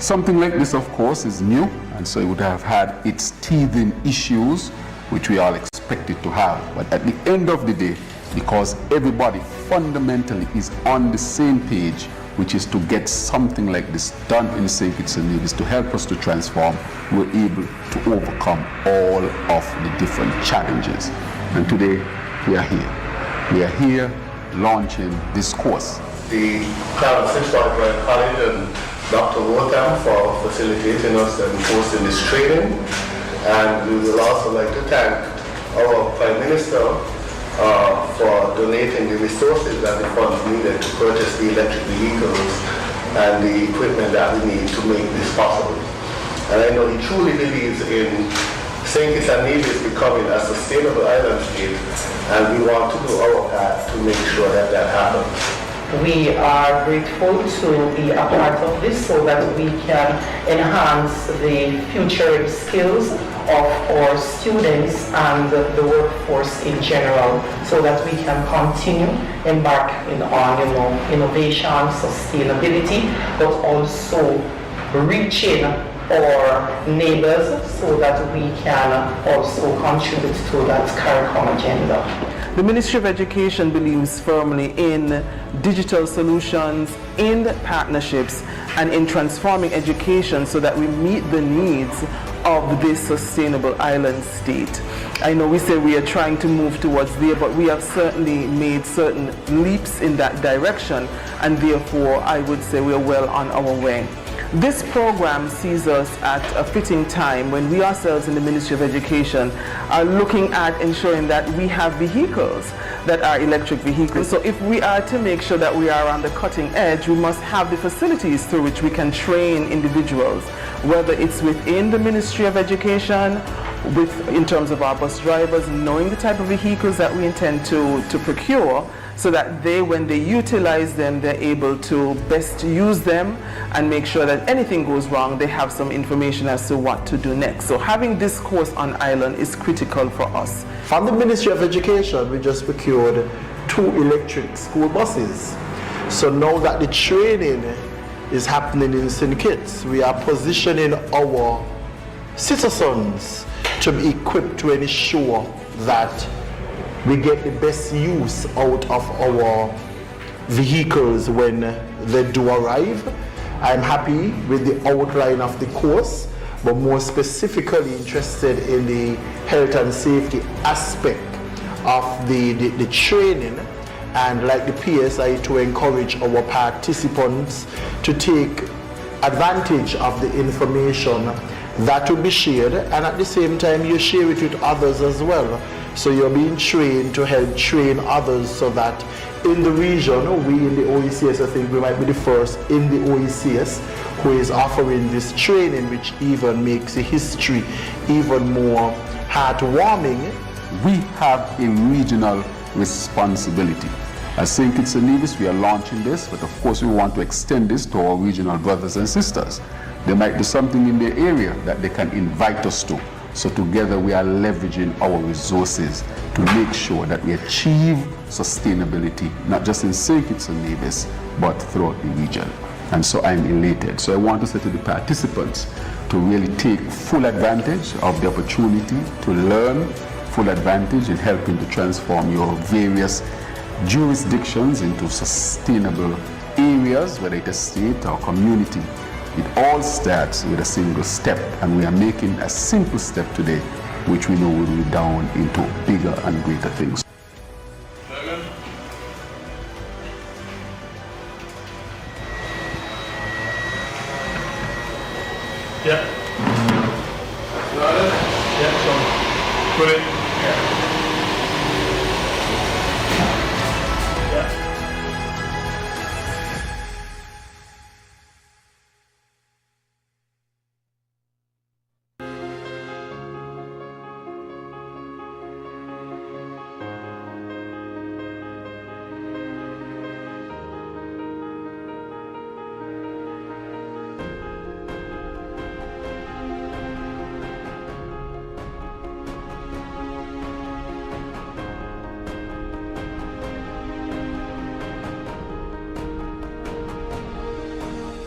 Something like this, of course, is new, and so it would have had its teething issues, which we all expected to have. But at the end of the day, because everybody fundamentally is on the same page, which is to get something like this done in St. Kitts and Nevis to help us to transform, we're able to overcome all of the different challenges. And today, we are here. We are here launching this course. The Terrance Drew College and Dr. Wilkin for facilitating us and hosting this training. And we would also like to thank our Prime Minister for donating the resources and the funds needed to purchase the electric vehicles and the equipment that we need to make this possible. And I know he truly believes in St. Kitts and Nevis becoming a sustainable island state, and we want to do our part to make sure that that happens. We are grateful to be a part of this so that we can enhance the future skills of our students and the workforce in general, so that we can continue embarking on innovation, sustainability, but also reaching our neighbors so that we can also contribute to that curriculum agenda. The Ministry of Education believes firmly in digital solutions, in partnerships, and in transforming education so that we meet the needs of this sustainable island state. I know we say we are trying to move towards there, but we have certainly made certain leaps in that direction, and therefore I would say we are well on our way. This program sees us at a fitting time when we ourselves in the Ministry of Education are looking at ensuring that we have vehicles that are electric vehicles. So if we are to make sure that we are on the cutting edge, we must have the facilities through which we can train individuals, whether it's within the Ministry of Education, in terms of our bus drivers, knowing the type of vehicles that we intend to procure, so that when they utilize them, they're able to best use them and make sure that anything goes wrong, they have some information as to what to do next. So having this course on island is critical for us. From the Ministry of Education, we just procured 2 electric school buses. So now that the training is happening in St. Kitts, we are positioning our citizens to be equipped to ensure that we get the best use out of our vehicles when they do arrive. I'm happy with the outline of the course, but more specifically interested in the health and safety aspect of the training, and like the PSI, to encourage our participants to take advantage of the information that will be shared, and at the same time you share it with others as well. So you're being trained to help train others, so that in the region, we in the OECS, I think we might be the first in the OECS who is offering this training, which even makes the history even more heartwarming. We have a regional responsibility. As St. Kitts and Nevis, we are launching this, but of course we want to extend this to our regional brothers and sisters. There might be something in their area that they can invite us to. So together we are leveraging our resources to make sure that we achieve sustainability, not just in St. Kitts and Nevis, but throughout the region. And so I'm elated. So I want to say to the participants to really take full advantage of the opportunity to learn, full advantage in helping to transform your various jurisdictions into sustainable areas, whether it's a state or community. It all starts with a single step, and we are making a simple step today, which we know will be down into bigger and greater things. Yeah. Got it? Yeah, so put it. Yeah.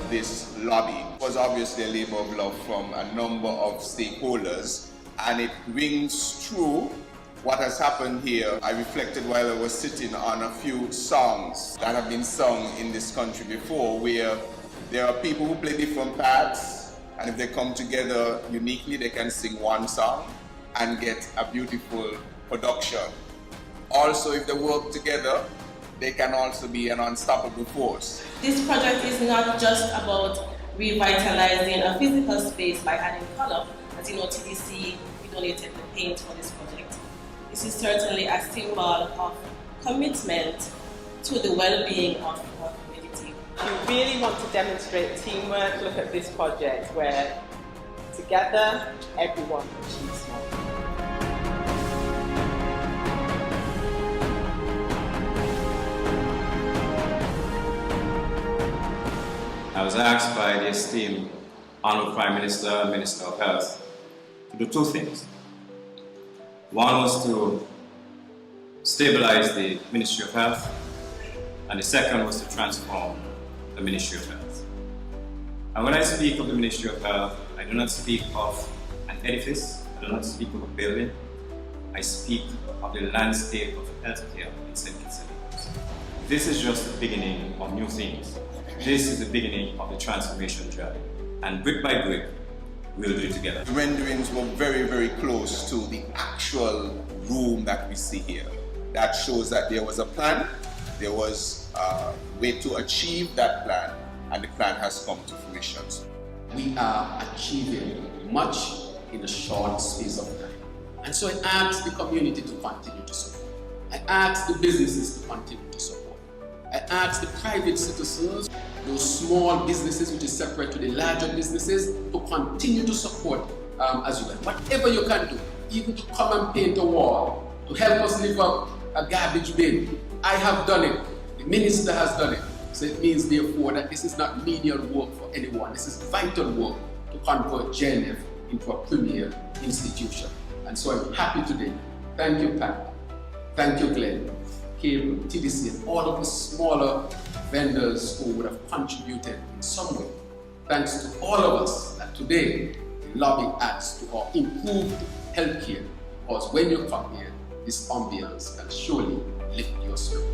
This lobby. It was obviously a labor of love from a number of stakeholders, and it rings true what has happened here. I reflected while I was sitting on a few songs that have been sung in this country before, where there are people who play different parts, and if they come together uniquely, they can sing one song and get a beautiful production. Also, if they work together, they can also be an unstoppable force. This project is not just about revitalizing a physical space by adding color. As you know, TDC, we donated the paint for this project. This is certainly a symbol of commitment to the well-being of our community. If you really want to demonstrate teamwork, look at this project where together everyone achieves more. I was asked by the esteemed Honourable Prime Minister and Minister of Health to do two things. One was to stabilize the Ministry of Health, and the second was to transform the Ministry of Health. And when I speak of the Ministry of Health, I do not speak of an edifice, I do not speak of a building, I speak of the landscape of healthcare in St. Kitts and Nevis. This is just the beginning of new things. This is the beginning of the transformation journey. And brick by brick, we'll do it together. The renderings were very, very close to the actual room that we see here. That shows that there was a plan, there was a way to achieve that plan, and the plan has come to fruition. We are achieving much in a short space of time. And so I ask the community to continue to support. I ask the businesses to continue to support. I ask the private citizens, those small businesses which is separate to the larger businesses, to continue to support as well. Whatever you can do, even to come and paint a wall, to help us lift up a garbage bin. I have done it. The minister has done it. So it means therefore that this is not menial work for anyone. This is vital work to convert JNF into a premier institution. And so I'm happy today. Thank you, Pat. Thank you, Glenn, Cable, TDC, and all of the smaller vendors who would have contributed in some way. Thanks to all of us that today the lobby adds to our improved healthcare, because when you come here, this ambience can surely lift your spirit.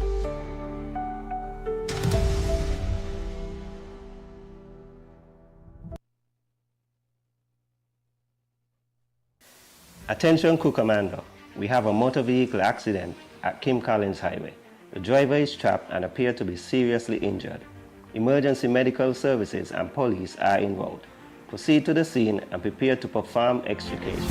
Attention Crew Commander, we have a motor vehicle accident at Kim Collins Highway. The driver is trapped and appears to be seriously injured. Emergency medical services and police are en route. Proceed to the scene and prepare to perform extrication.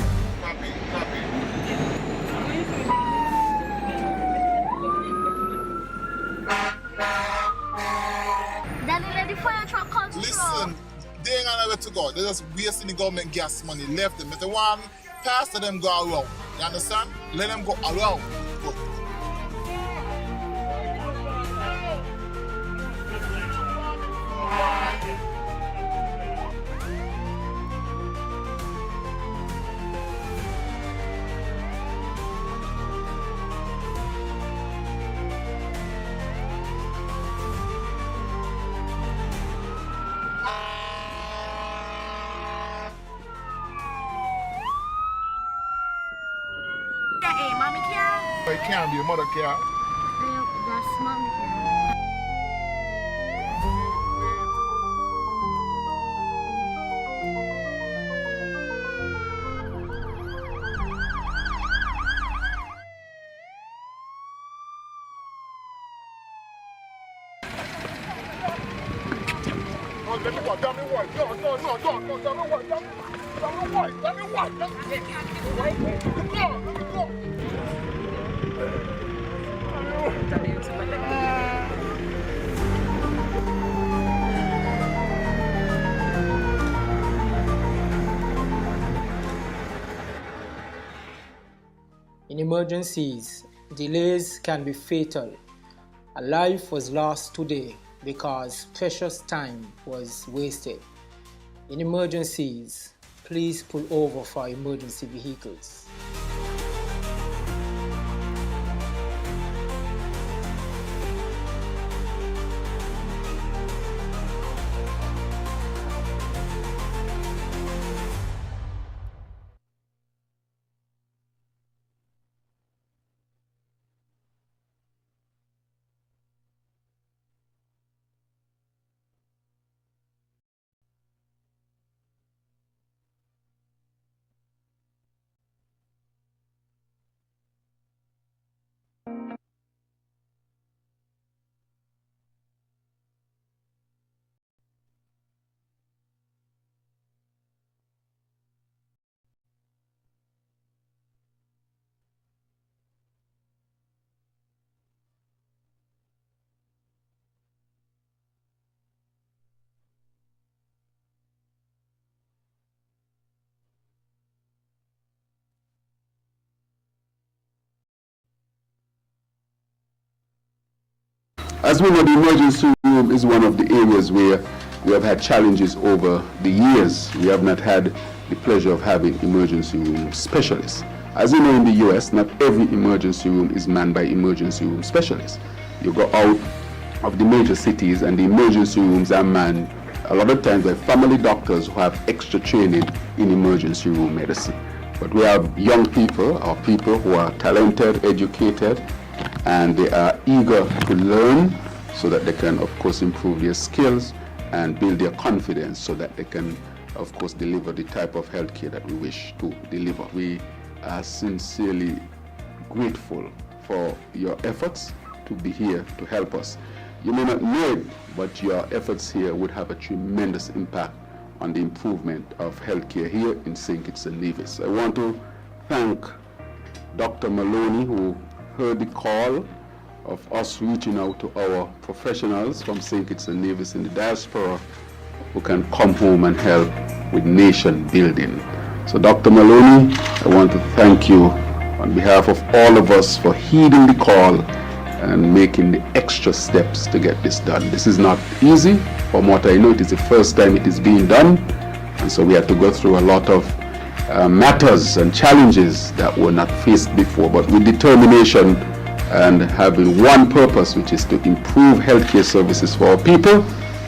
Listen, they ain't nowhere to go. They're just wasting the government gas money. Left them. If they want pass, let them go around. You understand? Let them go around. Go. It can't be a mother care. That's mommy care. Oh, let me what? Tell me what? No, tell me what? Tell me what? Tell me what? Tell me what? Let me go. In emergencies, delays can be fatal. A life was lost today because precious time was wasted. In emergencies, please pull over for emergency vehicles. As we know, the emergency room is one of the areas where we have had challenges over the years. We have not had the pleasure of having emergency room specialists. As you know, in the US, not every emergency room is manned by emergency room specialists. You go out of the major cities and the emergency rooms are manned a lot of times by family doctors who have extra training in emergency room medicine. But we have young people, or people who are talented, educated, and they are eager to learn so that they can, of course, improve their skills and build their confidence so that they can, of course, deliver the type of health care that we wish to deliver. We are sincerely grateful for your efforts to be here to help us. You may not know it, but your efforts here would have a tremendous impact on the improvement of healthcare here in St. Kitts and Nevis. I want to thank Dr. Maloney, who heard the call of us reaching out to our professionals from St. Kitts and Nevis in the diaspora who can come home and help with nation building. So Dr. Maloney, I want to thank you on behalf of all of us for heeding the call and making the extra steps to get this done. This is not easy. From what I know, it is the first time it is being done, and so we had to go through a lot of matters and challenges that were not faced before, but with determination and having one purpose, which is to improve healthcare services for our people,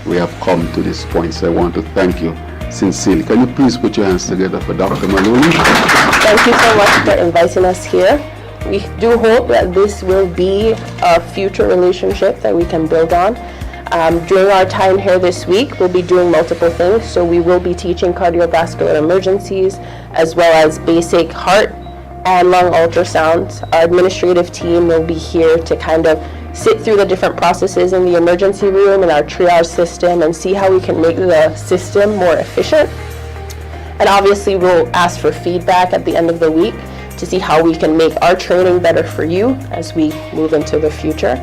we have come to this point. So I want to thank you sincerely. Can you please put your hands together for Dr. Maloney? Thank you so much for inviting us here. We do hope that this will be a future relationship that we can build on. During our time here this week, we'll be doing multiple things. So we will be teaching cardiovascular emergencies, as well as basic heart and lung ultrasounds. Our administrative team will be here to kind of sit through the different processes in the emergency room and our triage system and see how we can make the system more efficient. And obviously we'll ask for feedback at the end of the week to see how we can make our training better for you as we move into the future.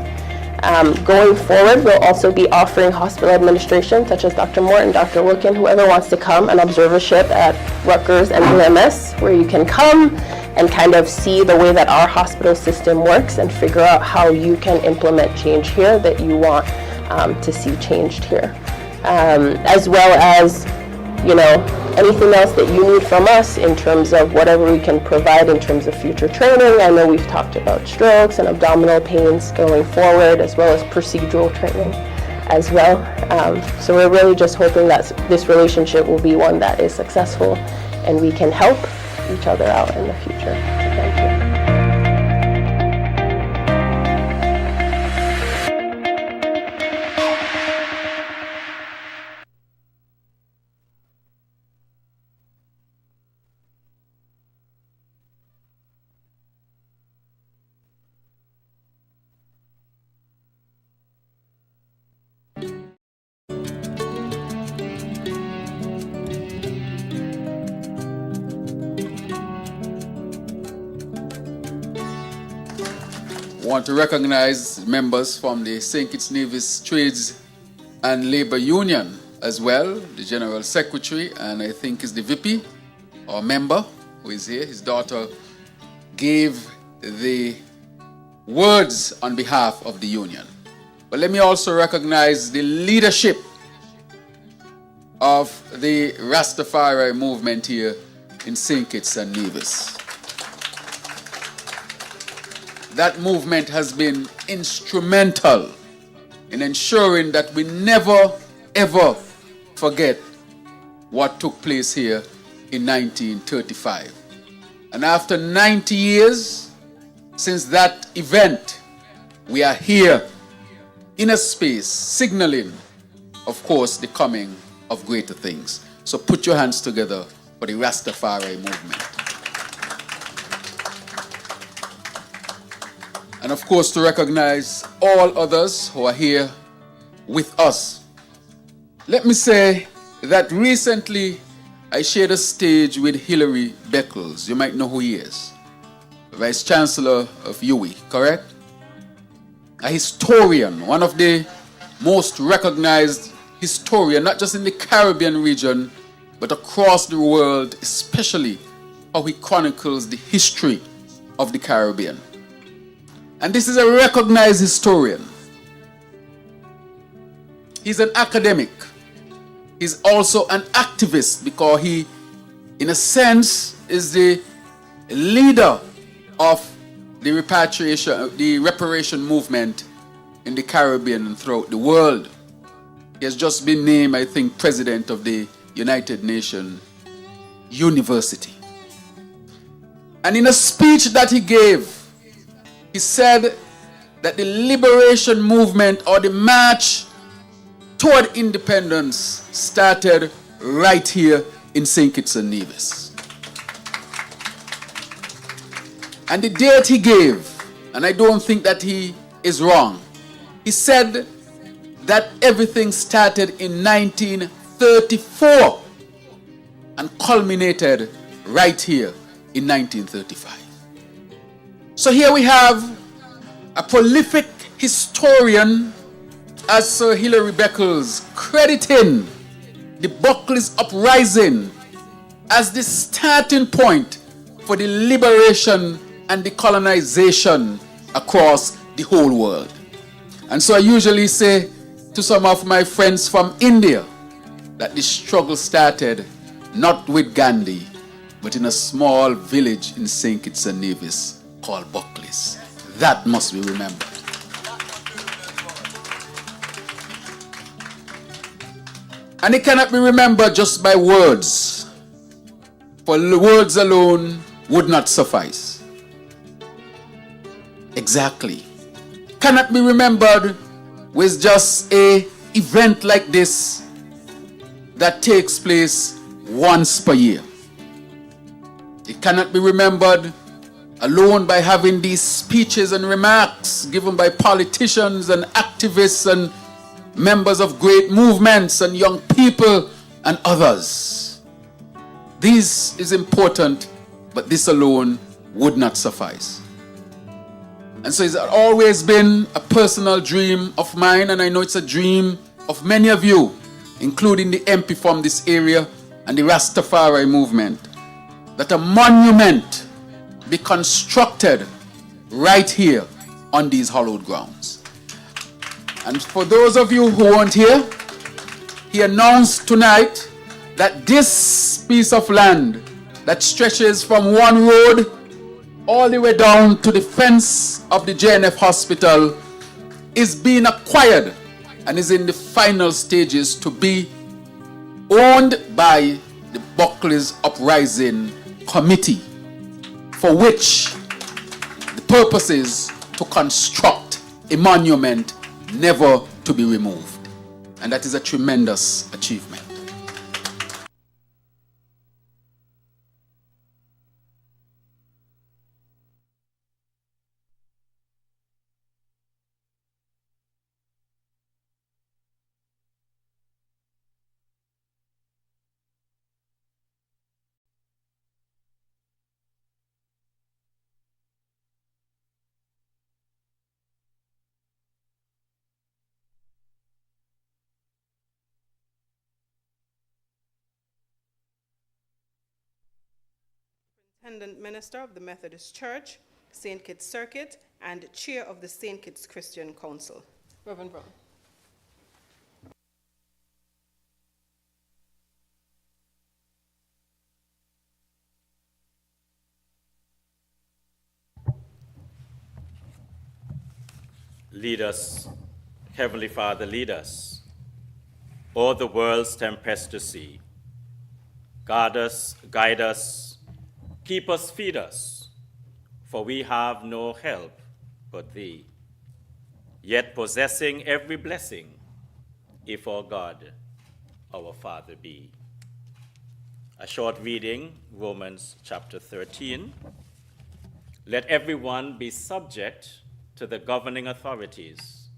Going forward, we'll also be offering hospital administration, such as Dr. Morton, Dr. Wilkin, whoever wants to come, an observership at Rutgers and UMS, where you can come and kind of see the way that our hospital system works and figure out how you can implement change here that you want to see changed here. As well as, you know, anything else that you need from us in terms of whatever we can provide in terms of future training. I know we've talked about strokes and abdominal pains going forward, as well as procedural training as well. So we're really just hoping that this relationship will be one that is successful and we can help each other out in the future. So thank you. I want to recognize members from the St. Kitts Nevis Trades and Labor Union as well, the General Secretary, and I think is the VP or member who is here. His daughter gave the words on behalf of the union. But let me also recognize the leadership of the Rastafari movement here in St. Kitts and Nevis. That movement has been instrumental in ensuring that we never, ever forget what took place here in 1935. And after 90 years since that event, we are here in a space signaling, of course, the coming of greater things. So put your hands together for the Rastafari movement. And of course, to recognize all others who are here with us. Let me say that recently I shared a stage with Hilary Beckles. You might know who he is. Vice Chancellor of UWI, correct? A historian, one of the most recognized historians, not just in the Caribbean region, but across the world, especially how he chronicles the history of the Caribbean. And this is a recognized historian. He's an academic. He's also an activist because he, in a sense, is the leader of the reparation movement in the Caribbean and throughout the world. He has just been named, I think, president of the United Nations University. And in a speech that he gave, he said that the liberation movement or the march toward independence started right here in St. Kitts and Nevis. And the date he gave, and I don't think that he is wrong, he said that everything started in 1934 and culminated right here in 1935. So here we have a prolific historian as Sir Hilary Beckles crediting the Buckley's uprising as the starting point for the liberation and decolonization across the whole world. And so I usually say to some of my friends from India that the struggle started not with Gandhi, but in a small village in St. Kitts and Nevis called Buckley's. That must be remembered. And it cannot be remembered just by words, for words alone would not suffice. Exactly. Cannot be remembered with just an event like this that takes place once per year. It cannot be remembered alone by having these speeches and remarks given by politicians and activists and members of great movements and young people and others. This is important, but this alone would not suffice. And so it's always been a personal dream of mine, and I know it's a dream of many of you, including the MP from this area and the Rastafari movement, that a monument be constructed right here on these hallowed grounds. And for those of you who weren't here, he announced tonight that this piece of land that stretches from one road all the way down to the fence of the JNF hospital is being acquired and is in the final stages to be owned by the Buckley's Uprising Committee, for which the purpose is to construct a monument never to be removed. And that is a tremendous achievement. Superintendent Minister of the Methodist Church, St. Kitts Circuit, and Chair of the St. Kitts Christian Council. Reverend Brown. Lead us, Heavenly Father, lead us, o'er the world's tempestuous sea. Guard us, guide us, keep us, feed us, for we have no help but thee. Yet possessing every blessing, if our God, our Father be. A short reading, Romans chapter 13. Let everyone be subject to the governing authorities,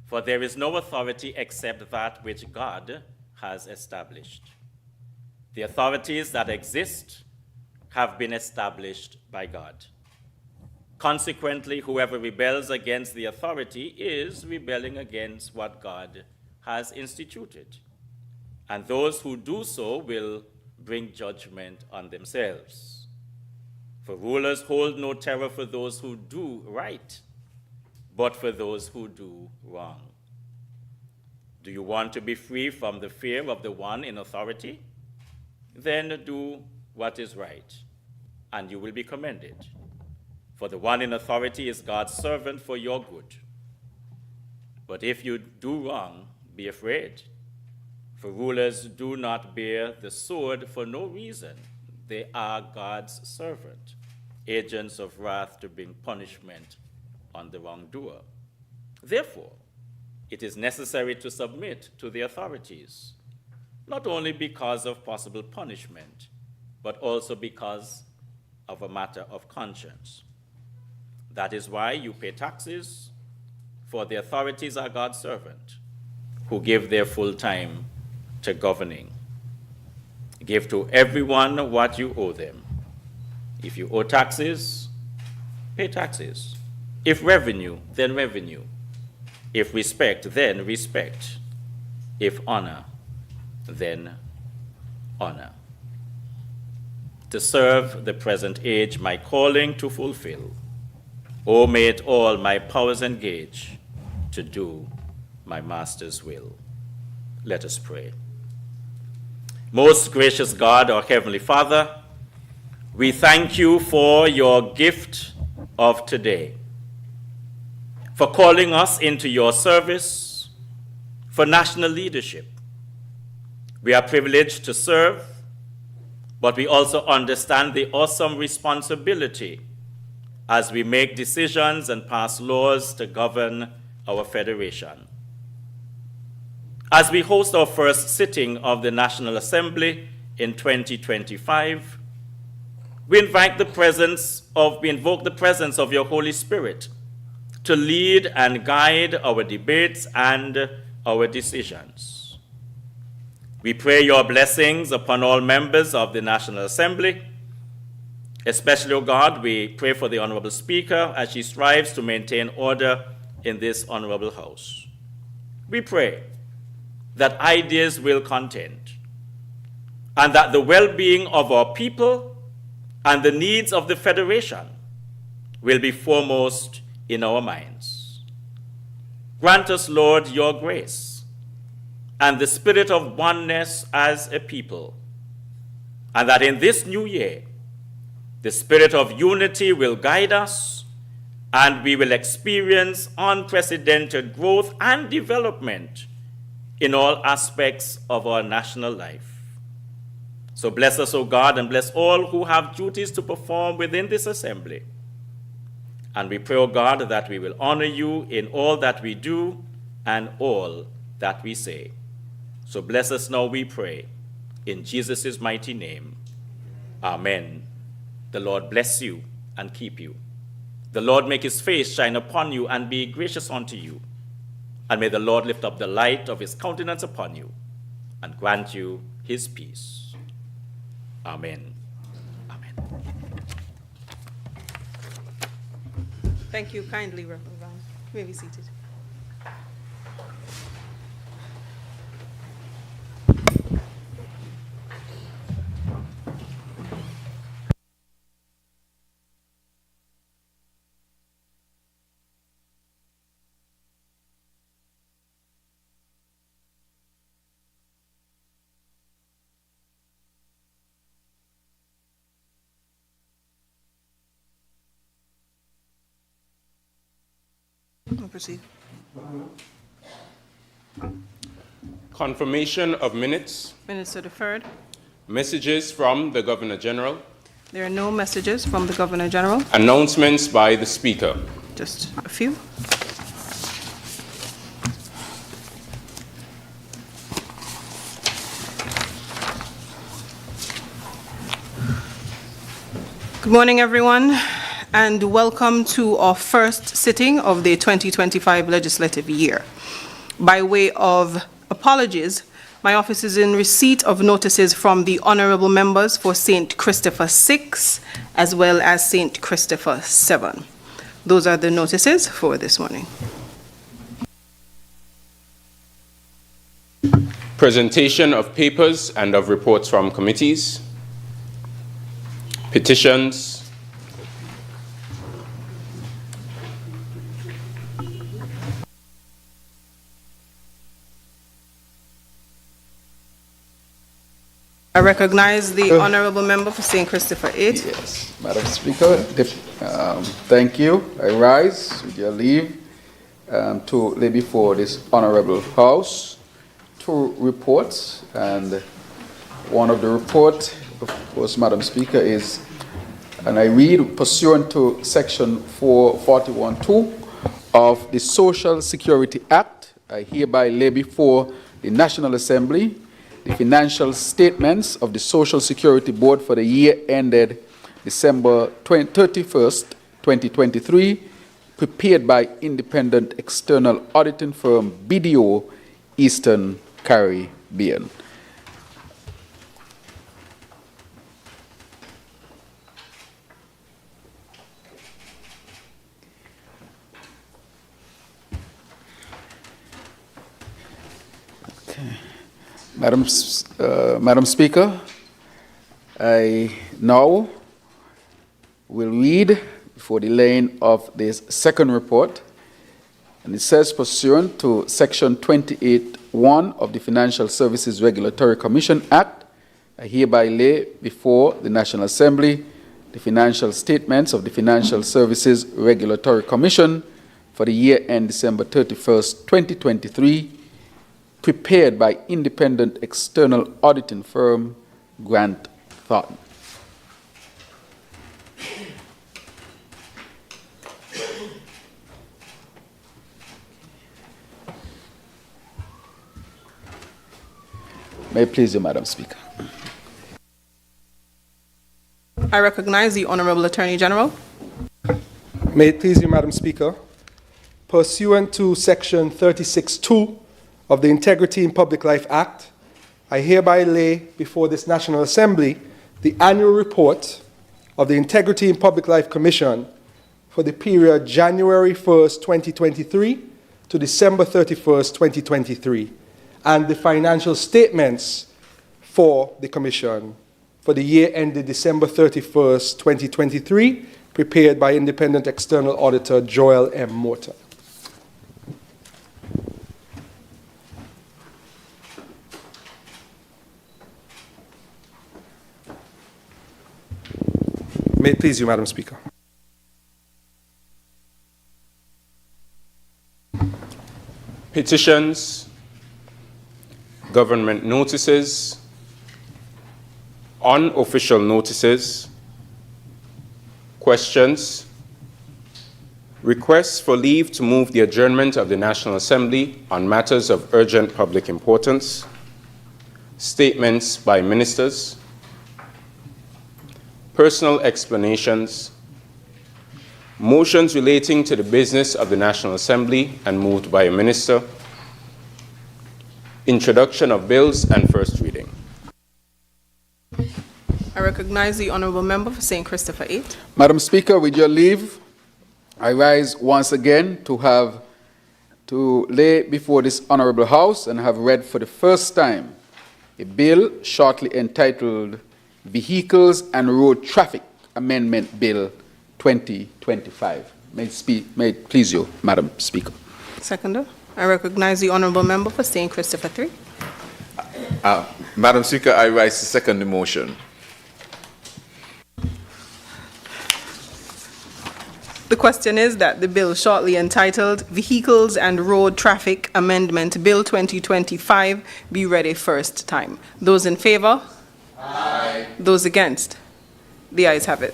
for there is no authority except that which God has established. The authorities that exist have been established by God. Consequently, whoever rebels against the authority is rebelling against what God has instituted, and those who do so will bring judgment on themselves. For rulers hold no terror for those who do right, but for those who do wrong. Do you want to be free from the fear of the one in authority? Then do what is right, and you will be commended. For the one in authority is God's servant for your good. But if you do wrong, be afraid. For rulers do not bear the sword for no reason. They are God's servant, agents of wrath to bring punishment on the wrongdoer. Therefore, it is necessary to submit to the authorities, not only because of possible punishment, but also because of a matter of conscience. That is why you pay taxes, for the authorities are God's servant, who give their full time to governing. Give to everyone what you owe them. If you owe taxes, pay taxes. If revenue, then revenue. If respect, then respect. If honor, then honor. To serve the present age, my calling to fulfill. Oh, may it all my powers engage to do my Master's will. Let us pray. Most gracious God, our Heavenly Father, we thank you for your gift of today, for calling us into your service, for national leadership. We are privileged to serve, but we also understand the awesome responsibility as we make decisions and pass laws to govern our federation. As we host our first sitting of the National Assembly in 2025, we invoke the presence of your Holy Spirit to lead and guide our debates and our decisions. We pray your blessings upon all members of the National Assembly. Especially, O God, we pray for the Honourable Speaker as she strives to maintain order in this honourable House. We pray that ideas will contend, and that the well-being of our people and the needs of the Federation will be foremost in our minds. Grant us, Lord, your grace and the spirit of oneness as a people, and that in this new year, the spirit of unity will guide us, and we will experience unprecedented growth and development in all aspects of our national life. So bless us, O God, and bless all who have duties to perform within this assembly. And we pray, O God, that we will honor you in all that we do and all that we say. So bless us now, we pray, in Jesus' mighty name. Amen. The Lord bless you and keep you. The Lord make his face shine upon you and be gracious unto you. And may the Lord lift up the light of his countenance upon you and grant you his peace. Amen. Amen. Thank you kindly, Reverend Brown. You may be seated. Proceed. Confirmation of minutes. Minutes are deferred. Messages from the Governor General. There are no messages from the Governor General. Announcements by the Speaker. Just a few. Good morning, everyone, and welcome to our first sitting of the 2025 legislative year. By way of apologies, my office is in receipt of notices from the honourable members for St. Christopher 6 as well as St. Christopher 7. Those are the notices for this morning. Presentation of papers and of reports from committees. Petitions. I recognize the Honourable Member for St. Christopher 8. Yes, Madam Speaker, thank you. I rise with your leave to lay before this Honourable House two reports, and one of the report, of course, Madam Speaker, is, and I read, pursuant to Section 441(2) of the Social Security Act, I hereby lay before the National Assembly the financial statements of the Social Security Board for the year ended December 31st, 2023, prepared by independent external auditing firm BDO Eastern Caribbean. Madam Speaker, I now will read for the laying of this second report, and it says, pursuant to Section 28(1) of the Financial Services Regulatory Commission Act, I hereby lay before the National Assembly the financial statements of the Financial Services Regulatory Commission for the year end December 31st, 2023, prepared by independent external auditing firm Grant Thornton. May it please you, Madam Speaker. I recognize the Honourable Attorney-General. May it please you, Madam Speaker. Pursuant to Section 36(2) of the Integrity in Public Life Act, I hereby lay before this National Assembly the annual report of the Integrity in Public Life Commission for the period January 1st, 2023 to December 31st, 2023, and the financial statements for the Commission for the year ended December 31st, 2023, prepared by independent external auditor Joel M. Morton. May it please you, Madam Speaker. Petitions, government notices, unofficial notices, questions, requests for leave to move the adjournment of the National Assembly on matters of urgent public importance, statements by ministers, personal explanations, motions relating to the business of the National Assembly and moved by a minister, introduction of bills and first reading. I recognize the Honourable Member for St. Christopher 8. Madam Speaker, with your leave, I rise once again to lay before this Honourable House and have read for the first time a bill shortly entitled Vehicles and Road Traffic Amendment Bill 2025. May it please you, Madam Speaker. Seconder. I recognize the Honourable Member for St. Christopher 3. Madam Speaker, I rise to second the motion. The question is that the bill shortly entitled Vehicles and Road Traffic Amendment Bill 2025 be read a first time. Those in favour? Aye. Those against? The ayes have it.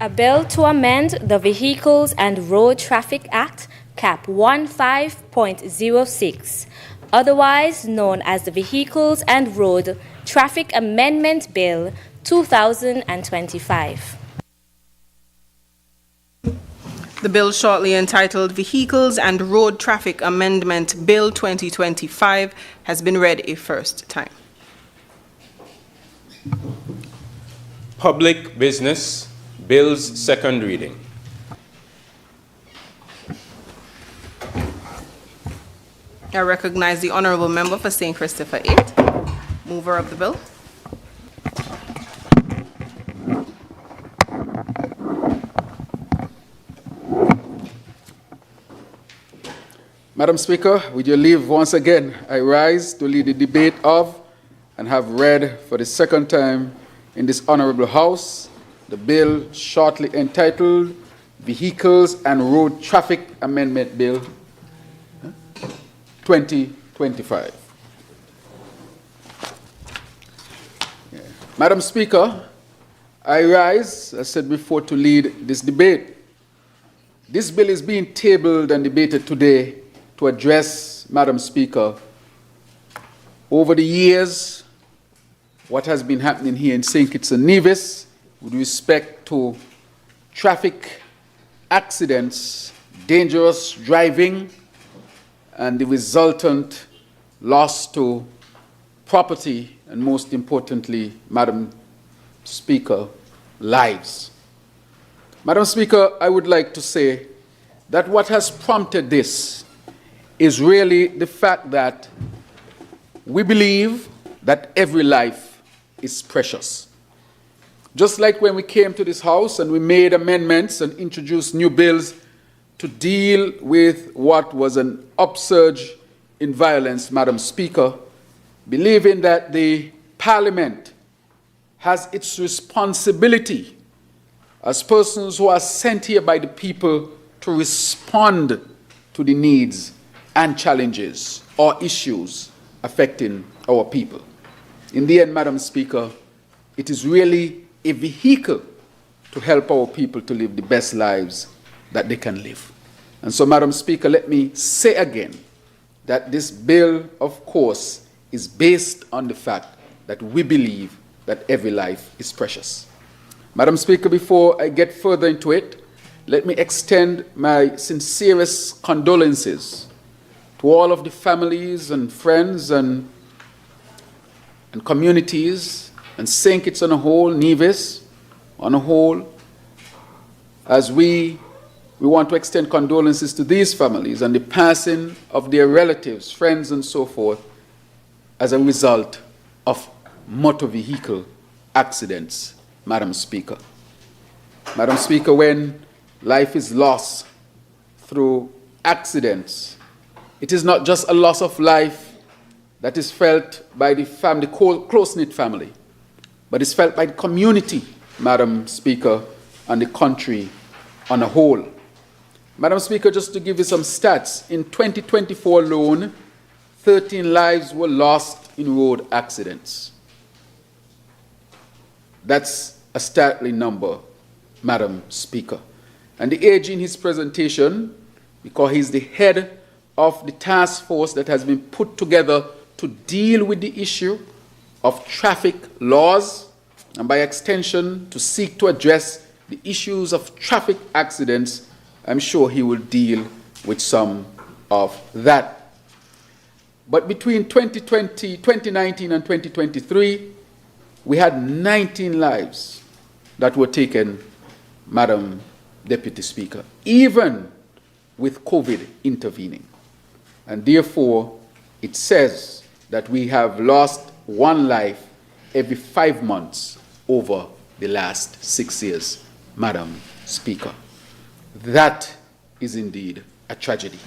A bill to amend the Vehicles and Road Traffic Act, Cap 15.06, otherwise known as the Vehicles and Road Traffic Amendment Bill 2025. The bill shortly entitled Vehicles and Road Traffic Amendment Bill 2025 has been read a first time. Public business, bills second reading. I recognize the Honourable Member for St. Christopher 8, mover of the bill. Madam Speaker, with your leave once again, I rise to lead the debate of and have read for the second time in this Honourable House the bill shortly entitled Vehicles and Road Traffic Amendment Bill 2025. Madam Speaker, I rise, as said before, to lead this debate. This bill is being tabled and debated today to address, Madam Speaker, over the years, what has been happening here in St. Kitts and Nevis with respect to traffic accidents, dangerous driving, and the resultant loss to property, and most importantly, Madam Speaker, lives. Madam Speaker, I would like to say that what has prompted this is really the fact that we believe that every life is precious. Just like when we came to this House and we made amendments and introduced new bills to deal with what was an upsurge in violence, Madam Speaker, believing that the Parliament has its responsibility as persons who are sent here by the people to respond to the needs and challenges or issues affecting our people. In the end, Madam Speaker, it is really a vehicle to help our people to live the best lives that they can live. And so, Madam Speaker, let me say again that this bill, of course, is based on the fact that we believe that every life is precious. Madam Speaker, before I get further into it, let me extend my sincerest condolences to all of the families and friends and communities, and St. Kitts on a whole, Nevis on a whole, as we want to extend condolences to these families and the passing of their relatives, friends, and so forth as a result of motor vehicle accidents, Madam Speaker. Madam Speaker, when life is lost through accidents, it is not just a loss of life that is felt by the family, close-knit family, but it's felt by the community, Madam Speaker, and the country on a whole. Madam Speaker, just to give you some stats, in 2024 alone, 13 lives were lost in road accidents. That's a startling number, Madam Speaker. And the AG in his presentation, because he's the head of the task force that has been put together to deal with the issue of traffic laws, and by extension to seek to address the issues of traffic accidents, I'm sure he will deal with some of that. But between 2019 and 2023, we had 19 lives that were taken, Madam Deputy Speaker, even with COVID intervening. And therefore, it says that we have lost one life every 5 months over the last 6 years, Madam Speaker. That is indeed a tragedy,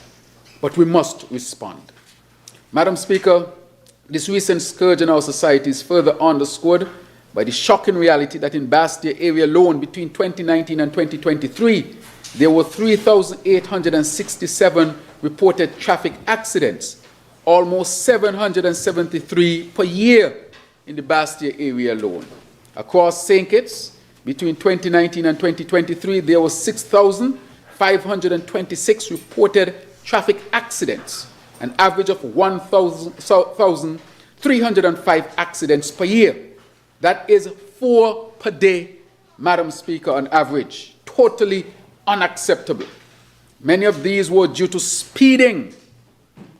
but we must respond. Madam Speaker, this recent scourge in our society is further underscored by the shocking reality that in Bastia area alone between 2019 and 2023, there were 3,867 reported traffic accidents, almost 773 per year in the Bastia area alone. Across St. Kitts, between 2019 and 2023, there were 6,526 reported traffic accidents, an average of 1,305 accidents per year. That is 4 per day, Madam Speaker, on average. Totally unacceptable. Many of these were due to speeding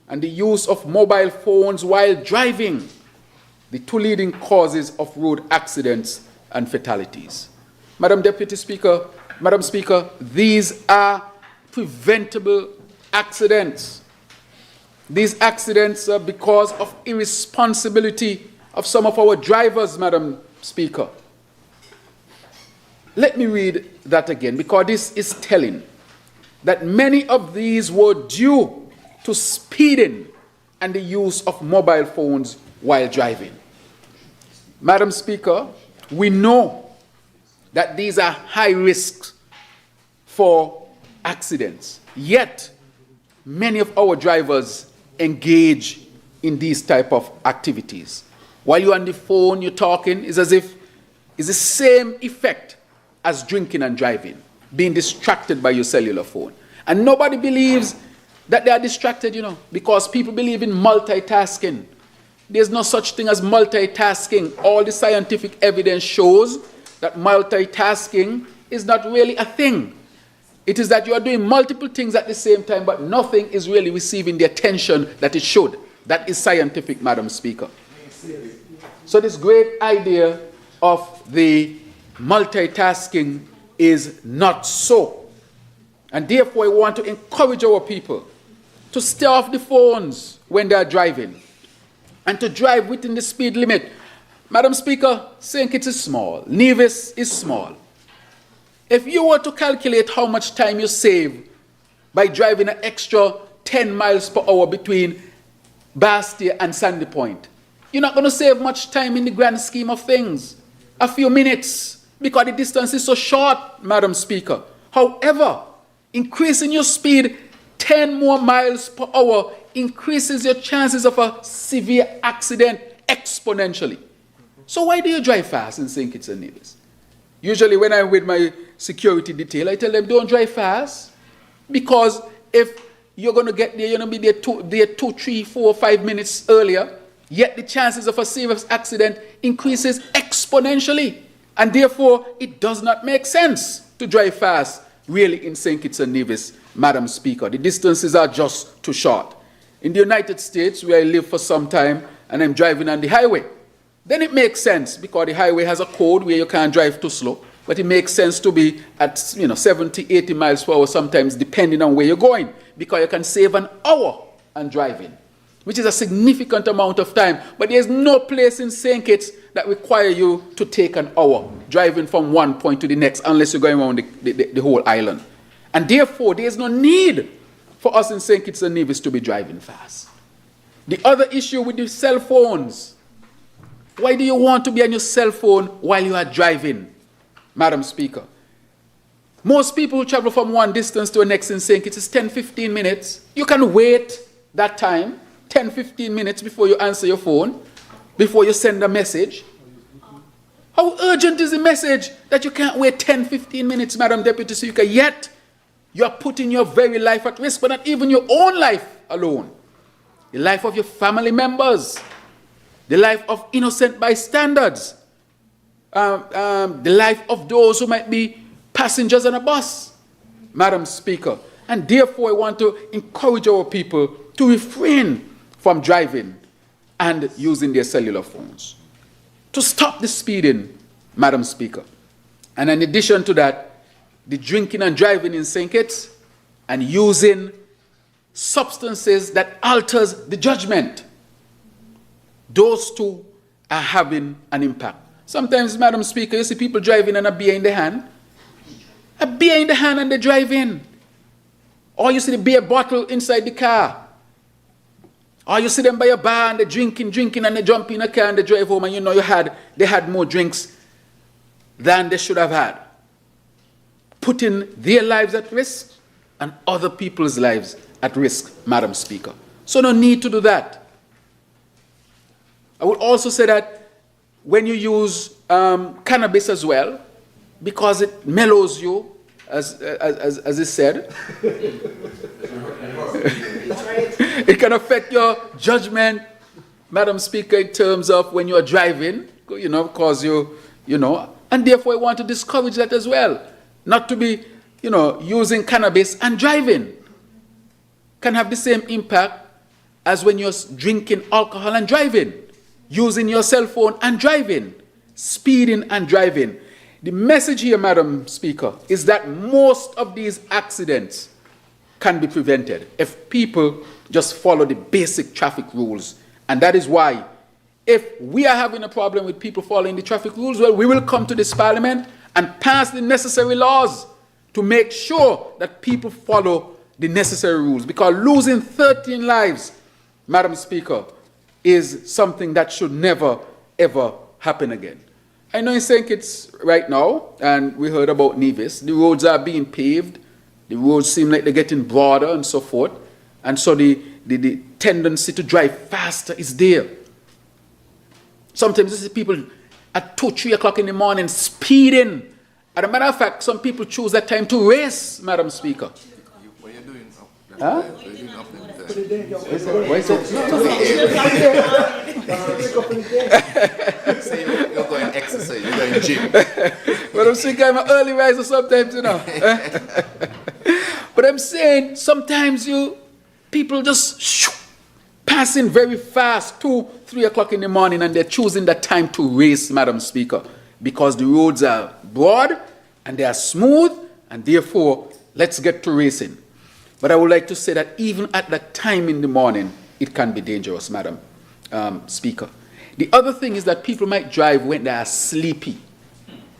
and the use of mobile phones while driving, the two leading causes of road accidents and fatalities. Madam Deputy Speaker, Madam Speaker, these are preventable accidents. These accidents are because of irresponsibility of some of our drivers, Madam Speaker. Let me read that again, because this is telling that many of these were due to speeding and the use of mobile phones while driving. Madam Speaker, we know that these are high risks for accidents. Yet, many of our drivers engage in these type of activities. While you're on the phone, you're talking, it's as if it's the same effect as drinking and driving, being distracted by your cellular phone. And nobody believes that they are distracted, because people believe in multitasking. There's no such thing as multitasking. All the scientific evidence shows that multitasking is not really a thing. It is that you are doing multiple things at the same time, but nothing is really receiving the attention that it should. That is scientific, Madam Speaker. So this great idea of the multitasking is not so. And therefore, I want to encourage our people to stay off the phones when they are driving and to drive within the speed limit. Madam Speaker, St. Kitts is small. Nevis is small. If you were to calculate how much time you save by driving an extra 10 miles per hour between Bastia and Sandy Point, you're not going to save much time in the grand scheme of things. A few minutes, because the distance is so short, Madam Speaker. However, increasing your speed 10 more miles per hour increases your chances of a severe accident exponentially. So why do you drive fast in St. Kitts and Nevis? Usually when I'm with my security detail, I tell them don't drive fast, because if you're going to get there, you're going to be there 2, 3, 4, 5 minutes earlier, yet the chances of a serious accident increases exponentially. And therefore, it does not make sense to drive fast really in St. Kitts and Nevis, Madam Speaker. The distances are just too short. In the United States, where I live for some time, and I'm driving on the highway, then it makes sense, because the highway has a code where you can't drive too slow, but it makes sense to be at 70, 80 miles per hour sometimes, depending on where you're going, because you can save an hour on driving, which is a significant amount of time. But there's no place in St. Kitts that require you to take an hour driving from one point to the next, unless you're going around the whole island. And therefore, there's no need for us in St. Kitts and Nevis to be driving fast. The other issue with the cell phones, why do you want to be on your cell phone while you are driving, Madam Speaker? Most people who travel from one distance to the next in St. Kitts is 10, 15 minutes. You can wait that time, 10, 15 minutes before you answer your phone, before you send a message. How urgent is the message that you can't wait 10, 15 minutes, Madam Deputy Speaker, yet you are putting your very life at risk, but not even your own life alone. The life of your family members, the life of innocent bystanders, the life of those who might be passengers on a bus, Madam Speaker. And therefore, I want to encourage our people to refrain from driving and using their cellular phones, to stop the speeding, Madam Speaker. And in addition to that, the drinking and driving in St. Kitts and using substances that alters the judgment, those two are having an impact. Sometimes, Madam Speaker, you see people driving and a beer in the hand. A beer in the hand and they drive in. Or you see the beer bottle inside the car. Or you see them by a bar and they're drinking, and they jump in a car and they drive home, and they had more drinks than they should have had, putting their lives at risk and other people's lives at risk, Madam Speaker. So no need to do that. I would also say that when you use cannabis as well, because it mellows you, as is said, it can affect your judgment, Madam Speaker, in terms of when you are driving, because and therefore I want to discourage that as well. Not to be, using cannabis and driving can have the same impact as when you're drinking alcohol and driving, using your cell phone and driving, speeding and driving. The message here, Madam Speaker, is that most of these accidents can be prevented if people just follow the basic traffic rules. And that is why, if we are having a problem with people following the traffic rules, well, we will come to this Parliament and pass the necessary laws to make sure that people follow the necessary rules. Because losing 13 lives, Madam Speaker, is something that should never, ever happen again. I know in St. Kitts right now, and we heard about Nevis, the roads are being paved, the roads seem like they're getting broader and so forth, and so the tendency to drive faster is there. Sometimes you see people at 2, 3 o'clock in the morning speeding. As a matter of fact, some people choose that time to race, Madam Speaker. What are you doing up? Huh? What are you doing up there? Why is it? So you're going exercise, you're going gym. But I'm saying I'm an early riser sometimes, you know. But I'm saying sometimes people just passing very fast, 2, 3 o'clock in the morning, and they're choosing that time to race, Madam Speaker, because the roads are broad and they are smooth, and therefore, let's get to racing. But I would like to say that even at that time in the morning, it can be dangerous, Madam Speaker. The other thing is that people might drive when they are sleepy.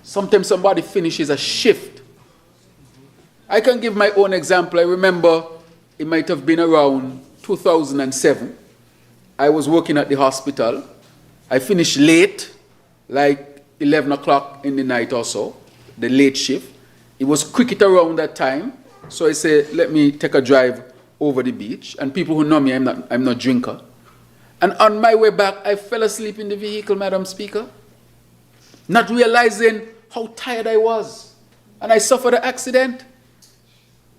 Sometimes somebody finishes a shift. I can give my own example. I remember it might have been around 2007. I was working at the hospital. I finished late, like 11 o'clock in the night or so, the late shift. It was cricket around that time. So I said, let me take a drive over the beach. And people who know me, I'm not a drinker. And on my way back, I fell asleep in the vehicle, Madam Speaker, not realizing how tired I was. And I suffered an accident.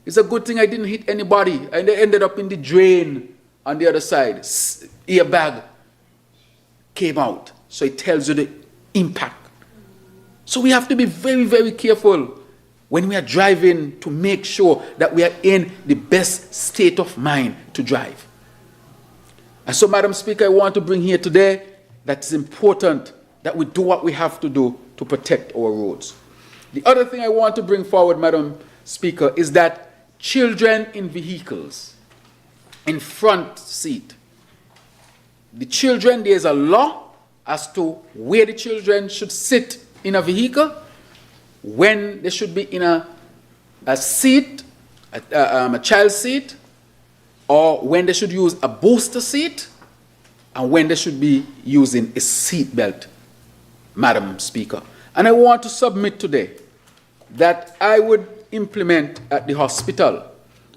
It's a good thing I didn't hit anybody. And I ended up in the drain on the other side. Airbag came out. So it tells you the impact. So we have to be very, very careful when we are driving to make sure that we are in the best state of mind to drive. And so, Madam Speaker, I want to bring here today that it's important that we do what we have to do to protect our roads. The other thing I want to bring forward, Madam Speaker, is that children in vehicles, in front seat, the children, there's a law as to where the children should sit in a vehicle, when they should be in a seat, a child seat, or when they should use a booster seat, and when they should be using a seat belt, Madam Speaker. And I want to submit today that I would implement at the hospital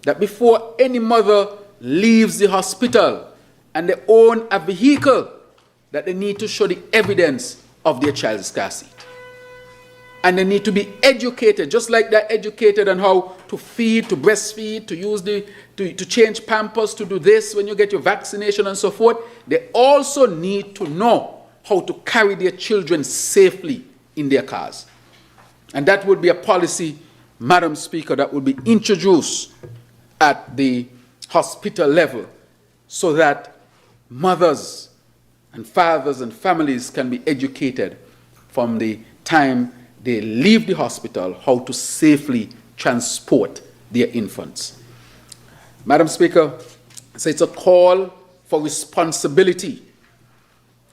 that before any mother leaves the hospital and they own a vehicle, that they need to show the evidence of their child's car seat. And they need to be educated, just like they're educated on how to feed, to breastfeed, to use to change pampers, to do this when you get your vaccination and so forth. They also need to know how to carry their children safely in their cars. And that would be a policy, Madam Speaker, that would be introduced at the hospital level so that mothers and fathers and families can be educated from the time they leave the hospital how to safely transport their infants. Madam Speaker, so it's a call for responsibility,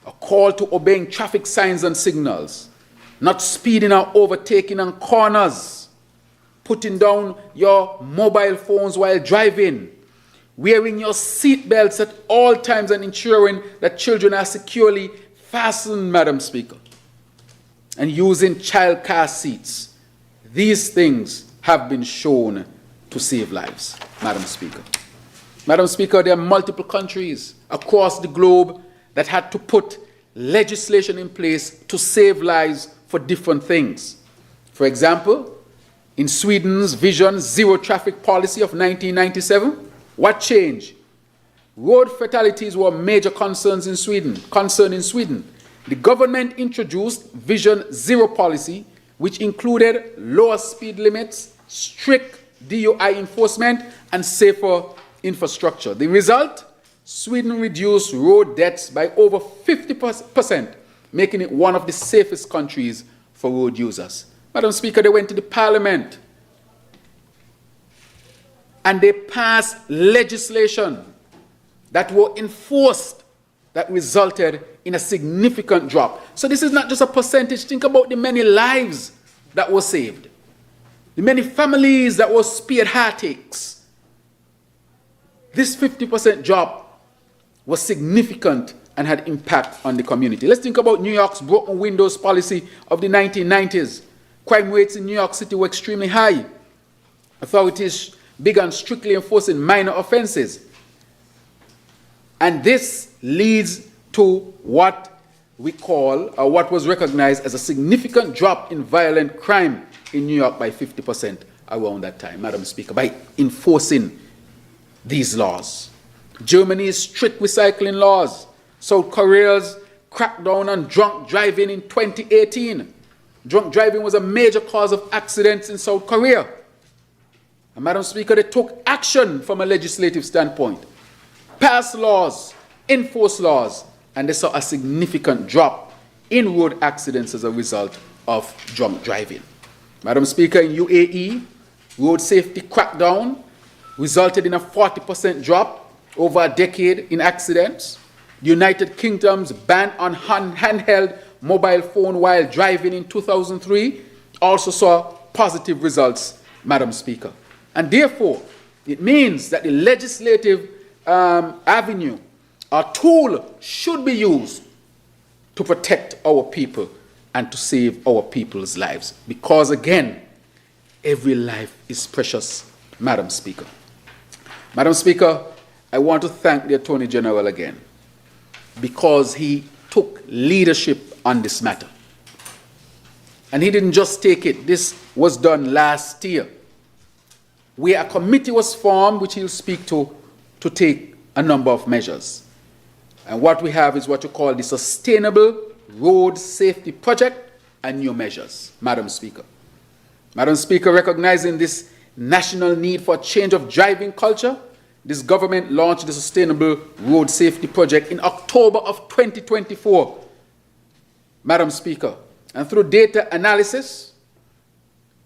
a call to obeying traffic signs and signals, not speeding or overtaking on corners, putting down your mobile phones while driving, wearing your seat belts at all times and ensuring that children are securely fastened, Madam Speaker, and using child car seats. These things have been shown to save lives, Madam Speaker. Madam Speaker, there are multiple countries across the globe that had to put legislation in place to save lives for different things. For example, in Sweden's Vision Zero Traffic Policy of 1997, what changed? Road fatalities were a major concern in Sweden. The government introduced Vision Zero policy, which included lower speed limits, strict DUI enforcement, and safer infrastructure. The result? Sweden reduced road deaths by over 50%, making it one of the safest countries for road users. Madam Speaker, they went to the parliament and they passed legislation that were enforced that resulted in a significant drop. So this is not just a percentage. Think about the many lives that were saved, the many families that were spared heartaches. This 50% drop was significant and had impact on the community. Let's think about New York's broken windows policy of the 1990s. Crime rates in New York City were extremely high. Authorities began strictly enforcing minor offenses. And this leads to what we call, or what was recognized as a significant drop in violent crime in New York by 50% around that time, Madam Speaker, by enforcing these laws. Germany's strict recycling laws. South Korea's crackdown on drunk driving in 2018. Drunk driving was a major cause of accidents in South Korea. And Madam Speaker, they took action from a legislative standpoint. Passed laws, enforced laws, and they saw a significant drop in road accidents as a result of drunk driving. Madam Speaker, in UAE, road safety crackdown resulted in a 40% drop over a decade in accidents. The United Kingdom's ban on handheld mobile phone while driving in 2003 also saw positive results, Madam Speaker. And therefore, it means that the legislative avenue, our tool, should be used to protect our people and to save our people's lives. Because again, every life is precious, Madam Speaker. Madam Speaker, I want to thank the Attorney-General again because he took leadership on this matter. And he didn't just take it. This was done last year, where a committee was formed, which he'll speak to take a number of measures. And what we have is what you call the Sustainable Road Safety Project and new measures, Madam Speaker. Madam Speaker, recognizing this national need for a change of driving culture, this government launched the Sustainable Road Safety Project in October of 2024, Madam Speaker. And through data analysis,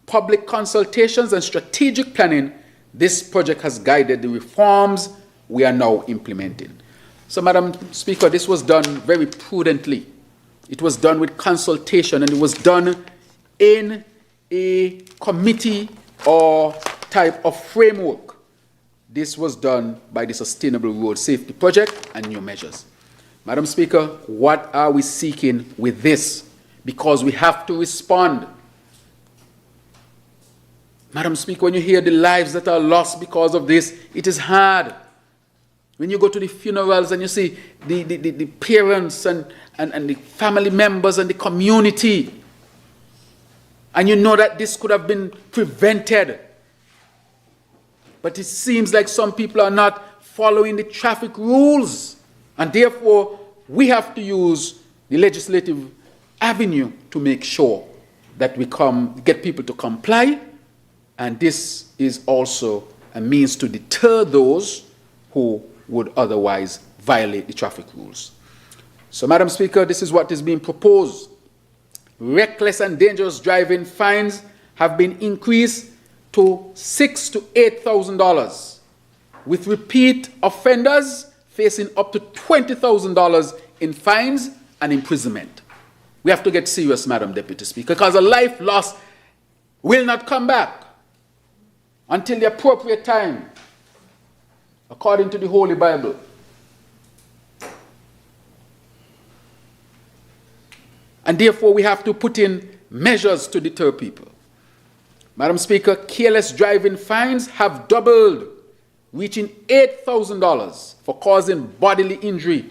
public consultations, and strategic planning, this project has guided the reforms we are now implementing. So, Madam Speaker, this was done very prudently. It was done with consultation, and it was done in a committee or type of framework. This was done by the Sustainable Road Safety Project and new measures. Madam Speaker, what are we seeking with this? Because we have to respond. Madam Speaker, when you hear the lives that are lost because of this, it is hard. When you go to the funerals and you see the parents and the family members and the community, and you know that this could have been prevented, but it seems like some people are not following the traffic rules, and therefore we have to use the legislative avenue to make sure that we get people to comply, and this is also a means to deter those who would otherwise violate the traffic rules. So, Madam Speaker, this is what is being proposed. Reckless and dangerous driving fines have been increased to $6,000 to $8,000, with repeat offenders facing up to $20,000 in fines and imprisonment. We have to get serious, Madam Deputy Speaker, because a life lost will not come back until the appropriate time, according to the Holy Bible. And therefore, we have to put in measures to deter people. Madam Speaker, careless driving fines have doubled, reaching $8,000 for causing bodily injury,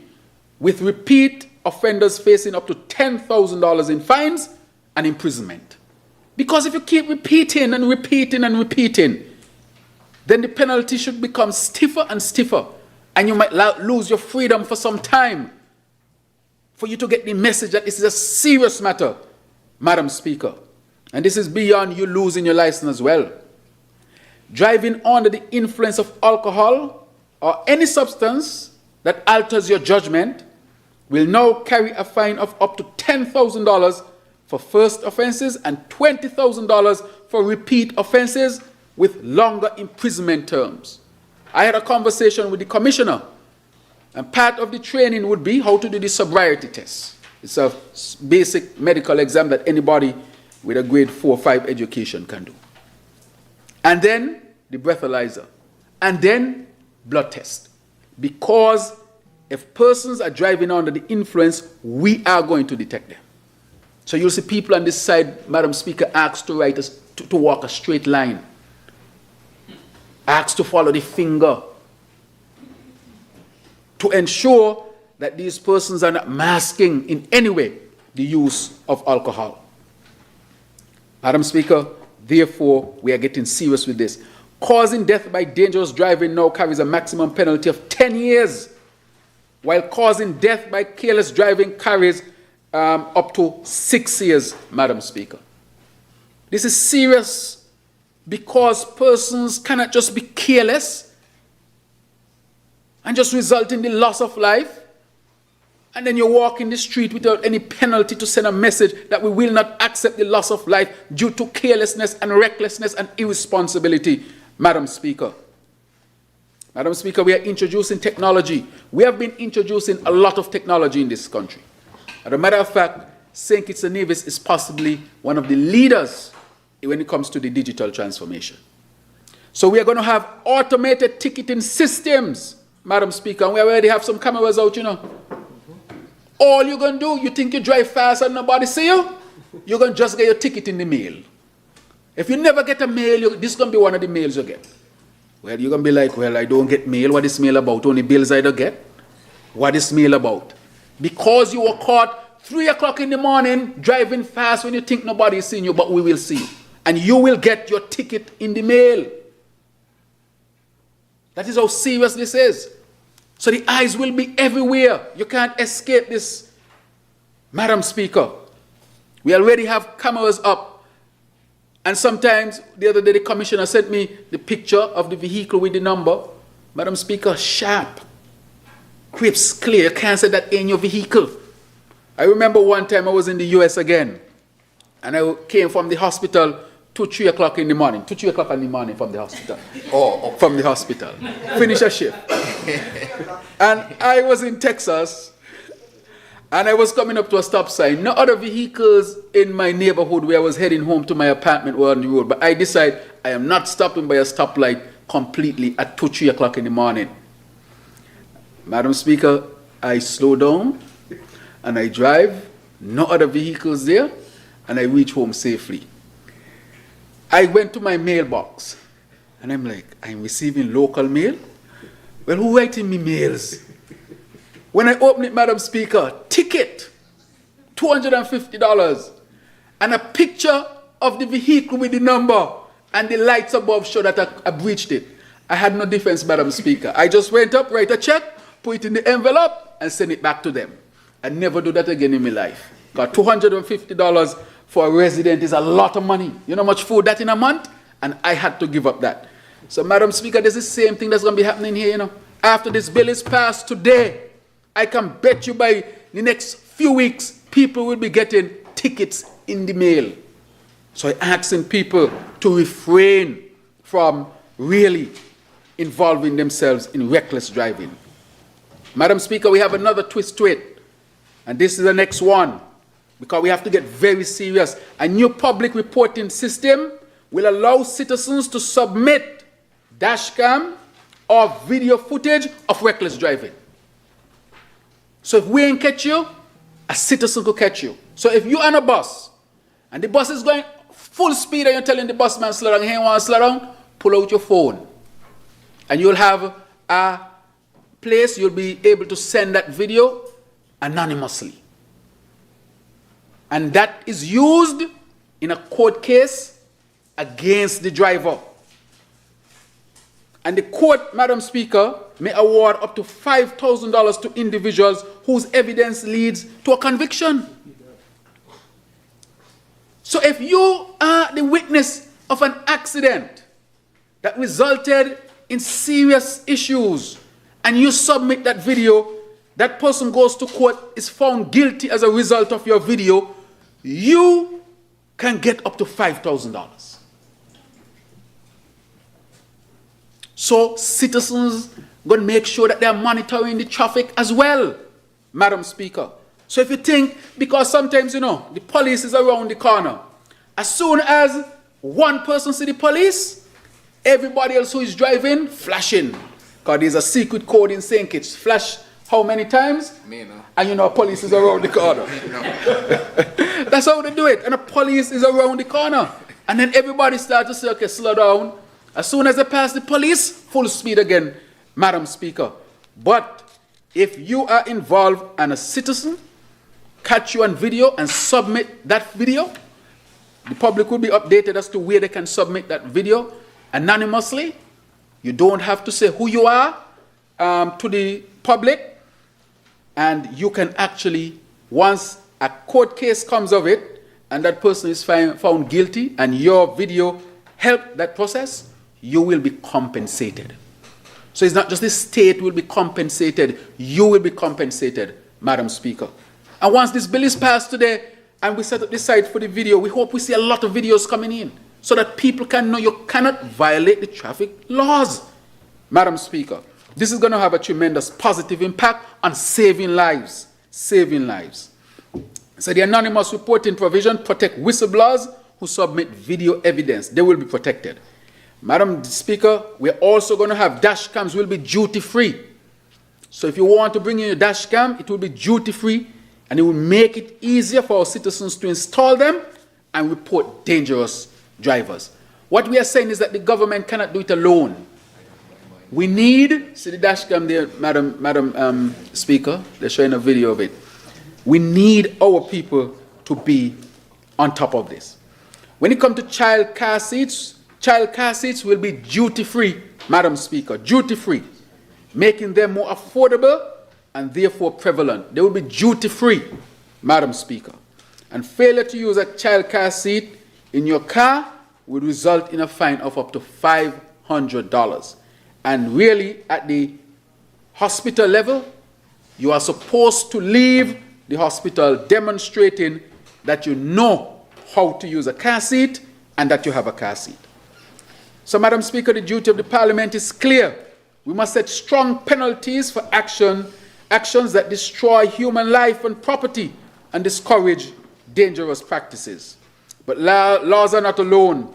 with repeat offenders facing up to $10,000 in fines and imprisonment. Because if you keep repeating and repeating and repeating, then the penalty should become stiffer and stiffer, and you might lose your freedom for some time, for you to get the message that this is a serious matter, Madam Speaker. And this is beyond you losing your license as well. Driving under the influence of alcohol or any substance that alters your judgment will now carry a fine of up to $10,000 for first offenses and $20,000 for repeat offenses, with longer imprisonment terms. I had a conversation with the commissioner, and part of the training would be how to do the sobriety test. It's a basic medical exam that anybody with a grade 4 or 5 education can do. And then the breathalyzer, and then blood test. Because if persons are driving under the influence, we are going to detect them. So you'll see people on this side, Madam Speaker, asked to write to walk a straight line, asked to follow the finger, to ensure that these persons are not masking in any way the use of alcohol. Madam Speaker, therefore, we are getting serious with this. Causing death by dangerous driving now carries a maximum penalty of 10 years, while causing death by careless driving carries up to 6 years, Madam Speaker. This is serious because persons cannot just be careless and just result in the loss of life, and then you walk in the street without any penalty to send a message that we will not accept the loss of life due to carelessness and recklessness and irresponsibility, Madam Speaker. Madam Speaker, we are introducing technology. We have been introducing a lot of technology in this country. As a matter of fact, St. Kitts and Nevis is possibly one of the leaders when it comes to the digital transformation. So we are going to have automated ticketing systems, Madam Speaker, and we already have some cameras out, you know. All you're going to do, you think you drive fast and nobody see you, you're going to just get your ticket in the mail. If you never get a mail, this is going to be one of the mails you get. Well, you're going to be like, well, I don't get mail. What is mail about? Only bills I don't get. What is mail about? Because you were caught 3 o'clock in the morning driving fast when you think nobody is seeing you, but we will see you. And you will get your ticket in the mail. That is how serious this is. So the eyes will be everywhere. You can't escape this, Madam Speaker. We already have cameras up. And sometimes, the other day, the commissioner sent me the picture of the vehicle with the number. Madam Speaker, sharp, crisp, clear. You can't say that ain't your vehicle. I remember one time I was in the US again, and I came from the hospital 2-3 o'clock in the morning. 2-3 o'clock in the morning from the hospital. From the hospital. Finish a shift. And I was in Texas, and I was coming up to a stop sign. No other vehicles in my neighborhood where I was heading home to my apartment were on the road. But I decided I am not stopping by a stoplight completely at 2-3 o'clock in the morning. Madam Speaker, I slow down, and I drive. No other vehicles there, and I reach home safely. I went to my mailbox, and I'm like, I'm receiving local mail? Well, who writing me mails? When I open it, Madam Speaker, ticket, $250, and a picture of the vehicle with the number, and the lights above show that I breached it. I had no defense, Madam Speaker. I just went up, write a check, put it in the envelope, and send it back to them. I never do that again in my life. Got $250 for a resident is a lot of money. You know how much food that in a month? And I had to give up that. So, Madam Speaker, there's the same thing that's going to be happening here, you know. After this bill is passed today, I can bet you by the next few weeks, people will be getting tickets in the mail. So I'm asking people to refrain from really involving themselves in reckless driving. Madam Speaker, we have another twist to it. And this is the next one, because we have to get very serious. A new public reporting system will allow citizens to submit dashcam or video footage of reckless driving. So if we ain't catch you, a citizen could catch you. So if you're on a bus, and the bus is going full speed and you're telling the busman slow down, he ain't want to slow down, pull out your phone. And you'll have a place you'll be able to send that video anonymously. And that is used in a court case against the driver. And the court, Madam Speaker, may award up to $5,000 to individuals whose evidence leads to a conviction. So if you are the witness of an accident that resulted in serious issues and you submit that video, that person goes to court, is found guilty as a result of your video, you can get up to $5,000. So citizens going to make sure that they are monitoring the traffic as well, Madam Speaker. So if you think, because sometimes, you know, the police is around the corner, as soon as one person see the police, everybody else who is driving, flashing. Because there's a secret code in St. Kitts, flash how many times? Me, no. And you know police is around the corner. That's how they do it. And the police is around the corner. And then everybody starts to say, okay, slow down. As soon as they pass the police, full speed again, Madam Speaker. But if you are involved and a citizen, catch you on video and submit that video, the public will be updated as to where they can submit that video anonymously. You don't have to say who you are to the public. And you can actually, once a court case comes of it, and that person is found guilty, and your video helped that process, you will be compensated. So it's not just the state will be compensated, you will be compensated, Madam Speaker. And once this bill is passed today, and we set up the site for the video, we hope we see a lot of videos coming in, so that people can know you cannot violate the traffic laws, Madam Speaker. This is going to have a tremendous positive impact on saving lives. Saving lives. So the anonymous reporting provision protect whistleblowers who submit video evidence. They will be protected. Madam Speaker, we're also going to have dash cams will be duty free. So if you want to bring in your dash cam, it will be duty free, and it will make it easier for our citizens to install them and report dangerous drivers. What we are saying is that the government cannot do it alone. We need, see the dash cam there, Madam Speaker, they're showing a video of it. We need our people to be on top of this. When it comes to child car seats will be duty-free, Madam Speaker, duty-free, making them more affordable and therefore prevalent. They will be duty-free, Madam Speaker. And failure to use a child car seat in your car would result in a fine of up to $500. And really, at the hospital level, you are supposed to leave the hospital demonstrating that you know how to use a car seat and that you have a car seat. So, Madam Speaker, the duty of the Parliament is clear. We must set strong penalties for actions that destroy human life and property and discourage dangerous practices. But laws are not alone.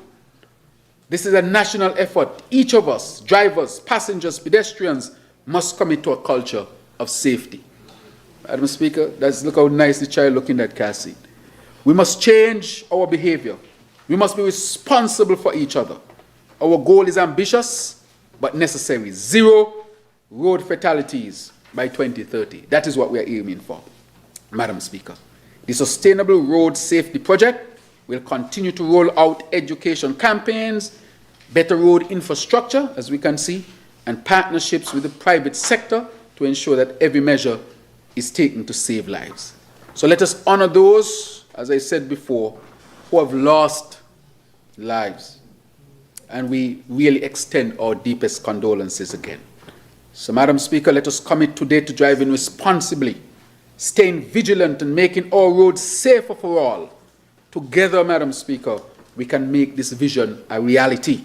This is a national effort. Each of us, drivers, passengers, pedestrians, must commit to a culture of safety. Madam Speaker, look how nice the child looks in that car seat. We must change our behavior. We must be responsible for each other. Our goal is ambitious but necessary. 0 road fatalities by 2030. That is what we are aiming for, Madam Speaker. The Sustainable Road Safety Project will continue to roll out education campaigns, better road infrastructure, as we can see, and partnerships with the private sector to ensure that every measure is taken to save lives. So let us honor those, as I said before, who have lost lives. And we really extend our deepest condolences again. So, Madam Speaker, let us commit today to driving responsibly, staying vigilant and making our roads safer for all. Together, Madam Speaker, we can make this vision a reality.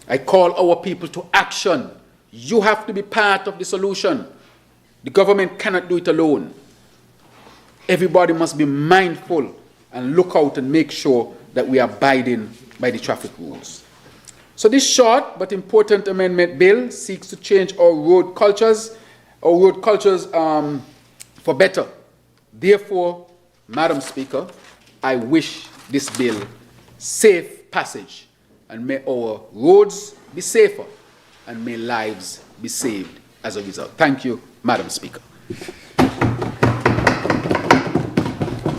I call our people to action. You have to be part of the solution. The government cannot do it alone. Everybody must be mindful and look out and make sure that we are abiding by the traffic rules. So this short but important amendment bill seeks to change our road cultures for better. Therefore, Madam Speaker, I wish this bill safe passage, and may our roads be safer and may lives be saved as a result. Thank you, Madam Speaker.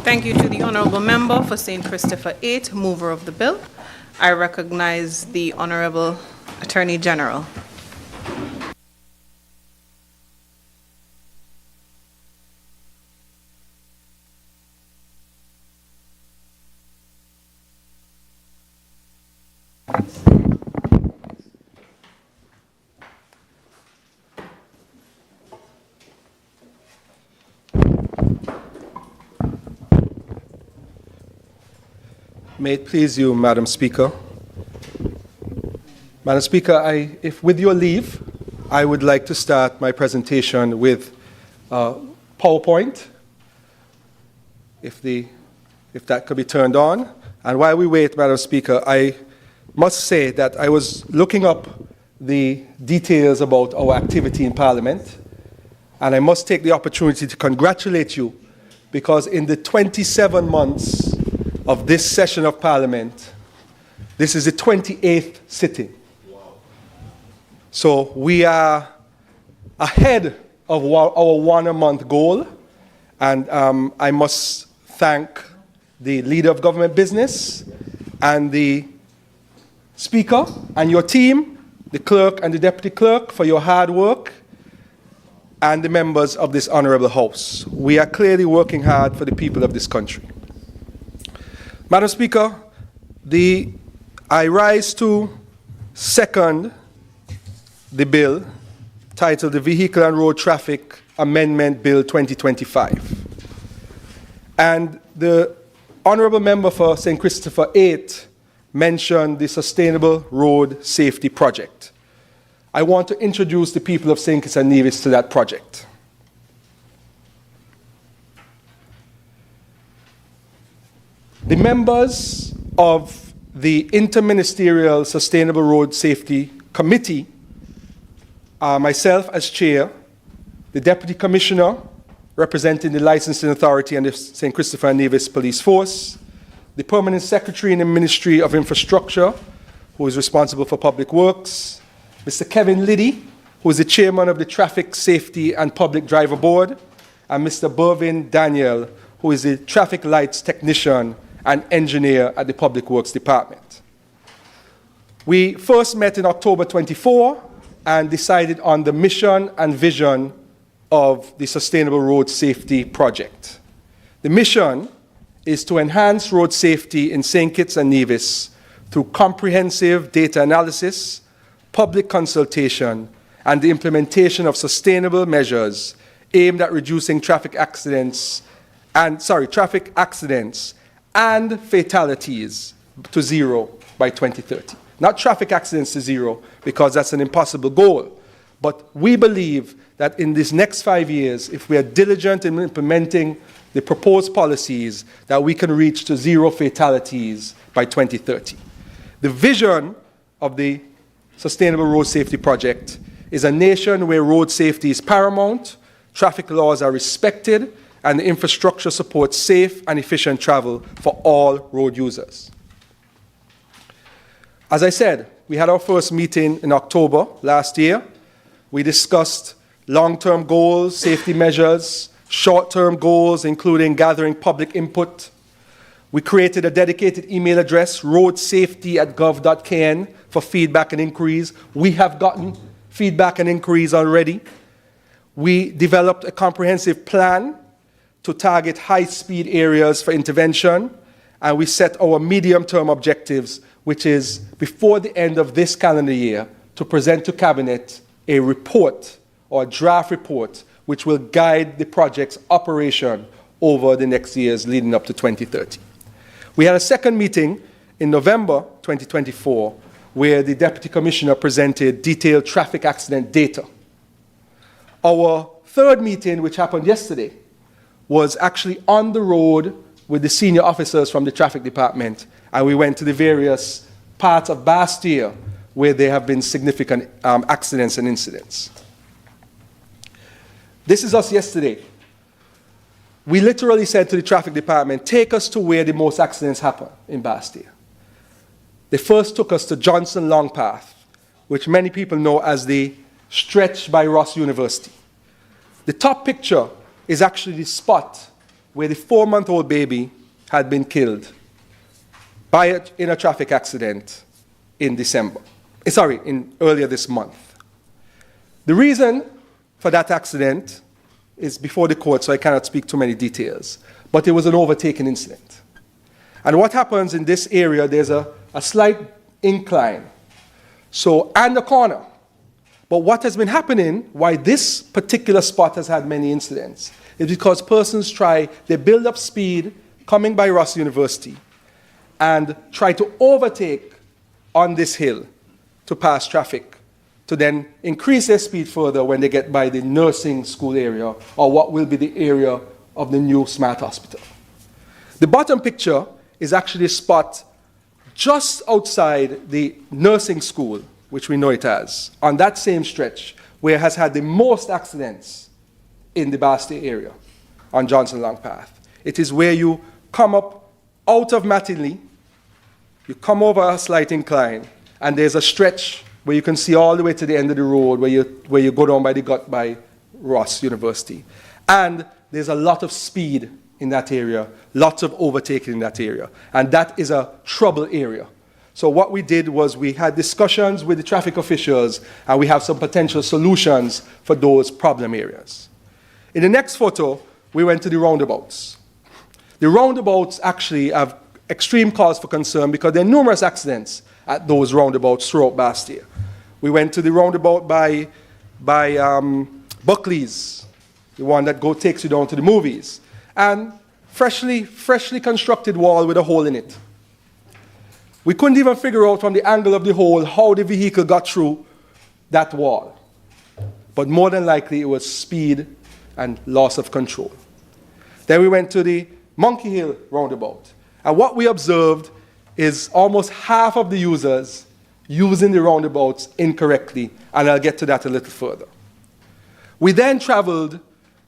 Thank you to the Honourable Member for St. Christopher 8, mover of the bill. I recognize the Honourable Attorney-General. May it please you, Madam Speaker. Madam Speaker, if with your leave, I would like to start my presentation with PowerPoint, if that could be turned on. And while we wait, Madam Speaker, I must say that I was looking up the details about our activity in Parliament, And I must take the opportunity to congratulate you, because in the 27 months of this session of Parliament, this is the 28th sitting. So we are ahead of our one-a-month goal, and I must thank the Leader of Government Business and the Speaker and your team, the Clerk and the Deputy Clerk, for your hard work, and the members of this Honourable House. We are clearly working hard for the people of this country. Madam Speaker, I rise to second the bill titled the Vehicle and Road Traffic Amendment Bill 2025. And the Honourable Member for St. Christopher 8 mentioned the Sustainable Road Safety Project. I want to introduce the people of St. Kitts and Nevis to that project. The members of the Interministerial Sustainable Road Safety Committee are myself as chair, the Deputy Commissioner representing the Licensing Authority and the St. Christopher and Nevis Police Force, the Permanent Secretary in the Ministry of Infrastructure, who is responsible for Public Works, Mr. Kevin Liddy, who is the Chairman of the Traffic Safety and Public Driver Board, and Mr. Bervin Daniel, who is the Traffic Lights Technician and Engineer at the Public Works Department. We first met in October 24 and decided on the mission and vision of the Sustainable Road Safety Project. The mission is to enhance road safety in St. Kitts and Nevis through comprehensive data analysis, public consultation, and the implementation of sustainable measures aimed at reducing traffic accidents and fatalities to zero by 2030. Not traffic accidents to zero, because that's an impossible goal. But we believe that in these next 5 years, if we are diligent in implementing the proposed policies, that we can reach to zero fatalities by 2030. The vision of the Sustainable Road Safety Project is a nation where road safety is paramount, traffic laws are respected, and the infrastructure supports safe and efficient travel for all road users. As I said, we had our first meeting in October last year. We discussed long-term goals, safety measures, short-term goals, including gathering public input. We created a dedicated email address, roadsafety@gov.kn, for feedback and inquiries. We have gotten feedback and inquiries already. We developed a comprehensive plan to target high-speed areas for intervention, and we set our medium-term objectives, which is before the end of this calendar year, to present to Cabinet a report or a draft report which will guide the project's operation over the next years leading up to 2030. We had a second meeting in November 2024 where the Deputy Commissioner presented detailed traffic accident data. Our third meeting, which happened yesterday, was actually on the road with the senior officers from the traffic department, and we went to the various parts of Bastia where there have been significant accidents and incidents. This is us yesterday. We literally said to the traffic department, take us to where the most accidents happen in Bastia. They first took us to Johnson Long Path, which many people know as the stretch by Ross University. The top picture is actually the spot where the 4-month-old baby had been killed in a traffic accident in earlier this month. The reason for that accident is before the court, so I cannot speak too many details, but it was an overtaken incident. And what happens in this area, there's a slight incline, and a corner. But what has been happening, why this particular spot has had many incidents, is because persons they build up speed coming by Ross University and try to overtake on this hill to pass traffic, to then increase their speed further when they get by the nursing school area or what will be the area of the new Smart Hospital. The bottom picture is actually a spot just outside the nursing school, which we know it as, on that same stretch, where it has had the most accidents in the Bastille area on Johnson Long Path. It is where you come up out of Mattingley, you come over a slight incline, and there's a stretch where you can see all the way to the end of the road where you go down by the gut by Ross University. And there's a lot of speed in that area, lots of overtaking in that area. And that is a trouble area. So what we did was we had discussions with the traffic officials, and we have some potential solutions for those problem areas. In the next photo, we went to the roundabouts. The roundabouts actually have extreme cause for concern because there are numerous accidents at those roundabouts throughout Bastille. We went to the roundabout by Buckley's, the one that takes you down to the movies, and freshly constructed wall with a hole in it. We couldn't even figure out from the angle of the hole how the vehicle got through that wall. But more than likely, it was speed and loss of control. Then we went to the Monkey Hill roundabout. And what we observed is almost half of the users using the roundabouts incorrectly, and I'll get to that a little further. We then traveled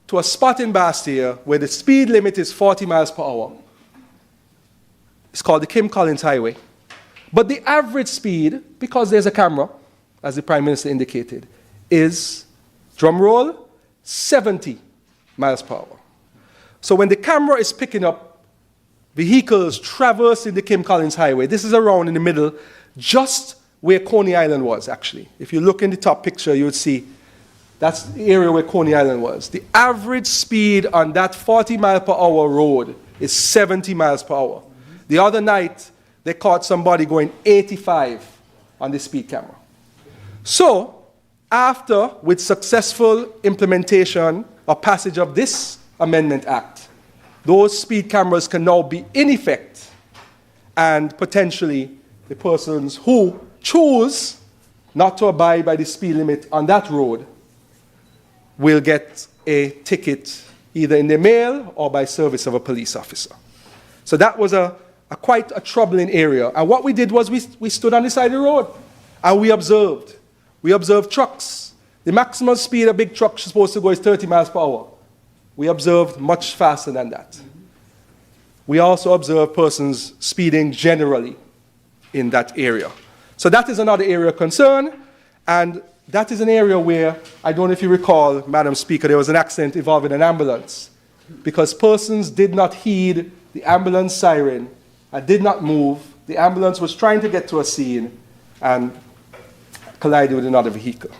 to a spot in Bastille where the speed limit is 40 miles per hour. It's called the Kim Collins Highway. But the average speed, because there's a camera, as the Prime Minister indicated, is, drum roll, 70 miles per hour. So when the camera is picking up vehicles traversing the Kim Collins Highway, this is around in the middle, just where Coney Island was, actually. If you look in the top picture, you would see that's the area where Coney Island was. The average speed on that 40 mile per hour road is 70 miles per hour. The other night, they caught somebody going 85 on the speed camera. So, after, with successful implementation or passage of this Amendment Act, those speed cameras can now be in effect, and potentially the persons who choose not to abide by the speed limit on that road will get a ticket either in the mail or by service of a police officer. So that was quite a troubling area. And what we did was we stood on the side of the road and we observed. We observed trucks. The maximum speed a big truck is supposed to go is 30 miles per hour. We observed much faster than that. We also observed persons speeding generally in that area. So that is another area of concern, and that is an area where, I don't know if you recall, Madam Speaker, there was an accident involving an ambulance because persons did not heed the ambulance siren and did not move. The ambulance was trying to get to a scene and collided with another vehicle.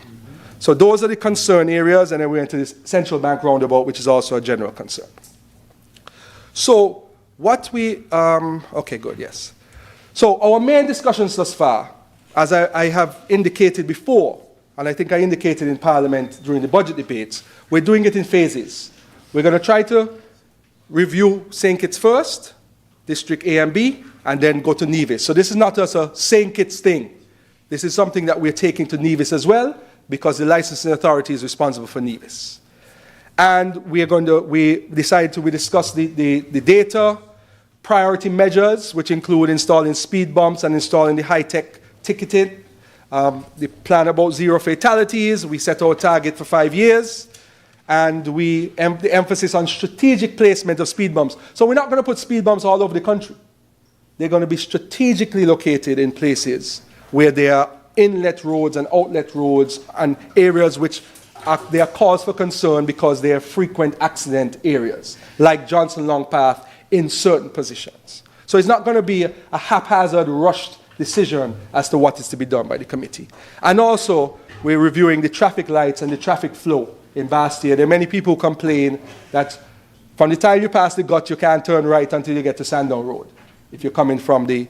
So those are the concern areas, and then we went to this Central Bank roundabout, which is also a general concern. So what we, okay, good, yes. So our main discussions thus far, as I have indicated before, and I think I indicated in Parliament during the budget debates, we're doing it in phases. We're going to try to review St. Kitts first, District A and B, and then go to Nevis. So this is not just a St. Kitts thing. This is something that we're taking to Nevis as well, because the licensing authority is responsible for Nevis. And we decided to discuss the data, priority measures, which include installing speed bumps and installing the high-tech ticketing, the plan about zero fatalities. We set our target for 5 years, and the emphasis on strategic placement of speed bumps. So we're not going to put speed bumps all over the country. They're going to be strategically located in places where there are inlet roads and outlet roads and areas which they are cause for concern because they are frequent accident areas, like Johnson Long Path in certain positions. So it's not going to be a haphazard, rushed decision as to what is to be done by the committee. And also, we're reviewing the traffic lights and the traffic flow in Bastille. There are many people who complain that from the time you pass the gut, you can't turn right until you get to Sandown Road, if you're coming from the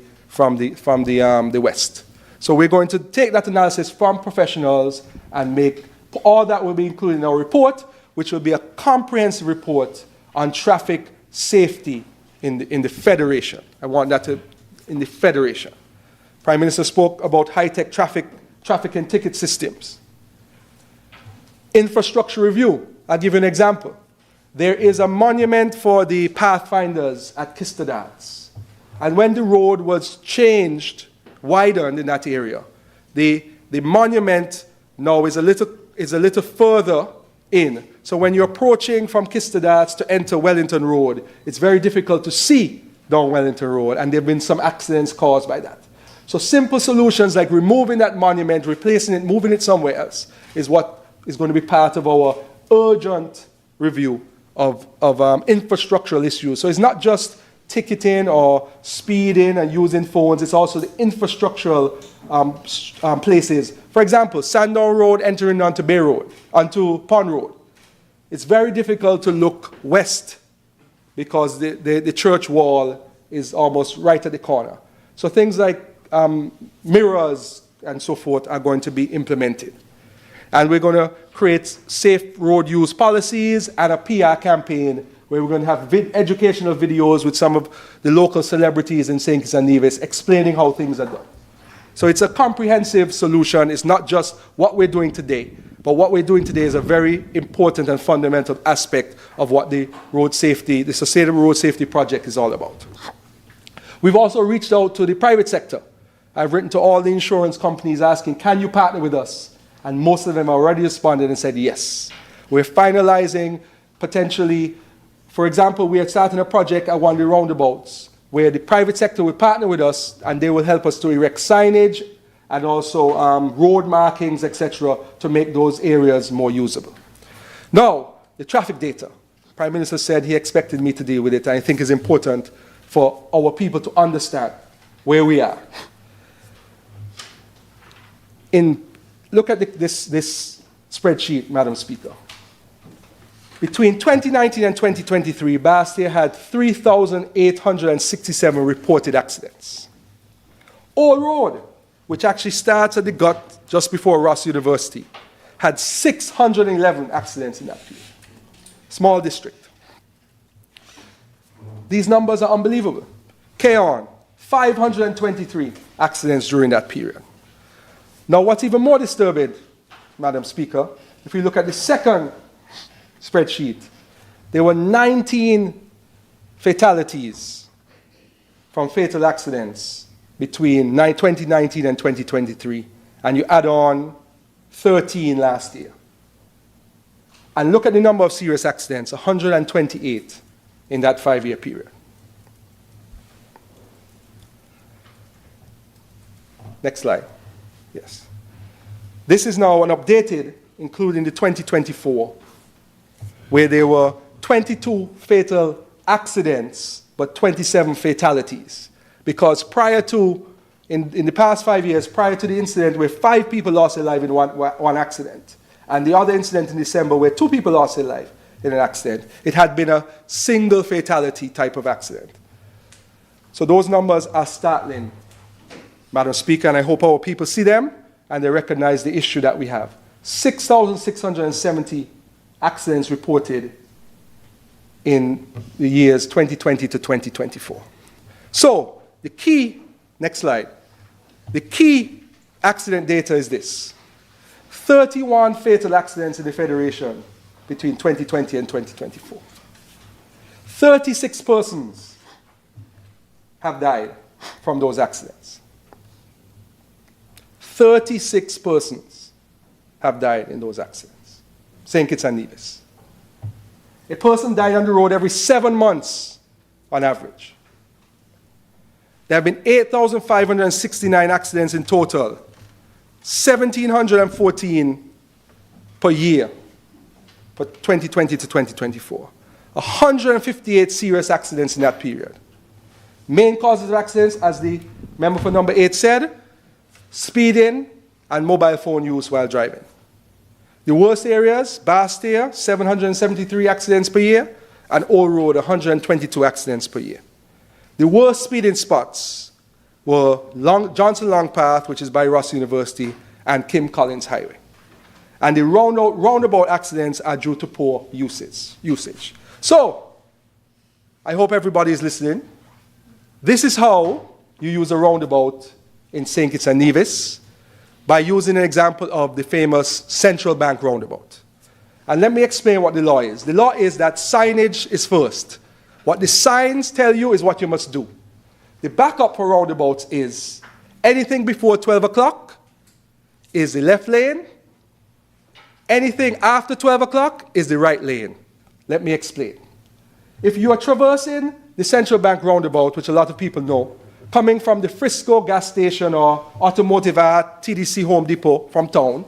west. So we're going to take that analysis from professionals and make all that will be included in our report, which will be a comprehensive report on traffic safety in the Federation. I want that in the Federation. Prime Minister spoke about high-tech traffic and ticket systems. Infrastructure review. I'll give you an example. There is a monument for the pathfinders at Kistadats. And when the road was changed, widened in that area, the monument now is a little further in. So when you're approaching from Kistadats to enter Wellington Road, it's very difficult to see down Wellington Road, and there have been some accidents caused by that. So simple solutions like removing that monument, replacing it, moving it somewhere else is what is going to be part of our urgent review of infrastructural issues. So it's not just ticketing or speeding and using phones, it's also the infrastructural places. For example, Sandown Road entering onto Bay Road, onto Pond Road. It's very difficult to look west because the church wall is almost right at the corner. So things like mirrors and so forth are going to be implemented. And we're going to create safe road use policies and a PR campaign where we're going to have educational videos with some of the local celebrities in St. Kitts and Nevis explaining how things are done. So it's a comprehensive solution. It's not just what we're doing today, but what we're doing today is a very important and fundamental aspect of what the Sustainable Road Safety Project is all about. We've also reached out to the private sector. I've written to all the insurance companies asking, can you partner with us? And most of them already responded and said yes. We're finalizing potentially, for example, we are starting a project at one of the roundabouts where the private sector will partner with us and they will help us to erect signage and also road markings, etc., to make those areas more usable. Now, the traffic data. Prime Minister said he expected me to deal with it, and I think it's important for our people to understand where we are. Look at this spreadsheet, Madam Speaker. Between 2019 and 2023, Bastia had 3,867 reported accidents. Old Road, which actually starts at the gut just before Ross University, had 611 accidents in that period. Small district. These numbers are unbelievable. Keon, 523 accidents during that period. Now, what's even more disturbing, Madam Speaker, if we look at the second spreadsheet, there were 19 fatalities from fatal accidents between 2019 and 2023, and you add on 13 last year. And look at the number of serious accidents, 128 in that 5-year period. Next slide. Yes. This is now an updated, including the 2024, where there were 22 fatal accidents, but 27 fatalities. Because prior to, in the past 5 years, prior to the incident where 5 people lost their life in one accident, and the other incident in December where 2 people lost their life in an accident, it had been a single fatality type of accident. So those numbers are startling, Madam Speaker, and I hope our people see them and they recognize the issue that we have. 6,670 accidents reported in the years 2020 to 2024. So the key, next slide, the key accident data is this. 31 fatal accidents in the Federation between 2020 and 2024. 36 persons have died from those accidents. 36 persons have died in those accidents. St. Kitts and Nevis. A person died on the road every 7 months on average. There have been 8,569 accidents in total, 1,714 per year for 2020 to 2024. 158 serious accidents in that period. Main causes of accidents, as the member for number 8 said, speeding and mobile phone use while driving. The worst areas, Bastia, 773 accidents per year, and Old Road, 122 accidents per year. The worst speeding spots were Johnson Long Path, which is by Ross University, and Kim Collins Highway. And the roundabout accidents are due to poor usage. So, I hope everybody is listening. This is how you use a roundabout in St. Kitts and Nevis, by using an example of the famous Central Bank roundabout. And let me explain what the law is. The law is that signage is first. What the signs tell you is what you must do. The backup for roundabouts is anything before 12 o'clock is the left lane, anything after 12 o'clock is the right lane. Let me explain. If you are traversing the Central Bank Roundabout, which a lot of people know, coming from the Frisco gas station or Automotive at TDC Home Depot from town,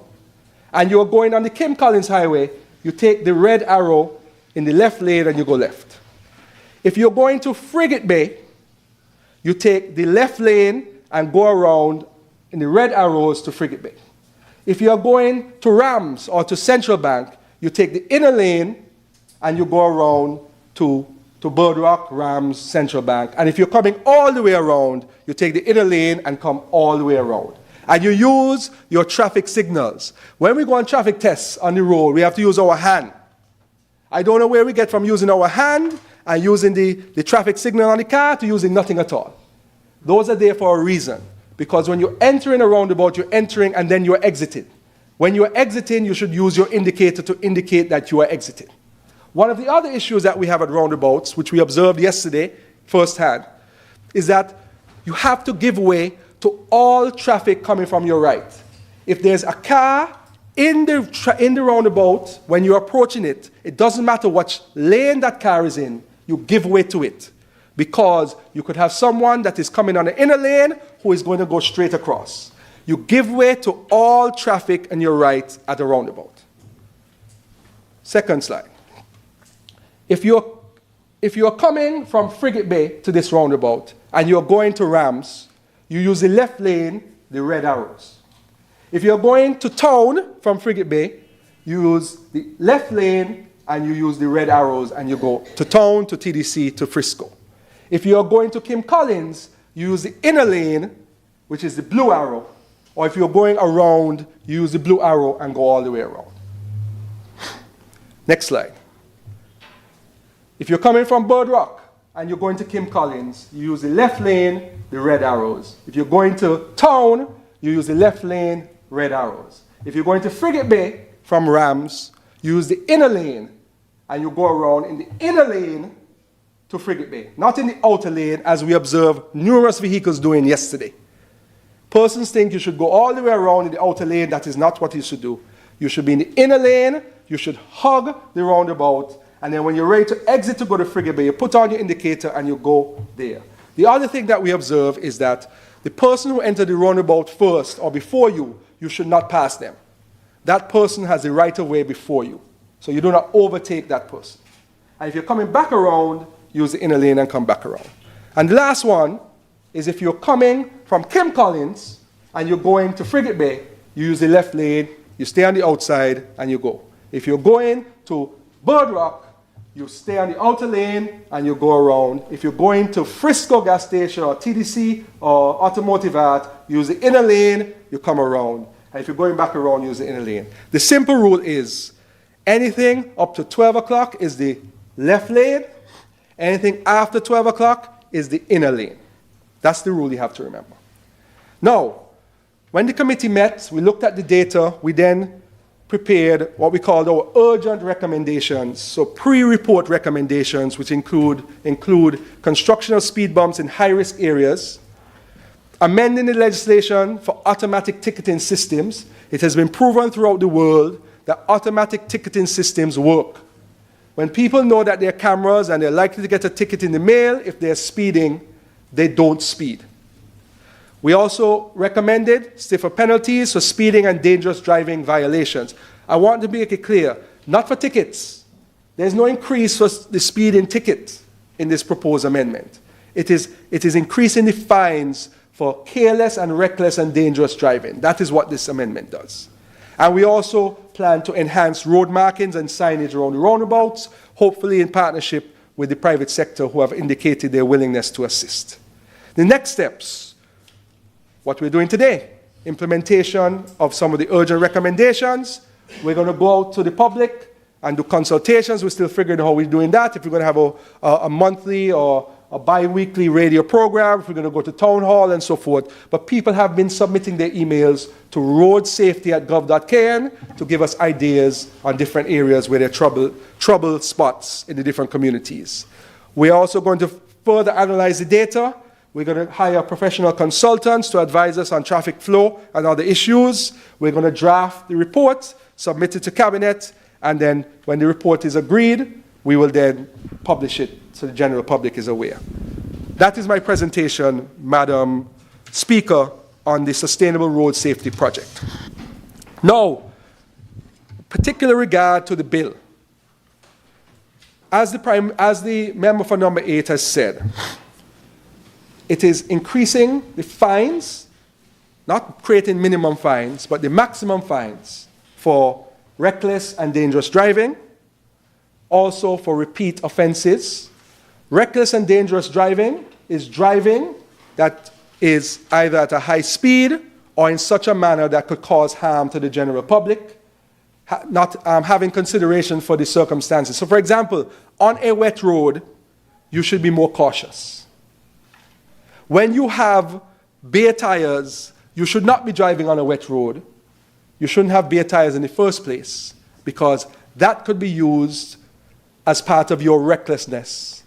and you're going on the Kim Collins Highway, you take the red arrow in the left lane and you go left. If you're going to Frigate Bay, you take the left lane and go around in the red arrows to Frigate Bay. If you're going to Rams or to Central Bank, you take the inner lane and you go around to Bird Rock, Rams, Central Bank. And if you're coming all the way around, you take the inner lane and come all the way around. And you use your traffic signals. When we go on traffic tests on the road, we have to use our hand. I don't know where we get from using our hand and using the traffic signal on the car to using nothing at all. Those are there for a reason. Because when you're entering a roundabout, you're entering and then you're exiting. When you're exiting, you should use your indicator to indicate that you are exiting. One of the other issues that we have at roundabouts, which we observed yesterday firsthand, is that you have to give way to all traffic coming from your right. If there's a car in the roundabout, when you're approaching it, it doesn't matter which lane that car is in, you give way to it. Because you could have someone that is coming on the inner lane who is going to go straight across. You give way to all traffic on your right at a roundabout. Second slide. If you're coming from Frigate Bay to this roundabout and you're going to Rams, you use the left lane, the red arrows. If you're going to town from Frigate Bay, you use the left lane and you use the red arrows and you go to town, to TDC, to Frisco. If you're going to Kim Collins, you use the inner lane, which is the blue arrow. Or if you're going around, you use the blue arrow and go all the way around. Next slide. If you're coming from Bird Rock and you're going to Kim Collins, you use the left lane, the red arrows. If you're going to town, you use the left lane, red arrows. If you're going to Frigate Bay from Rams, you use the inner lane and you go around in the inner lane to Frigate Bay, not in the outer lane as we observed numerous vehicles doing yesterday. Persons think you should go all the way around in the outer lane. That is not what you should do. You should be in the inner lane, you should hug the roundabout, and then when you're ready to exit to go to Frigate Bay, you put on your indicator and you go there. The other thing that we observe is that the person who entered the roundabout first or before you, you should not pass them. That person has the right of way before you. So you do not overtake that person. And if you're coming back around, use the inner lane and come back around. And the last one is if you're coming from Kim Collins and you're going to Frigate Bay, you use the left lane, you stay on the outside and you go. If you're going to Bird Rock, you stay on the outer lane and you go around. If you're going to Frisco gas station or TDC or Automotive Art, use the inner lane, you come around. And if you're going back around, use the inner lane. The simple rule is anything up to 12 o'clock is the left lane. Anything after 12 o'clock is the inner lane. That's the rule you have to remember. Now, when the committee met, we looked at the data. We then prepared what we called our urgent recommendations. So pre-report recommendations, which include construction of speed bumps in high-risk areas, amending the legislation for automatic ticketing systems. It has been proven throughout the world that automatic ticketing systems work. When people know that there are cameras and they're likely to get a ticket in the mail, if they're speeding, they don't speed. We also recommended stiffer penalties for speeding and dangerous driving violations. I want to make it clear, not for tickets. There's no increase for the speeding ticket in this proposed amendment. It is increasing the fines for careless and reckless and dangerous driving. That is what this amendment does. And we also plan to enhance road markings and signage around the roundabouts, hopefully in partnership with the private sector who have indicated their willingness to assist. The next steps, what we're doing today, implementation of some of the urgent recommendations. We're going to go out to the public and do consultations. We're still figuring out how we're doing that, if we're going to have a monthly or a bi-weekly radio program, if we're going to go to town hall and so forth. But people have been submitting their emails to roadsafety@gov.kn to give us ideas on different areas where there are trouble spots in the different communities. We're also going to further analyze the data. We're going to hire professional consultants to advise us on traffic flow and other issues. We're going to draft the report, submit it to Cabinet, and then when the report is agreed, we will then publish it so the general public is aware. That is my presentation, Madam Speaker, on the Sustainable Road Safety Project. Now, particular regard to the bill. As the member for number 8 has said, it is increasing the fines, not creating minimum fines, but the maximum fines for reckless and dangerous driving, also for repeat offenses. Reckless and dangerous driving is driving that is either at a high speed or in such a manner that could cause harm to the general public, not having consideration for the circumstances. So, for example, on a wet road, you should be more cautious. When you have bare tires, you should not be driving on a wet road. You shouldn't have bare tires in the first place, because that could be used as part of your recklessness.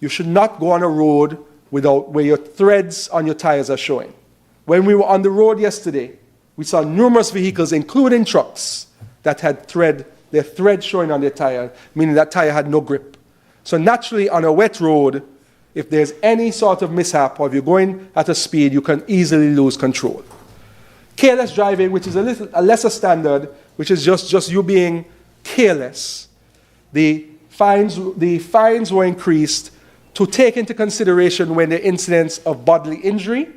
You should not go on a road where your threads on your tires are showing. When we were on the road yesterday, we saw numerous vehicles, including trucks, that had their thread showing on their tire, meaning that tire had no grip. So naturally, on a wet road, if there's any sort of mishap or if you're going at a speed, you can easily lose control. Careless driving, which is a lesser standard, which is just you being careless. The fines were increased to take into consideration when there are incidents of bodily injury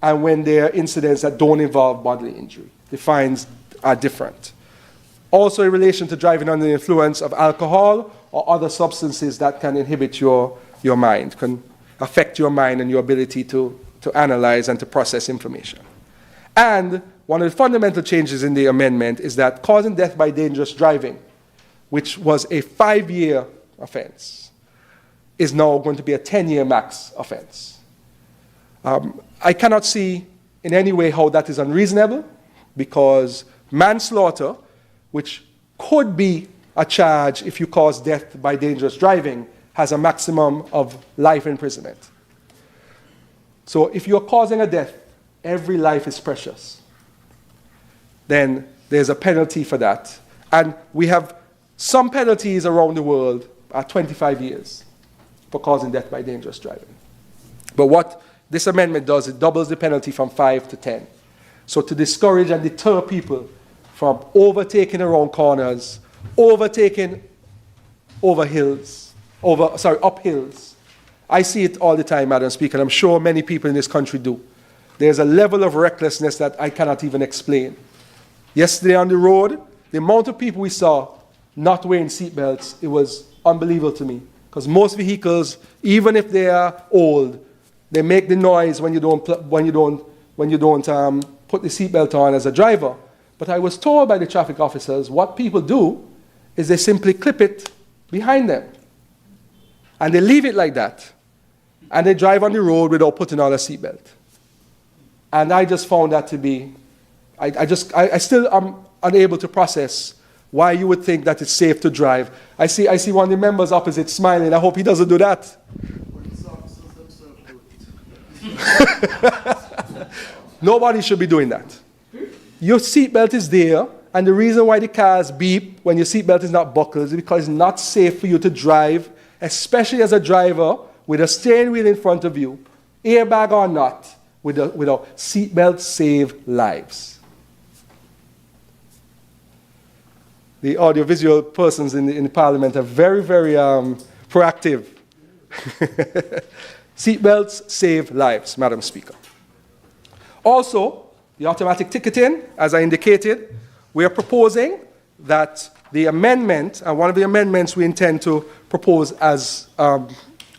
and when there are incidents that don't involve bodily injury. The fines are different. Also in relation to driving under the influence of alcohol or other substances that can inhibit your mind, can affect your mind and your ability to analyze and to process information. And one of the fundamental changes in the amendment is that causing death by dangerous driving, which was a 5-year offense, is now going to be a 10-year max offense. I cannot see in any way how that is unreasonable, because manslaughter, which could be a charge if you cause death by dangerous driving, has a maximum of life imprisonment. So if you're causing a death, every life is precious. Then there's a penalty for that. And we have some penalties around the world are 25 years for causing death by dangerous driving. But what this amendment does, it doubles the penalty from 5 to 10. So to discourage and deter people from overtaking around corners, overtaking uphills. I see it all the time, Madam Speaker, and I'm sure many people in this country do. There's a level of recklessness that I cannot even explain. Yesterday on the road, the amount of people we saw not wearing seatbelts, it was unbelievable to me. Because most vehicles, even if they are old, they make the noise when you don't put the seatbelt on as a driver. But I was told by the traffic officers what people do is they simply clip it behind them. And they leave it like that. And they drive on the road without putting on a seatbelt. And I just found that to be, I still am unable to process why you would think that it's safe to drive. I see one of the members opposite smiling. I hope he doesn't do that. Nobody should be doing that. Your seatbelt is there, and the reason why the cars beep when your seatbelt is not buckled is because it's not safe for you to drive, especially as a driver with a steering wheel in front of you, airbag or not, with a seatbelt save lives. The audiovisual persons in the Parliament are very, very proactive. Seatbelts save lives, Madam Speaker. Also, the automatic ticketing, as I indicated, we are proposing that the amendment, and one of the amendments we intend to propose as an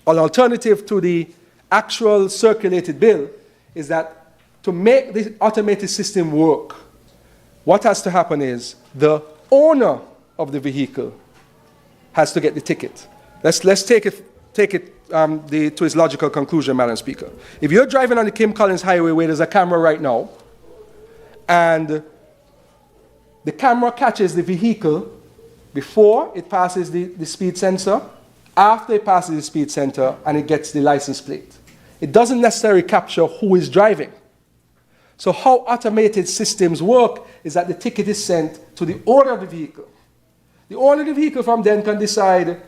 alternative to the actual circulated bill, is that to make the automated system work, what has to happen is the owner of the vehicle has to get the ticket. Let's take it to its logical conclusion, Madam Speaker. If you're driving on the Kim Collins Highway where there's a camera right now, and the camera catches the vehicle before it passes the speed sensor, after it passes the speed sensor, and it gets the license plate. it doesn't necessarily capture who is driving. So how automated systems work is that the ticket is sent to the owner of the vehicle. The owner of the vehicle from then can decide,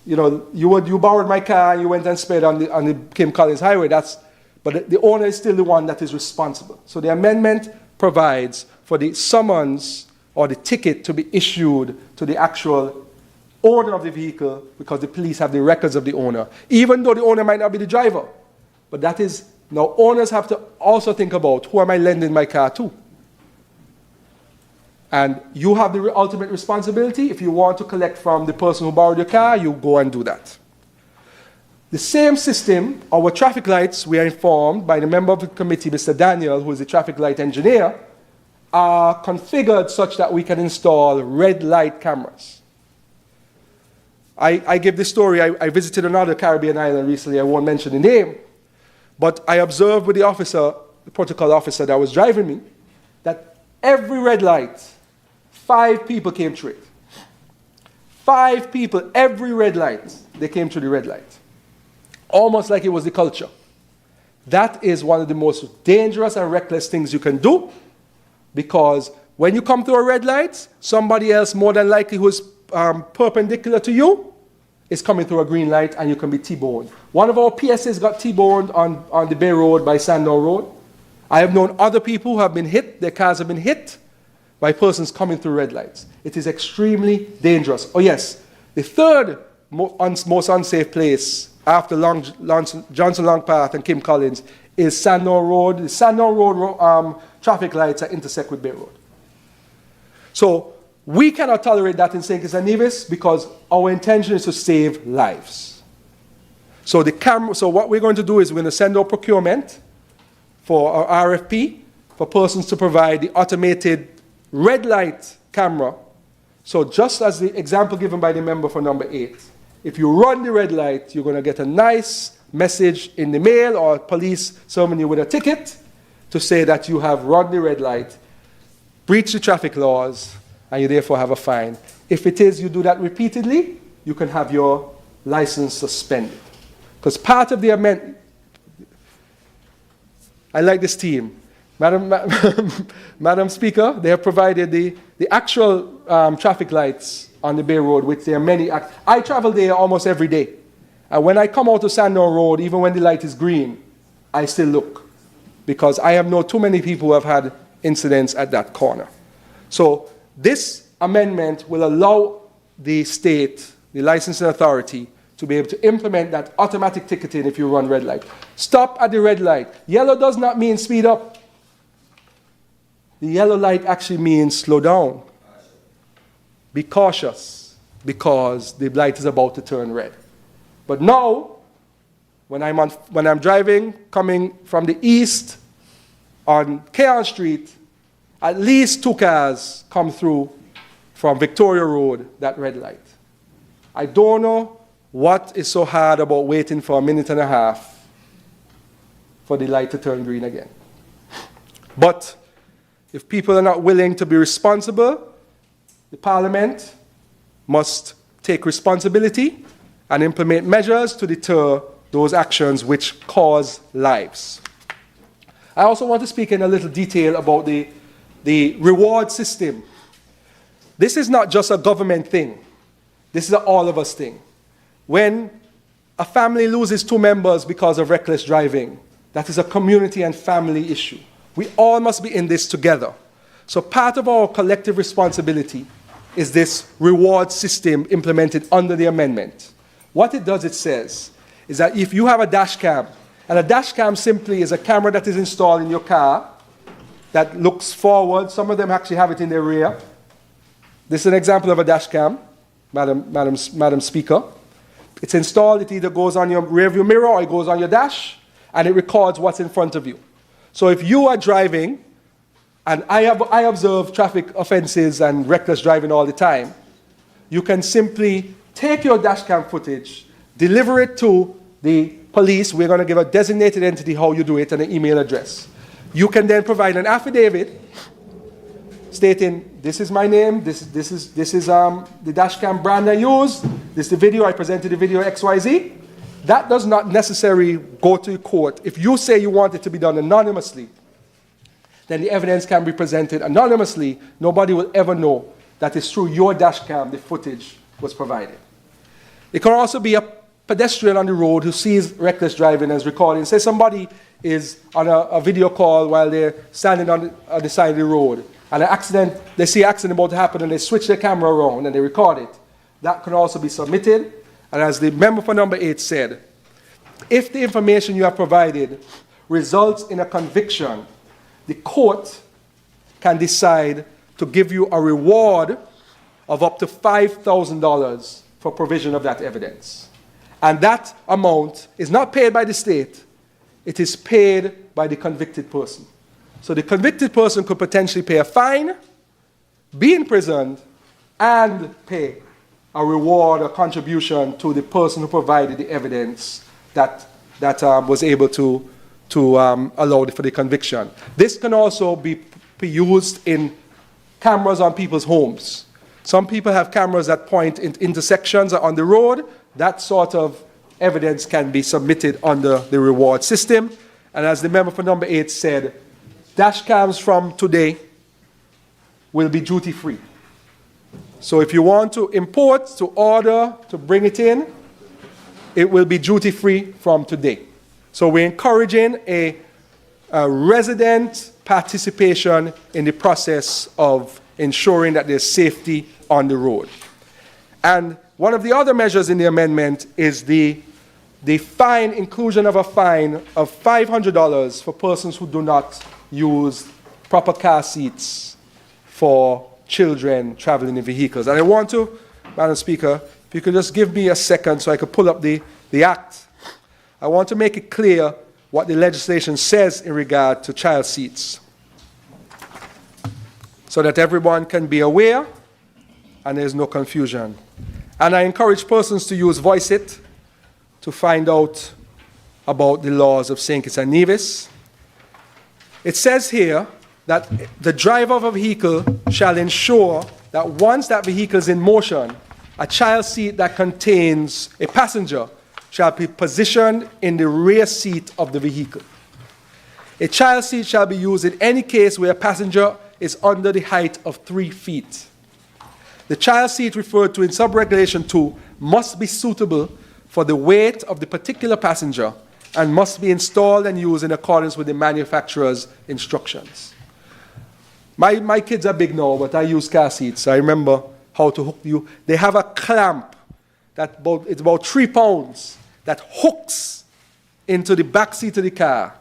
you know, you borrowed my car and you went and sped on the Kim Collins Highway. But the owner is still the one that is responsible. So the amendment provides for the summons or the ticket to be issued to the actual owner of the vehicle, because the police have the records of the owner, even though the owner might not be the driver. But that is, now owners have to also think about, who am I lending my car to? And you have the ultimate responsibility. If you want to collect from the person who borrowed your car, you go and do that. The same system, our traffic lights, we are informed by the member of the committee, Mr. Daniel, who is the traffic light engineer, are configured such that we can install red light cameras. I give this story. I visited another Caribbean island recently. I won't mention the name. But I observed with the officer, the protocol officer that was driving me, that every red light, 5 people came through it. 5 people, every red light, they came through the red light. Almost like it was the culture. That is one of the most dangerous and reckless things you can do, because when you come through a red light, somebody else more than likely who is perpendicular to you is coming through a green light, and you can be T-boned. One of our PSAs got T-boned on the Bay Road by Sandown Road. I have known other people who have been hit, their cars have been hit by persons coming through red lights. It is extremely dangerous. Oh yes, the third most unsafe place after Johnson Long Path and Kim Collins is Sandown Road. The Sandown Road traffic lights that intersect with Bay Road. So we cannot tolerate that in St. Kitts and Nevis, because our intention is to save lives. So what we're going to do is we're going to send out procurement for our RFP for persons to provide the automated red light camera. So just as the example given by the member for number 8, if you run the red light, you're going to get a nice message in the mail, or police summon you with a ticket to say that you have run the red light, breached the traffic laws, and you therefore have a fine. If it is you do that repeatedly, you can have your license suspended. Because part of the amendment, I like this team. Madam Speaker, they have provided the actual traffic lights on the Bay Road, which there are many. I travel there almost every day. And when I come out to Sandown Road, even when the light is green, I still look. Because I have known too many people who have had incidents at that corner. So this amendment will allow the state, the licensing authority, to be able to implement that automatic ticketing if you run red light. Stop at the red light. Yellow does not mean speed up. The yellow light actually means slow down. Be cautious, because the light is about to turn red. But now, when I'm driving, coming from the east on Keon Street, at least 2 cars come through from Victoria Road, that red light. I don't know what is so hard about waiting for 1.5 minutes for the light to turn green again. But if people are not willing to be responsible, the Parliament must take responsibility and implement measures to deter those actions which cause lives. I also want to speak in a little detail about the reward system. This is not just a government thing. This is an all of us thing. When a family loses 2 members because of reckless driving, that is a community and family issue. We all must be in this together. So part of our collective responsibility is this reward system implemented under the amendment. What it does, it says, is that if you have a dash cam, and a dash cam simply is a camera that is installed in your car that looks forward. Some of them actually have it in their rear. This is an example of a dash cam, Madam Speaker. It's installed, it either goes on your rear view mirror or it goes on your dash, and it records what's in front of you. So if you are driving, and I observe traffic offenses and reckless driving all the time, you can simply take your dash cam footage, deliver it to the police. We're going to give a designated entity how you do it and an email address. You can then provide an affidavit stating, this is my name, this is the dash cam brand I use, this is the video, I presented the video XYZ. that does not necessarily go to court. If you say you want it to be done anonymously, then the evidence can be presented anonymously. Nobody will ever know that it's through your dash cam the footage was provided. It can also be a pedestrian on the road who sees reckless driving and is recording. Say somebody is on a video call while they're standing on the side of the road, and they see an accident about to happen, and they switch their camera around and they record it. That can also be submitted. And as the member for number 8 said, if the information you have provided results in a conviction, the court can decide to give you a reward of up to $5,000 for provision of that evidence. And that amount is not paid by the state, it is paid by the convicted person. So the convicted person could potentially pay a fine, be imprisoned, and pay a reward or contribution to the person who provided the evidence that was able to allow for the conviction. This can also be used in cameras on people's homes. Some people have cameras that point in intersections or on the road. That sort of evidence can be submitted under the reward system. And as the member for number 8 said, dash cams from today will be duty free. So if you want to import, to order, to bring it in, it will be duty free from today. So we're encouraging a resident participation in the process of ensuring that there's safety on the road. And one of the other measures in the amendment is the fine, inclusion of a fine of $500 for persons who do not use proper car seats for children traveling in vehicles. And I want to, Madam Speaker, if you could just give me a second so I could pull up the act. I want to make it clear what the legislation says in regard to child seats, so that everyone can be aware and there's no confusion. And I encourage persons to use Voice It to find out about the laws of St. Kitts and Nevis. It says here that the driver of a vehicle shall ensure that once that vehicle is in motion, a child seat that contains a passenger shall be positioned in the rear seat of the vehicle. A child seat shall be used in any case where a passenger is under the height of 3 feet. The child seat referred to in Subregulation 2 must be suitable for the weight of the particular passenger and must be installed and used in accordance with the manufacturer's instructions. My kids are big now, but I use car seats. I remember how to hook you. They have a clamp it's about 3 pounds that hooks into the back seat of the car.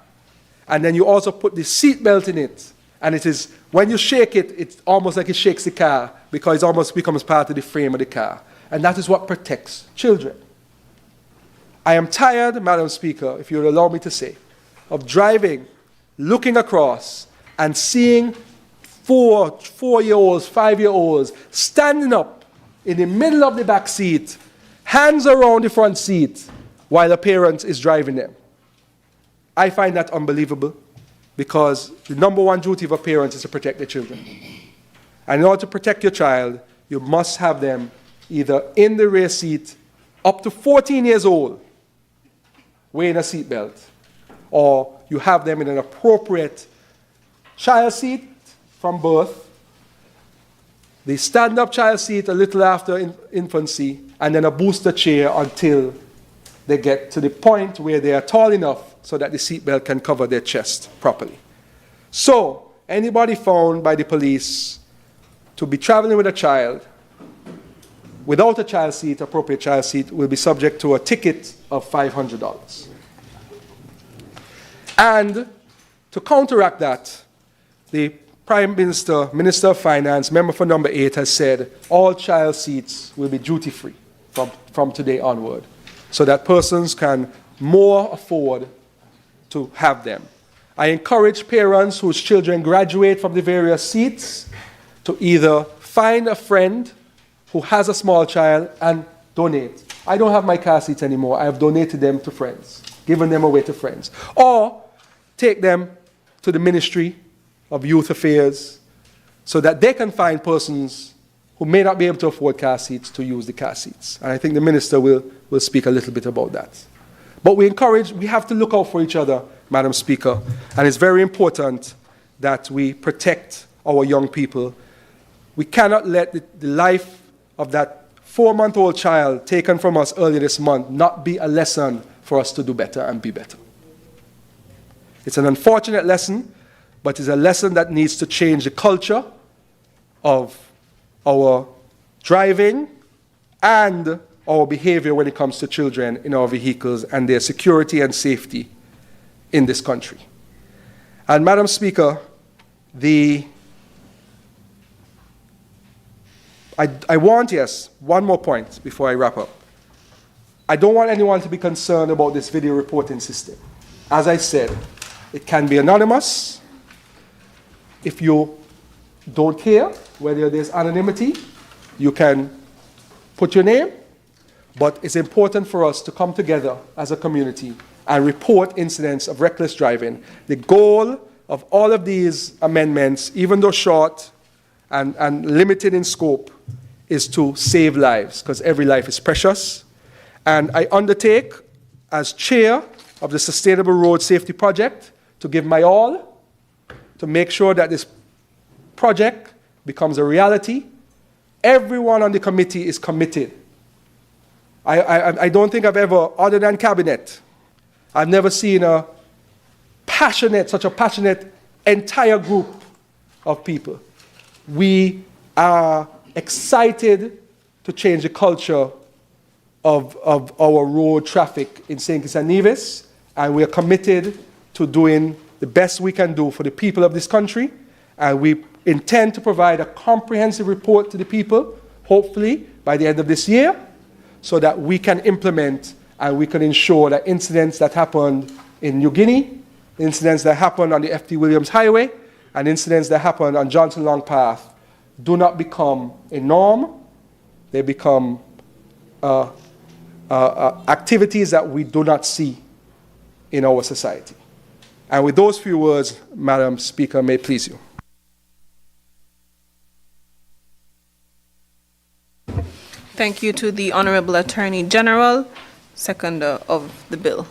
And then you also put the seat belt in it. And it is, when you shake it, it's almost like it shakes the car because it almost becomes part of the frame of the car. And that is what protects children. I am tired, Madam Speaker, if you would allow me to say, of driving, looking across, and seeing 4-year-olds, 5-year-olds standing up in the middle of the back seat, hands around the front seat, while a parent is driving them. I find that unbelievable, because the number one duty of a parent is to protect their children. And in order to protect your child, you must have them either in the rear seat up to 14 years old, wearing a seatbelt, or you have them in an appropriate child seat from birth, the stand-up child seat a little after infancy, and then a booster chair until they get to the point where they are tall enough so that the seatbelt can cover their chest properly. So, anybody found by the police to be traveling with a child without a child seat, appropriate child seat, will be subject to a ticket of $500. And to counteract that, the Prime Minister, Minister of Finance, member for number 8, has said all child seats will be duty-free from today onward, so that persons can more afford to have them. I encourage parents whose children graduate from the various seats to either find a friend who has a small child and donate. I don't have my car seats anymore. I have donated them to friends, given them away to friends. Or take them to the Ministry of Youth Affairs so that they can find persons who may not be able to afford car seats to use the car seats. And I think the Minister will speak a little bit about that. But we have to look out for each other, Madam Speaker, and it's very important that we protect our young people. We cannot let the life of that 4-month-old child taken from us earlier this month not be a lesson for us to do better and be better. It's an unfortunate lesson, but it's a lesson that needs to change the culture of our driving and our behavior when it comes to children in our vehicles and their security and safety in this country. And Madam Speaker, I want, one more point before I wrap up. I don't want anyone to be concerned about this video reporting system. As I said, it can be anonymous. If you don't care whether there's anonymity, you can put your name. But it's important for us to come together as a community and report incidents of reckless driving. The goal of all of these amendments, even though short and limited in scope, is to save lives, because every life is precious. And I undertake, as chair of the Sustainable Road Safety Project, to give my all to make sure that this project becomes a reality. Everyone on the committee is committed. I don't think I've ever, other than cabinet, I've never seen such a passionate entire group of people. We are excited to change the culture of our road traffic in St. Kitts and Nevis, and we are committed to doing the best we can do for the people of this country, and we intend to provide a comprehensive report to the people, hopefully by the end of this year, so that we can implement and we can ensure that incidents that happened in New Guinea, incidents that happened on the F.T. Williams Highway, and incidents that happened on Johnson Long Path do not become a norm. They become activities that we do not see in our society. And with those few words, Madam Speaker, may it please you. Thank you to the Honourable Attorney-General, seconder of the bill.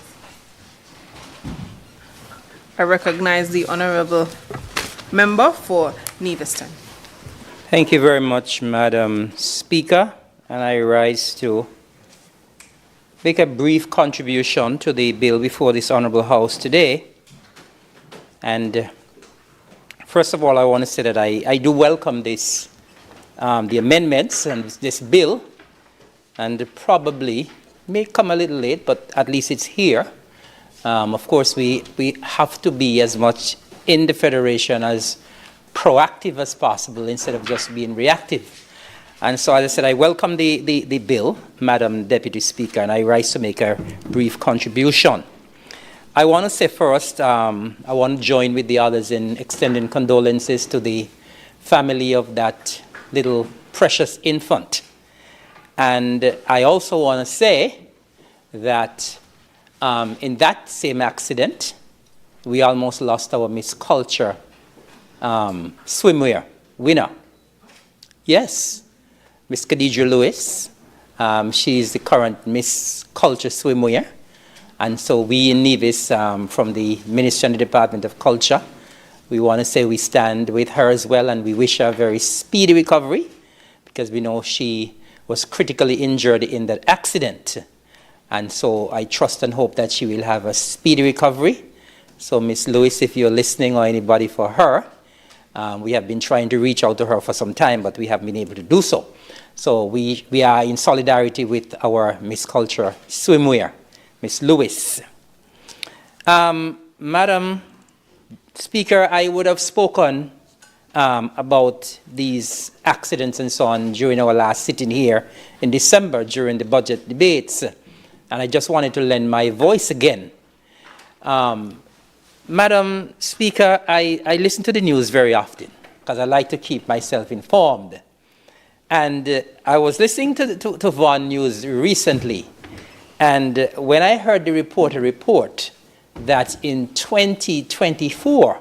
I recognize the Honourable Member for Nevis. Thank you very much, Madam Speaker, and I rise to make a brief contribution to the bill before this Honourable House today. And first of all, I want to say that I do welcome this, the amendments and this bill, and probably may come a little late, but at least it's here. Of course, we have to be as much in the Federation as proactive as possible instead of just being reactive. And so, as I said, I welcome the bill, Madam Deputy Speaker, and I rise to make a brief contribution. I want to say first, I want to join with the others in extending condolences to the family of that little precious infant. And I also want to say that in that same accident, we almost lost our Miss Culture swimwear winner. Yes, Miss Khadija Lewis. She is the current Miss Culture swimwear. And so we in Nevis, from the Ministry and the Department of Culture, we want to say we stand with her as well, and we wish her a very speedy recovery, because we know she was critically injured in that accident. And so I trust and hope that she will have a speedy recovery. So Miss Lewis, if you're listening, or anybody for her, we have been trying to reach out to her for some time, but we haven't been able to do so. So we are in solidarity with our Miss Culture swimwear, Miss Lewis. Madam Speaker, I would have spoken about these accidents and so on during our last sitting here in December during the budget debates, and I just wanted to lend my voice again. Madam Speaker, I listen to the news very often because I like to keep myself informed. And I was listening to Vaughan News recently, and when I heard the reporter report that in 2024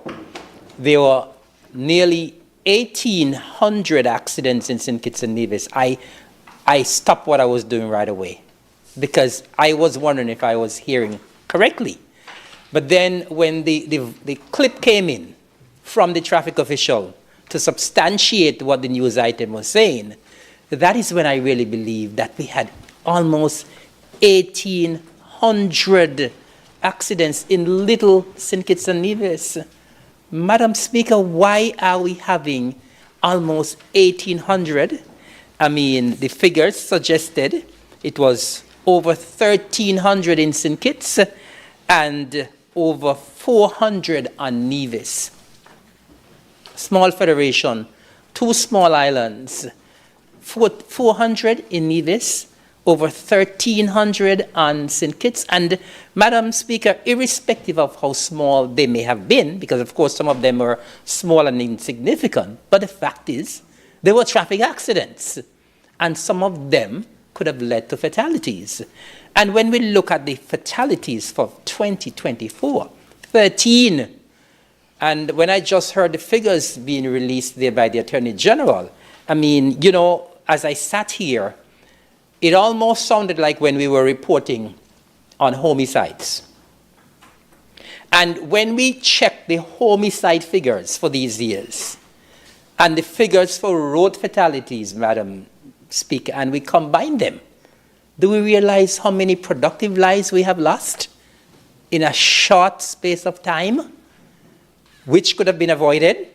there were nearly 1,800 accidents in St. Kitts and Nevis, I stopped what I was doing right away, because I was wondering if I was hearing correctly. But then when the clip came in from the traffic official to substantiate what the news item was saying, that is when I really believed that we had almost 1,800 accidents in Little St. Kitts and Nevis. Madam Speaker, why are we having almost 1,800? I mean, the figures suggested it was over 1,300 in St. Kitts and over 400 on Nevis. Small federation, 2 small islands, 400 in Nevis, over 1,300 on St. Kitts. And Madam Speaker, irrespective of how small they may have been, because of course some of them were small and insignificant, but the fact is there were traffic accidents, and some of them could have led to fatalities. And when we look at the fatalities for 2024, 13. And when I just heard the figures being released there by the Attorney-General, I mean, you know, as I sat here, it almost sounded like when we were reporting on homicides. And when we check the homicide figures for these years, and the figures for road fatalities, Madam Speaker, and we combine them, do we realize how many productive lives we have lost in a short space of time, which could have been avoided?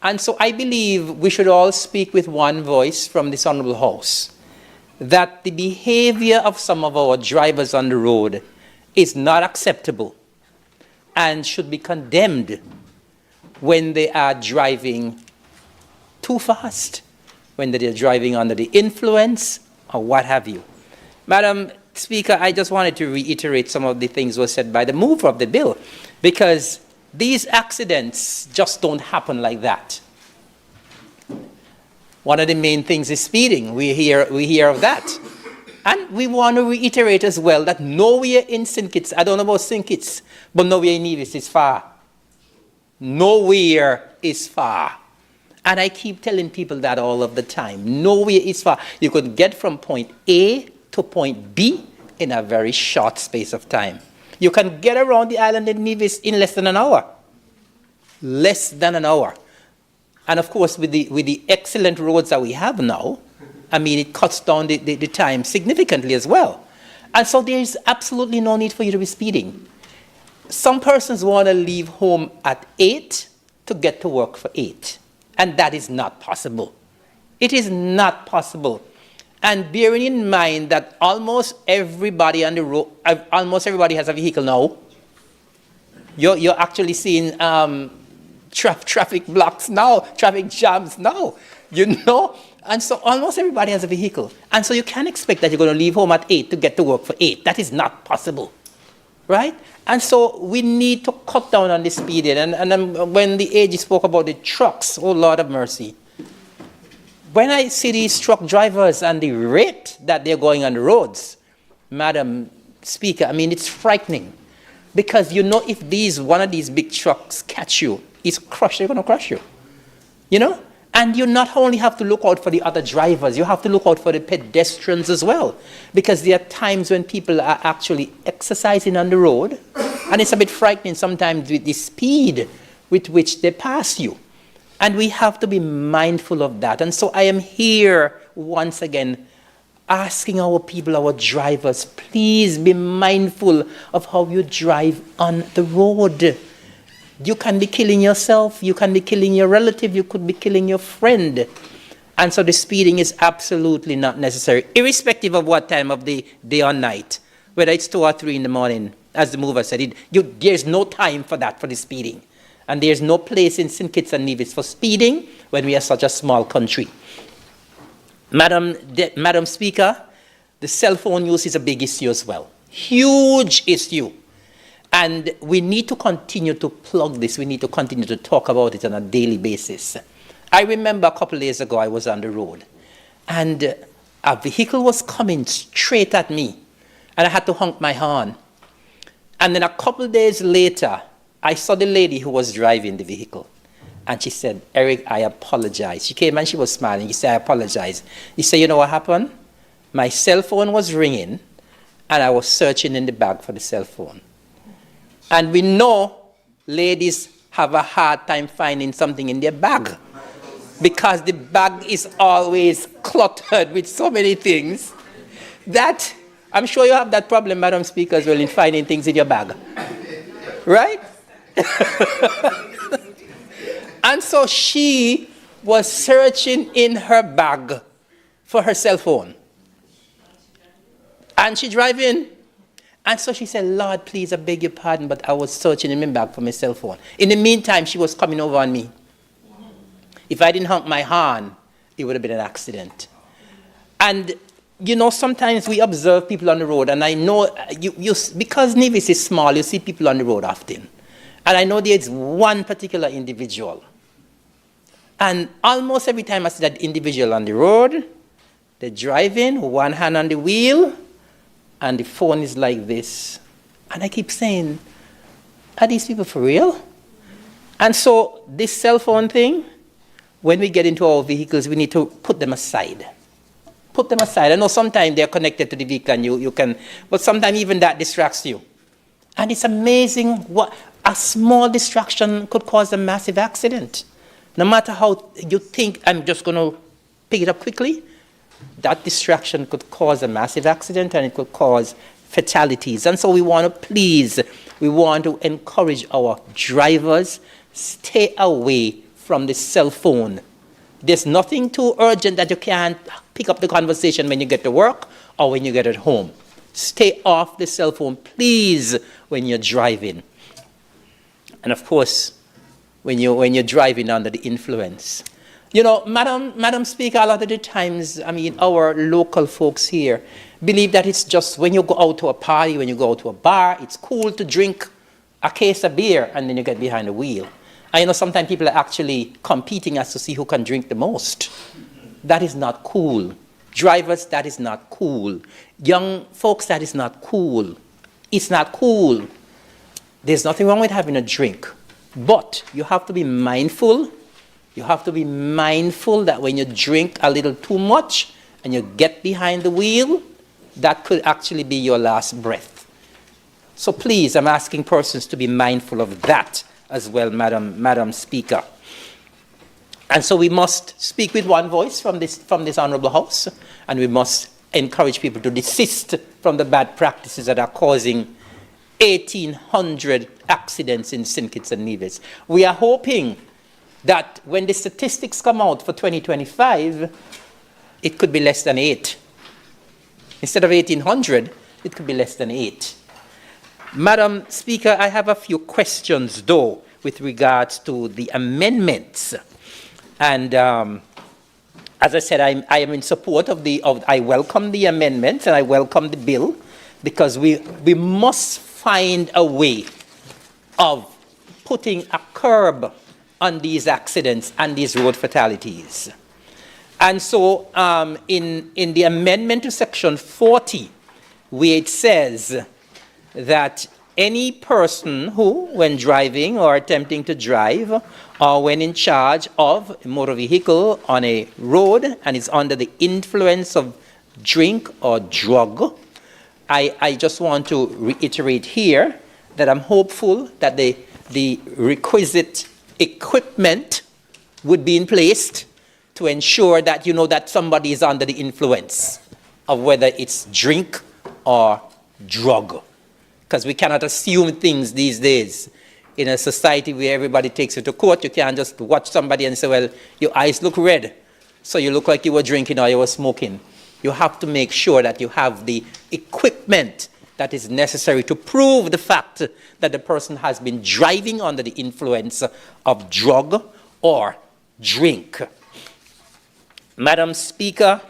And so I believe we should all speak with one voice from this Honourable House, that the behavior of some of our drivers on the road is not acceptable and should be condemned when they are driving too fast, when they are driving under the influence, or what have you. Madam Speaker, I just wanted to reiterate some of the things were said by the mover of the bill, because these accidents just don't happen like that. One of the main things is speeding. We hear of that. And we want to reiterate as well that nowhere in St. Kitts, I don't know about St. Kitts, but nowhere in Nevis is far. Nowhere is far. And I keep telling people that all of the time. Nowhere is far. You could get from point A to point B in a very short space of time. You can get around the island in Nevis in less than an hour. Less than an hour. And of course, with the excellent roads that we have now, I mean, it cuts down the time significantly as well. And so there is absolutely no need for you to be speeding. Some persons want to leave home at 8 to get to work for 8. And that is not possible. It is not possible. And bearing in mind that almost everybody on the road, almost everybody has a vehicle now. You're actually seeing traffic blocks now, traffic jams now, you know? And so almost everybody has a vehicle. And so you can't expect that you're going to leave home at 8 to get to work for 8. That is not possible, right? And so we need to cut down on the speeding. And when the AG spoke about the trucks, oh Lord have mercy. When I see these truck drivers and the rate that they're going on the roads, Madam Speaker, I mean, it's frightening. Because you know, if one of these big trucks catch you, they're going to crush you. You know? And you not only have to look out for the other drivers, you have to look out for the pedestrians as well. Because there are times when people are actually exercising on the road, and it's a bit frightening sometimes with the speed with which they pass you. And we have to be mindful of that. And so I am here once again asking our people, our drivers, please be mindful of how you drive on the road. You can be killing yourself, you can be killing your relative, you could be killing your friend. And so the speeding is absolutely not necessary, irrespective of what time of the day or night, whether it's 2 or 3 in the morning, as the mover said, there's no time for that, for the speeding. And there's no place in St. Kitts and Nevis for speeding when we are such a small country. Madam Speaker, the cell phone use is a big issue as well. Huge issue. And we need to continue to plug this. We need to continue to talk about it on a daily basis. I remember a couple of days ago I was on the road, and a vehicle was coming straight at me, and I had to honk my horn. And then a couple of days later, I saw the lady who was driving the vehicle, and she said, "Eric, I apologize." She came and she was smiling. She said, "I apologize." He said, "You know what happened? My cell phone was ringing, and I was searching in the bag for the cell phone. And we know ladies have a hard time finding something in their bag because the bag is always cluttered with so many things that I'm sure you have that problem, Madam Speaker, as well, in finding things in your bag. Right? And so she was searching in her bag for her cell phone. And she driving. And so she said, Lord, please, I beg your pardon, but I was searching in my bag for my cell phone. In the meantime, she was coming over on me. If I didn't honk my horn, it would have been an accident. And, you know, sometimes we observe people on the road, and I know, because Nevis is small, you see people on the road often. And I know there's one particular individual. And almost every time I see that individual on the road, they're driving, one hand on the wheel, and the phone is like this. And I keep saying, are these people for real? And so this cell phone thing, when we get into our vehicles, we need to put them aside. Put them aside. I know sometimes they're connected to the vehicle and you can, but sometimes even that distracts you. And it's amazing what a small distraction could cause a massive accident. No matter how you think, I'm just going to pick it up quickly, that distraction could cause a massive accident and it could cause fatalities. And so we want to encourage our drivers, stay away from the cell phone. There's nothing too urgent that you can't pick up the conversation when you get to work or when you get at home. Stay off the cell phone, please, when you're driving. And of course, when you're driving under the influence. You know, Madam Speaker, a lot of the times, I mean, our local folks here believe that it's just when you go out to a party, when you go out to a bar, it's cool to drink a case of beer and then you get behind the wheel. And you know, sometimes people are actually competing as to see who can drink the most. That is not cool. Drivers, that is not cool. Young folks, that is not cool. It's not cool. There's nothing wrong with having a drink. But you have to be mindful. You have to be mindful that when you drink a little too much and you get behind the wheel, that could actually be your last breath. So please, I'm asking persons to be mindful of that as well, Madam Speaker. And so we must speak with one voice from this Honourable House, and we must encourage people to desist from the bad practices that are causing 1,800 accidents in St. Kitts and Nevis. We are hoping that when the statistics come out for 2025, it could be less than 8. Instead of 1,800, it could be less than 8. Madam Speaker, I have a few questions, though, with regards to the amendments. And as I said, I am in support I welcome the amendments and I welcome the bill, because we must find a way of putting a curb on these accidents and these road fatalities. And so in the amendment to Section 40, where it says that any person who, when driving or attempting to drive, or when in charge of a motor vehicle on a road and is under the influence of drink or drug, I just want to reiterate here that I'm hopeful that the requisite equipment would be in place to ensure that you know that somebody is under the influence of whether it's drink or drug. Because we cannot assume things these days. In a society where everybody takes you to court, you can't just watch somebody and say, well, your eyes look red, so you look like you were drinking or you were smoking. You have to make sure that you have the equipment that is necessary to prove the fact that the person has been driving under the influence of drug or drink. Madam Speaker,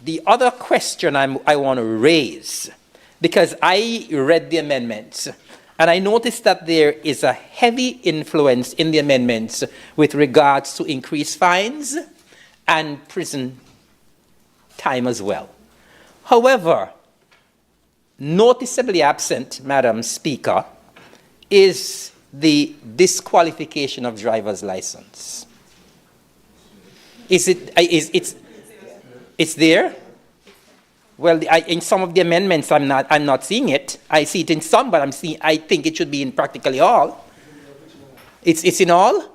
the other question I want to raise, because I read the amendments, and I noticed that there is a heavy influence in the amendments with regards to increased fines and prison time as well. However, noticeably absent, Madam Speaker, is the disqualification of driver's license. It's there? Well, in some of the amendments, I'm not seeing it. I see it in some, but I think it should be in practically all. It's in all?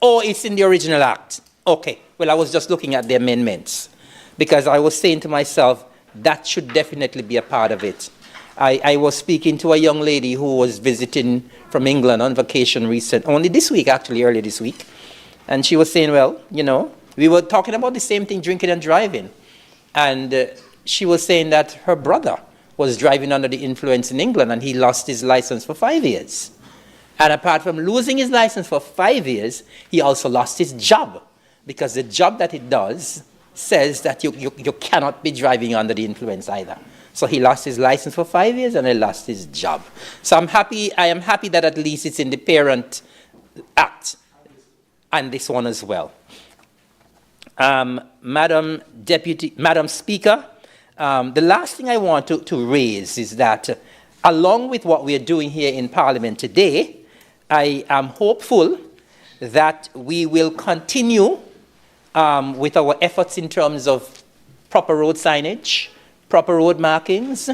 Oh, it's in the original act. Okay. Well, I was just looking at the amendments because I was saying to myself, that should definitely be a part of it. I was speaking to a young lady who was visiting from England on vacation only this week, actually, earlier this week. And she was saying, well, you know, we were talking about the same thing, drinking and driving. And she was saying that her brother was driving under the influence in England and he lost his license for 5 years. And apart from losing his license for 5 years, he also lost his job because the job that he does says that you cannot be driving under the influence either. So he lost his license for 5 years and he lost his job. So I am happy that at least it's in the Parent Act and this one as well. Madam Speaker, the last thing I want to raise is that along with what we are doing here in Parliament today, I am hopeful that we will continue with our efforts in terms of proper road signage, proper road markings.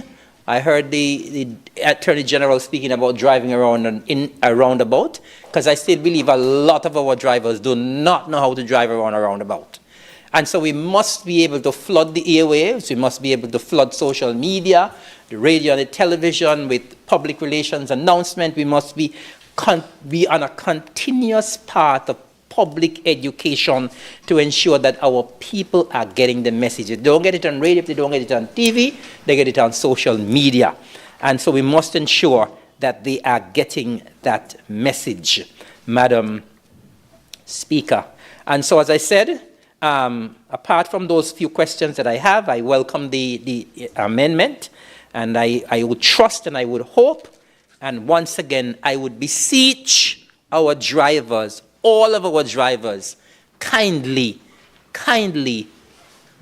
I heard the Attorney-General speaking about driving around in a roundabout, because I still believe a lot of our drivers do not know how to drive around a roundabout. And so we must be able to flood the airwaves, we must be able to flood social media, the radio and the television with public relations announcement. We must be on a continuous path of public education to ensure that our people are getting the message. If they don't get it on radio, if they don't get it on TV, they get it on social media. And so we must ensure that they are getting that message, Madam Speaker. And so as I said, apart from those few questions that I have, I welcome the amendment, and I would trust and I would hope, and once again, I would beseech our drivers, all of our drivers, kindly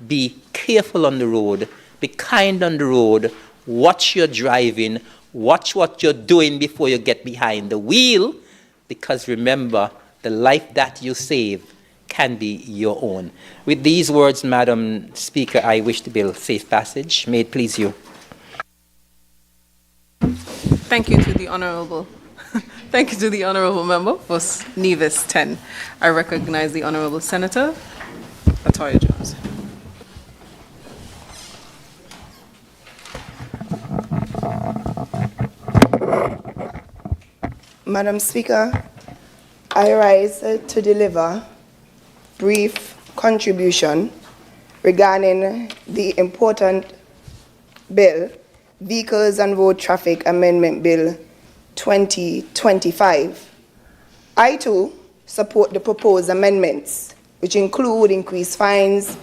be careful on the road, be kind on the road, watch your driving, watch what you're doing before you get behind the wheel, because remember, the life that you save can be your own. With these words, Madam Speaker, I wish to bill safe passage. May it please you. Thank you to the Honourable. Thank you to the Honourable Member for Nevis 10. I recognize the Honourable Senator Latoya Jones. Madam Speaker, I rise to deliver brief contribution regarding the important bill, Vehicles and Road Traffic Amendment Bill 2025. I too support the proposed amendments, which include increased fines,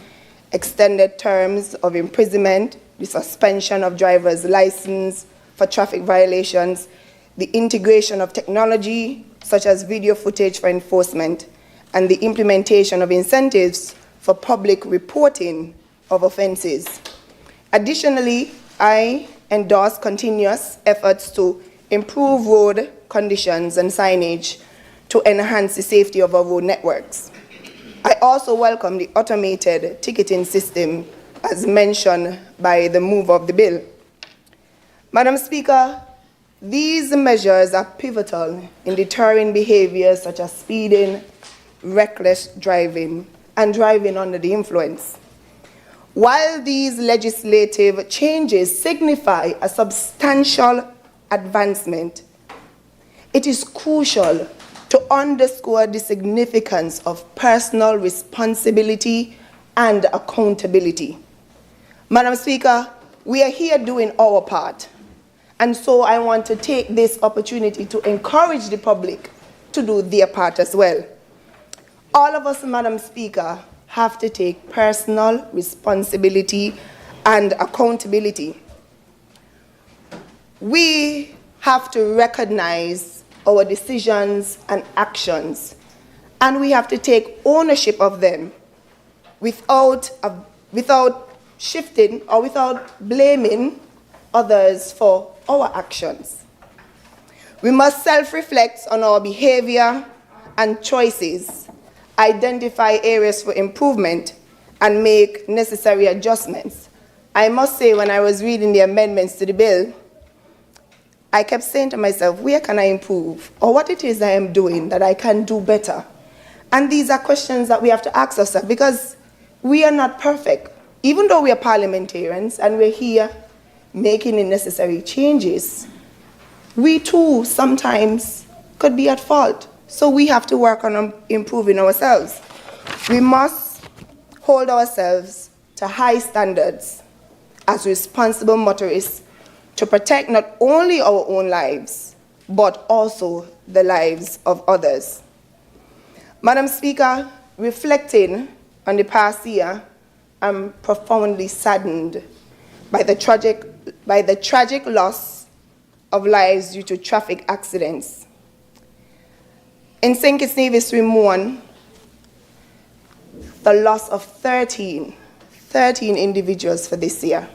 extended terms of imprisonment, the suspension of driver's license for traffic violations, the integration of technology such as video footage for enforcement, and the implementation of incentives for public reporting of offenses. Additionally, I endorse continuous efforts to improve road conditions and signage to enhance the safety of our road networks. I also welcome the automated ticketing system as mentioned by the mover of the bill. Madam Speaker, these measures are pivotal in deterring behaviors such as speeding, reckless driving, and driving under the influence. While these legislative changes signify a substantial advancement, it is crucial to underscore the significance of personal responsibility and accountability. Madam Speaker, we are here doing our part, and so I want to take this opportunity to encourage the public to do their part as well. All of us, Madam Speaker, have to take personal responsibility and accountability. We have to recognize our decisions and actions, and we have to take ownership of them without shifting or without blaming others for our actions. We must self-reflect on our behavior and choices, identify areas for improvement, and make necessary adjustments. I must say, when I was reading the amendments to the bill, I kept saying to myself, where can I improve? Or what it is I am doing that I can do better? And these are questions that we have to ask ourselves, because we are not perfect. Even though we are parliamentarians and we're here making the necessary changes, we too sometimes could be at fault. So we have to work on improving ourselves. We must hold ourselves to high standards as responsible motorists to protect not only our own lives, but also the lives of others. Madam Speaker, reflecting on the past year, I'm profoundly saddened by the tragic loss of lives due to traffic accidents. In St. Kitts Nevis, we mourn the loss of 13 individuals for this year.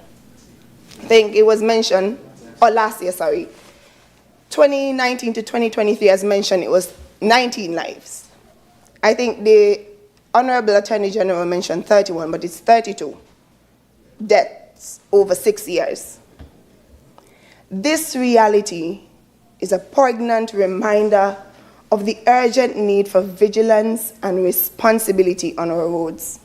I think it was mentioned, or last year, sorry. 2019 to 2023, as mentioned, it was 19 lives. I think the Honourable Attorney-General mentioned 31, but it's 32 deaths over 6 years. This reality is a poignant reminder of the urgent need for vigilance and responsibility on our roads.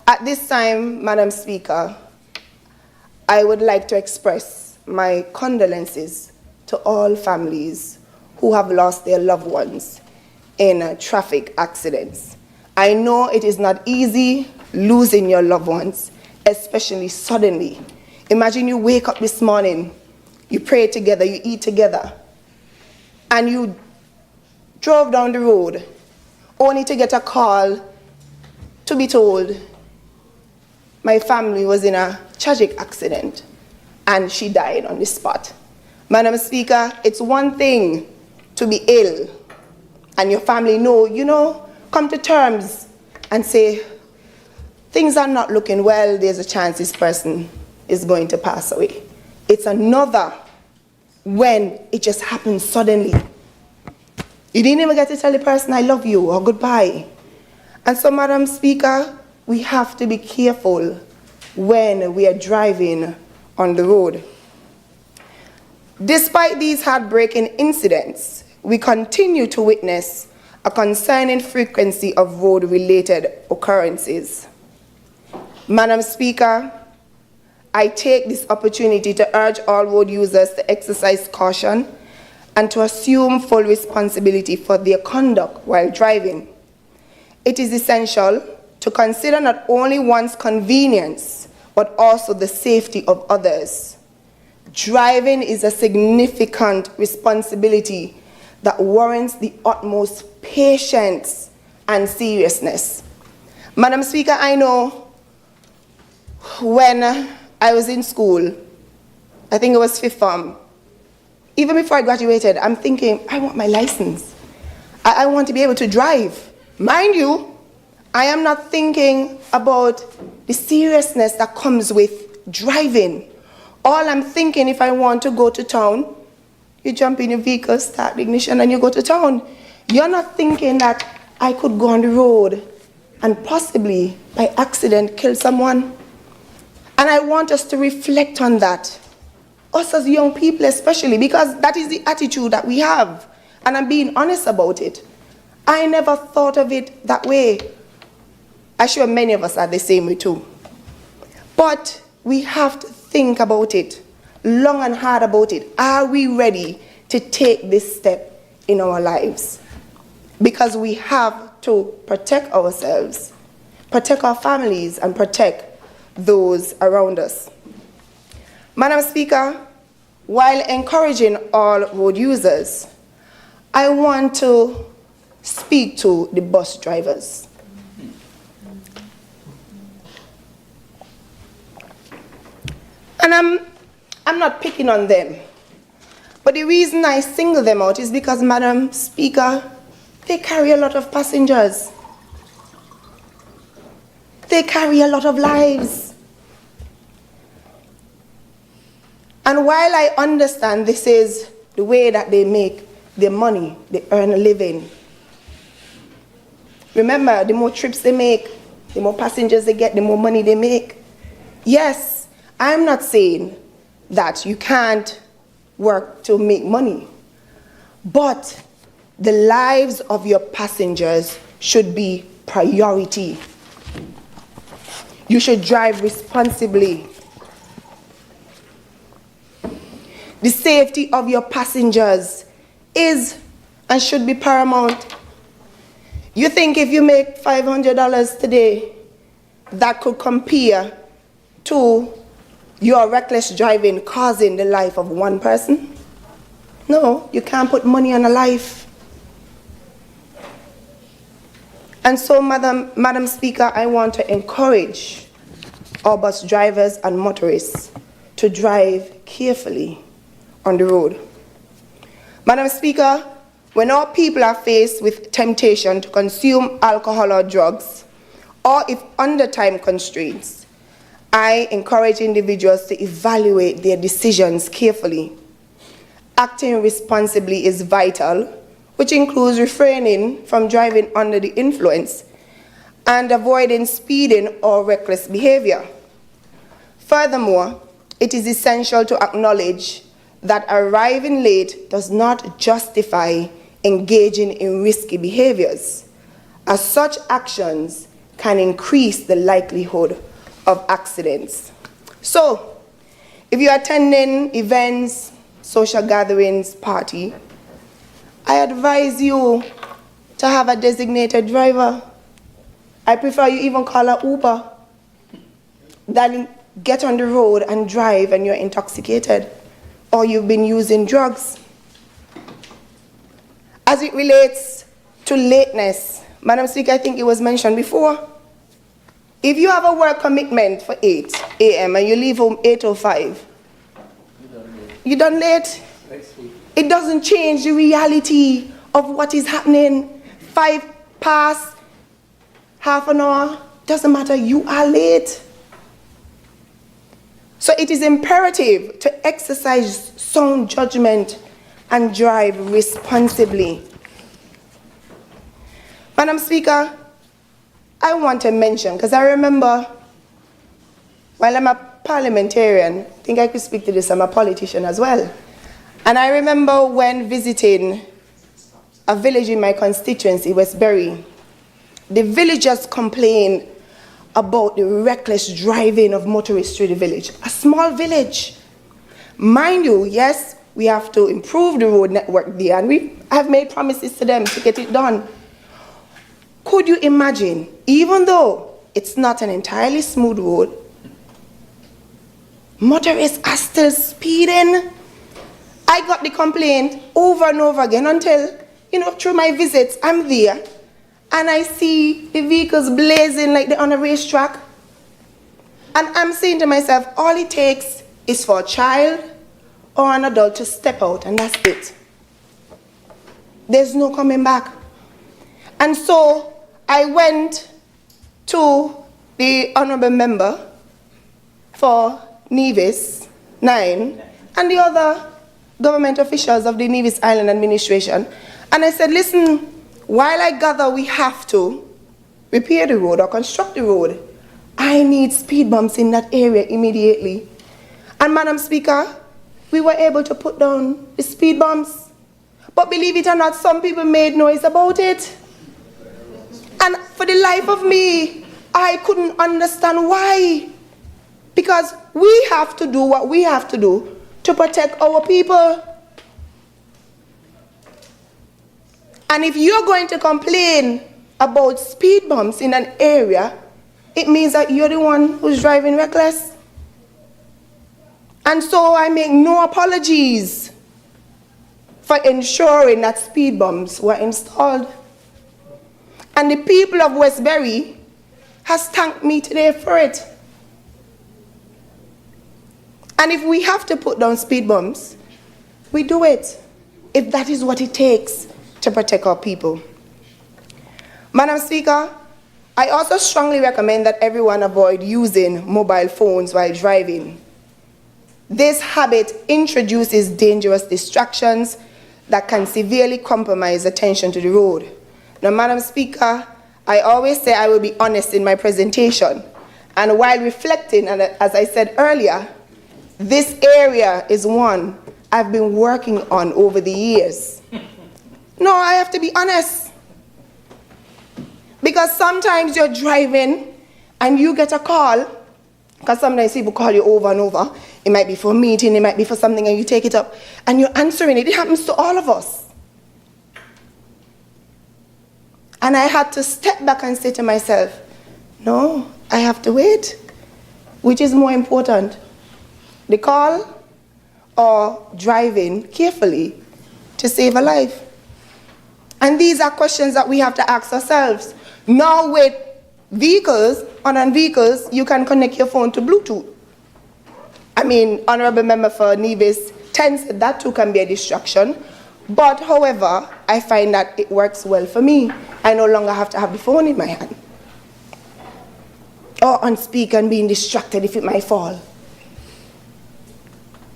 At this time, Madam Speaker, I would like to express my condolences to all families who have lost their loved ones in traffic accidents. I know it is not easy losing your loved ones, especially suddenly. Imagine you wake up this morning, you pray together, you eat together, and you drove down the road only to get a call to be told my family was in a tragic accident and she died on the spot. Madam Speaker, it's one thing to be ill and your family know, come to terms and say, things are not looking well, there's a chance this person is going to pass away. It's another when it just happens suddenly. You didn't even get to tell the person, I love you, or goodbye. And so, Madam Speaker, we have to be careful when we are driving on the road. Despite these heartbreaking incidents, we continue to witness a concerning frequency of road-related occurrences. Madam Speaker, I take this opportunity to urge all road users to exercise caution and to assume full responsibility for their conduct while driving. It is essential to consider not only one's convenience, but also the safety of others. Driving is a significant responsibility that warrants the utmost patience and seriousness. Madam Speaker, I know when I was in school, I think it was fifth form, even before I graduated, I'm thinking, I want my license. I want to be able to drive. Mind you, I am not thinking about the seriousness that comes with driving. All I'm thinking, if I want to go to town, you jump in your vehicle, start the ignition, and you go to town. You're not thinking that I could go on the road and possibly, by accident, kill someone. And I want us to reflect on that. Us as young people especially, because that is the attitude that we have. And I'm being honest about it. I never thought of it that way. I'm sure many of us are the same way too. But we have to think about it, long and hard about it. Are we ready to take this step in our lives? Because we have to protect ourselves, protect our families, and protect those around us. Madam Speaker, while encouraging all road users, I want to speak to the bus drivers. And I'm not picking on them. But the reason I single them out is because, Madam Speaker, they carry a lot of passengers. They carry a lot of lives. And while I understand this is the way that they make their money, they earn a living. Remember, the more trips they make, The more passengers they get, the more money they make. Yes, I'm not saying that you can't work to make money, but the lives of your passengers should be priority. You should drive responsibly. The safety of your passengers is and should be paramount. You think if you make $500 today, that could compare to your reckless driving causing the life of one person? No, you can't put money on a life. And so, Madam Speaker, I want to encourage our bus drivers and motorists to drive carefully on the road. Madam Speaker, when our people are faced with temptation to consume alcohol or drugs, or if under time constraints, I encourage individuals to evaluate their decisions carefully. Acting responsibly is vital, which includes refraining from driving under the influence and avoiding speeding or reckless behavior. Furthermore, it is essential to acknowledge that arriving late does not justify engaging in risky behaviors, as such actions can increase the likelihood of accidents. So, if you're attending events, social gatherings, party, I advise you to have a designated driver. I prefer you even call an Uber than get on the road and drive and you're intoxicated or you've been using drugs. As it relates to lateness, Madam Speaker, I think it was mentioned before, if you have a work commitment for 8 a.m. and you leave home 8:05, you're done late. It doesn't change the reality of what is happening. 5 past, half an hour, doesn't matter, you are late. So it is imperative to exercise sound judgment and drive responsibly. Madam Speaker, I want to mention, because I remember while I'm a parliamentarian, I think I could speak to this, I'm a politician as well. And I remember when visiting a village in my constituency, Westbury, the villagers complained about the reckless driving of motorists through the village. A small village. Mind you, yes, we have to improve the road network there, and we have made promises to them to get it done. Could you imagine, even though it's not an entirely smooth road, motorists are still speeding? I got the complaint over and over again until, through my visits, I'm there and I see the vehicles blazing like they're on a racetrack. And I'm saying to myself, all it takes is for a child or an adult to step out and that's it. There's no coming back. And so I went to the Honourable Member for Nevis 9 and the other government officials of the Nevis Island Administration, and I said, listen, while I gather we have to repair the road or construct the road, I need speed bumps in that area immediately. And Madam Speaker, we were able to put down the speed bumps, but believe it or not, some people made noise about it. And for the life of me, I couldn't understand why. Because we have to do what we have to do to protect our people. And if you're going to complain about speed bumps in an area, it means that you're the one who's driving reckless. And so I make no apologies for ensuring that speed bumps were installed. And the people of Westbury has thanked me today for it. And if we have to put down speed bumps, we do it, if that is what it takes to protect our people. Madam Speaker, I also strongly recommend that everyone avoid using mobile phones while driving. This habit introduces dangerous distractions that can severely compromise attention to the road. Now, Madam Speaker, I always say I will be honest in my presentation. And while reflecting, and as I said earlier, this area is one I've been working on over the years. No, I have to be honest. Because sometimes you're driving and you get a call, because sometimes people call you over and over. It might be for a meeting, it might be for something, and you take it up, and you're answering it. It happens to all of us. And I had to step back and say to myself, no, I have to wait. Which is more important, the call or driving carefully to save a life? And these are questions that we have to ask ourselves. Now with vehicles, on vehicles, you can connect your phone to Bluetooth. I mean, Honourable Member for Nevis tends that too can be a distraction. But however, I find that it works well for me. I no longer have to have the phone in my hand. Or on speaker and being distracted if it might fall.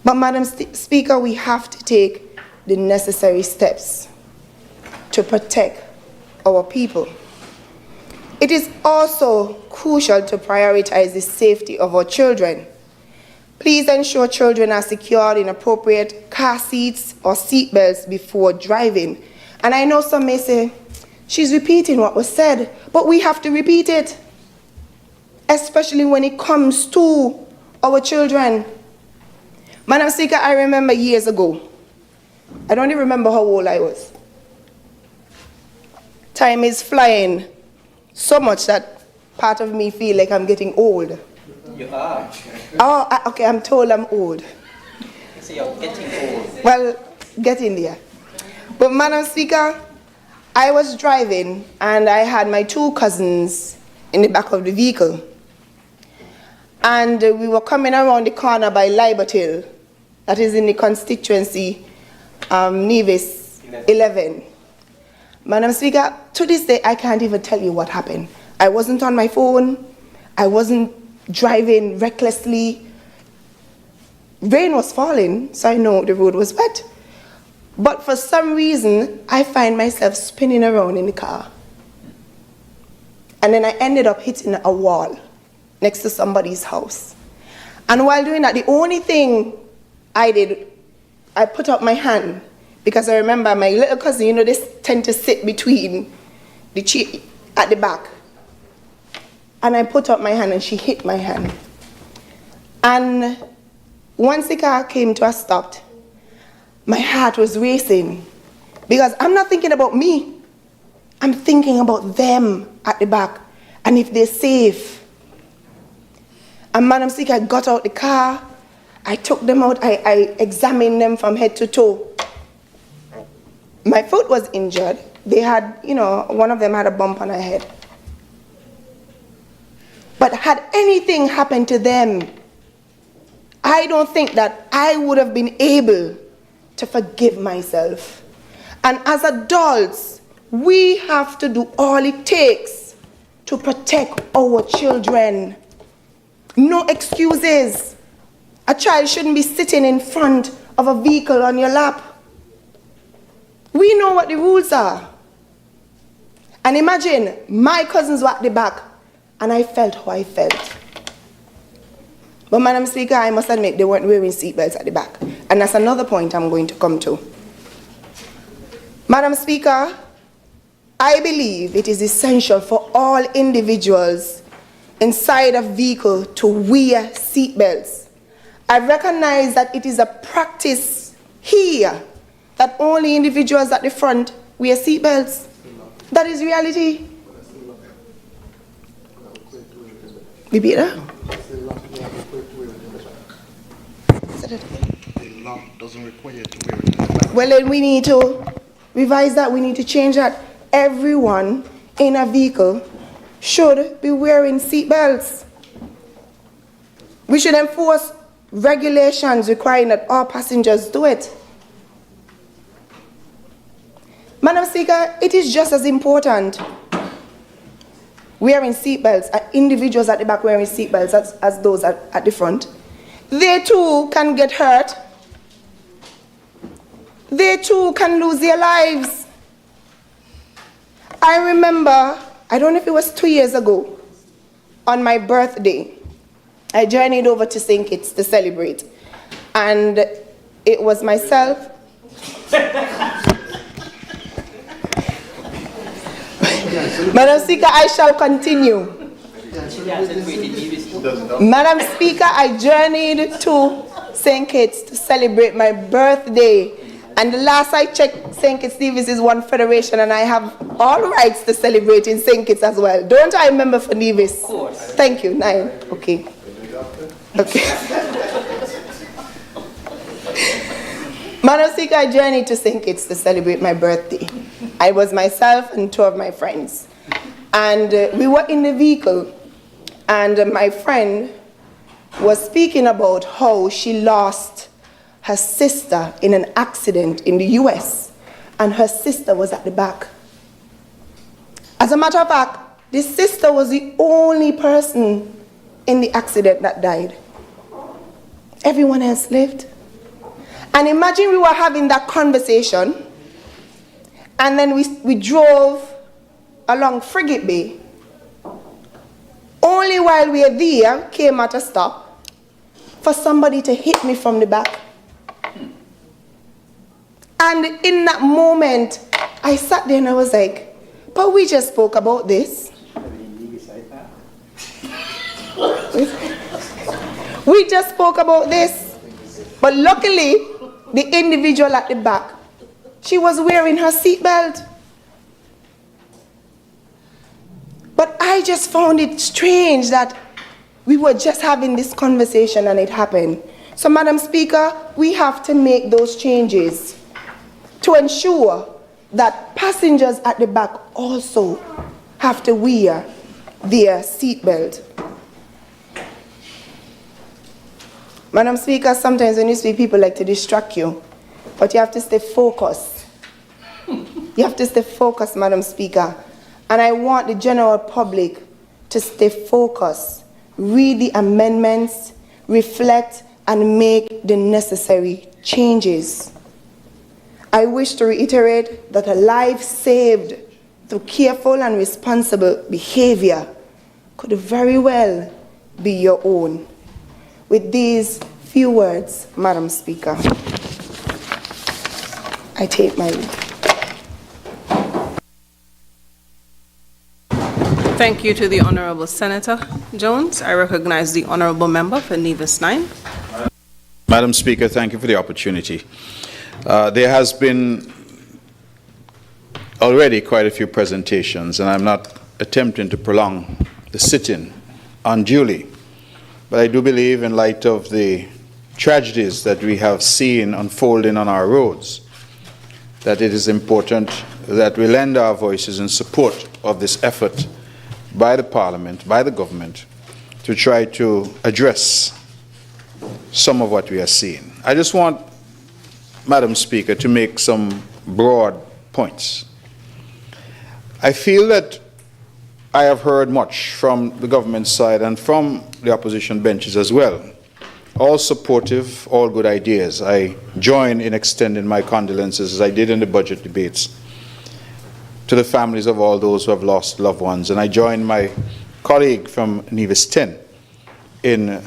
But Madam Speaker, we have to take the necessary steps to protect our people. It is also crucial to prioritize the safety of our children. Please ensure children are secured in appropriate car seats or seat belts before driving. And I know some may say, she's repeating what was said, but we have to repeat it, especially when it comes to our children. Madam Speaker, I remember years ago, I don't even remember how old I was. Time is flying so much that part of me feel like I'm getting old. You are. Oh, okay, I'm told I'm old. So you're getting old. Well, getting there. But Madam Speaker, I was driving and I had my two cousins in the back of the vehicle. And we were coming around the corner by Liberty, that is in the constituency, Nevis 11. Madam Speaker, to this day, I can't even tell you what happened. I wasn't on my phone. I wasn't driving recklessly. Rain was falling, so I know the road was wet. But for some reason, I find myself spinning around in the car. And then I ended up hitting a wall next to somebody's house. And while doing that, the only thing I did, I put up my hand, because I remember my little cousin, you know, they tend to sit between the chair at the back. And I put up my hand and she hit my hand. And once the car came to a stop, my heart was racing, because I'm not thinking about me. I'm thinking about them at the back and if they're safe. And Madam Speaker, I got out the car, I took them out, I examined them from head to toe. My foot was injured. They had, you know, one of them had a bump on her head. But had anything happened to them, I don't think that I would have been able to forgive myself. And as adults, we have to do all it takes to protect our children. No excuses. A child shouldn't be sitting in front of a vehicle on your lap. We know what the rules are. And imagine, my cousins were at the back, and I felt how I felt. But Madam Speaker, I must admit, they weren't wearing seatbelts at the back. And that's another point I'm going to come to. Madam Speaker, I believe it is essential for all individuals inside a vehicle to wear seatbelts. I recognize that it is a practice here that only individuals at the front wear seatbelts. That is reality. Repeat that? The law doesn't require you to wear it. Well, then we need to revise that. We need to change that. Everyone in a vehicle should be wearing seatbelts. We should enforce regulations requiring that all passengers do it. Madam Speaker, it is just as important wearing seatbelts, individuals at the back wearing seatbelts as those at the front. They too can get hurt. They too can lose their lives. I remember I don't know if it was 2 years ago, on my birthday, I journeyed over to St. Kitts to celebrate. And it was myself. Madam Speaker, I shall continue. Madam Speaker, I journeyed to St. Kitts to celebrate my birthday. And the last I checked, St. Kitts Nevis is one federation, and I have all rights to celebrate in St. Kitts as well. Don't I remember for Nevis? Of course. Thank you. 9. Okay. Okay. Madam Speaker, I journeyed to St. Kitts to celebrate my birthday. I was myself and 2 of my friends. And we were in the vehicle, and my friend was speaking about how she lost her sister in an accident in the US, and her sister was at the back. As a matter of fact, this sister was the only person in the accident that died. Everyone else lived. And imagine we were having that conversation, and then we drove along Frigate Bay. Only while we were there, came at a stop for somebody to hit me from the back. And in that moment, I sat there and I was like, but we just spoke about this. We just spoke about this. But luckily, the individual at the back, she was wearing her seatbelt. But I just found it strange that we were just having this conversation and it happened. So, Madam Speaker, we have to make those changes to ensure that passengers at the back also have to wear their seatbelt. Madam Speaker, sometimes when you speak, people like to distract you, but you have to stay focused. You have to stay focused, Madam Speaker. And I want the general public to stay focused, read the amendments, reflect, and make the necessary changes. I wish to reiterate that a life saved through careful and responsible behavior could very well be your own. With these few words, Madam Speaker, I take my leave. Thank you to the Honourable Senator Jones. I recognize the Honourable Member for Nevis 9. Madam Speaker, thank you for the opportunity. There has been already quite a few presentations, and I'm not attempting to prolong the sitting unduly. But I do believe, in light of the tragedies that we have seen unfolding on our roads, that it is important that we lend our voices in support of this effort by the Parliament, by the government, to try to address some of what we are seeing. I just want, Madam Speaker, to make some broad points. I feel that I have heard much from the government side and from the opposition benches as well. All supportive, all good ideas. I join in extending my condolences, as I did in the budget debates, to the families of all those who have lost loved ones. And I join my colleague from Nevis 10 in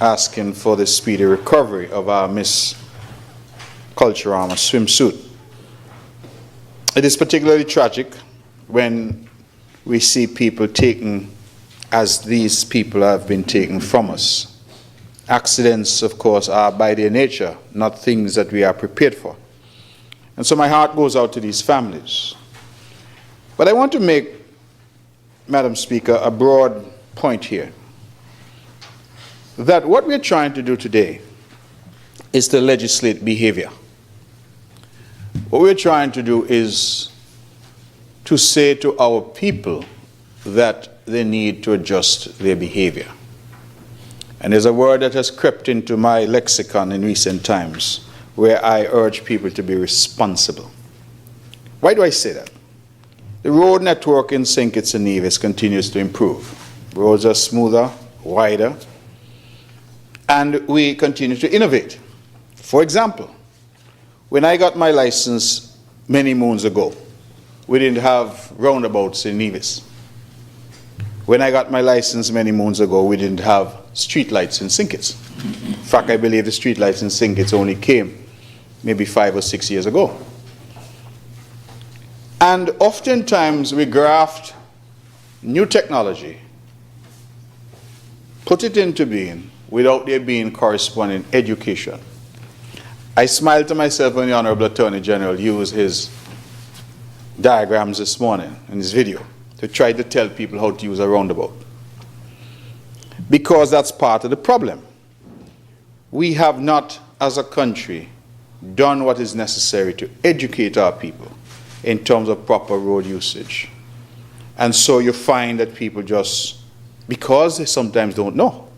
asking for the speedy recovery of our Miss Culture Armor swimsuit. It is particularly tragic when we see people taken as these people have been taken from us. Accidents, of course, are by their nature not things that we are prepared for. And so my heart goes out to these families. But I want to make, Madam Speaker, a broad point here. That what we're trying to do today is to legislate behavior. What we're trying to do is to say to our people that they need to adjust their behavior. And there's a word that has crept into my lexicon in recent times where I urge people to be responsible. Why do I say that? The road network in St. Kitts and Nevis continues to improve. Roads are smoother, wider, and we continue to innovate. For example, when I got my license many moons ago, we didn't have roundabouts in Nevis. When I got my license many moons ago, we didn't have street lights in St. Kitts. In fact, I believe the street lights in St. Kitts only came maybe 5 or 6 years ago. And oftentimes we graft new technology, put it into being without there being corresponding education. I smiled to myself when the Honourable Attorney-General used his diagrams this morning in his video to try to tell people how to use a roundabout. Because that's part of the problem. We have not, as a country, done what is necessary to educate our people in terms of proper road usage. And so you find that people just, because they sometimes don't know,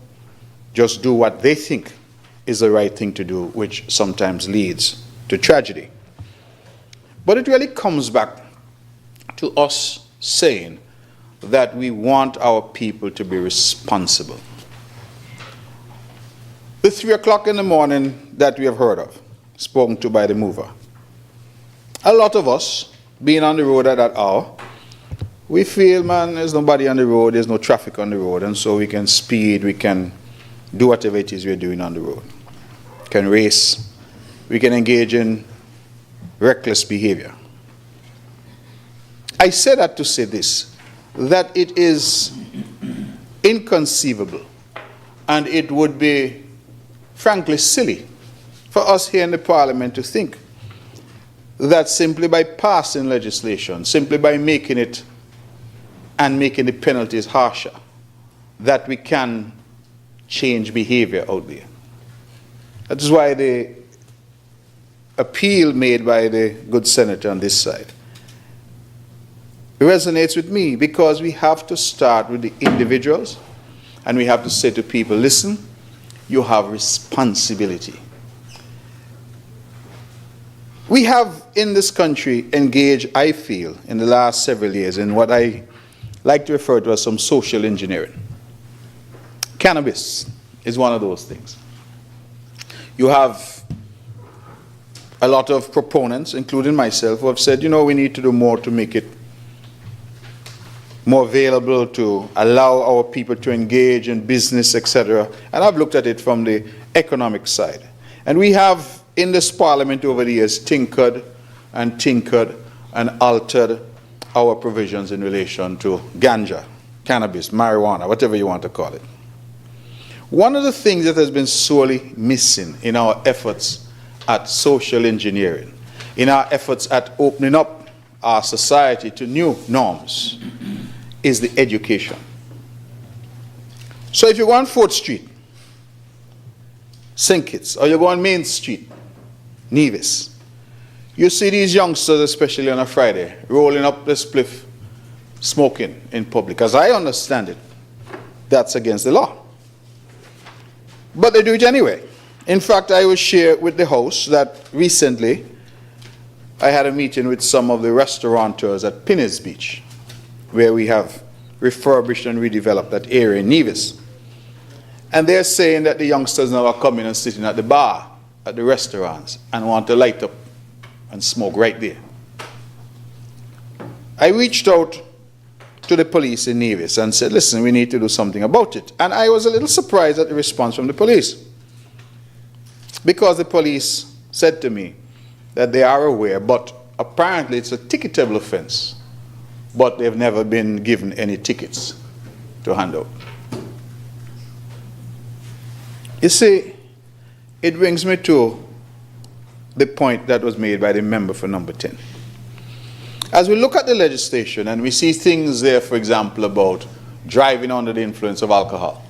just do what they think is the right thing to do, which sometimes leads to tragedy. But it really comes back to us saying that we want our people to be responsible. The 3 o'clock in the morning that we have heard of, spoken to by the mover, a lot of us, being on the road at that hour, we feel, man, there's nobody on the road, there's no traffic on the road, and so we can speed, we can do whatever it is we're doing on the road. We can race, we can engage in reckless behavior. I say that to say this, that it is inconceivable and it would be, frankly, silly for us here in the Parliament to think that simply by passing legislation, simply by making it and making the penalties harsher, that we can change behavior out there. That is why the appeal made by the good senator on this side resonates with me, because we have to start with the individuals and we have to say to people, listen, you have responsibility. We have in this country engaged, I feel, in the last several years in what I like to refer to as some social engineering. Cannabis is one of those things. You have a lot of proponents, including myself, who have said, you know, we need to do more to make it more available, to allow our people to engage in business, etc. And I've looked at it from the economic side. And we have, in this Parliament over the years, tinkered and altered our provisions in relation to ganja, cannabis, marijuana, whatever you want to call it. One of the things that has been sorely missing in our efforts at social engineering, in our efforts at opening up our society to new norms, is the education. So if you go on 4th Street, St. Kitts, or you go on Main Street, Nevis, you see these youngsters, especially on a Friday, rolling up the spliff, smoking in public. As I understand it, that's against the law. But they do it anyway. In fact, I will share with the House that recently I had a meeting with some of the restaurateurs at Pinnace Beach, where we have refurbished and redeveloped that area in Nevis. And they're saying that the youngsters now are coming and sitting at the bar, at the restaurants, and want to light up and smoke right there. I reached out to the police in Nevis and said, listen, we need to do something about it. And I was a little surprised at the response from the police, because the police said to me that they are aware, but apparently it's a ticketable offense, but they've never been given any tickets to hand out. You see, it brings me to the point that was made by the member for number 10. As we look at the legislation and we see things there, for example, about driving under the influence of alcohol,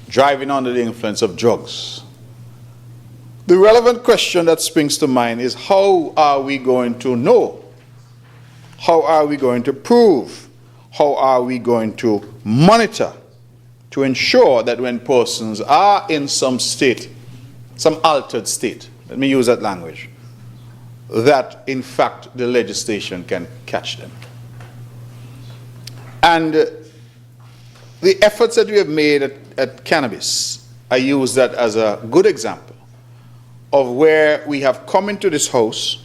driving under the influence of drugs, the relevant question that springs to mind is, how are we going to know? How are we going to prove? How are we going to monitor to ensure that when persons are in some state, some altered state, let me use that language, that in fact the legislation can catch them? And the efforts that we have made at cannabis, I use that as a good example of where we have come into this House,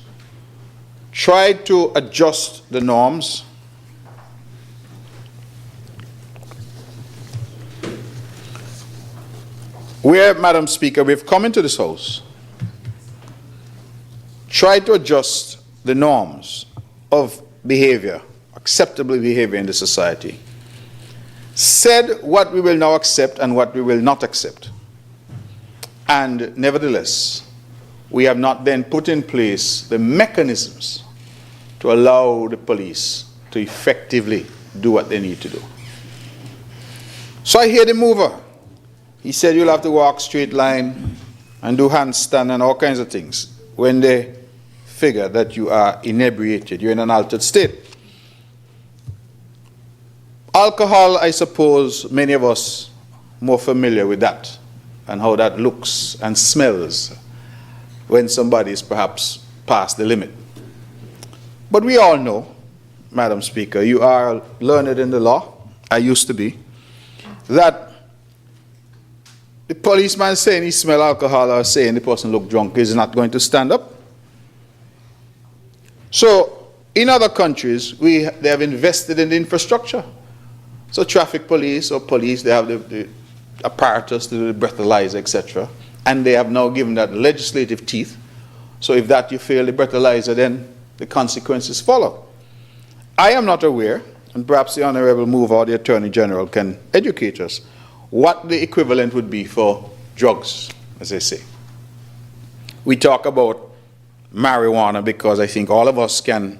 tried to adjust the norms, where, Madam Speaker, we've come into this House, tried to adjust the norms of behavior, acceptable behavior in the society, said what we will now accept and what we will not accept. And nevertheless, we have not then put in place the mechanisms to allow the police to effectively do what they need to do. So I hear the mover. He said you'll have to walk straight line and do handstand and all kinds of things when they figure that you are inebriated, you're in an altered state. Alcohol, I suppose many of us more familiar with that and how that looks and smells when somebody is perhaps past the limit. But we all know, Madam Speaker, you are learned in the law, I used to be, that the policeman saying he smell alcohol or saying the person look drunk is not going to stand up. So in other countries, they have invested in the infrastructure. So traffic police or police, they have the apparatus to do the breathalyzer, etc. And they have now given that legislative teeth. So if that you fail the breathalyzer, then the consequences follow. I am not aware, and perhaps the Honourable Mover or the Attorney-General can educate us, what the equivalent would be for drugs, as they say. We talk about marijuana because I think all of us can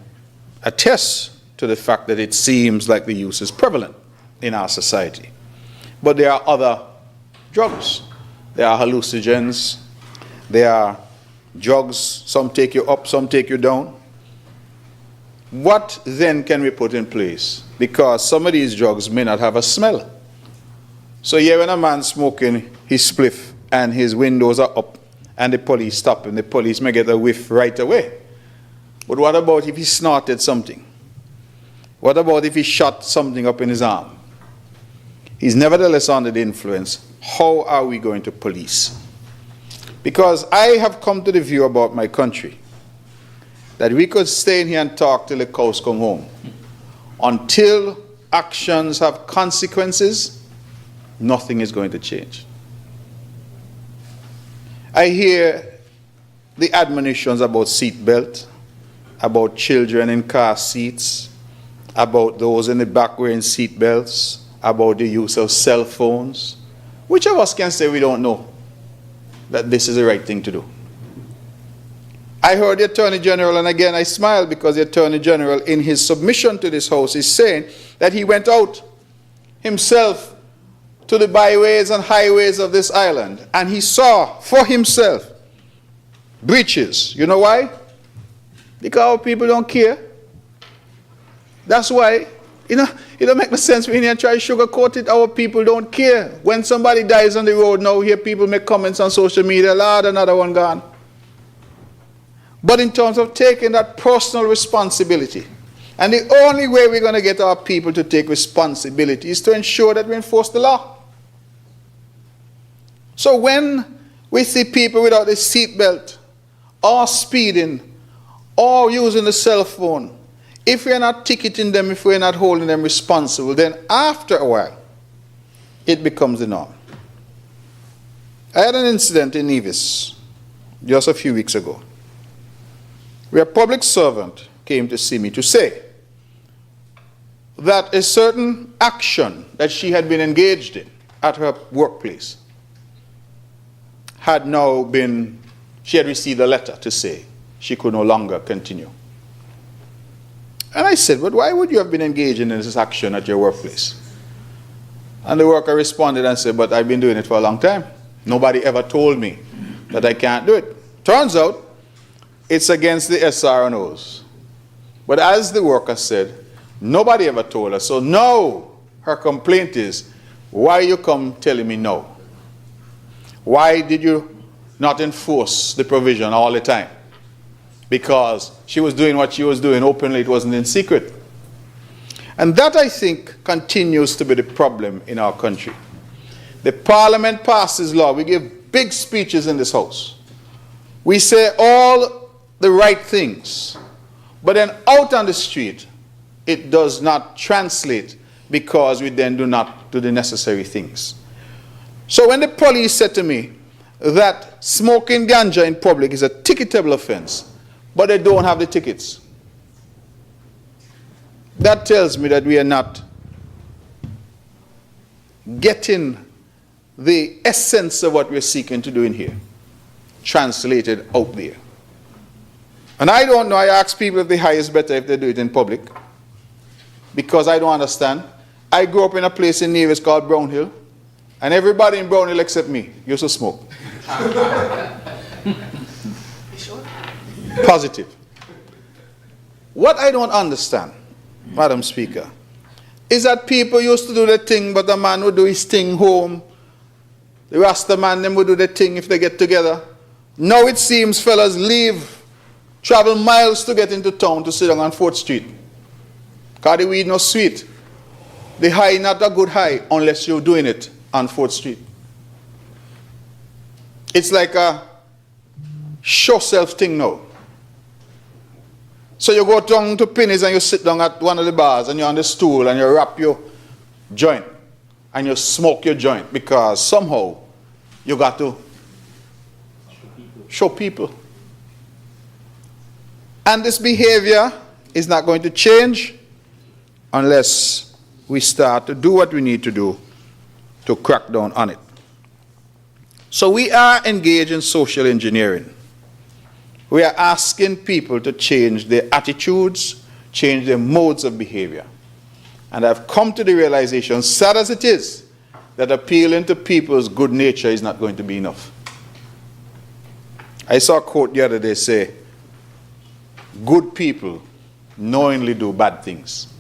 attest to the fact that it seems like the use is prevalent in our society. But there are other drugs. There are hallucinogens. There are drugs, some take you up, some take you down. What then can we put in place? Because some of these drugs may not have a smell. So here when a man smoking his spliff and his windows are up and the police stop him, the police may get a whiff right away. But what about if he snorted something? What about if he shot something up in his arm? He's nevertheless under the influence. How are we going to police? Because I have come to the view about my country that we could stay in here and talk till the cows come home. Until actions have consequences, nothing is going to change. I hear the admonitions about seat belt, about children in car seats, about those in the back wearing seat belts, about the use of cell phones. Which of us can say we don't know that this is the right thing to do? I heard the Attorney General, and again I smile because the Attorney General in his submission to this House is saying that he went out himself to the byways and highways of this island and he saw for himself breaches. You know why? Because our people don't care. That's why, it don't make no sense when you try to sugarcoat it. Our people don't care. When somebody dies on the road now, hear people make comments on social media, Lord, another one gone. But in terms of taking that personal responsibility, and the only way we're going to get our people to take responsibility is to ensure that we enforce the law. So when we see people without a seatbelt, or speeding, or using the cell phone, if we're not ticketing them, if we're not holding them responsible, then after a while, it becomes the norm. I had an incident in Nevis just a few weeks ago, where a public servant came to see me to say that a certain action that she had been engaged in at her workplace had now been, she had received a letter to say she could no longer continue. And I said, but why would you have been engaging in this action at your workplace? And the worker responded and said, but I've been doing it for a long time. Nobody ever told me that I can't do it. Turns out, it's against the SRNOs. But as the worker said, nobody ever told her. So now her complaint is, why you come telling me no? Why did you not enforce the provision all the time? Because she was doing what she was doing openly, it wasn't in secret. And that, I think, continues to be the problem in our country. The Parliament passes law. We give big speeches in this House. We say all the right things. But then out on the street, it does not translate because we then do not do the necessary things. So when the police said to me that smoking ganja in public is a ticketable offense, but they don't have the tickets, that tells me that we are not getting the essence of what we're seeking to do in here translated out there. And I don't know, I ask people if the high is better if they do it in public, because I don't understand. I grew up in a place in Nevis called Brownhill, and everybody in Brownhill except me used to smoke. Positive. What I don't understand, Madam Speaker, is that people used to do their thing, but the man would do his thing home. The Rasta man, them would do their thing if they get together. Now it seems fellas travel miles to get into town to sit down on 4th Street. Because the weed no sweet. The high not a good high unless you're doing it on 4th Street. It's like a show self thing now. So you go down to Penny's and you sit down at one of the bars and you're on the stool and you wrap your joint and you smoke your joint because somehow you got to show people. And this behavior is not going to change unless we start to do what we need to do to crack down on it. So we are engaged in social engineering. We are asking people to change their attitudes, change their modes of behavior. And I've come to the realization, sad as it is, that appealing to people's good nature is not going to be enough. I saw a quote the other day say, good people knowingly do bad things.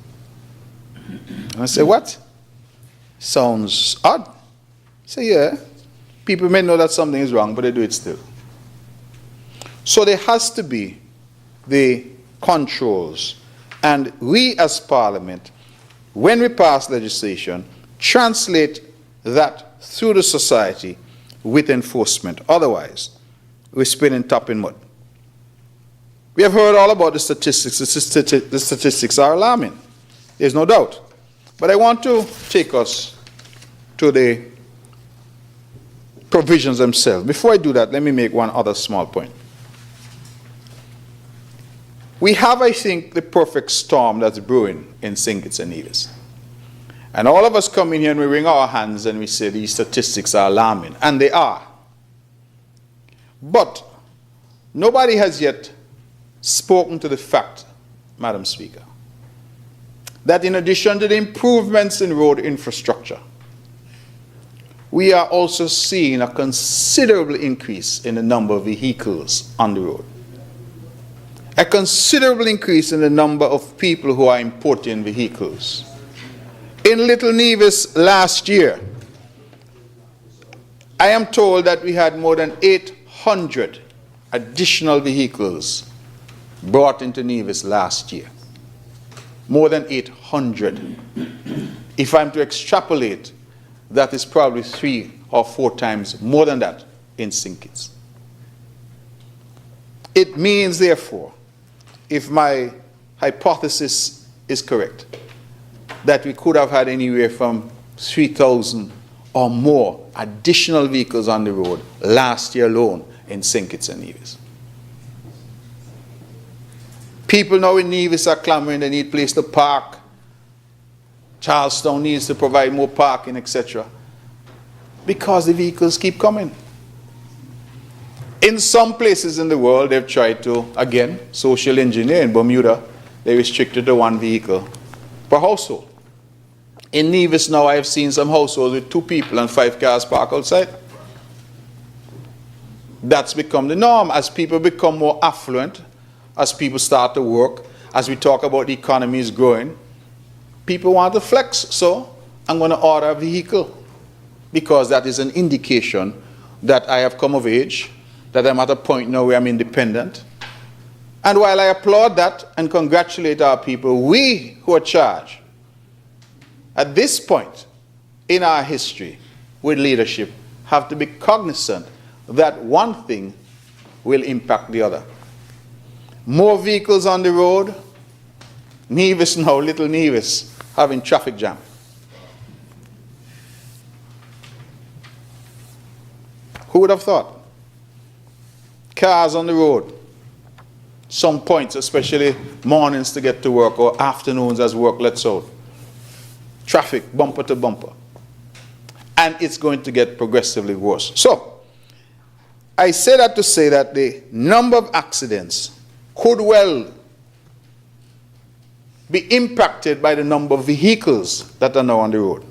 And I say, what? Sounds odd. I say, yeah. People may know that something is wrong, but they do it still. So there has to be the controls. And we as Parliament, when we pass legislation, translate that through the society with enforcement. Otherwise, we're spinning top in mud. We have heard all about the statistics. The statistics are alarming. There's no doubt. But I want to take us to the provisions themselves. Before I do that, let me make one other small point. We have, I think, the perfect storm that's brewing in St. Kitts and Nevis. And all of us come in here and we wring our hands and we say these statistics are alarming. And they are. But nobody has yet spoken to the fact, Madam Speaker, that in addition to the improvements in road infrastructure, we are also seeing a considerable increase in the number of vehicles on the road. A considerable increase in the number of people who are importing vehicles. In Little Nevis last year, I am told that we had more than 800 additional vehicles brought into Nevis last year. More than 800. If I'm to extrapolate, that is probably 3 or 4 times more than that in St. Kitts. It means, therefore, if my hypothesis is correct, that we could have had anywhere from 3,000 or more additional vehicles on the road last year alone in St. Kitts and Nevis. People now in Nevis are clamoring they need a place to park. Charlestown needs to provide more parking, etc. Because the vehicles keep coming. In some places in the world, they've tried to, again, social engineer. In Bermuda, they restricted to 1 vehicle per household. In Nevis now, I have seen some households with 2 people and 5 cars parked outside. That's become the norm. As people become more affluent, as people start to work, as we talk about the economy is growing, people want to flex. So I'm going to order a vehicle because that is an indication that I have come of age, that I'm at a point now where I'm independent. And while I applaud that and congratulate our people, we who are charged at this point in our history with leadership have to be cognizant that one thing will impact the other. More vehicles on the road, Nevis now, Little Nevis, having traffic jam. Who would have thought? Cars on the road. Some points, especially mornings to get to work or afternoons as work lets out. Traffic, bumper to bumper. And it's going to get progressively worse. So, I say that to say that the number of accidents could well be impacted by the number of vehicles that are now on the road.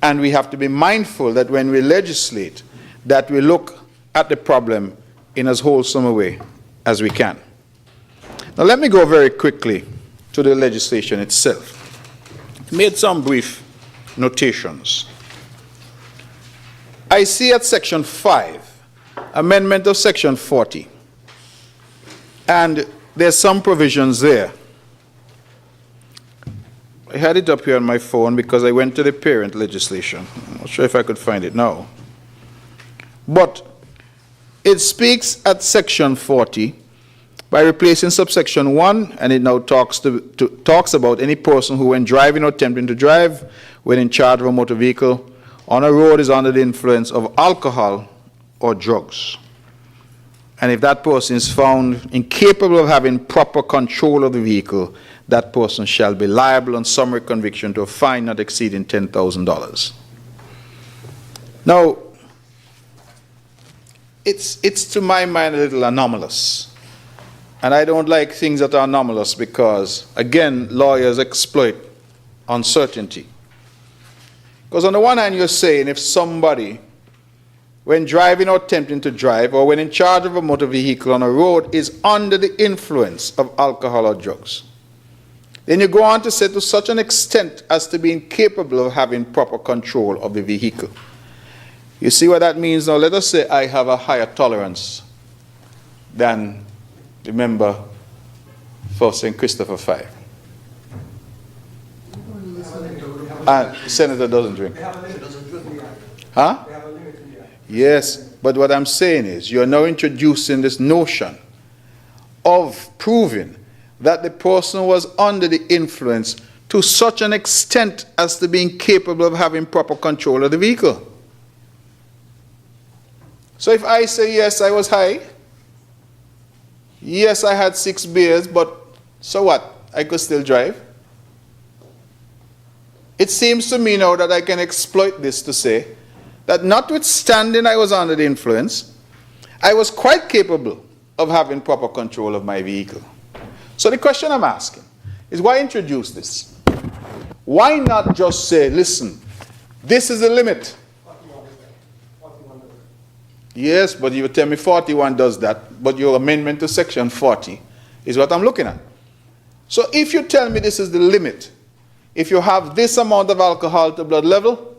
And we have to be mindful that when we legislate, that we look at the problem in as wholesome a way as we can. Now let me go very quickly to the legislation itself. I made some brief notations. I see at section 5, amendment of section 40, and there's some provisions there. I had it up here on my phone because I went to the parent legislation. I'm not sure if I could find it now. But it speaks at section 40 by replacing subsection 1, and it now talks about any person who, when driving or attempting to drive, when in charge of a motor vehicle, on a road is under the influence of alcohol or drugs. And if that person is found incapable of having proper control of the vehicle, that person shall be liable on summary conviction to a fine not exceeding $10,000. Now, it's to my mind a little anomalous. And I don't like things that are anomalous because, again, lawyers exploit uncertainty. Because on the one hand, you're saying if somebody, when driving or attempting to drive, or when in charge of a motor vehicle on a road, is under the influence of alcohol or drugs, then you go on to say to such an extent as to be incapable of having proper control of the vehicle. You see what that means now? Let us say I have a higher tolerance than the member for St. Christopher 5. And Senator doesn't drink. Huh? Yes, but what I'm saying is you're now introducing this notion of proving that the person was under the influence to such an extent as to be incapable of having proper control of the vehicle. So if I say, yes, I was high, yes, I had 6 beers, but so what? I could still drive. It seems to me now that I can exploit this to say that notwithstanding I was under the influence, I was quite capable of having proper control of my vehicle. So the question I'm asking is, why introduce this? Why not just say, listen, this is the limit? Yes, but you tell me 41 does that, but your amendment to section 40 is what I'm looking at. So if you tell me this is the limit, if you have this amount of alcohol to blood level,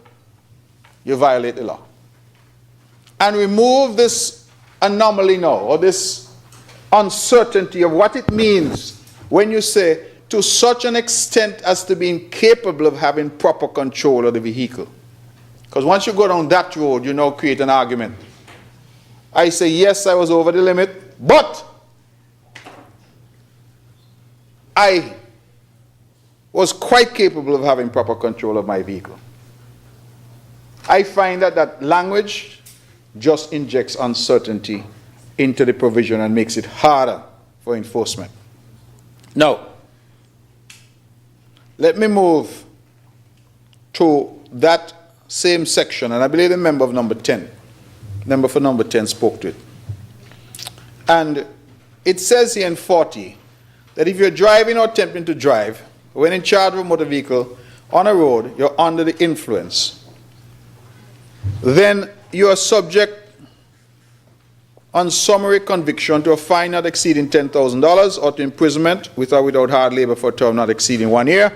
you violate the law. And remove this anomaly now, or this uncertainty of what it means when you say to such an extent as to be incapable of having proper control of the vehicle. Because once you go down that road, you now create an argument. I say, yes, I was over the limit, but I was quite capable of having proper control of my vehicle. I find that that language just injects uncertainty into the provision and makes it harder for enforcement. Now, let me move to that same section, and I believe the member of number 10, member for number 10 spoke to it. And it says here in 40 that if you're driving or attempting to drive, when in charge of a motor vehicle on a road, you're under the influence, then you are subject on summary conviction to a fine not exceeding $10,000 or to imprisonment with or without hard labor for a term not exceeding 1 year.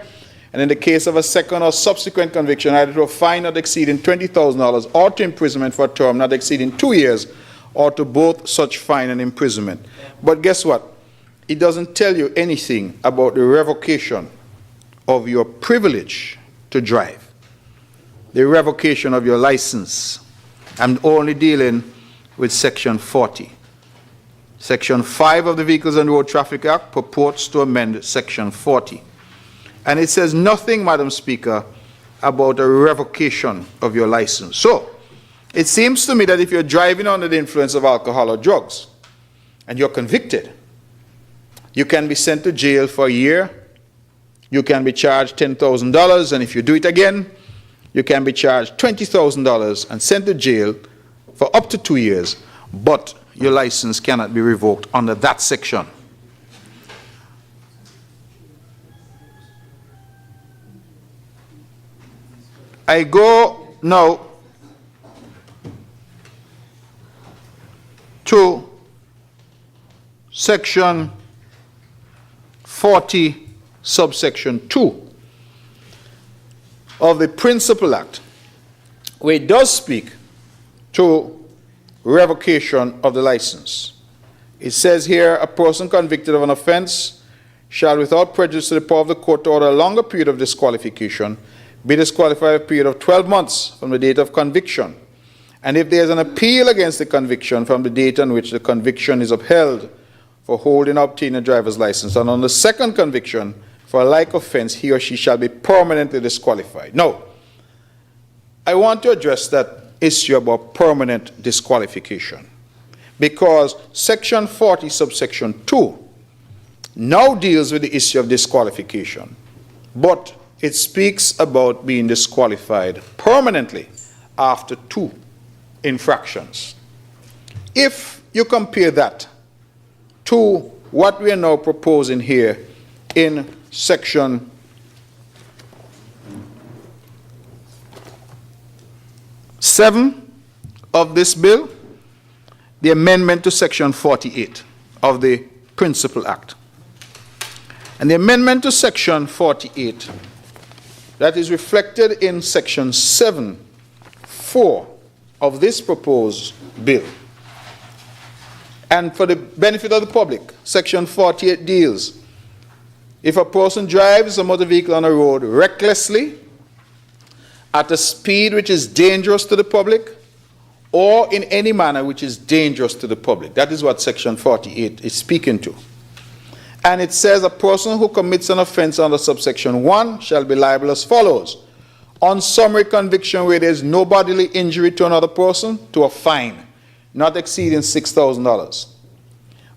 And in the case of a second or subsequent conviction, either to a fine not exceeding $20,000 or to imprisonment for a term not exceeding 2 years, or to both such fine and imprisonment. But guess what? It doesn't tell you anything about the revocation of your privilege to drive, the revocation of your license. I'm only dealing with section 40. Section 5 of the Vehicles and Road Traffic Act purports to amend section 40. And it says nothing, Madam Speaker, about a revocation of your license. So, It seems to me that if you're driving under the influence of alcohol or drugs and you're convicted, you can be sent to jail for a year, you can be charged $10,000, and if you do it again, you can be charged $20,000 and sent to jail for up to 2 years, but your license cannot be revoked under that section. I go now to section 40, subsection 2 of the Principal Act, where it does speak to revocation of the license. It says here, a person convicted of an offense shall, without prejudice to the power of the court to order a longer period of disqualification, be disqualified a period of 12 months from the date of conviction. And if there is an appeal against the conviction from the date on which the conviction is upheld for holding or obtaining a driver's license, and on the second conviction for a like offense, he or she shall be permanently disqualified. Now, I want to address that issue about permanent disqualification, because section 40, subsection 2 now deals with the issue of disqualification, but it speaks about being disqualified permanently after 2 infractions. If you compare that to what we are now proposing here in section 7 of this bill, the amendment to section 48 of the Principal Act. And the amendment to section 48 that is reflected in section 7(4) of this proposed bill. And for the benefit of the public, section 48 deals: if a person drives a motor vehicle on a road recklessly, at a speed which is dangerous to the public, or in any manner which is dangerous to the public. That is what section 48 is speaking to. And it says a person who commits an offense under subsection 1 shall be liable as follows: on summary conviction where there is no bodily injury to another person, to a fine not exceeding $6,000,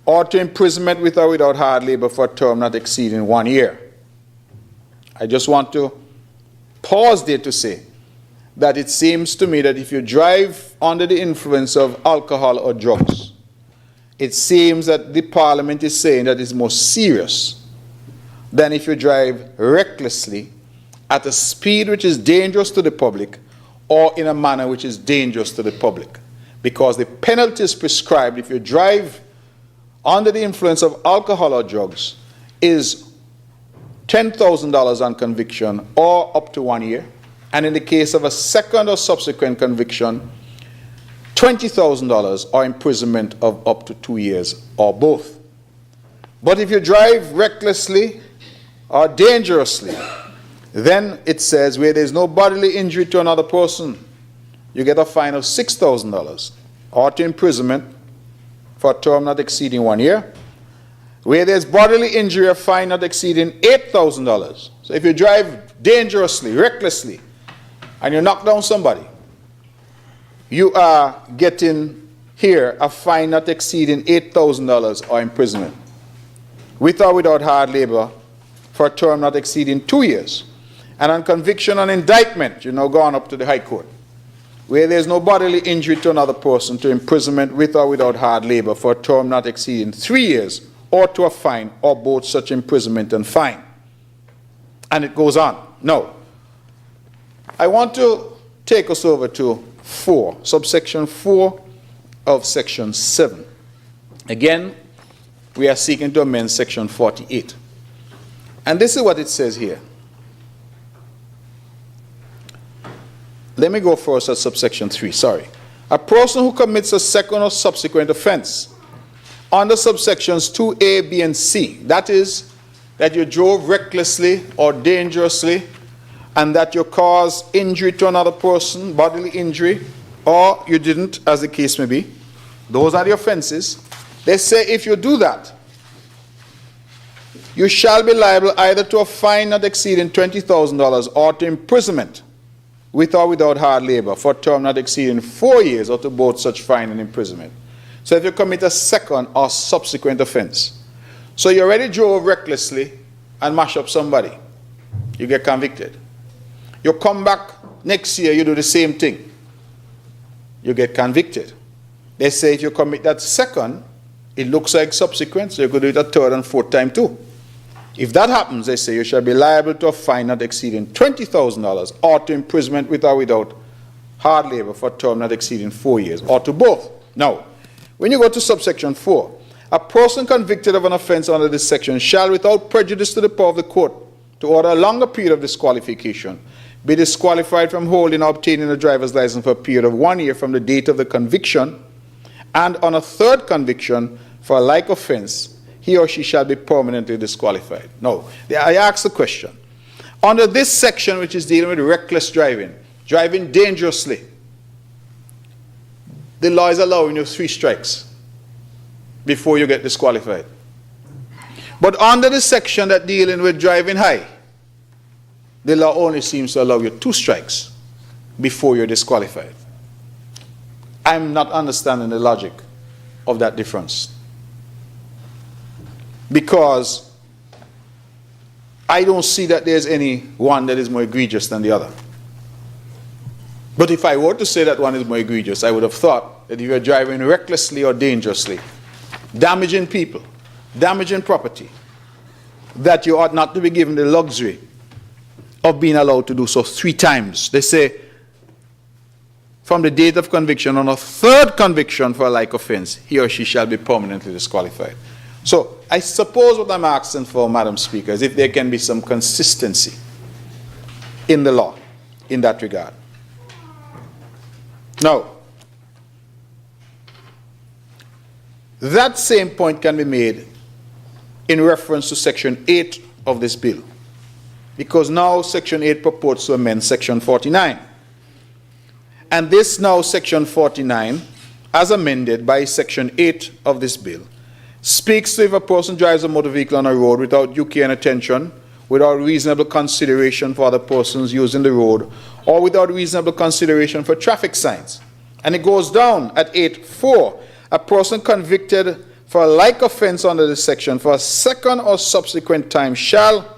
or to imprisonment with or without hard labor for a term not exceeding 1 year. I just want to pause there to say that it seems to me that if you drive under the influence of alcohol or drugs, it seems that the Parliament is saying that it's more serious than if you drive recklessly at a speed which is dangerous to the public or in a manner which is dangerous to the public. Because the penalties prescribed if you drive under the influence of alcohol or drugs is $10,000 on conviction or up to 1 year. And in the case of a second or subsequent conviction, $20,000 or imprisonment of up to 2 years or both. But if you drive recklessly or dangerously, then it says where there's no bodily injury to another person, you get a fine of $6,000 or to imprisonment for a term not exceeding 1 year. Where there's bodily injury, a fine not exceeding $8,000. So if you drive dangerously, recklessly, and you knock down somebody, you are getting here a fine not exceeding $8,000 or imprisonment, with or without hard labor, for a term not exceeding 2 years. And on conviction and indictment, you're now gone up to the High Court, where there's no bodily injury to another person, to imprisonment with or without hard labor for a term not exceeding 3 years, or to a fine, or both such imprisonment and fine. And it goes on. Now, I want to take us over to 4, subsection 4 of section 7. Again, we are seeking to amend section 48. And this is what it says here. Let me go first at subsection 3, sorry. A person who commits a second or subsequent offense under subsections 2A, B, and C, that is, that you drove recklessly or dangerously, and that you caused injury to another person, bodily injury, or you didn't, as the case may be. Those are the offenses. They say if you do that, you shall be liable either to a fine not exceeding $20,000 or to imprisonment with or without hard labor for a term not exceeding 4 years or to both such fine and imprisonment. So if you commit a second or subsequent offense, so you already drove recklessly and mash up somebody, you get convicted. You come back next year, you do the same thing, you get convicted. They say if you commit that second, it looks like subsequent, so you could do it a third and fourth time too. If that happens, they say you shall be liable to a fine not exceeding $20,000 or to imprisonment with or without hard labor for a term not exceeding 4 years, or to both. Now, when you go to subsection 4, a person convicted of an offense under this section shall, without prejudice to the power of the court to order a longer period of disqualification, be disqualified from holding or obtaining a driver's license for a period of 1 year from the date of the conviction, and on a third conviction for a like offense, he or she shall be permanently disqualified. Now, I ask the question, under this section which is dealing with reckless driving, driving dangerously, the law is allowing you 3 strikes before you get disqualified. But under the section that dealing with driving high, the law only seems to allow you 2 strikes before you're disqualified. I'm not understanding the logic of that difference, because I don't see that there's any one that is more egregious than the other. But if I were to say that one is more egregious, I would have thought that if you're driving recklessly or dangerously, damaging people, damaging property, that you ought not to be given the luxury of being allowed to do so 3 times. They say, from the date of conviction, on a third conviction for a like offense, he or she shall be permanently disqualified. So I suppose what I'm asking for, Madam Speaker, is if there can be some consistency in the law in that regard. Now, that same point can be made in reference to Section 8 of this bill, because now Section 8 purports to amend Section 49. And this now Section 49, as amended by Section 8 of this bill, speaks to if a person drives a motor vehicle on a road without due care and attention, without reasonable consideration for other persons using the road, or without reasonable consideration for traffic signs. And it goes down at 8.4, a person convicted for a like offense under this section for a second or subsequent time shall,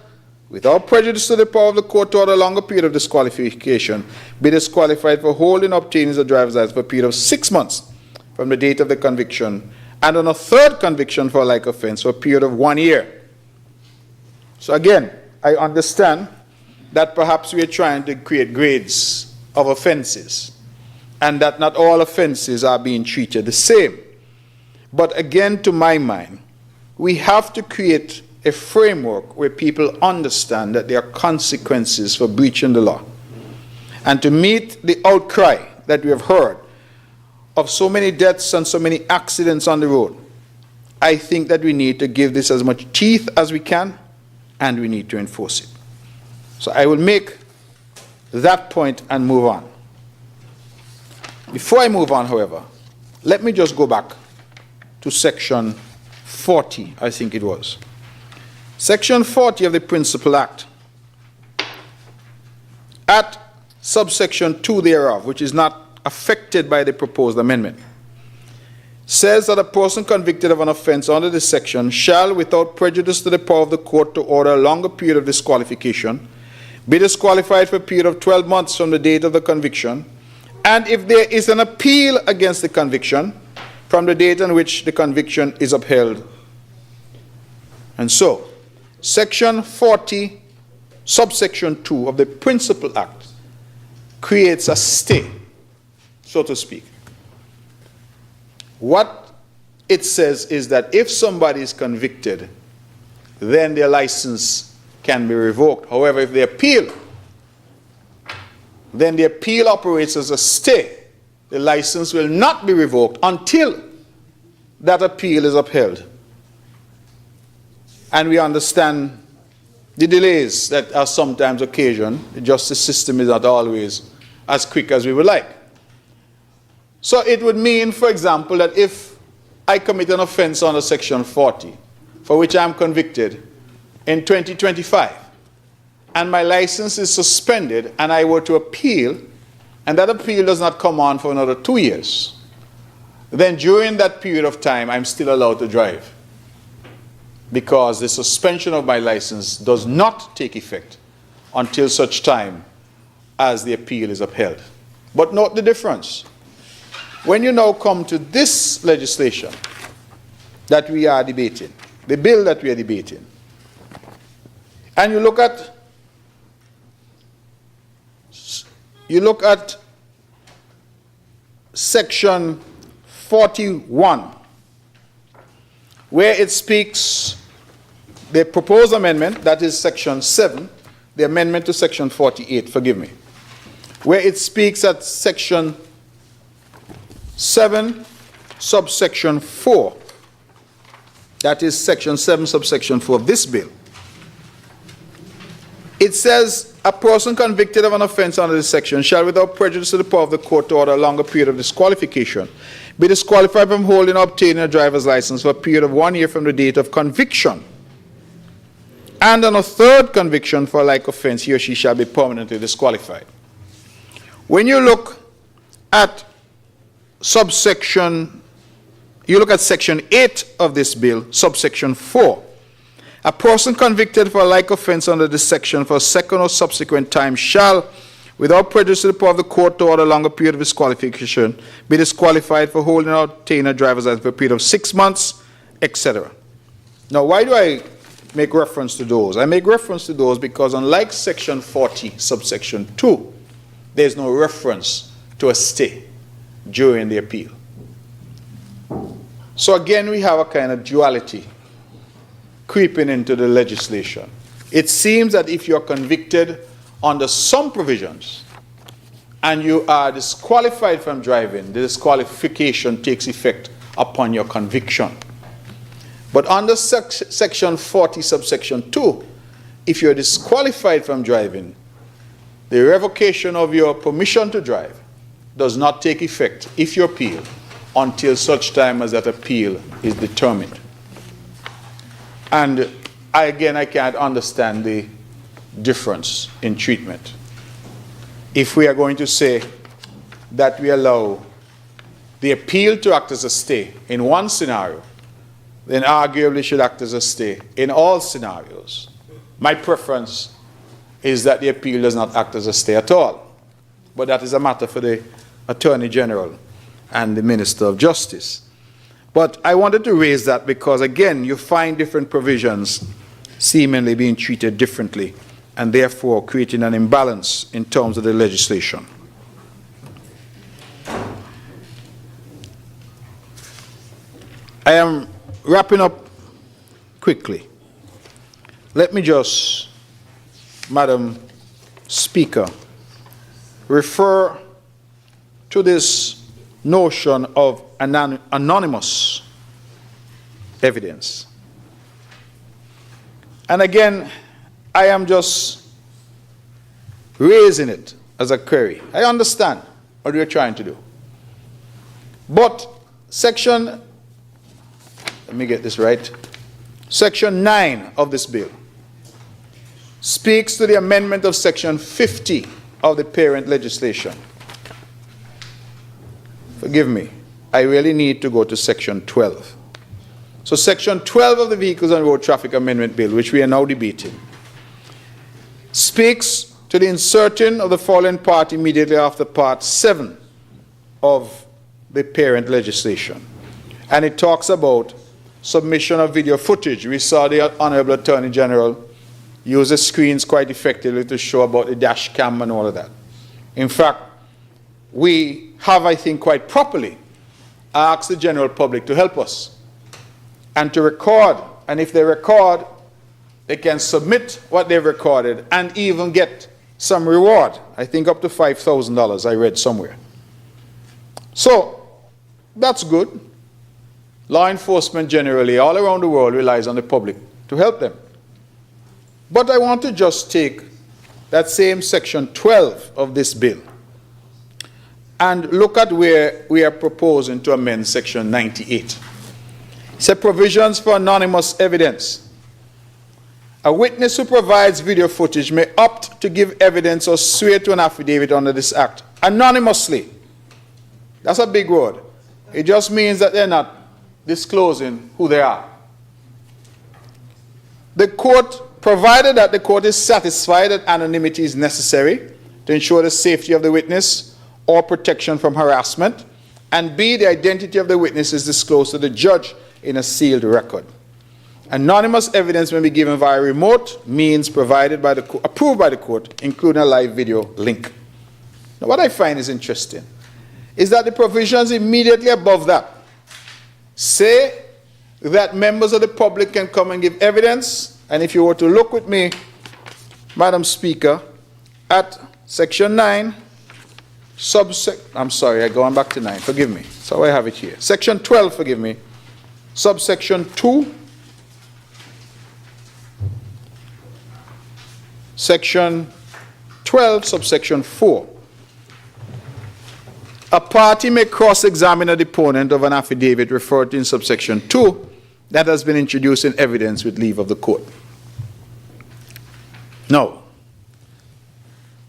without prejudice to the power of the court to order a longer period of disqualification, be disqualified for holding or obtaining a driver's license for a period of 6 months from the date of the conviction, and on a third conviction for a like offense for a period of 1 year. So again, I understand that perhaps we are trying to create grades of offenses, and that not all offenses are being treated the same. But again, to my mind, we have to create a framework where people understand that there are consequences for breaching the law. And to meet the outcry that we have heard of so many deaths and so many accidents on the road, I think that we need to give this as much teeth as we can, and we need to enforce it. So I will make that point and move on. Before I move on, however, let me just go back to Section 40, I think it was. Section 40 of the Principal Act, at subsection 2 thereof, which is not affected by the proposed amendment, says that a person convicted of an offense under this section shall, without prejudice to the power of the court to order a longer period of disqualification, be disqualified for a period of 12 months from the date of the conviction, and if there is an appeal against the conviction, from the date on which the conviction is upheld. And so, Section 40, subsection 2 of the Principal Act creates a stay, so to speak. What it says is that if somebody is convicted, then their license can be revoked. However, if they appeal, then the appeal operates as a stay. The license will not be revoked until that appeal is upheld. And we understand the delays that are sometimes occasioned. The justice system is not always as quick as we would like. So it would mean, for example, that if I commit an offense under Section 40, for which I am convicted in 2025, and my license is suspended and I were to appeal, and that appeal does not come on for another 2 years, then during that period of time, I'm still allowed to drive, because the suspension of my license does not take effect until such time as the appeal is upheld. But note the difference. When you now come to this legislation that we are debating, the bill that we are debating, and you look at section 41, where it speaks, the proposed amendment, that is section 7, the amendment to section 48, forgive me, where it speaks at section 7, subsection 4, that is section 7, subsection 4 of this bill. It says, a person convicted of an offense under this section shall, without prejudice to the power of the court to order a longer period of disqualification, be disqualified from holding or obtaining a driver's license for a period of 1 year from the date of conviction. And on a third conviction for a like offense, he or she shall be permanently disqualified. When you look at section 8 of this bill, subsection 4, a person convicted for a like offense under this section for a second or subsequent time shall, without prejudice to the power of the court to order a longer period of disqualification, be disqualified for holding or obtaining a driver's license for a period of 6 months, etc. Now, why do I make reference to those? I make reference to those because unlike section 40, subsection 2, there's no reference to a stay during the appeal. So again, we have a kind of duality creeping into the legislation. It seems that if you're convicted under some provisions and you are disqualified from driving, the disqualification takes effect upon your conviction. But under section 40, subsection 2, if you're disqualified from driving, the revocation of your permission to drive does not take effect if you appeal until such time as that appeal is determined. And I can't understand the difference in treatment. If we are going to say that we allow the appeal to act as a stay in one scenario, then arguably should act as a stay in all scenarios. My preference is that the appeal does not act as a stay at all. But that is a matter for the Attorney-General and the Minister of Justice. But I wanted to raise that because, again, you find different provisions seemingly being treated differently and therefore creating an imbalance in terms of the legislation. I am wrapping up quickly. Let me just, Madam Speaker, refer to this notion of anonymous evidence. And again, I am just raising it as a query. I understand what you're trying to do. But let me get this right, Section 9 of this bill speaks to the amendment of Section 50 of the parent legislation. Forgive me, I really need to go to Section 12. So Section 12 of the Vehicles and Road Traffic Amendment Bill, which we are now debating, speaks to the inserting of the following part immediately after Part 7 of the parent legislation. And it talks about submission of video footage. We saw the Honourable Attorney-General use the screens quite effectively to show about the dash cam and all of that. In fact, we have, I think, quite properly asked the general public to help us and to record. And if they record, they can submit what they've recorded and even get some reward. I think up to $5,000, I read somewhere. So that's good. Law enforcement generally all around the world relies on the public to help them. But I want to just take that same Section 12 of this bill and look at where we are proposing to amend Section 98. It says provisions for anonymous evidence. A witness who provides video footage may opt to give evidence or swear to an affidavit under this act anonymously. That's a big word. It just means that they're not disclosing who they are. The court, provided that the court is satisfied that anonymity is necessary to ensure the safety of the witness or protection from harassment, and B, the identity of the witness is disclosed to the judge in a sealed record. Anonymous evidence may be given via remote means provided by the approved by the court, including a live video link. Now, what I find is interesting is that the provisions immediately above that say that members of the public can come and give evidence. And if you were to look with me, Madam Speaker, at section 9, I'm sorry, I'm going back to 9, forgive me. So I have it here. Section 12, forgive me, subsection 2, section 12, subsection 4. A party may cross-examine a deponent of an affidavit referred to in subsection 2 that has been introduced in evidence with leave of the court. Now,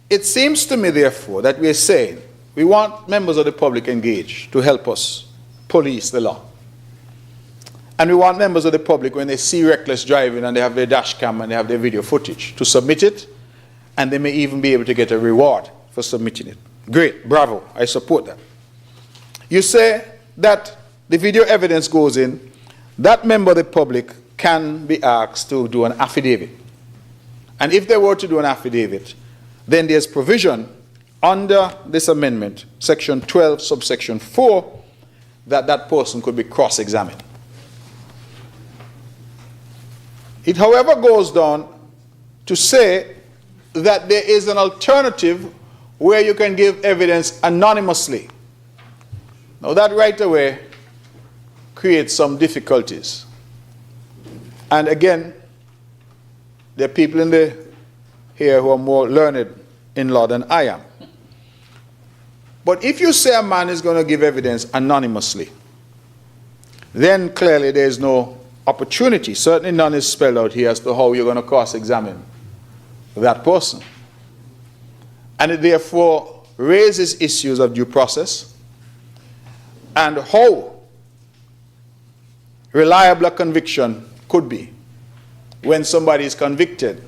it seems to me, therefore, that we are saying we want members of the public engaged to help us police the law. And we want members of the public, when they see reckless driving and they have their dash cam and they have their video footage, to submit it, and they may even be able to get a reward for submitting it. Great, bravo, I support that. You say that the video evidence goes in, that member of the public can be asked to do an affidavit. And if they were to do an affidavit, then there's provision under this amendment, section 12, subsection 4, that that person could be cross-examined. It, however, goes down to say that there is an alternative where you can give evidence anonymously. Now, that right away creates some difficulties. And again, there are people here who are more learned in law than I am. But if you say a man is going to give evidence anonymously, then clearly there is no opportunity. Certainly none is spelled out here as to how you're going to cross-examine that person. And it therefore raises issues of due process and how reliable a conviction could be when somebody is convicted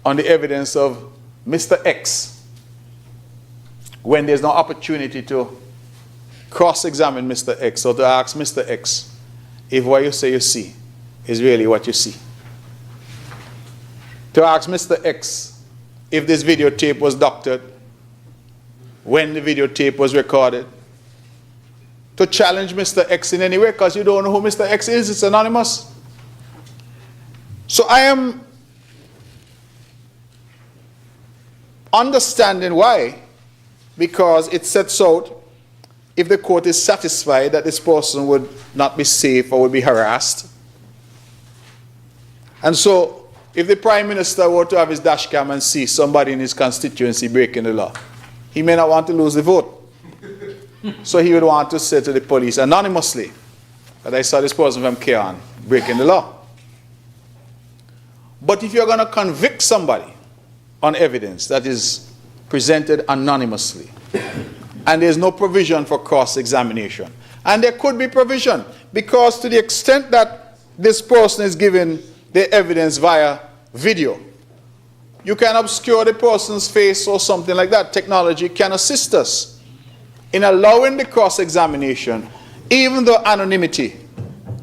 on the evidence of Mr. X, when there's no opportunity to cross-examine Mr. X or to ask Mr. X if what you say you see is really what you see. To ask Mr. X if this videotape was doctored, when the videotape was recorded, to challenge Mr. X in any way, because you don't know who Mr. X is, it's anonymous. So I am understanding why, because it sets out if the court is satisfied that this person would not be safe or would be harassed. And so if the Prime Minister were to have his dash cam and see somebody in his constituency breaking the law, he may not want to lose the vote. So he would want to say to the police anonymously that I saw this person from Keon breaking the law. But if you're going to convict somebody on evidence that is presented anonymously, and there's no provision for cross-examination, and there could be provision, because to the extent that this person is given the evidence via video, you can obscure the person's face or something like that. Technology can assist us in allowing the cross-examination, even though anonymity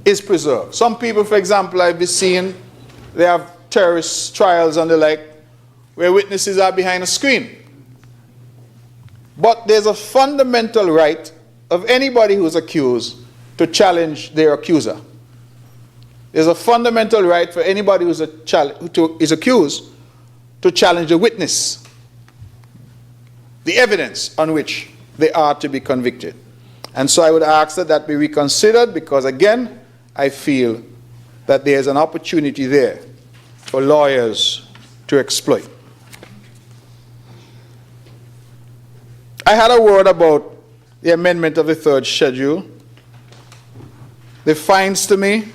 is preserved. Some people, for example, I've been seeing, they have terrorist trials and the like, where witnesses are behind a screen. But there's a fundamental right of anybody who's accused to challenge their accuser. There's a fundamental right for anybody who is accused to challenge the witness, the evidence on which they are to be convicted. And so I would ask that that be reconsidered, because again, I feel that there's an opportunity there for lawyers to exploit. I had a word about the amendment of the third schedule. The fines to me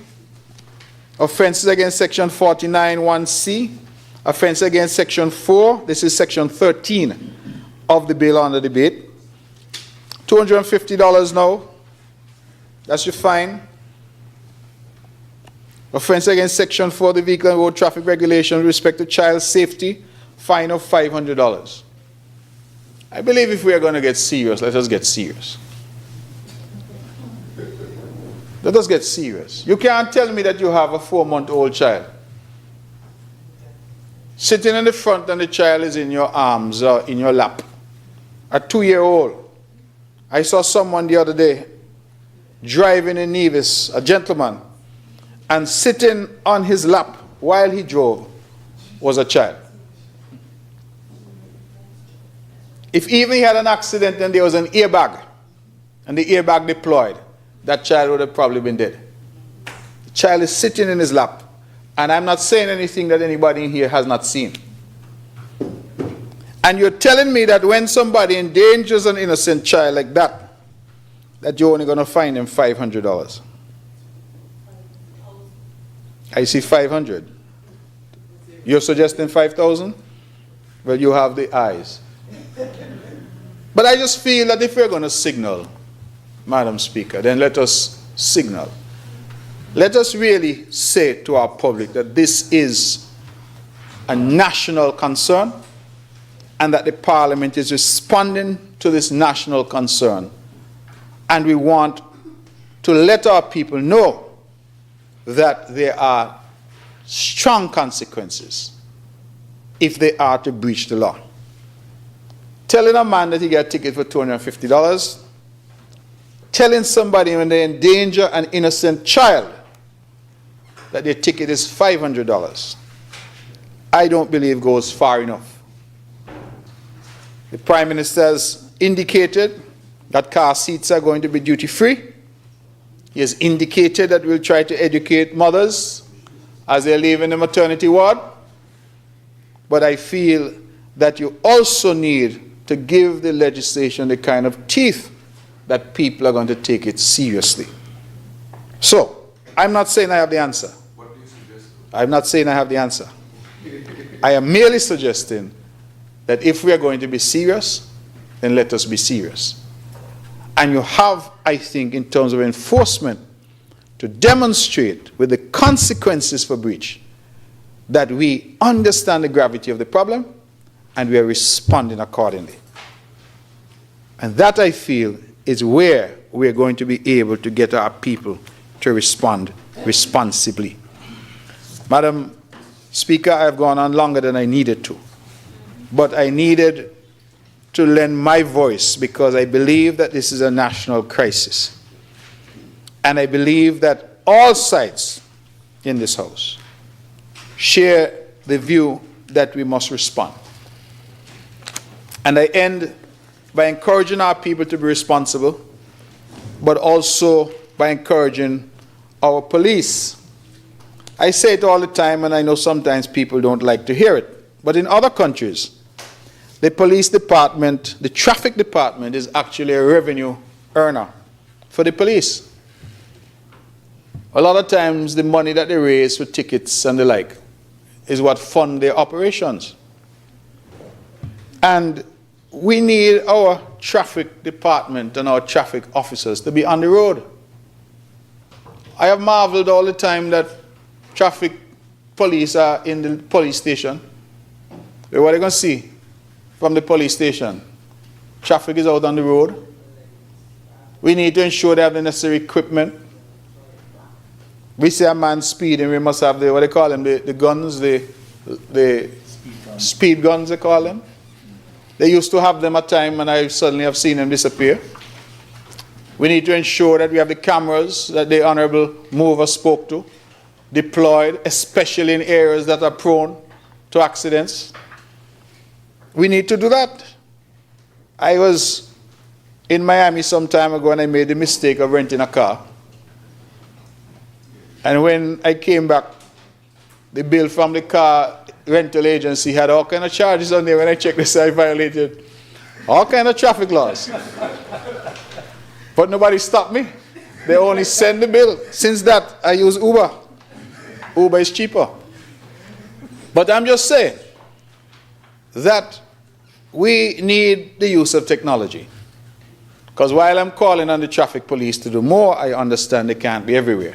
offenses against Section 49(1)(c), offense against Section 4, this is Section 13 of the bill under debate. $250 now, that's your fine. Offense against Section 4 of the Vehicle and Road Traffic Regulation with respect to child safety, fine of $500. I believe if we are going to get serious, let us get serious. Let us get serious. You can't tell me that you have a 4-month-old child sitting in the front and the child is in your arms or in your lap. A 2-year-old. I saw someone the other day driving in Nevis, a gentleman, and sitting on his lap while he drove was a child. If even he had an accident and there was an airbag and the airbag deployed, that child would have probably been dead. The child is sitting in his lap. And I'm not saying anything that anybody in here has not seen. And you're telling me that when somebody endangers an innocent child like that, that you're only going to fine them $500. I see 500. You're suggesting 5,000? Well, you have the eyes. But I just feel that if we're going to signal, Madam Speaker, then let us signal. Let us really say to our public that this is a national concern and that the Parliament is responding to this national concern. And we want to let our people know that there are strong consequences if they are to breach the law. Telling a man that he got a ticket for $250, telling somebody when they endanger an innocent child that their ticket is $500, I don't believe goes far enough. The Prime Minister has indicated that car seats are going to be duty-free. He has indicated that we'll try to educate mothers as they leave in the maternity ward. But I feel that you also need to give the legislation the kind of teeth that people are going to take it seriously. So, I'm not saying I have the answer. What do you suggest? I'm not saying I have the answer. I am merely suggesting that if we are going to be serious, then let us be serious. And you have, I think, in terms of enforcement, to demonstrate with the consequences for breach that we understand the gravity of the problem and we are responding accordingly. And that, I feel, is where we are going to be able to get our people to respond responsibly. Madam Speaker, I have gone on longer than I needed to. But I needed to lend my voice because I believe that this is a national crisis. And I believe that all sides in this House share the view that we must respond. And I end by encouraging our people to be responsible, but also by encouraging our police. I say it all the time, and I know sometimes people don't like to hear it, but in other countries, the police department, the traffic department is actually a revenue earner for the police. A lot of times the money that they raise for tickets and the like is what fund their operations. And we need our traffic department and our traffic officers to be on the road. I have marveled all the time that traffic police are in the police station. What are they going to see from the police station? Traffic is out on the road. We need to ensure they have the necessary equipment. We see a man speeding, we must have the, what they call them, the guns, the speed guns they call them. They used to have them at time and I suddenly have seen them disappear. We need to ensure that we have the cameras that the Honourable Mover spoke to, deployed, especially in areas that are prone to accidents. We need to do that. I was in Miami some time ago and I made the mistake of renting a car. And when I came back, the bill from the car rental agency had all kind of charges on there. When I checked this, I violated all kind of traffic laws. But nobody stopped me. They only send the bill. Since that, I use Uber. Uber is cheaper. But I'm just saying that we need the use of technology. Because while I'm calling on the traffic police to do more, I understand they can't be everywhere.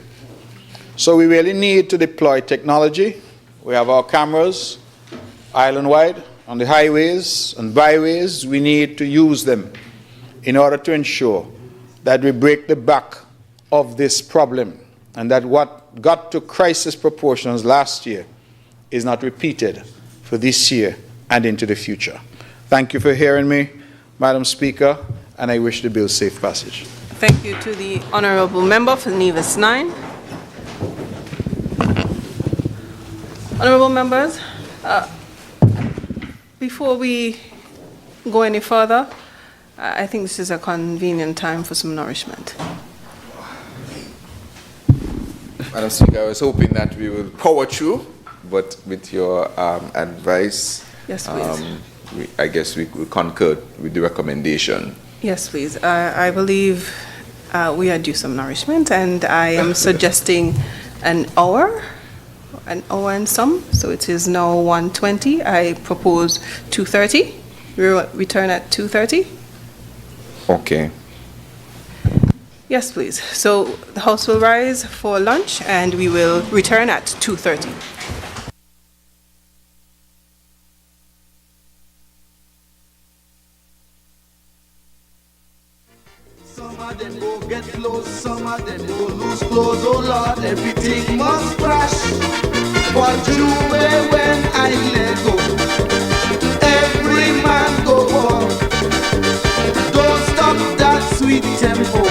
So we really need to deploy technology. We have our cameras island-wide on the highways and byways. We need to use them in order to ensure that we break the back of this problem and that what got to crisis proportions last year is not repeated for this year and into the future. Thank you for hearing me, Madam Speaker, and I wish the bill safe passage. Thank you to the Honourable Member for Nevis 9. Honourable Members, before we go any further, I think this is a convenient time for some nourishment. Madam Speaker, I was hoping that we will power through, but with your advice, yes, please. I guess we could concur with the recommendation. Yes, please. I believe we are due some nourishment, and I am suggesting an hour and some. So it is now 1:20. I propose 2:30. We return at 2:30. Okay. Yes, please. So the House will rise for lunch, and we will return at 2:30. Some of them go get close, some of them go lose clothes. Oh Lord, everything must crash. But you when I let go, every man go on. Don't stop that sweet tempo,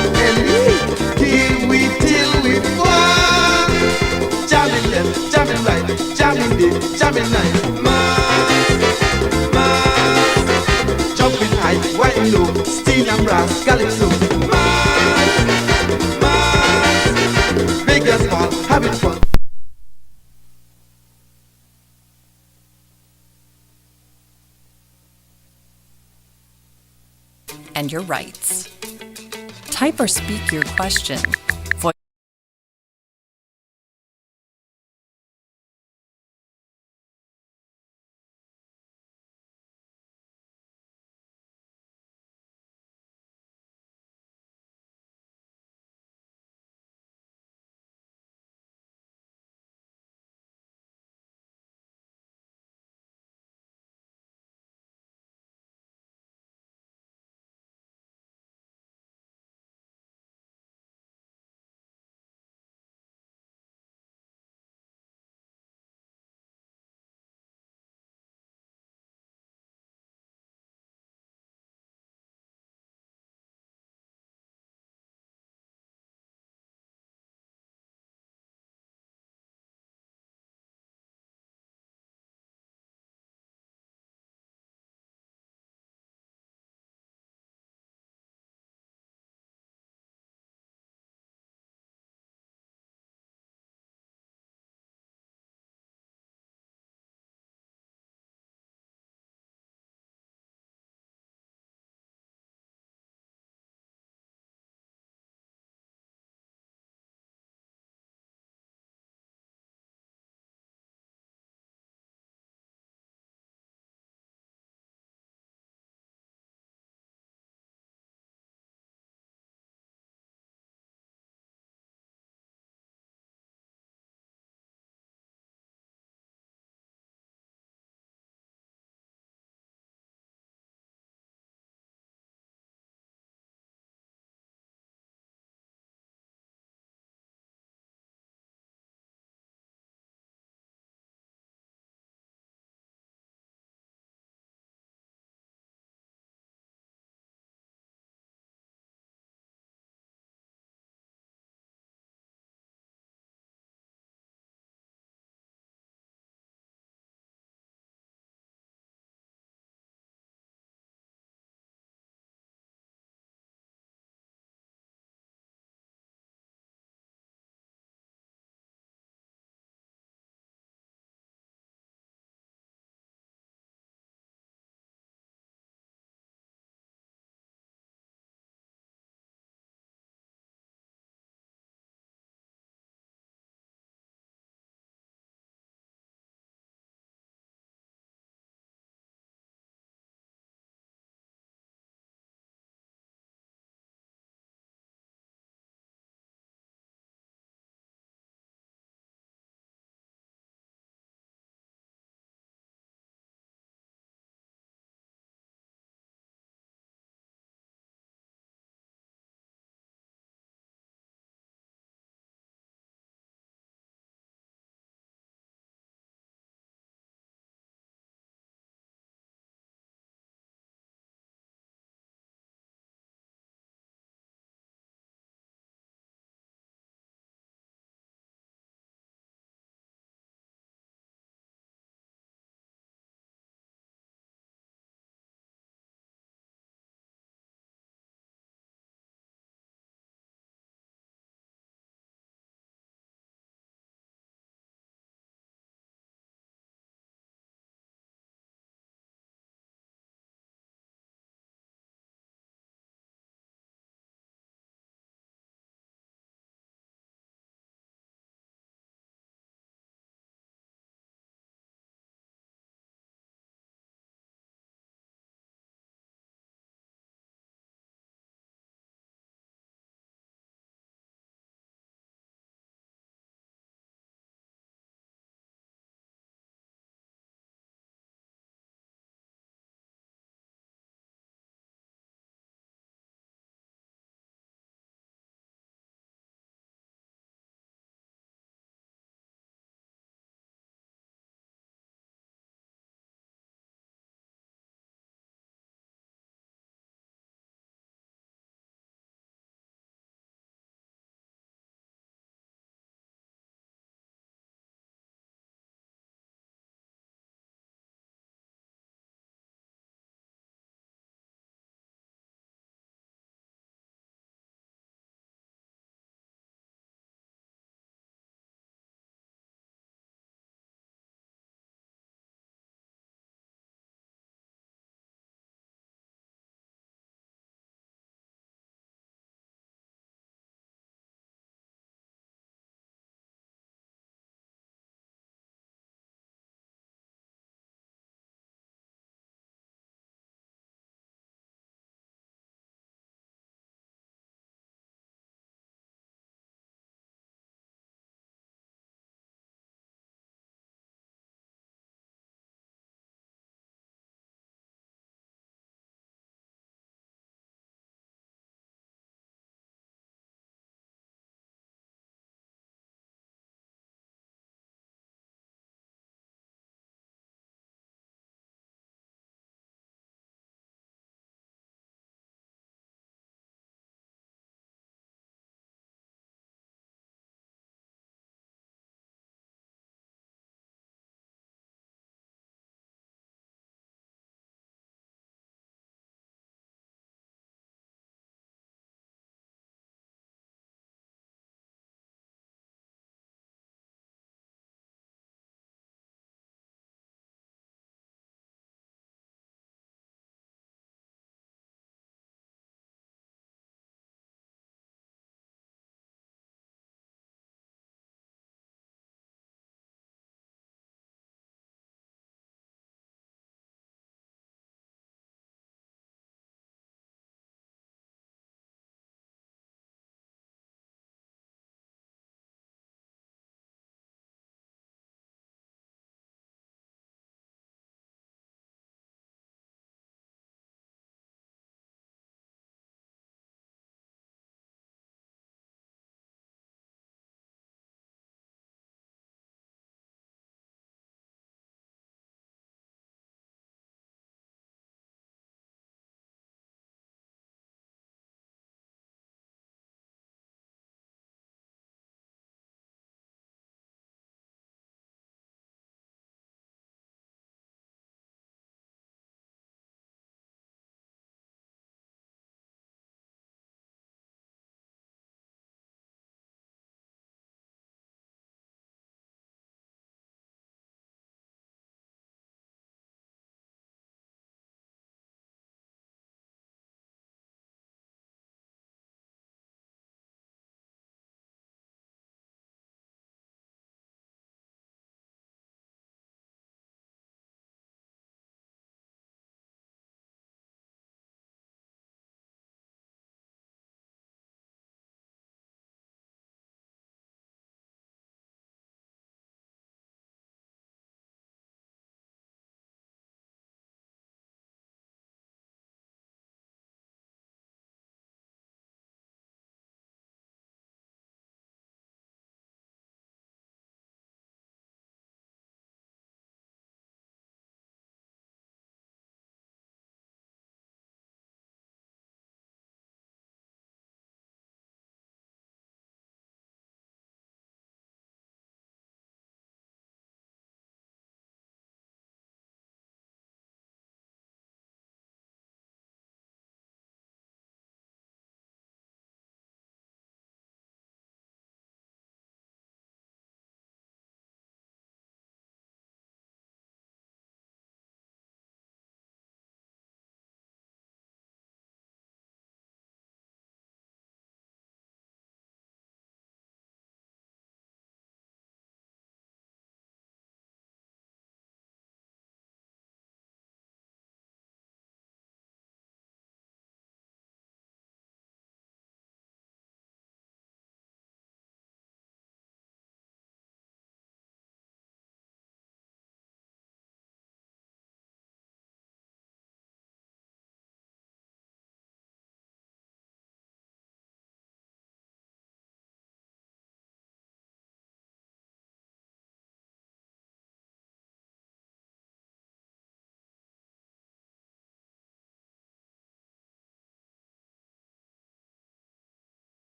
kill we till we fall. Jamming left, jamming right, jamming day, jamming night. Jumping high, wide low, steel and brass, calypso. Big and small, having fun. And your rights. Type or speak your question.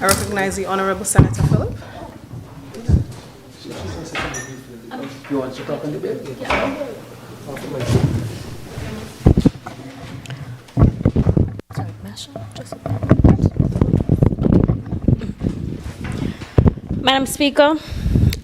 I recognize the Honourable Senator Philip. You want to talk on the bill? Madam Speaker,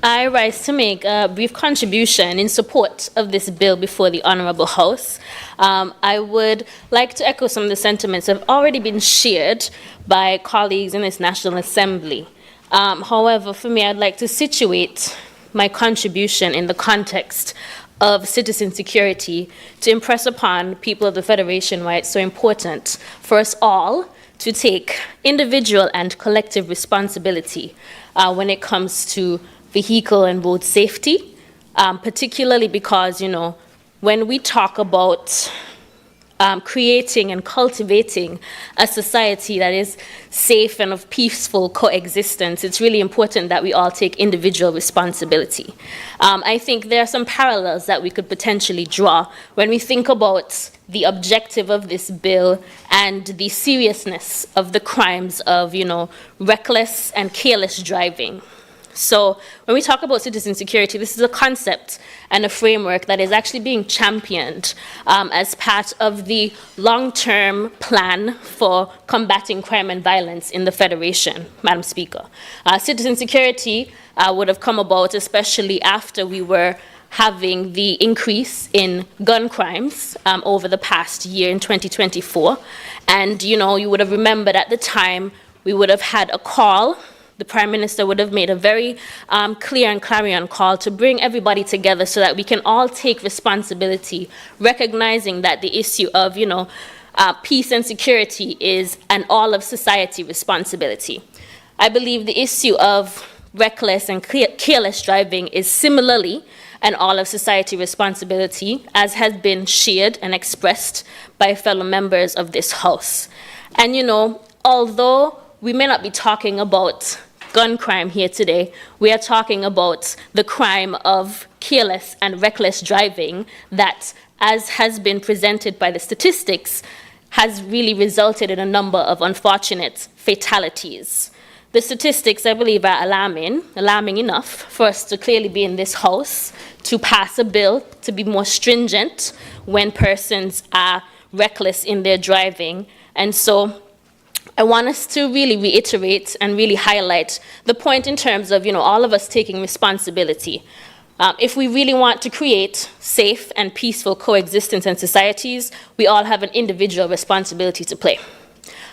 I rise to make a brief contribution in support of this bill before the Honourable House. I would like to echo some of the sentiments that have already been shared by colleagues in this National Assembly. However, for me, I'd like to situate my contribution in the context of citizen security to impress upon people of the Federation why it's so important for us all to take individual and collective responsibility when it comes to vehicle and road safety, particularly because, you know, when we talk about creating and cultivating a society that is safe and of peaceful coexistence, it's really important that we all take individual responsibility. I think there are some parallels that we could potentially draw when we think about the objective of this bill and the seriousness of the crimes of, you know, reckless and careless driving. So when we talk about citizen security, this is a concept and a framework that is actually being championed as part of the long-term plan for combating crime and violence in the Federation, Madam Speaker. Citizen security would have come about especially after we were having the increase in gun crimes over the past year in 2024. And, you know, you would have remembered at the time we would have had a call. The Prime Minister would have made a very clear and clarion call to bring everybody together so that we can all take responsibility, recognizing that the issue of, you know, peace and security is an all of society responsibility. I believe the issue of reckless and careless driving is similarly an all of society responsibility, as has been shared and expressed by fellow members of this House. And, you know, although we may not be talking about gun crime here today, we are talking about the crime of careless and reckless driving that, as has been presented by the statistics, has really resulted in a number of unfortunate fatalities. The statistics, I believe, are alarming enough for us to clearly be in this House to pass a bill to be more stringent when persons are reckless in their driving. And so I want us to really reiterate and really highlight the point in terms of, you know, all of us taking responsibility. If we really want to create safe and peaceful coexistence in societies, we all have an individual responsibility to play.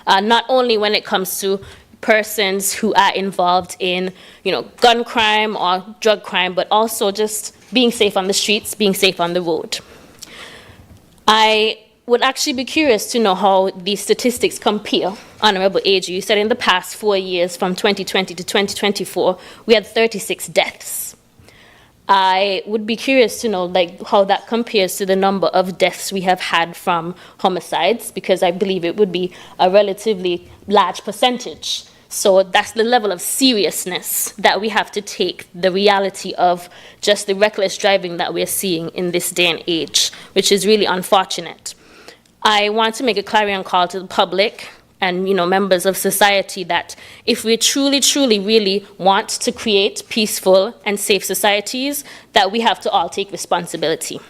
Not only when it comes to persons who are involved in, you know, gun crime or drug crime, but also just being safe on the streets, being safe on the road. I would actually be curious to know how these statistics compare. Honourable AG, you said in the past 4 years, from 2020 to 2024, we had 36 deaths. I would be curious to know, like, how that compares to the number of deaths we have had from homicides, because I believe it would be a relatively large percentage. So that's the level of seriousness that we have to take the reality of just the reckless driving that we're seeing in this day and age, which is really unfortunate. I want to make a clarion call to the public and, you know, members of society that if we truly, really want to create peaceful and safe societies, that we have to all take responsibility.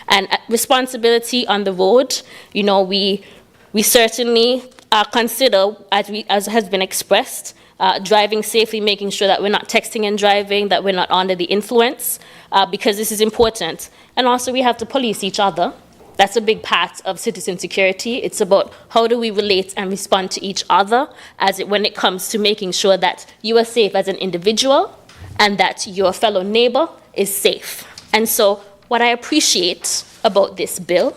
And responsibility on the road, you know, we certainly consider, as has been expressed, driving safely, making sure that we're not texting and driving, that we're not under the influence, because this is important. And also we have to police each other. That's a big part of citizen security. It's about how do we relate and respond to each other when it comes to making sure that you are safe as an individual and that your fellow neighbor is safe. And so what I appreciate about this bill,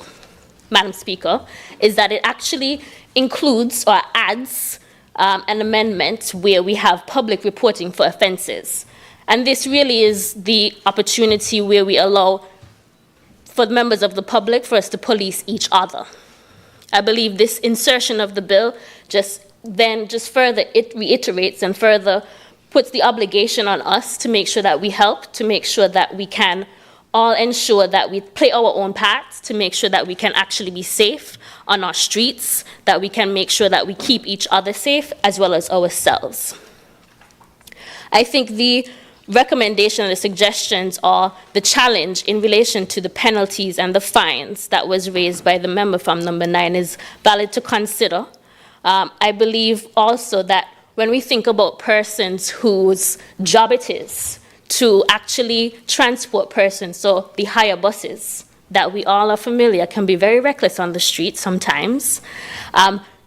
Madam Speaker, is that it actually includes or adds an amendment where we have public reporting for offences. And this really is the opportunity where we allow for members of the public for us to police each other. I believe this insertion of the bill just further it reiterates and further puts the obligation on us to make sure that we help, to make sure that we can all ensure that we play our own parts to make sure that we can actually be safe on our streets, that we can make sure that we keep each other safe as well as ourselves. I think the recommendation and the suggestions are the challenge in relation to the penalties and the fines that was raised by the member from number 9 is valid to consider. I believe also that when we think about persons whose job it is to actually transport persons, so the hire buses that we all are familiar can be very reckless on the street sometimes.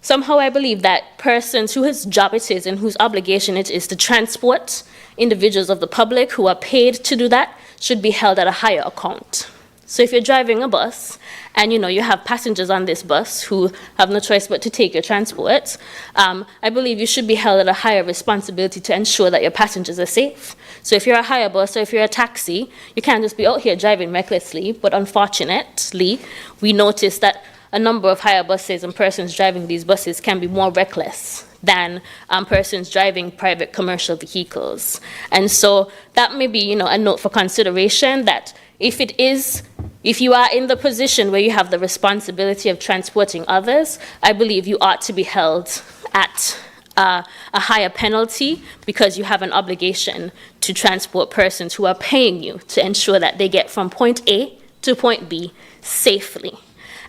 Somehow I believe that persons whose job it is and whose obligation it is to transport individuals of the public who are paid to do that should be held at a higher account. So if you're driving a bus and you have passengers on this bus who have no choice but to take your transport, I believe you should be held at a higher responsibility to ensure that your passengers are safe. So if you're a hire bus or if you're a taxi, you can't just be out here driving recklessly, but unfortunately, we notice that a number of hire buses and persons driving these buses can be more reckless than persons driving private commercial vehicles. And so that may be, a note for consideration that if you are in the position where you have the responsibility of transporting others, I believe you ought to be held at a higher penalty because you have an obligation to transport persons who are paying you to ensure that they get from point A to point B safely.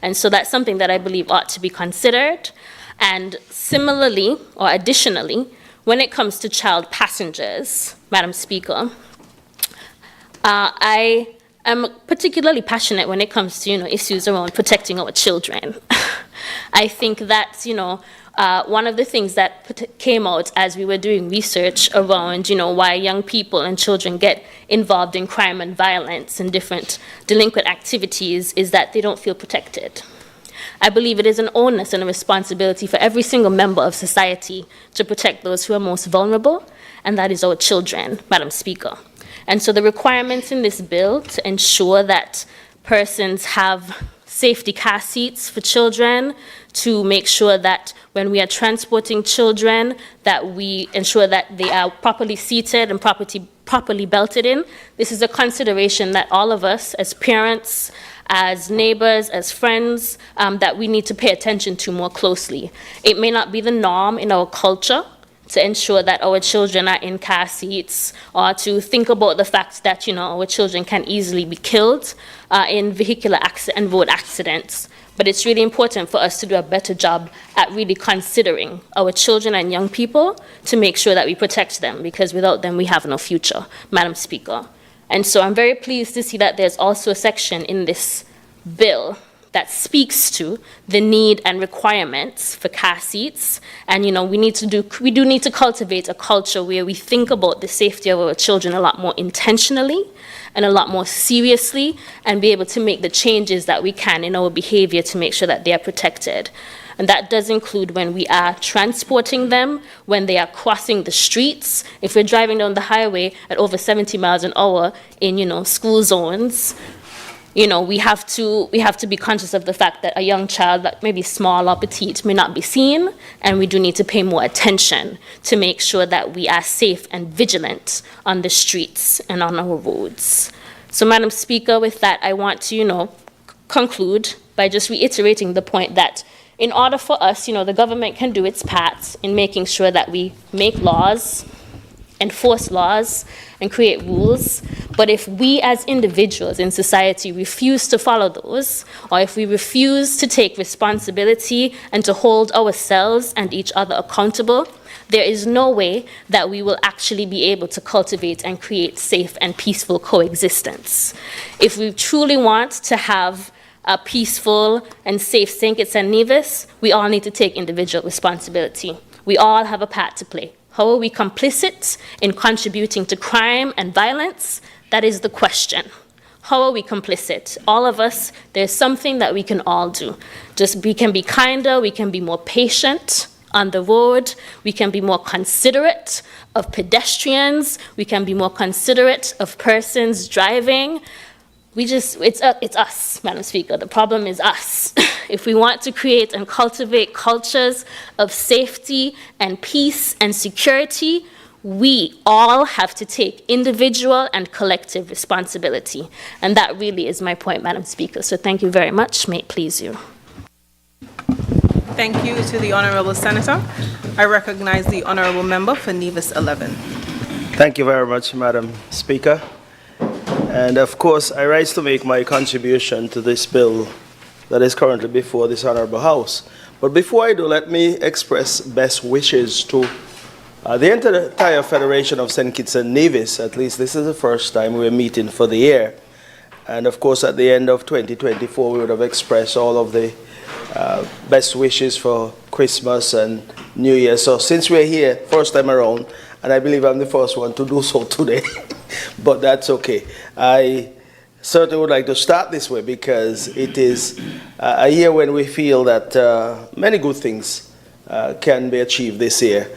And so that's something that I believe ought to be considered. And similarly, or additionally, when it comes to child passengers, Madam Speaker, I am particularly passionate when it comes to, issues around protecting our children. I think that, one of the things that came out as we were doing research around, why young people and children get involved in crime and violence and different delinquent activities is that they don't feel protected. I believe it is an onus and a responsibility for every single member of society to protect those who are most vulnerable, and that is our children, Madam Speaker. And so the requirements in this bill to ensure that persons have safety car seats for children, to make sure that when we are transporting children, that we ensure that they are properly seated and properly belted in. This is a consideration that all of us as parents, as neighbors, as friends, that we need to pay attention to more closely. It may not be the norm in our culture to ensure that our children are in car seats, or to think about the fact that our children can easily be killed in vehicular and road accidents. But it's really important for us to do a better job at really considering our children and young people to make sure that we protect them, because without them we have no future, Madam Speaker. And so I'm very pleased to see that there's also a section in this bill that speaks to the need and requirements for car seats. And we do need to cultivate a culture where we think about the safety of our children a lot more intentionally and a lot more seriously, and be able to make the changes that we can in our behavior to make sure that they are protected. And that does include when we are transporting them, when they are crossing the streets. If we're driving down the highway at over 70 miles an hour in, school zones, we have to be conscious of the fact that a young child that may be small or petite may not be seen, and we do need to pay more attention to make sure that we are safe and vigilant on the streets and on our roads. So, Madam Speaker, with that, I want to, conclude by just reiterating the point that in order for us, the government can do its part in making sure that we make laws, enforce laws, and create rules. But if we as individuals in society refuse to follow those, or if we refuse to take responsibility and to hold ourselves and each other accountable, there is no way that we will actually be able to cultivate and create safe and peaceful coexistence. If we truly want to have a peaceful and safe St. Kitts and Nevis, we all need to take individual responsibility. We all have a part to play. How are we complicit in contributing to crime and violence? That is the question. How are we complicit? All of us, there's something that we can all do. We can be kinder, we can be more patient on the road, we can be more considerate of pedestrians, we can be more considerate of persons driving. It's us, Madam Speaker. The problem is us. If we want to create and cultivate cultures of safety and peace and security, we all have to take individual and collective responsibility. And that really is my point, Madam Speaker. So thank you very much. May it please you. Thank you to the Honourable Senator. I recognize the Honourable Member for Nevis 11. Thank you very much, Madam Speaker. And of course, I rise to make my contribution to this bill that is currently before this Honourable House. But before I do, let me express best wishes to the entire Federation of St. Kitts and Nevis. At least this is the first time we're meeting for the year. And of course, at the end of 2024, we would have expressed all of the best wishes for Christmas and New Year. So since we're here, first time around, and I believe I'm the first one to do so today, but that's okay. I certainly would like to start this way because it is a year when we feel that many good things can be achieved this year.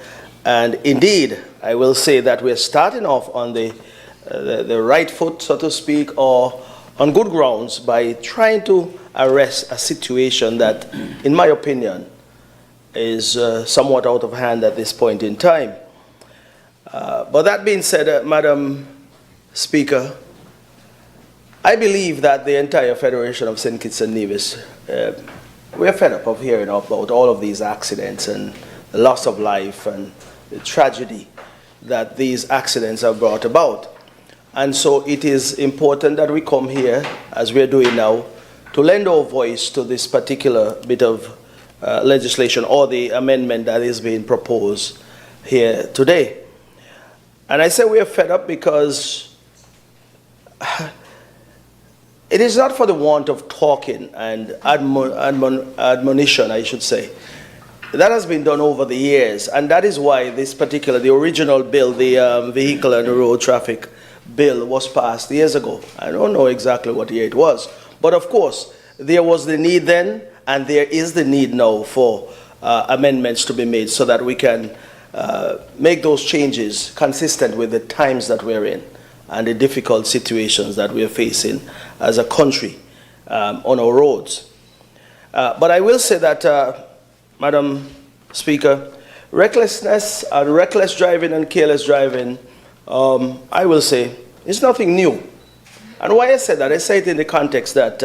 And indeed, I will say that we're starting off on the right foot, so to speak, or on good grounds by trying to arrest a situation that, in my opinion, is somewhat out of hand at this point in time. But that being said, Madam Speaker, I believe that the entire Federation of St. Kitts and Nevis, we're fed up of hearing about all of these accidents and the loss of life and the tragedy that these accidents have brought about. And so it is important that we come here, as we're doing now, to lend our voice to this particular bit of legislation or the amendment that is being proposed here today. And I say we are fed up because it is not for the want of talking and admonition, I should say. That has been done over the years, and that is why this particular, the original bill, the Vehicle and Road Traffic Bill, was passed years ago. I don't know exactly what year it was, but of course, there was the need then, and there is the need now for amendments to be made so that we can make those changes consistent with the times that we're in and the difficult situations that we're facing as a country on our roads. But I will say that, Madam Speaker, recklessness and reckless driving and careless driving, I will say, is nothing new. And why I say that, I say it in the context that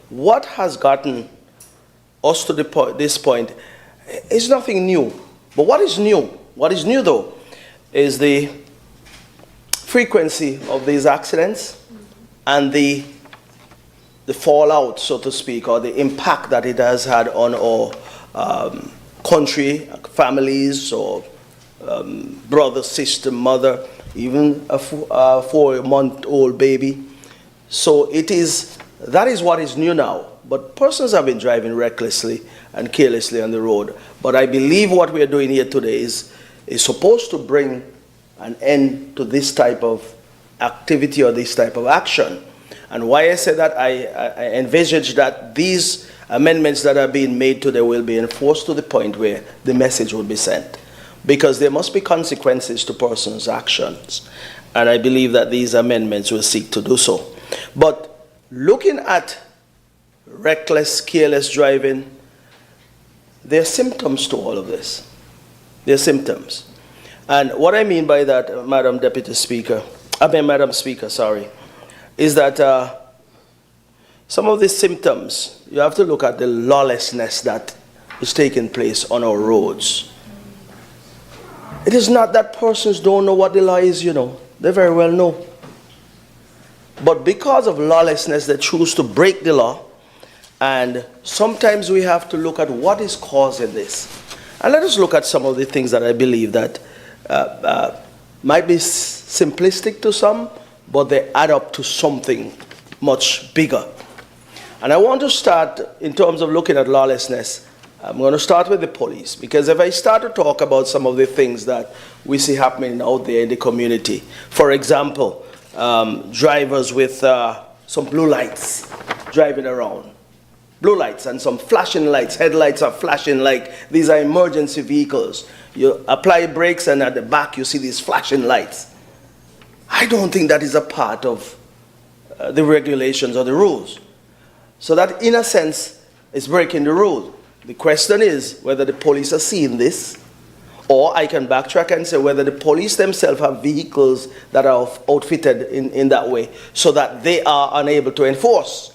what has gotten us to this point is nothing new. But what is new? What is new, though, is the frequency of these accidents and the fallout, so to speak, or the impact that it has had on our country, families, or brother, sister, mother, even a 4-month-old baby. So that is what is new now. But persons have been driving recklessly and carelessly on the road. But I believe what we are doing here today is supposed to bring an end to this type of activity or this type of action. And why I say that, I envisage that these amendments that are being made today will be enforced to the point where the message will be sent. Because there must be consequences to persons' actions. And I believe that these amendments will seek to do so. But looking at reckless, careless driving, there are symptoms to all of this. There are symptoms. And what I mean by that, Madam Speaker, sorry, is that some of these symptoms, you have to look at the lawlessness that is taking place on our roads. It is not that persons don't know what the law is, you know. They very well know. But because of lawlessness, they choose to break the law. And sometimes we have to look at what is causing this. And let us look at some of the things that I believe that might be simplistic to some, but they add up to something much bigger. And I want to start, in terms of looking at lawlessness, I'm going to start with the police, because if I start to talk about some of the things that we see happening out there in the community, for example, drivers with some blue lights driving around. Blue lights and some flashing lights. Headlights are flashing like these are emergency vehicles. You apply brakes and at the back you see these flashing lights. I don't think that is a part of the regulations or the rules. So that, in a sense, is breaking the rule. The question is whether the police are seeing this Or I can backtrack and say whether the police themselves have vehicles that are outfitted in that way so that they are unable to enforce.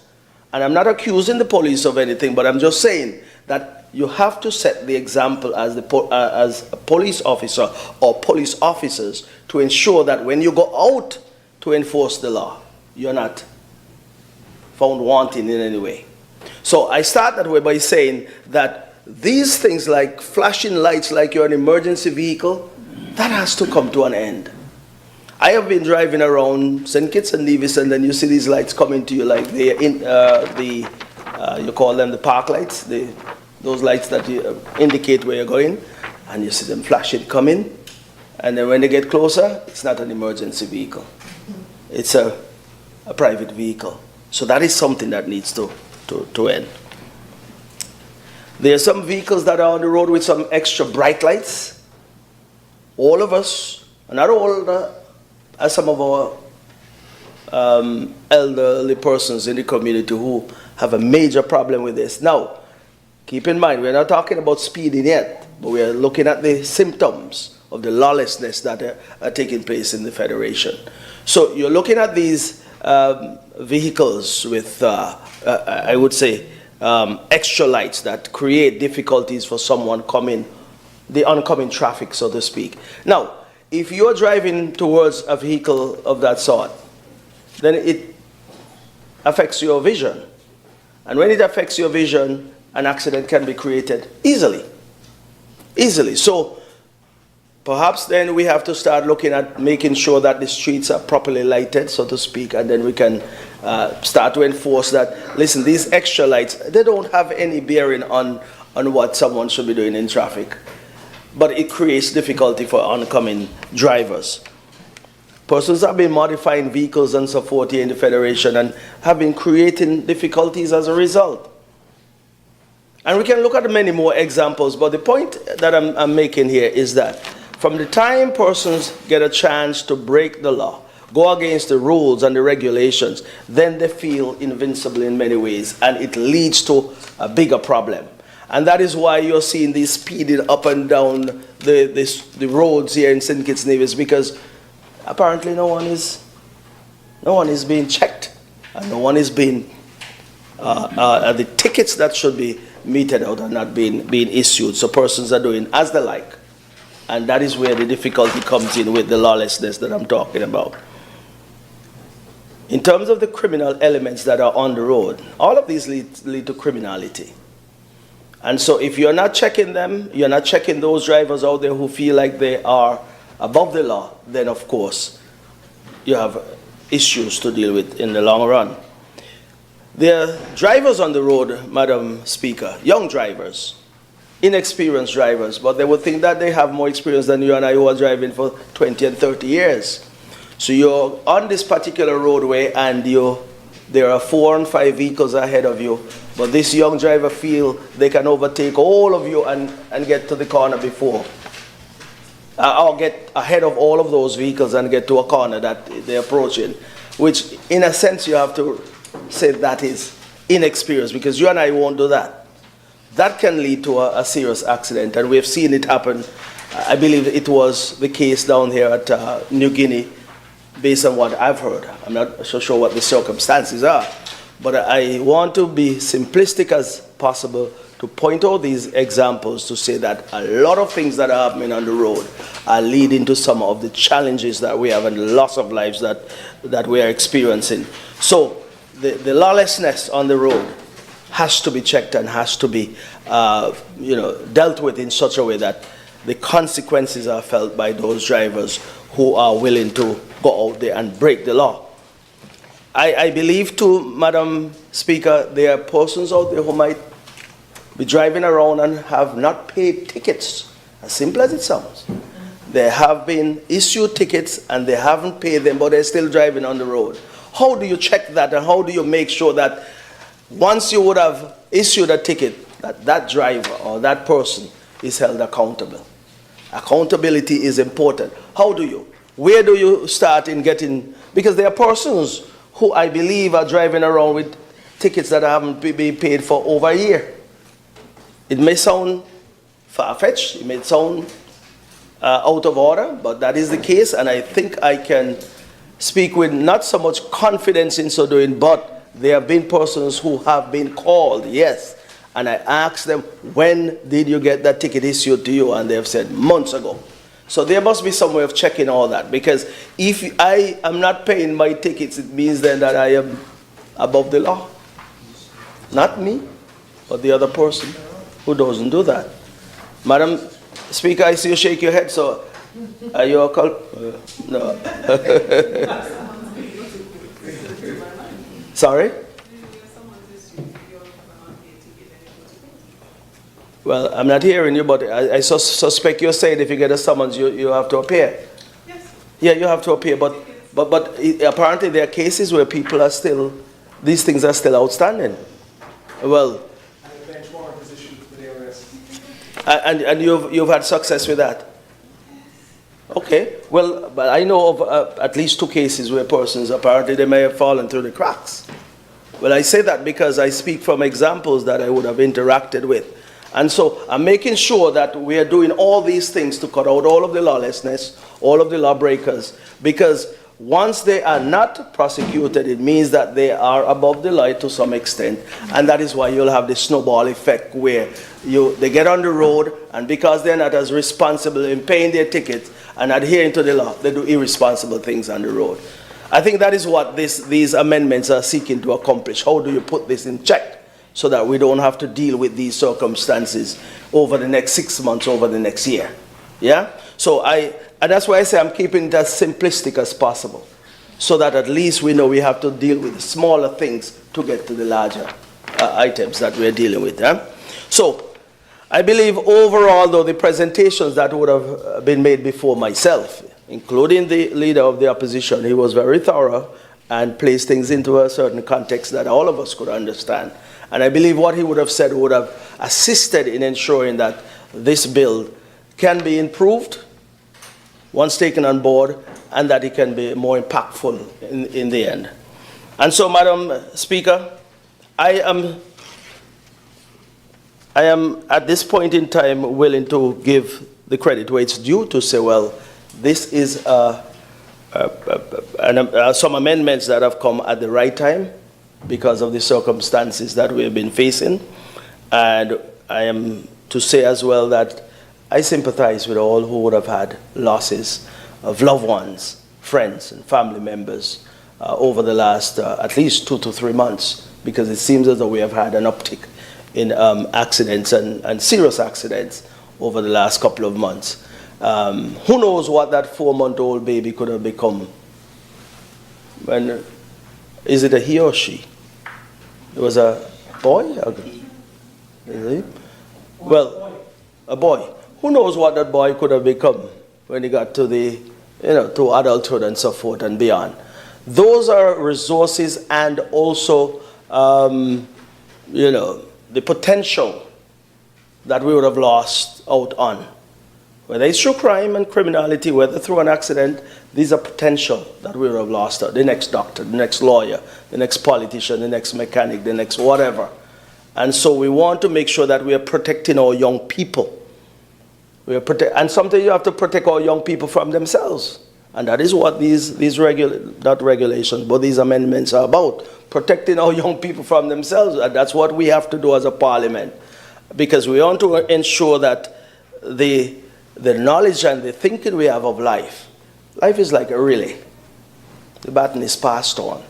And I'm not accusing the police of anything, but I'm just saying that you have to set the example as a police officer or police officers to ensure that when you go out to enforce the law, you're not found wanting in any way. So I start that way by saying that these things like flashing lights like you're an emergency vehicle, that has to come to an end. I have been driving around St. Kitts and Nevis, and then you see these lights coming to you like you call them the park lights, those lights that indicate where you're going, and you see them flashing coming, and then when they get closer, it's not an emergency vehicle. It's a private vehicle. So that is something that needs to end. There are some vehicles that are on the road with some extra bright lights. All of us, not all, as some of our elderly persons in the community who have a major problem with this. Now, keep in mind, we're not talking about speeding yet, but we're looking at the symptoms of the lawlessness that are taking place in the Federation. So you're looking at these vehicles with, I would say, extra lights that create difficulties for someone coming, the oncoming traffic, so to speak. Now, if you're driving towards a vehicle of that sort, then it affects your vision. And when it affects your vision, an accident can be created easily. So perhaps then we have to start looking at making sure that the streets are properly lighted, so to speak, and then we can start to enforce that. Listen, these extra lights, they don't have any bearing on what someone should be doing in traffic, but it creates difficulty for oncoming drivers. Persons have been modifying vehicles and so forth here in the Federation and have been creating difficulties as a result. And we can look at many more examples, but the point that I'm making here is that from the time persons get a chance to break the law, go against the rules and the regulations, then they feel invincible in many ways, and it leads to a bigger problem. And that is why you're seeing these speeding up and down the roads here in St. Kitts Nevis, because apparently no one is being checked, and no one is being the tickets that should be meted out are not being issued. So persons are doing as they like, and that is where the difficulty comes in with the lawlessness that I'm talking about. In terms of the criminal elements that are on the road, all of these lead to criminality. And so if you're not checking them, you're not checking those drivers out there who feel like they are above the law, then of course you have issues to deal with in the long run. There are drivers on the road, Madam Speaker, young drivers, inexperienced drivers, but they would think that they have more experience than you and I who are driving for 20 and 30 years. So you're on this particular roadway and there are 4 and 5 vehicles ahead of you, but this young driver feel they can overtake all of you and get to the corner before. Or get ahead of all of those vehicles and get to a corner that they're approaching, which in a sense you have to say that is inexperience, because you and I won't do that. That can lead to a serious accident, and we've seen it happen. I believe it was the case down here at New Guinea, based on what I've heard. I'm not so sure what the circumstances are, but I want to be simplistic as possible to point out these examples to say that a lot of things that are happening on the road are leading to some of the challenges that we have and the loss of lives that we are experiencing. So the lawlessness on the road has to be checked and has to be dealt with in such a way that the consequences are felt by those drivers who are willing to go out there and break the law. I believe too, Madam Speaker, there are persons out there who might be driving around and have not paid tickets, as simple as it sounds. They have been issued tickets and they haven't paid them, but they're still driving on the road. How do you check that, and how do you make sure that once you would have issued a ticket, that driver or that person is held accountable? Accountability is important. How do you? Where do you start in getting, because there are persons who I believe are driving around with tickets that haven't been paid for over a year. It may sound far-fetched, it may sound out of order, but that is the case, and I think I can speak with not so much confidence in so doing, but there have been persons who have been called, yes, and I asked them, when did you get that ticket issued to you? And they have said, months ago. So there must be some way of checking all that, because if I am not paying my tickets, it means then that I am above the law. Not me, but the other person who doesn't do that. Madam Speaker, I see you shake your head, so are you a no. Sorry? Well, I'm not hearing you, but I suspect you're saying if you get a summons, you have to appear. Yes. Yeah, you have to appear, but apparently there are cases where people are still, these things are still outstanding. Well, and you've had success with that? Okay, well, but I know of at least 2 cases where persons, apparently they may have fallen through the cracks. Well, I say that because I speak from examples that I would have interacted with. And so I'm making sure that we are doing all these things to cut out all of the lawlessness, all of the lawbreakers, because once they are not prosecuted, it means that they are above the law to some extent, and that is why you'll have the snowball effect where they get on the road, and because they're not as responsible in paying their tickets and adhering to the law, they do irresponsible things on the road. I think that is what these amendments are seeking to accomplish. How do you put this in check so that we don't have to deal with these circumstances over the next 6 months, over the next year? Yeah? So and that's why I say I'm keeping it as simplistic as possible, so that at least we know we have to deal with the smaller things to get to the larger items that we're dealing with. So I believe overall, though, the presentations that would have been made before myself, including the leader of the opposition, he was very thorough and placed things into a certain context that all of us could understand. And I believe what he would have said would have assisted in ensuring that this bill can be improved once taken on board, and that it can be more impactful in the end. And so, Madam Speaker, I am at this point in time willing to give the credit where it's due, to say, well, this is some amendments that have come at the right time because of the circumstances that we have been facing. And I am to say as well that I sympathize with all who would have had losses of loved ones, friends, and family members over the last at least 2 to 3 months, because it seems as though we have had an uptick in accidents and serious accidents over the last couple of months. Who knows what that 4-month-old baby could have become? Is it a he or she? It was a boy? Is it? Well, a boy. Who knows what that boy could have become when he got to to adulthood and so forth and beyond. Those are resources, and also, the potential that we would have lost out on. Whether it's through crime and criminality, whether through an accident, these are potential that we would have lost out. The next doctor, the next lawyer, the next politician, the next mechanic, the next whatever. And so we want to make sure that we are protecting our young people. And sometimes you have to protect our young people from themselves. And that is what these not regulations, but these amendments are about. Protecting our young people from themselves. And that's what we have to do as a parliament. Because we want to ensure that the knowledge and the thinking we have of life is like a relay. The baton is passed on.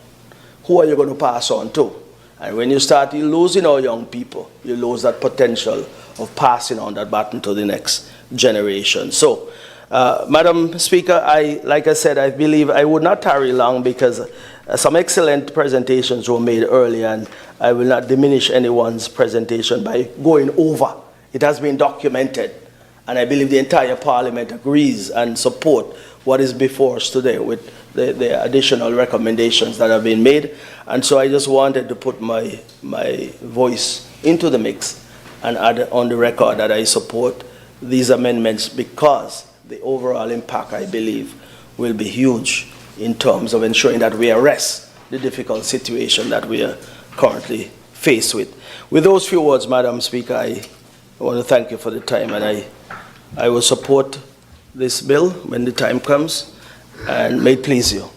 Who are you going to pass on to? And when you start losing our young people, you lose that potential of passing on that baton to the next generation. So, Madam Speaker, like I said, I believe I would not tarry long, because some excellent presentations were made earlier, and I will not diminish anyone's presentation by going over. It has been documented, and I believe the entire Parliament agrees and support what is before us today with the additional recommendations that have been made. And so I just wanted to put my voice into the mix and add on the record that I support these amendments, because the overall impact, I believe, will be huge in terms of ensuring that we arrest the difficult situation that we are currently faced with. With those few words, Madam Speaker, I want to thank you for the time, and I will support this bill when the time comes, and may it please you.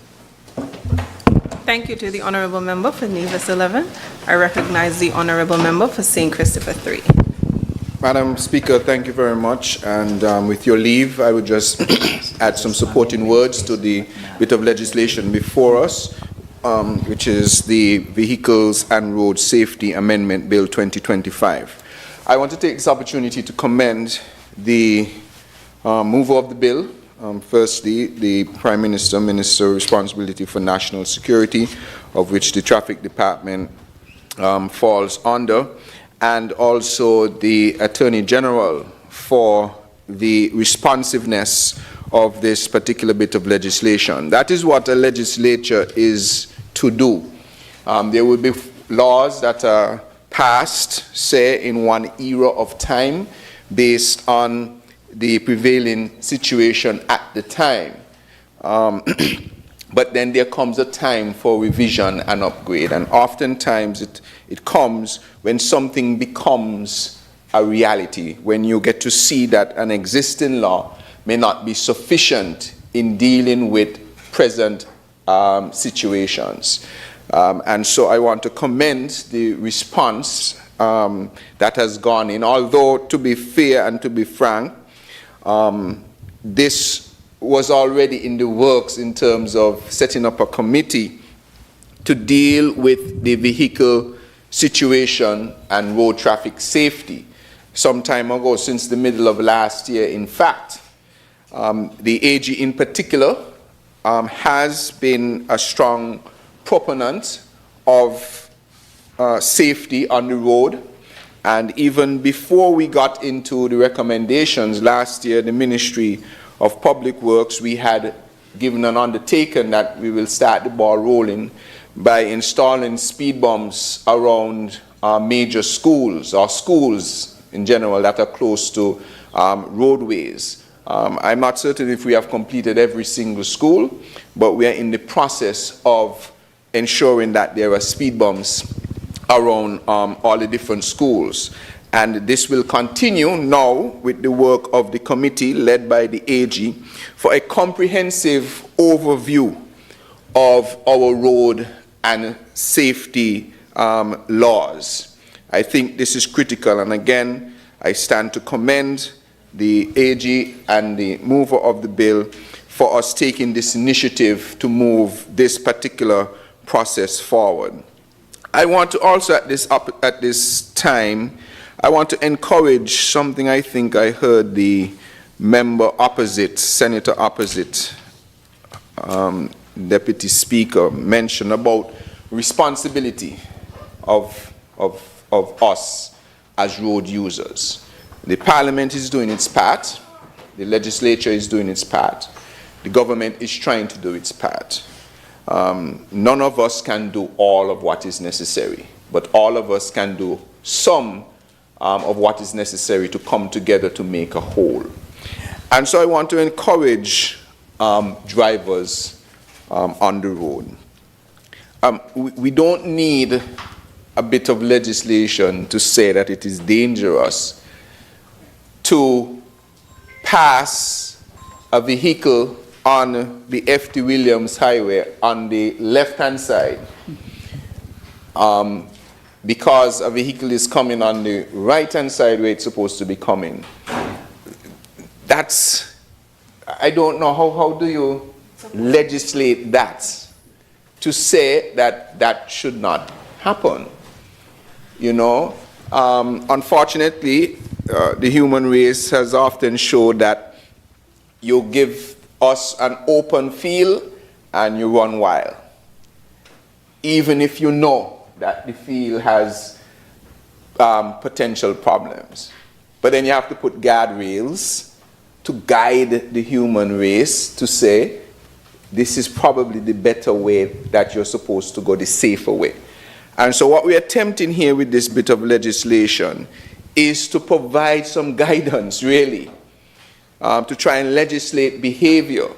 Thank you to the Honourable Member for Nevis 11. I recognize the Honourable Member for St. Christopher 3. Madam Speaker, thank you very much. And with your leave, I would just add some supporting words to the bit of legislation before us, which is the Vehicles and Road Safety Amendment Bill 2025. I want to take this opportunity to commend the mover of the bill. Firstly, the Prime Minister, Minister responsibility for national security, of which the Traffic Department falls under, and also the Attorney-General for the responsiveness of this particular bit of legislation. That is what a legislature is to do. There will be laws that are passed, say, in one era of time based on the prevailing situation at the time. But then there comes a time for revision and upgrade, and oftentimes it comes when something becomes a reality, when you get to see that an existing law may not be sufficient in dealing with present situations. And so I want to commend the response that has gone in, although to be fair and to be frank, this was already in the works in terms of setting up a committee to deal with the vehicle situation and road traffic safety some time ago, since the middle of last year. In fact, the AG in particular has been a strong proponent of safety on the road. And even before we got into the recommendations last year, the Ministry of Public Works, we had given an undertaking that we will start the ball rolling by installing speed bumps around major schools, or schools in general that are close to roadways. I'm not certain if we have completed every single school, but we are in the process of ensuring that there are speed bumps around all the different schools. And this will continue now with the work of the committee led by the AG for a comprehensive overview of our road and safety laws. I think this is critical, and again, I stand to commend the AG and the mover of the bill for us taking this initiative to move this particular process forward. I want to also at this time, I want to encourage something I think I heard the member opposite, Senator opposite, Deputy Speaker mention about responsibility of us as road users. The Parliament is doing its part, the legislature is doing its part, the government is trying to do its part. None of us can do all of what is necessary, but all of us can do some of what is necessary to come together to make a whole. And so I want to encourage drivers on the road. We don't need a bit of legislation to say that it is dangerous to pass a vehicle on the F.T. Williams Highway on the left-hand side because a vehicle is coming on the right-hand side where it's supposed to be coming. That's, I don't know, how do you legislate that to say that that should not happen? You know, unfortunately, the human race has often showed that you give us an open field and you run wild, even if you know that the field has potential problems. But then you have to put guardrails to guide the human race to say, this is probably the better way that you're supposed to go, the safer way. And so what we're attempting here with this bit of legislation is to provide some guidance, really, to try and legislate behavior,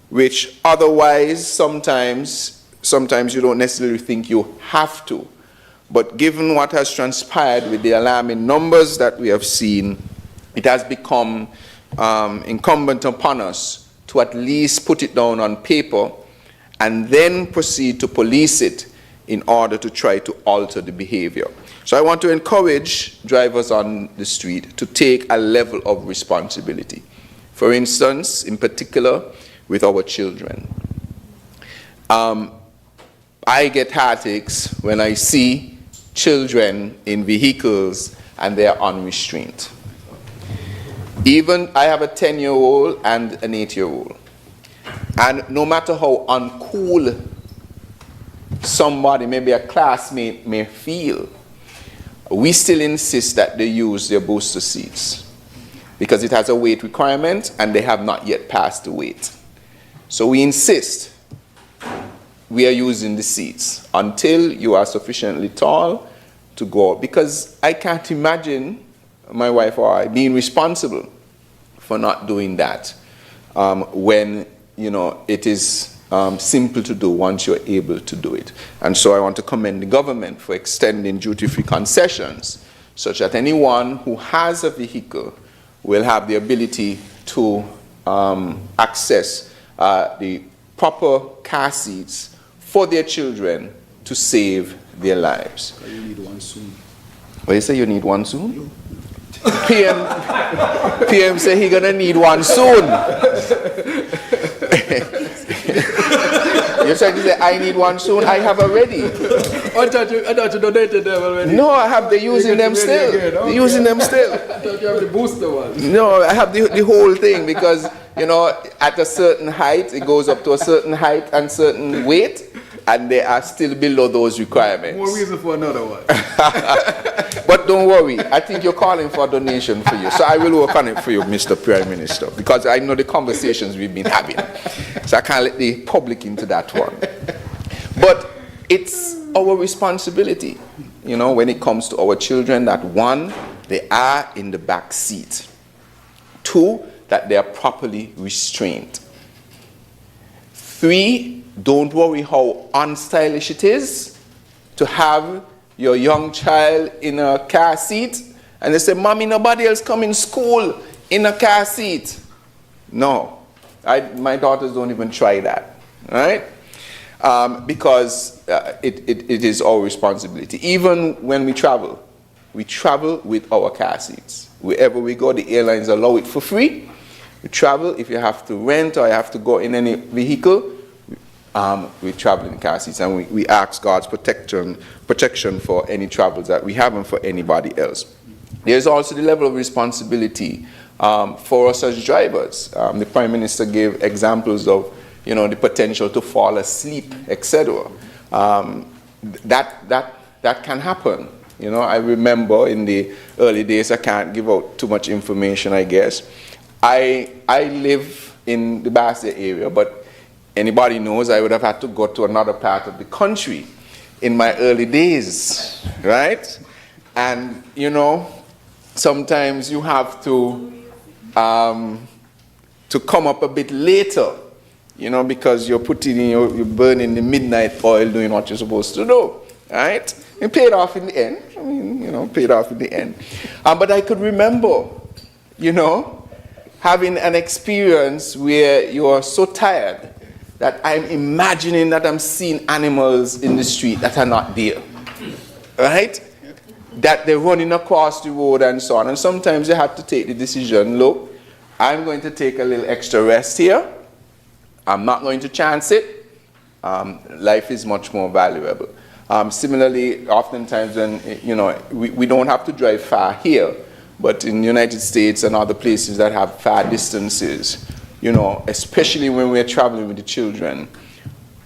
which otherwise sometimes you don't necessarily think you have to. But given what has transpired with the alarming numbers that we have seen, it has become incumbent upon us to at least put it down on paper and then proceed to police it in order to try to alter the behavior. So I want to encourage drivers on the street to take a level of responsibility. For instance, in particular, with our children. I get heartaches when I see children in vehicles and they are unrestrained. Even I have a 10-year-old and an 8-year-old. And no matter how uncool somebody, maybe a classmate, may feel, we still insist that they use their booster seats because it has a weight requirement and they have not yet passed the weight. So we insist we are using the seats until you are sufficiently tall to go out, because I can't imagine my wife or I being responsible for not doing that when it is simple to do once you're able to do it. And so I want to commend the government for extending duty-free concessions such that anyone who has a vehicle will have the ability to access the proper car seats for their children to save their lives. You need one soon. What you say, you need one soon? PM say he gonna need one soon. You're trying to say I need one soon? I have already. I thought you donated them already. No, I have. They're using them still. They're using them still. I thought you have the booster one. No, I have the whole thing because, at a certain height, it goes up to a certain height and certain weight, and they are still below those requirements. More reason for another one. But don't worry, I think you're calling for a donation for you. So I will work on it for you, Mr. Prime Minister, because I know the conversations we've been having. So I can't let the public into that one. But it's our responsibility, when it comes to our children, that one, they are in the back seat. Two, that they are properly restrained. Three, don't worry how unstylish it is to have your young child in a car seat and they say, Mommy, nobody else come in school in a car seat. No, my daughters don't even try that, right? Because it is our responsibility. Even when we travel with our car seats. Wherever we go, the airlines allow it for free. We travel, if you have to rent or you have to go in any vehicle, we travel in car seats, and we ask God's protection for any travels that we have and for anybody else. There's also the level of responsibility for us as drivers. The Prime Minister gave examples of, the potential to fall asleep, etc. That can happen. I remember in the early days, I can't give out too much information, I guess. I live in the Basel area, but anybody knows I would have had to go to another part of the country in my early days, right? And, sometimes you have to come up a bit later, because you're you're burning the midnight oil doing what you're supposed to do, right? It paid off in the end. Paid off in the end. But I could remember, having an experience where you are so tired that I'm imagining that I'm seeing animals in the street that are not there, right? That they're running across the road and so on. And sometimes you have to take the decision, look, I'm going to take a little extra rest here. I'm not going to chance it. Life is much more valuable. Similarly, oftentimes when, we don't have to drive far here, but in the United States and other places that have far distances, especially when we're traveling with the children,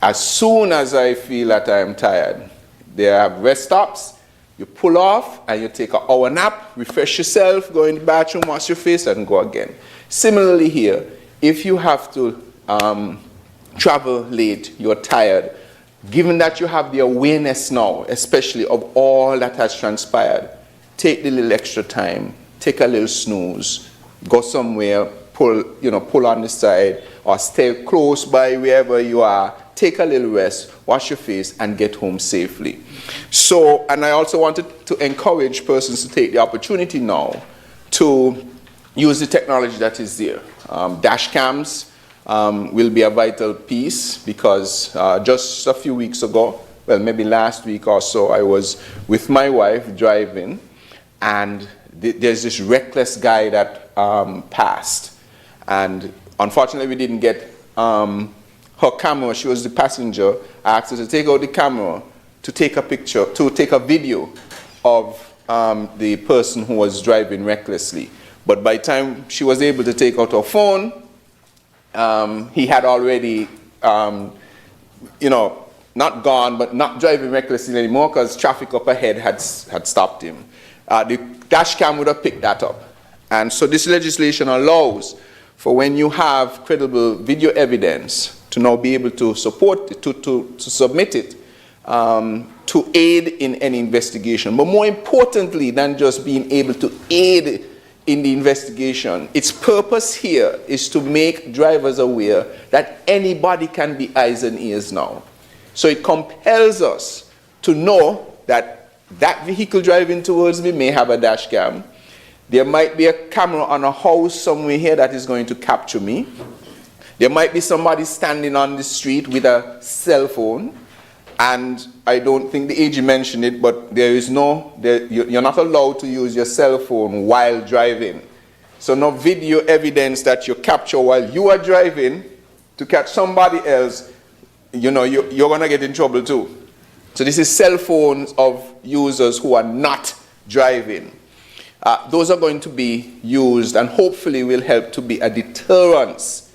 as soon as I feel that I am tired, they have rest stops, you pull off and you take an hour nap, refresh yourself, go in the bathroom, wash your face and go again. Similarly here, if you have to travel late, you're tired, given that you have the awareness now, especially of all that has transpired, take the little extra time, take a little snooze, go somewhere, pull on the side, or stay close by wherever you are, take a little rest, wash your face, and get home safely. So, and I also wanted to encourage persons to take the opportunity now to use the technology that is there. Dash cams will be a vital piece because just a few weeks ago, well, maybe last week or so, I was with my wife driving, and there's this reckless guy that passed. And unfortunately, we didn't get her camera. She was the passenger. I asked her to take out the camera to take a picture, to take a video of the person who was driving recklessly. But by the time she was able to take out her phone, he had already, you know, not gone, but not driving recklessly anymore because traffic up ahead had stopped him. The dash cam would have picked that up. And so this legislation allows for when you have credible video evidence to now be able to support, to submit it to aid in any investigation. But more importantly than just being able to aid in the investigation, its purpose here is to make drivers aware that anybody can be eyes and ears now. So it compels us to know that that vehicle driving towards me may have a dash cam. There might be a camera on a house somewhere here that is going to capture me. There might be somebody standing on the street with a cell phone. And I don't think the AG mentioned it, but you're not allowed to use your cell phone while driving. So no video evidence that you capture while you are driving to catch somebody else, you know, you're going to get in trouble too. So this is cell phones of users who are not driving. Those are going to be used and hopefully will help to be a deterrence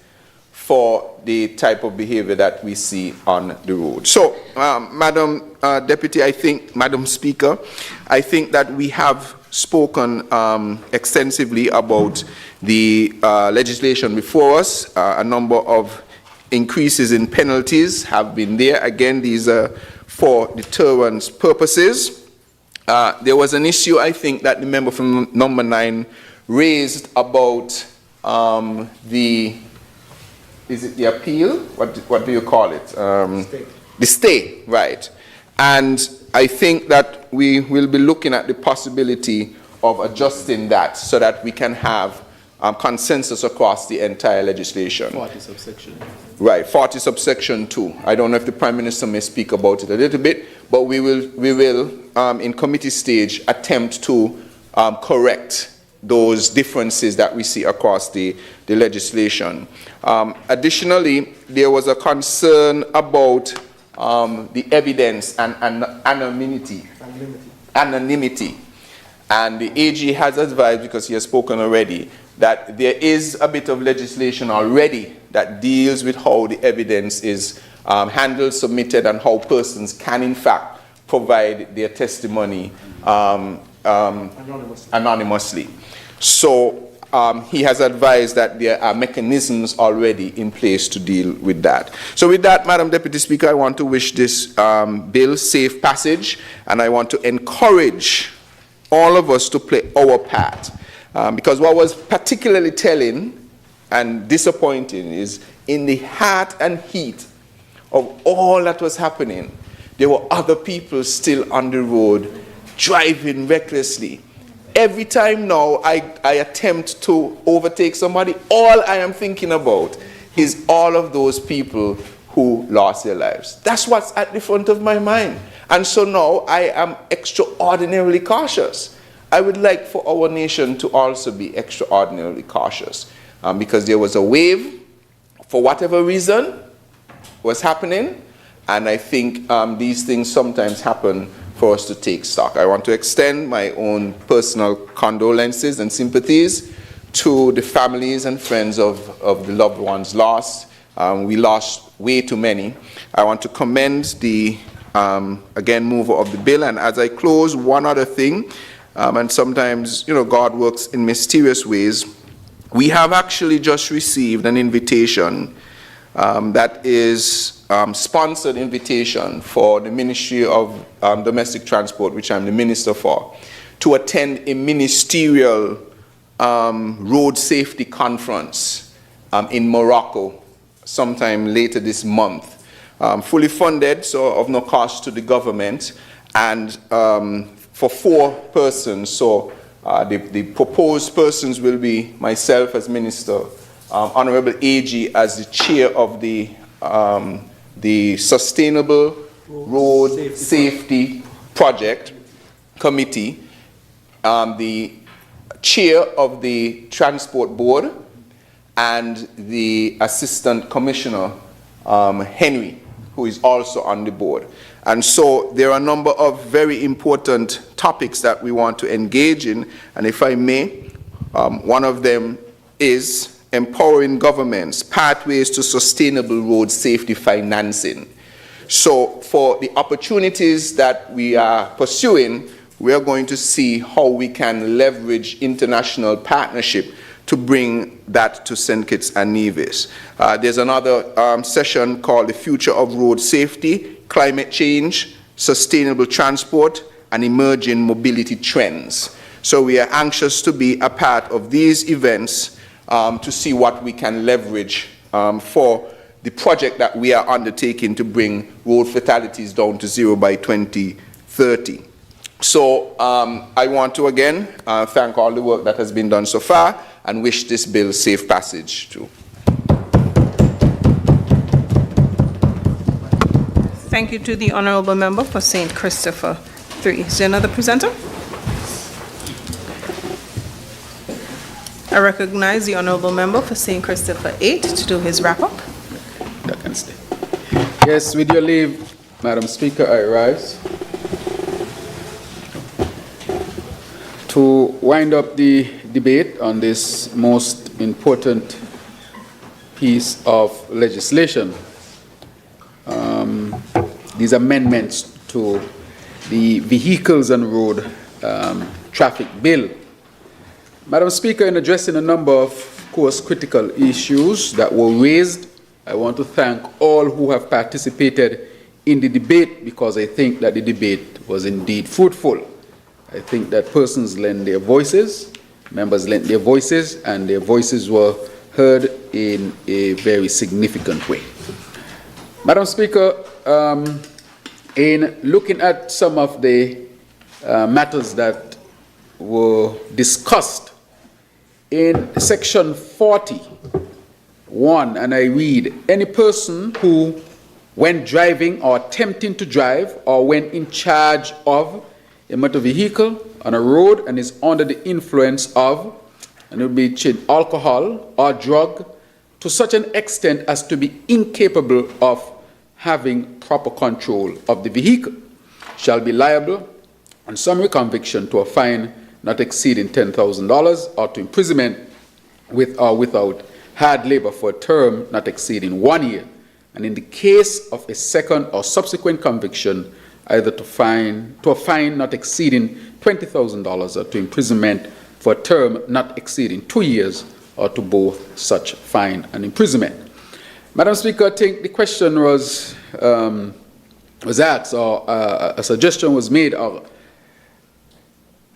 for the type of behavior that we see on the road. So, Madam Deputy, Madam Speaker, I think that we have spoken extensively about the legislation before us. A number of increases in penalties have been there. Again, these are for deterrence purposes. There was an issue, I think, that the member from number 9 raised about is it the appeal? What do you call it? The stay, right. And I think that we will be looking at the possibility of adjusting that so that we can have consensus across the entire legislation. 40 subsection. Right, 40 subsection 2. I don't know if the Prime Minister may speak about it a little bit, but we will in committee stage, attempt to correct those differences that we see across the legislation. Additionally, there was a concern about the evidence and anonymity. And the AG has advised, because he has spoken already, that there is a bit of legislation already that deals with how the evidence is handled, submitted, and how persons can in fact provide their testimony anonymously. So he has advised that there are mechanisms already in place to deal with that. So with that, Madam Deputy Speaker, I want to wish this bill safe passage, and I want to encourage all of us to play our part. Because what was particularly telling and disappointing is in the heart and heat of all that was happening, there were other people still on the road driving recklessly. Every time now I attempt to overtake somebody, all I am thinking about is all of those people who lost their lives. That's what's at the front of my mind. And so now I am extraordinarily cautious. I would like for our nation to also be extraordinarily cautious because there was a wave, for whatever reason, was happening, and I think these things sometimes happen for us to take stock. I want to extend my own personal condolences and sympathies to the families and friends of the loved ones lost. We lost way too many. I want to commend the, again, mover of the bill. And as I close, one other thing, and sometimes, you know, God works in mysterious ways. We have actually just received an invitation that is sponsored invitation for the Ministry of Domestic Transport, which I'm the minister for, to attend a ministerial road safety conference in Morocco sometime later this month. Fully funded, so of no cost to the government, and for 4 persons, so The proposed persons will be myself as Minister, Honourable AG as the Chair of the Sustainable Road Safety Project Committee, the Chair of the Transport Board, and the Assistant Commissioner, Henry, who is also on the board. And so there are a number of very important topics that we want to engage in, and if I may, one of them is empowering governments, pathways to sustainable road safety financing. So for the opportunities that we are pursuing, we are going to see how we can leverage international partnership to bring that to St. Kitts and Nevis. There's another session called The Future of Road Safety, Climate Change, Sustainable Transport, and Emerging Mobility Trends. So we are anxious to be a part of these events to see what we can leverage for the project that we are undertaking to bring road fatalities down to 0 by 2030. So I want to again thank all the work that has been done so far and wish this bill safe passage too. Thank you to the Honourable Member for St. Christopher 3. Is there another presenter? I recognize the Honourable Member for St. Christopher 8 to do his wrap-up. That can stay. Yes, with your leave, Madam Speaker, I rise to wind up the debate on this most important piece of legislation. These amendments to the Vehicles and Road Traffic Bill. Madam Speaker, in addressing a number of course, critical issues that were raised, I want to thank all who have participated in the debate because I think that the debate was indeed fruitful. I think that persons lent their voices, members lent their voices, and their voices were heard in a very significant way. Madam Speaker, in looking at some of the matters that were discussed in section 41, and I read, any person who, when driving or attempting to drive or when in charge of a motor vehicle on a road and is under the influence of, and it will be alcohol or drug to such an extent as to be incapable of having proper control of the vehicle, shall be liable on summary conviction to a fine not exceeding $10,000 or to imprisonment with or without hard labor for a term not exceeding 1 year, and in the case of a second or subsequent conviction, either to a fine not exceeding $20,000 or to imprisonment for a term not exceeding 2 years, or to both such fine and imprisonment. Madam Speaker, I think the question was asked, or a suggestion was made, or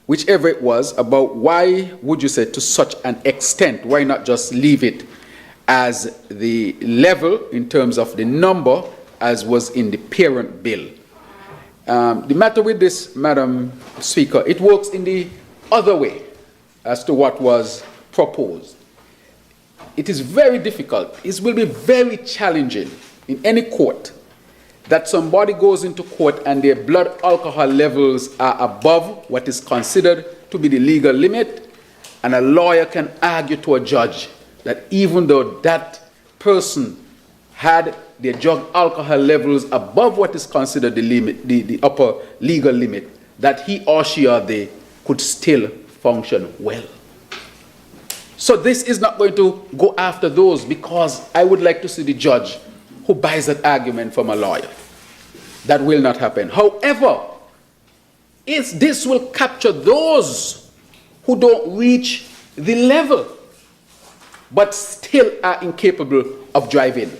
whichever it was, about why would you say to such an extent? Why not just leave it as the level in terms of the number as was in the parent bill? The matter with this, Madam Speaker, it works in the other way as to what was proposed. It is very difficult. It will be very challenging in any court that somebody goes into court and their blood alcohol levels are above what is considered to be the legal limit, and a lawyer can argue to a judge that even though that person had their drug alcohol levels above what is considered the limit, the upper legal limit, that he or she or they could still function well. So this is not going to go after those, because I would like to see the judge who buys that argument from a lawyer. That will not happen. However, this will capture those who don't reach the level but still are incapable of driving.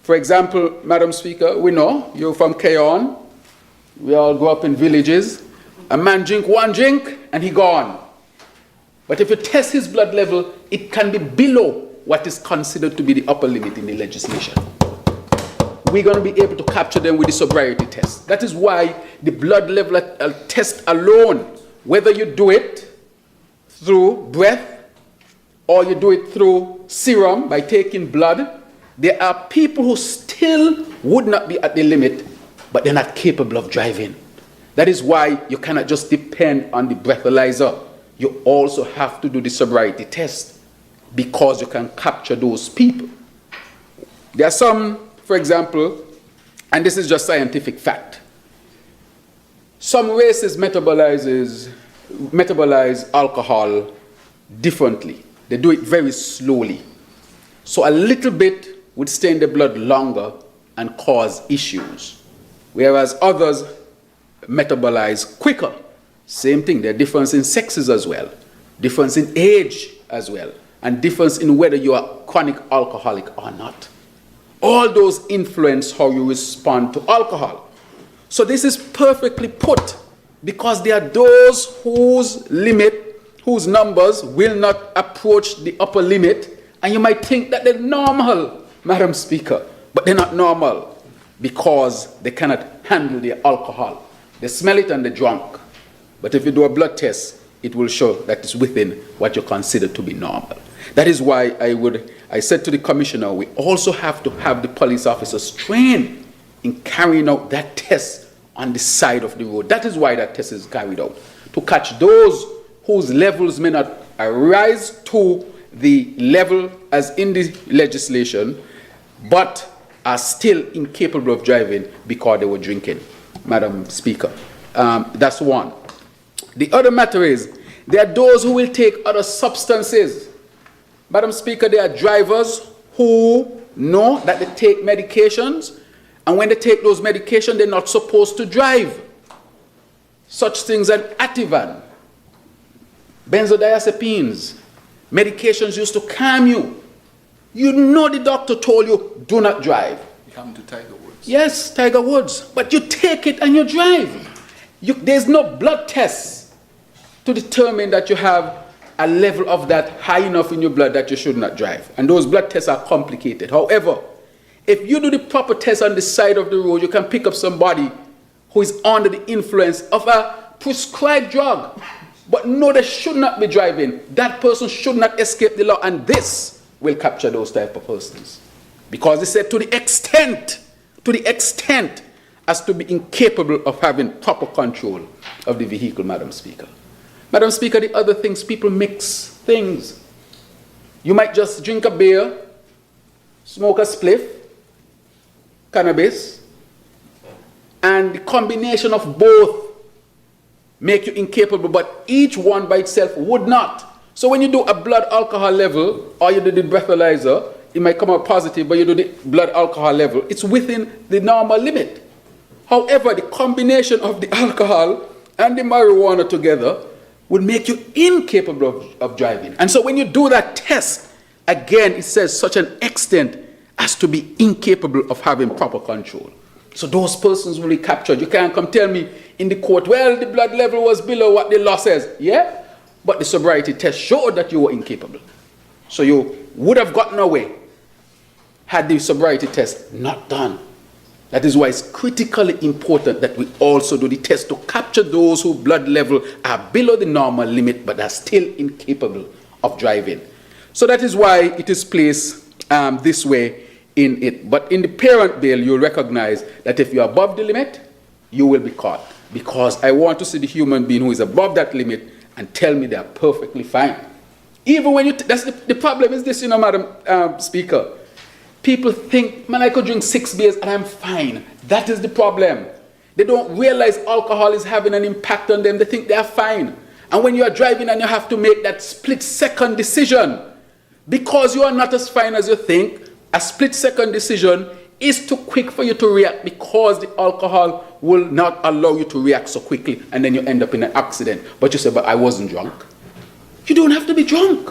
For example, Madam Speaker, we know you're from Keon. We all grew up in villages. A man drink one drink and he gone. But if you test his blood level, it can be below what is considered to be the upper limit in the legislation. We're going to be able to capture them with the sobriety test. That is why the blood level test alone, whether you do it through breath, or you do it through serum by taking blood, there are people who still would not be at the limit, but they're not capable of driving. That is why you cannot just depend on the breathalyzer. You also have to do the sobriety test, because you can capture those people. There are some, for example, and this is just scientific fact, some races metabolize alcohol differently. They do it very slowly. So a little bit would stay in the blood longer and cause issues, whereas others metabolize quicker. Same thing, there are difference in sexes as well, difference in age as well, and difference in whether you are chronic alcoholic or not. All those influence how you respond to alcohol. So this is perfectly put, because there are those whose numbers will not approach the upper limit, and you might think that they're normal, Madam Speaker, but they're not normal because they cannot handle the alcohol. They smell it and they're drunk. But if you do a blood test, it will show that it's within what you consider to be normal. That is why I said to the Commissioner, we also have to have the police officers trained in carrying out that test on the side of the road. That is why that test is carried out, to catch those whose levels may not rise to the level as in the legislation, but are still incapable of driving because they were drinking, Madam Speaker. That's one. The other matter is, there are those who will take other substances. Madam Speaker, there are drivers who know that they take medications, and when they take those medications, they're not supposed to drive. Such things as Ativan, benzodiazepines, medications used to calm you. You know the doctor told you, do not drive. You come to Tiger Woods. Yes, Tiger Woods. But you take it and you drive. There's no blood test to determine that you have a level of that high enough in your blood that you should not drive. And those blood tests are complicated. However, if you do the proper test on the side of the road, you can pick up somebody who is under the influence of a prescribed drug. But no, they should not be driving. That person should not escape the law. And this will capture those type of persons. Because they said to the extent as to be incapable of having proper control of the vehicle, Madam Speaker. Madam Speaker, the other things, people mix things. You might just drink a beer, smoke a spliff, cannabis, and the combination of both make you incapable, but each one by itself would not. So when you do a blood alcohol level, or you do the breathalyzer, it might come out positive, but you do the blood alcohol level, it's within the normal limit. However, the combination of the alcohol and the marijuana together would make you incapable of driving. And so when you do that test, again, it says such an extent as to be incapable of having proper control. So those persons will be captured. You can't come tell me in the court, well, the blood level was below what the law says. Yeah, but the sobriety test showed that you were incapable. So you would have gotten away had the sobriety test not done. That is why it's critically important that we also do the test to capture those whose blood level are below the normal limit but are still incapable of driving. So that is why it is placed this way in it. But in the parent bill, you'll recognize that if you're above the limit, you will be caught. Because I want to see the human being who is above that limit and tell me they're perfectly fine. Even when that's the problem is this, Madam Speaker. People think, man, I could drink 6 beers and I'm fine. That is the problem. They don't realize alcohol is having an impact on them. They think they are fine. And when you are driving and you have to make that split-second decision, because you are not as fine as you think, a split-second decision is too quick for you to react because the alcohol will not allow you to react so quickly, and then you end up in an accident. But you say, but I wasn't drunk. You don't have to be drunk.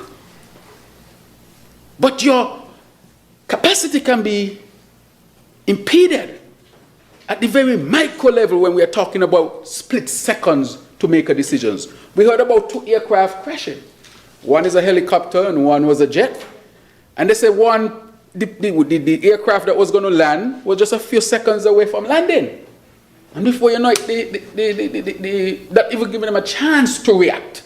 But your capacity can be impeded at the very micro level when we are talking about split seconds to make a decisions. We heard about 2 aircraft crashing. One is a helicopter and one was a jet. And they say the aircraft that was going to land was just a few seconds away from landing. And before you know it, they not even giving them a chance to react.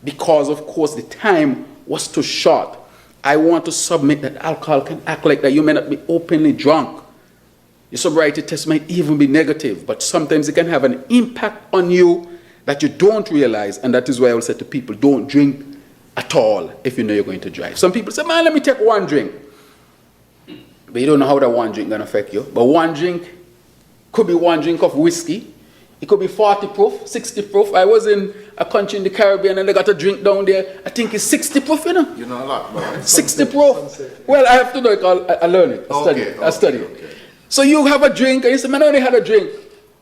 because, of course, the time was too short. I want to submit that alcohol can act like that. You may not be openly drunk. Your sobriety test might even be negative, but sometimes it can have an impact on you that you don't realize, and that is why I will say to people, don't drink at all if you know you're going to drive. Some people say, man, let me take one drink. But you don't know how that one drink going to affect you. But one drink could be one drink of whiskey. It could be 40 proof, 60 proof. I was in a country in the Caribbean and they got a drink down there. I think it's 60 proof, you know. You know a lot about it. 60 proof. Well, I have to know it. I learn it. I study it. So you have a drink and you say, man, I only had a drink.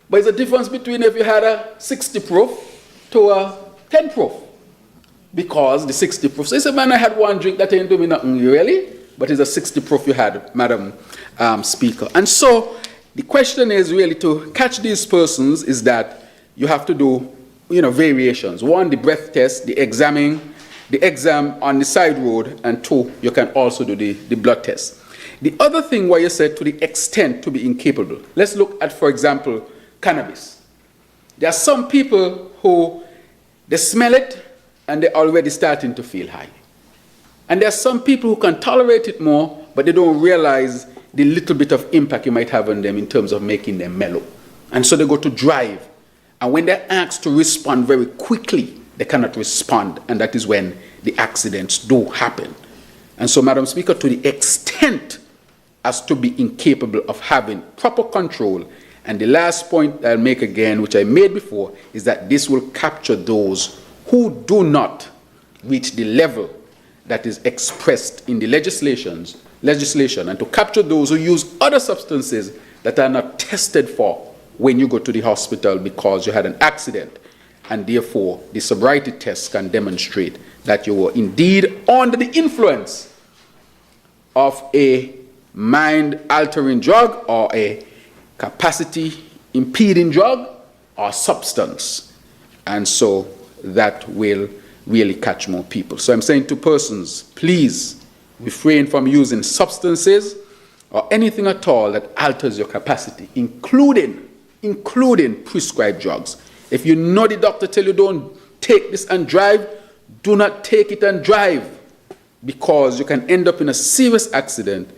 But it's a difference between if you had a 60 proof to a 10 proof. Because the 60 proof. So you say, man, I had one drink, that ain't do me nothing, really. But it's a 60 proof you had, Madam Speaker. And so the question is really to catch these persons is that you have to do, variations. One, the breath test, the exam on the side road, and two, you can also do the blood test. The other thing where you said to the extent to be incapable. Let's look at, for example, cannabis. There are some people who, they smell it and they're already starting to feel high. And there are some people who can tolerate it more, but they don't realize the little bit of impact you might have on them in terms of making them mellow. And so they go to drive. And when they're asked to respond very quickly, they cannot respond. And that is when the accidents do happen. And so, Madam Speaker, to the extent as to be incapable of having proper control. And the last point I'll make again, which I made before, is that this will capture those who do not reach the level that is expressed in the legislation, and to capture those who use other substances that are not tested for when you go to the hospital because you had an accident, and therefore the sobriety test can demonstrate that you were indeed under the influence of a mind-altering drug or a capacity-impeding drug or substance. And so that will really catch more people. So I'm saying to persons, please refrain from using substances or anything at all that alters your capacity, including prescribed drugs. If you know the doctor tell you don't take this and drive, do not take it and drive, because you can end up in a serious accident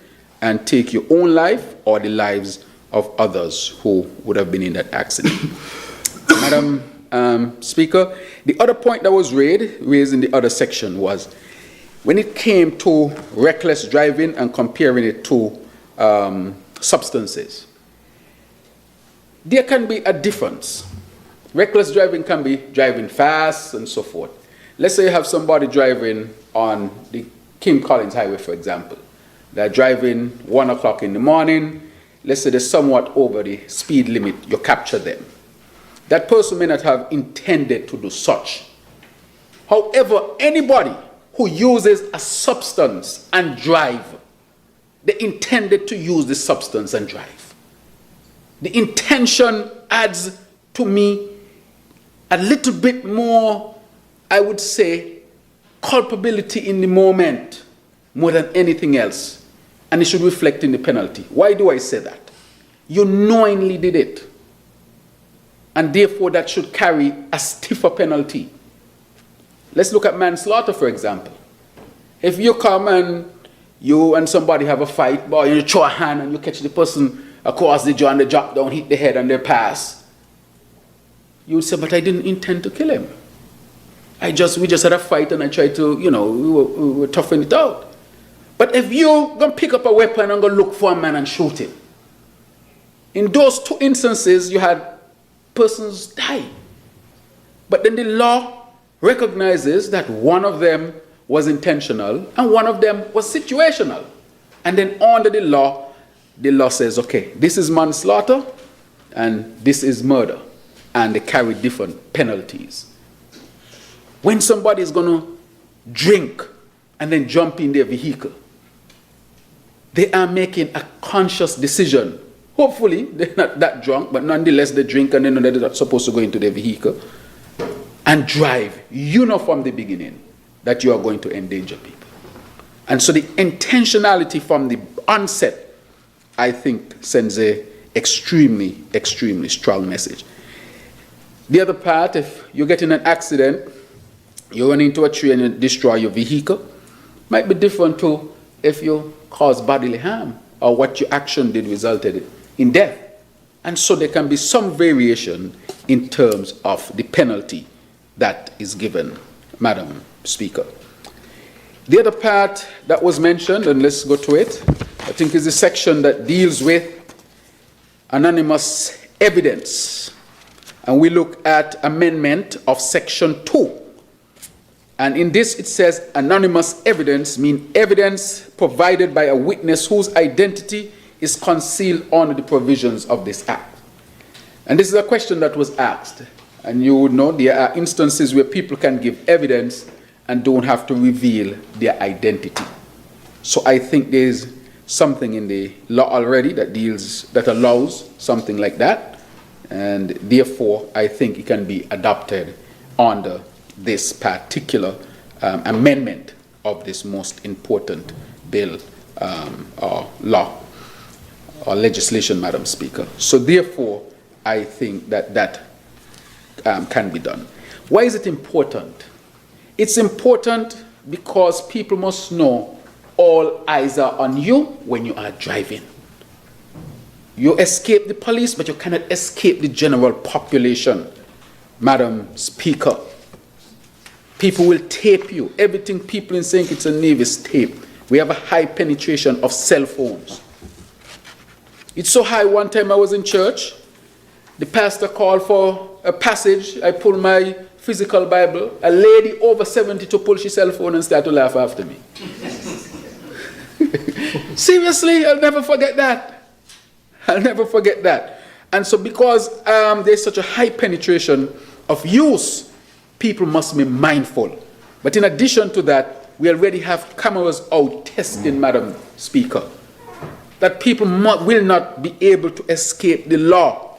and take your own life or the lives of others who would have been in that accident. Madam Speaker, the other point that was raised in the other section was when it came to reckless driving and comparing it to substances. There can be a difference. Reckless driving can be driving fast and so forth. Let's say you have somebody driving on the King Collins Highway, for example. They're driving 1 o'clock in the morning. Let's say they're somewhat over the speed limit. You capture them. That person may not have intended to do such. However, anybody who uses a substance and drive, they intended to use the substance and drive. The intention adds to me a little bit more, I would say, culpability in the moment more than anything else. And it should reflect in the penalty. Why do I say that? You knowingly did it. And therefore that should carry a stiffer penalty. Let's look at manslaughter, for example. If you come and you and somebody have a fight, boy, you throw a hand and you catch the person across the jaw and they drop down, hit the head and they pass. You would say, but I didn't intend to kill him. We just had a fight and I tried to, we were toughing it out. But if you're going to pick up a weapon and go look for a man and shoot him, in those two instances, you had persons die. But then the law recognizes that one of them was intentional and one of them was situational. And then under the law says, okay, this is manslaughter and this is murder. And they carry different penalties. When somebody is going to drink and then jump in their vehicle, they are making a conscious decision. Hopefully, they're not that drunk, but nonetheless, they drink and they know they're not supposed to go into their vehicle and drive. You know from the beginning that you are going to endanger people. And so the intentionality from the onset, I think, sends a extremely, extremely strong message. The other part, if you get in an accident you run into a tree and you destroy your vehicle. Might be different to if you cause bodily harm or what your action did resulted in death. And so there can be some variation in terms of the penalty that is given, Madam Speaker. The other part that was mentioned, and let's go to it, I think is the section that deals with anonymous evidence. And we look at amendment of section 2. And in this it says anonymous evidence means evidence provided by a witness whose identity is concealed under the provisions of this act. And this is a question that was asked. And you would know there are instances where people can give evidence and don't have to reveal their identity. So I think there's something in the law already that allows something like that. And therefore, I think it can be adopted under this particular amendment of this most important bill or law or legislation, Madam Speaker. So therefore, I think that can be done. Why is it important? It's important because people must know all eyes are on you when you are driving. You escape the police, but you cannot escape the general population, Madam Speaker. People will tape you. Everything people in St. Kitts and Nevis tape. We have a high penetration of cell phones. It's so high, one time I was in church, the pastor called for a passage, I pulled my physical Bible, a lady over 70 to pull her cell phone and start to laugh after me. Seriously, I'll never forget that. I'll never forget that. And so because there's such a high penetration of use, people must be mindful. But in addition to that, we already have cameras out testing, Madam Speaker, that people will not be able to escape the law.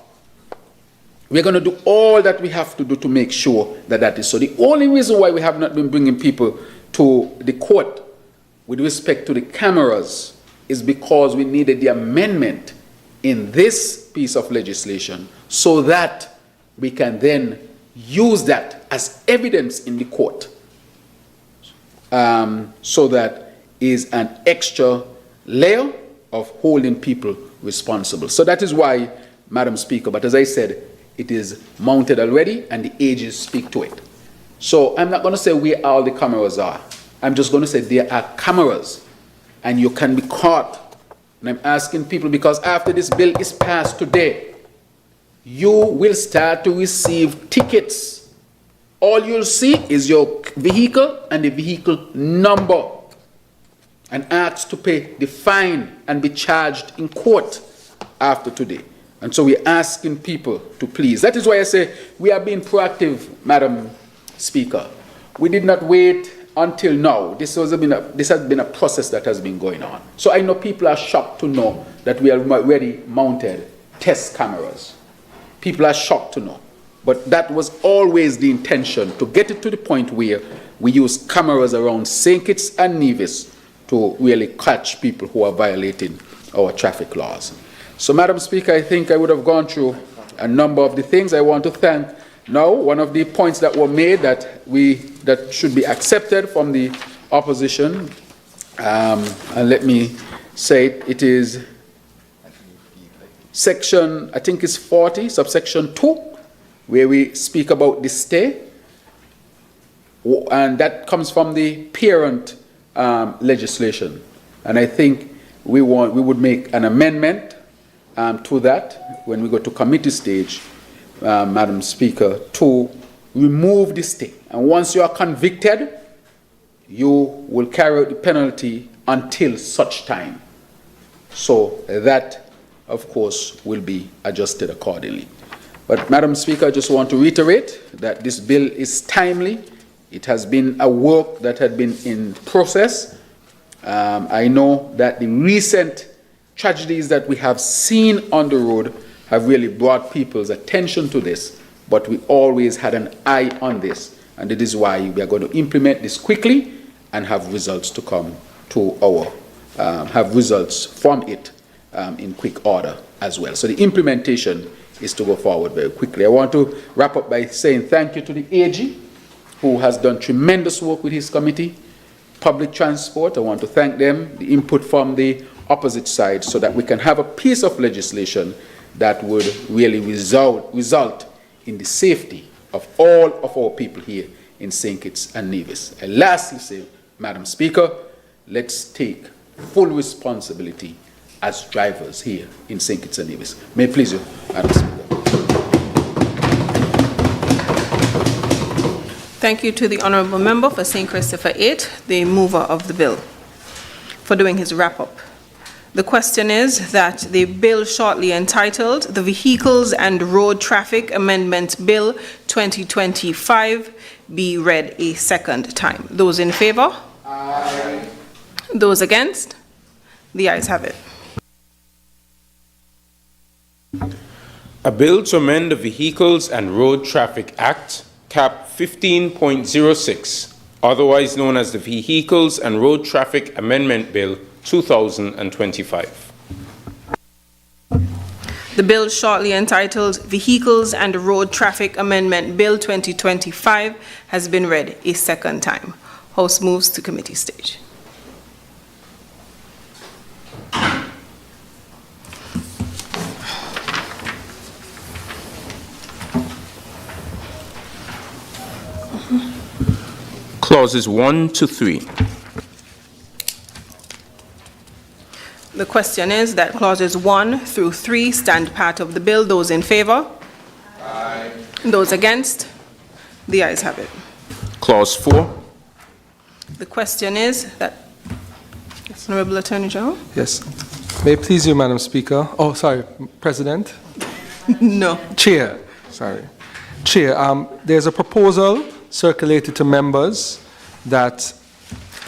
We're going to do all that we have to do to make sure that that is so. The only reason why we have not been bringing people to the court with respect to the cameras is because we needed the amendment in this piece of legislation so that we can then use that as evidence in the court. So that is an extra layer of holding people responsible. So that is why, Madam Speaker, but as I said, it is mounted already and the ages speak to it. So I'm not going to say where all the cameras are. I'm just going to say there are cameras and you can be caught. And I'm asking people, because after this bill is passed today, you will start to receive tickets. All you'll see is your vehicle and the vehicle number, and asked to pay the fine and be charged in court after today. And so we're asking people to please. That is why I say we are being proactive, Madam Speaker. We did not wait until now. This has been a process that has been going on. So I know people are shocked to know that we already mounted test cameras. People are shocked to know. But that was always the intention, to get it to the point where we use cameras around St. Kitts and Nevis to really catch people who are violating our traffic laws. So, Madam Speaker, I think I would have gone through a number of the things. I want to thank now one of the points that were made that should be accepted from the opposition. And let me say it is section, I think it's 40, subsection 2, where we speak about the stay. And that comes from the parent legislation. And I think we would make an amendment to that when we go to committee stage, Madam Speaker, to remove the stay. And once you are convicted, you will carry out the penalty until such time. So that, of course, will be adjusted accordingly. But, Madam Speaker, I just want to reiterate that this bill is timely. It has been a work that had been in process. I know that the recent tragedies that we have seen on the road have really brought people's attention to this, but we always had an eye on this, and it is why we are going to implement this quickly and have results to come to have results from it in quick order as well. So the implementation is to go forward very quickly. I want to wrap up by saying thank you to the AG who has done tremendous work with his committee. Public transport, I want to thank them, the input from the opposite side, so that we can have a piece of legislation that would really result in the safety of all of our people here in St. Kitts and Nevis. And lastly, say, Madam Speaker, let's take full responsibility as drivers here in St. Kitts and Nevis. May it please you, Madam Speaker. Thank you to the Honourable Member for St. Christopher 8, the mover of the bill, for doing his wrap-up. The question is that the bill shortly entitled the Vehicles and Road Traffic Amendment Bill 2025 be read a second time. Those in favour? Aye. Those against? The ayes have it. A bill to amend the Vehicles and Road Traffic Act, Cap 15.06, otherwise known as the Vehicles and Road Traffic Amendment Bill 2025. The bill shortly entitled Vehicles and Road Traffic Amendment Bill 2025 has been read a second time. House moves to committee stage. Clauses 1 to 3. The question is that clauses 1 through 3 stand part of the bill. Those in favour? Aye. Those against? The ayes have it. Clause 4. The question is that, Honourable Attorney-General? Yes. May it please you, Madam Speaker. Oh, sorry, President? No. Chair, sorry. Chair, there's a proposal circulated to members that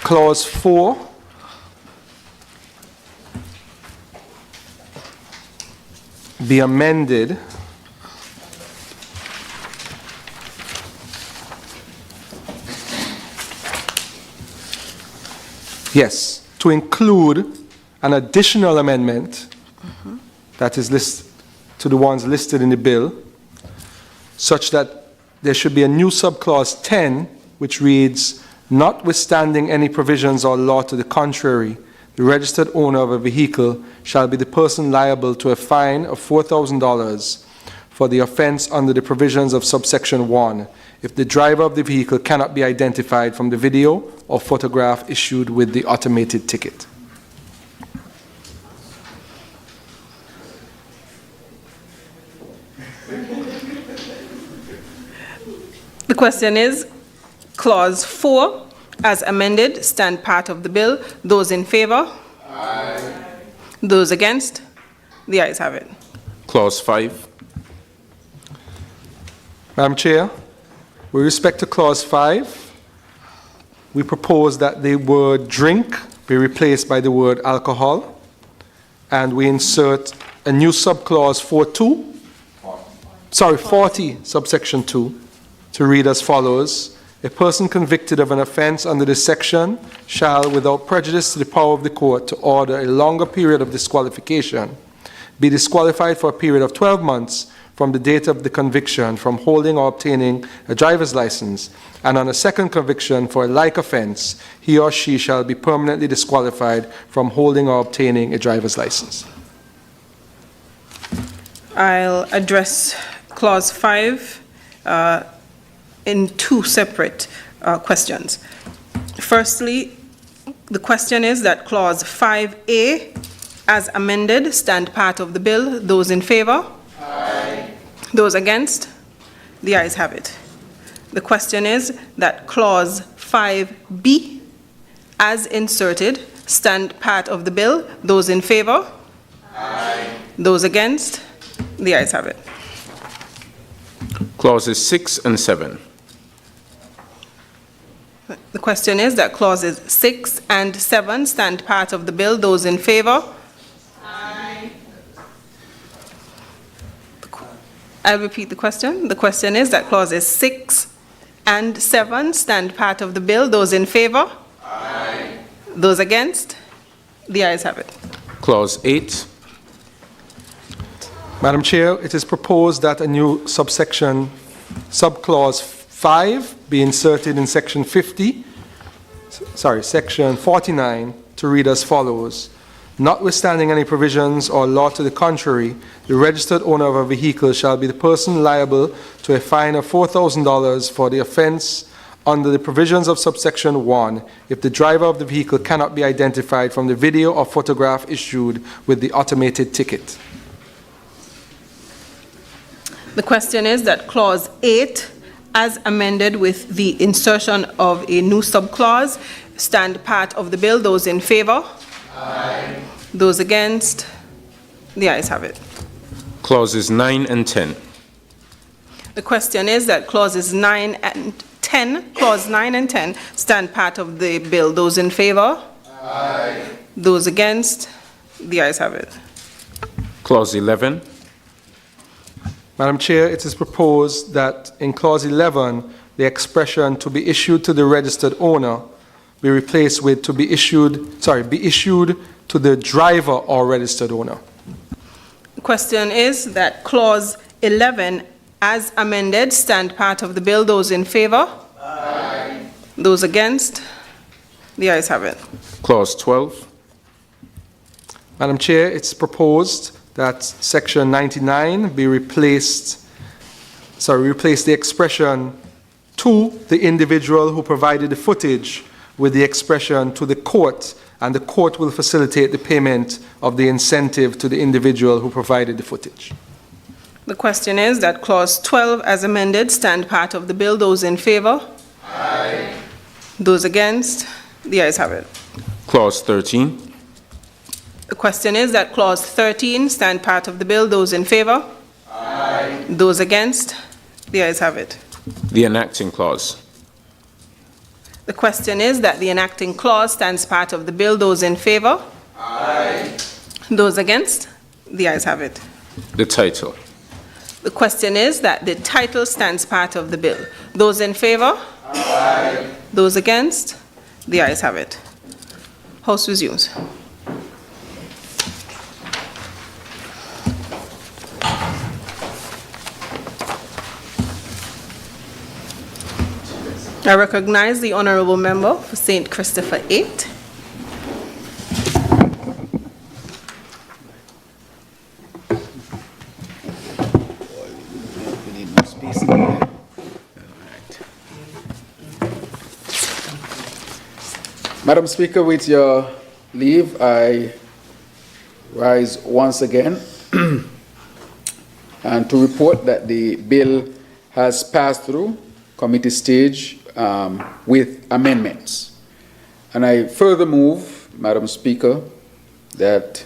Clause 4 be amended to include an additional amendment that is to the ones listed in the bill, such that there should be a new subclause 10, which reads, notwithstanding any provisions or law to the contrary, the registered owner of a vehicle shall be the person liable to a fine of $4,000 for the offence under the provisions of subsection 1, if the driver of the vehicle cannot be identified from the video or photograph issued with the automated ticket. The question is, Clause 4, as amended, stand part of the bill. Those in favour? Aye. Those against? The ayes have it. Clause 5. Madam Chair, with respect to Clause 5, we propose that the word drink be replaced by the word alcohol, and we insert a new subclause 40, subsection 2, to read as follows: a person convicted of an offence under this section shall, without prejudice to the power of the court to order a longer period of disqualification, be disqualified for a period of 12 months from the date of the conviction from holding or obtaining a driver's license, and on a second conviction for a like offence, he or she shall be permanently disqualified from holding or obtaining a driver's license. I'll address Clause 5 in two separate questions. Firstly, the question is that Clause 5A, as amended, stand part of the bill. Those in favour? Aye. Those against? The ayes have it. The question is that Clause 5B, as inserted, stand part of the bill. Those in favour? Aye. Those against? The ayes have it. Clauses 6 and 7. The question is that Clauses 6 and 7 stand part of the bill. Those in favour? Aye. I'll repeat the question. The question is that Clauses 6 and 7 stand part of the bill. Those in favour? Aye. Those against? The ayes have it. Clause 8. Madam Chair, it is proposed that a new subclause 5 be inserted in section 49 to read as follows. Notwithstanding any provisions or law to the contrary, the registered owner of a vehicle shall be the person liable to a fine of $4,000 for the offense under the provisions of subsection 1 if the driver of the vehicle cannot be identified from the video or photograph issued with the automated ticket. The question is that clause 8, as amended with the insertion of a new subclause, stand part of the bill. Those in favor? Aye. Those against? The ayes have it. Clauses 9 and 10. The question is that clauses 9 and 10, clause 9 and 10, stand part of the bill. Those in favor? Aye. Those against? The ayes have it. Clause 11. Madam Chair, it is proposed that in clause 11, the expression "to be issued to the registered owner" be replaced with "to be issued to the driver or registered owner." The question is that clause 11, as amended, stand part of the bill. Those in favor? Aye. Those against? The ayes have it. Clause 12. Madam Chair, it's proposed that section 99 be replace the expression "to the individual who provided the footage" with the expression "to the court," and the court will facilitate the payment of the incentive to the individual who provided the footage. The question is that clause 12, as amended, stand part of the bill. Those in favor? Aye. Those against? The ayes have it. Clause 13. The question is that clause 13 stand part of the bill. Those in favor? Aye. Those against? The ayes have it. The enacting clause. The question is that the enacting clause stands part of the bill. Those in favor? Aye. Those against? The ayes have it. The title. The question is that the title stands part of the bill. Those in favor? Aye. Those against? The ayes have it. House resumes. I recognize the Honourable Member for St. Christopher 8. Madam Speaker, with your leave, I rise once again and to report that the bill has passed through committee stage with amendments. And I further move, Madam Speaker, that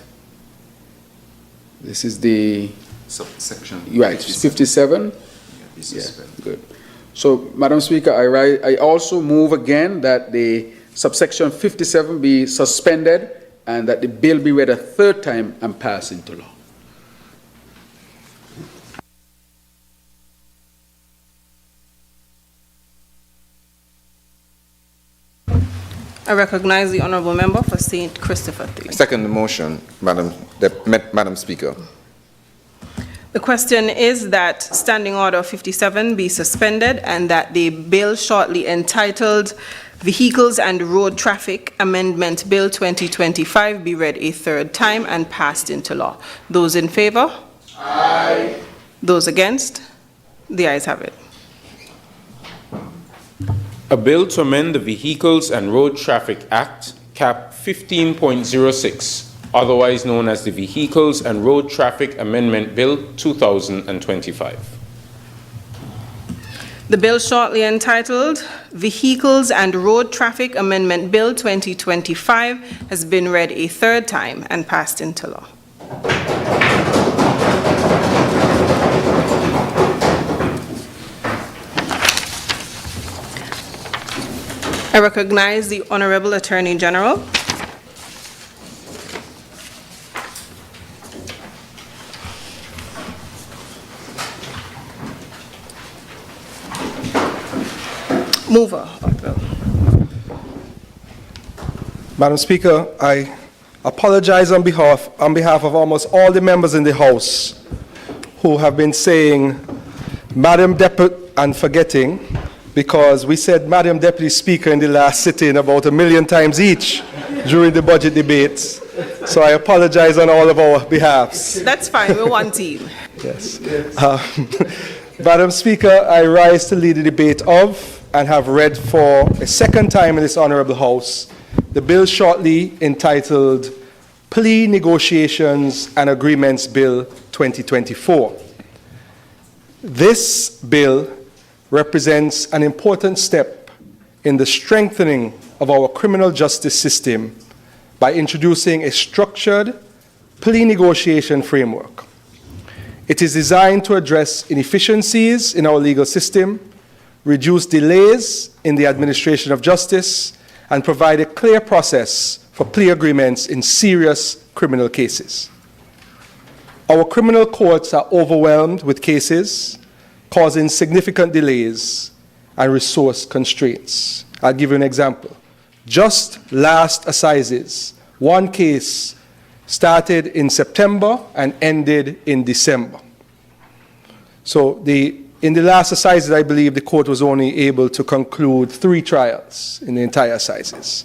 this is the subsection. Right, 57. Yeah, good. So, Madam Speaker, I also move again that the subsection 57 be suspended and that the bill be read a third time and pass into law. I recognize the Honourable Member for St. Christopher 3. Second the motion, Madam Speaker. The question is that Standing Order 57 be suspended and that the bill shortly entitled Vehicles and Road Traffic Amendment Bill 2025 be read a third time and passed into law. Those in favor? Aye. Those against? The ayes have it. A bill to amend the Vehicles and Road Traffic Act, Cap 15.06, otherwise known as the Vehicles and Road Traffic Amendment Bill 2025. The bill shortly entitled Vehicles and Road Traffic Amendment Bill 2025 has been read a third time and passed into law. I recognize the Honourable Attorney-General. Mover of bill. Madam Speaker, I apologize on behalf of almost all the members in the House who have been saying, Madam Deputy, and forgetting because we said Madam Deputy Speaker in the last sitting about 1 million times each during the budget debates. So I apologize on all of our behalfs. That's fine, we're one team. Yes. Madam Speaker, I rise to lead the debate of and have read for a second time in this Honourable House the bill shortly entitled Plea Negotiations and Agreements Bill 2024. This bill represents an important step in the strengthening of our criminal justice system by introducing a structured plea negotiation framework. It is designed to address inefficiencies in our legal system, reduce delays in the administration of justice, and provide a clear process for plea agreements in serious criminal cases. Our criminal courts are overwhelmed with cases, causing significant delays and resource constraints. I'll give you an example. Just last assizes, one case started in September and ended in December. So in the last assizes, I believe the court was only able to conclude 3 trials in the entire assizes.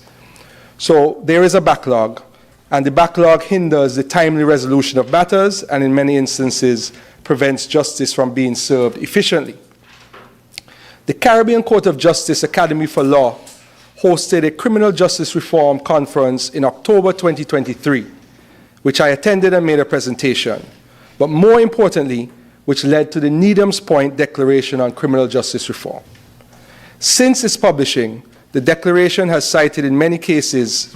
So there is a backlog, and the backlog hinders the timely resolution of matters and in many instances prevents justice from being served efficiently. The Caribbean Court of Justice Academy for Law hosted a criminal justice reform conference in October 2023, which I attended and made a presentation, but more importantly, which led to the Needham's Point Declaration on Criminal Justice Reform. Since its publishing, the declaration has been cited in many cases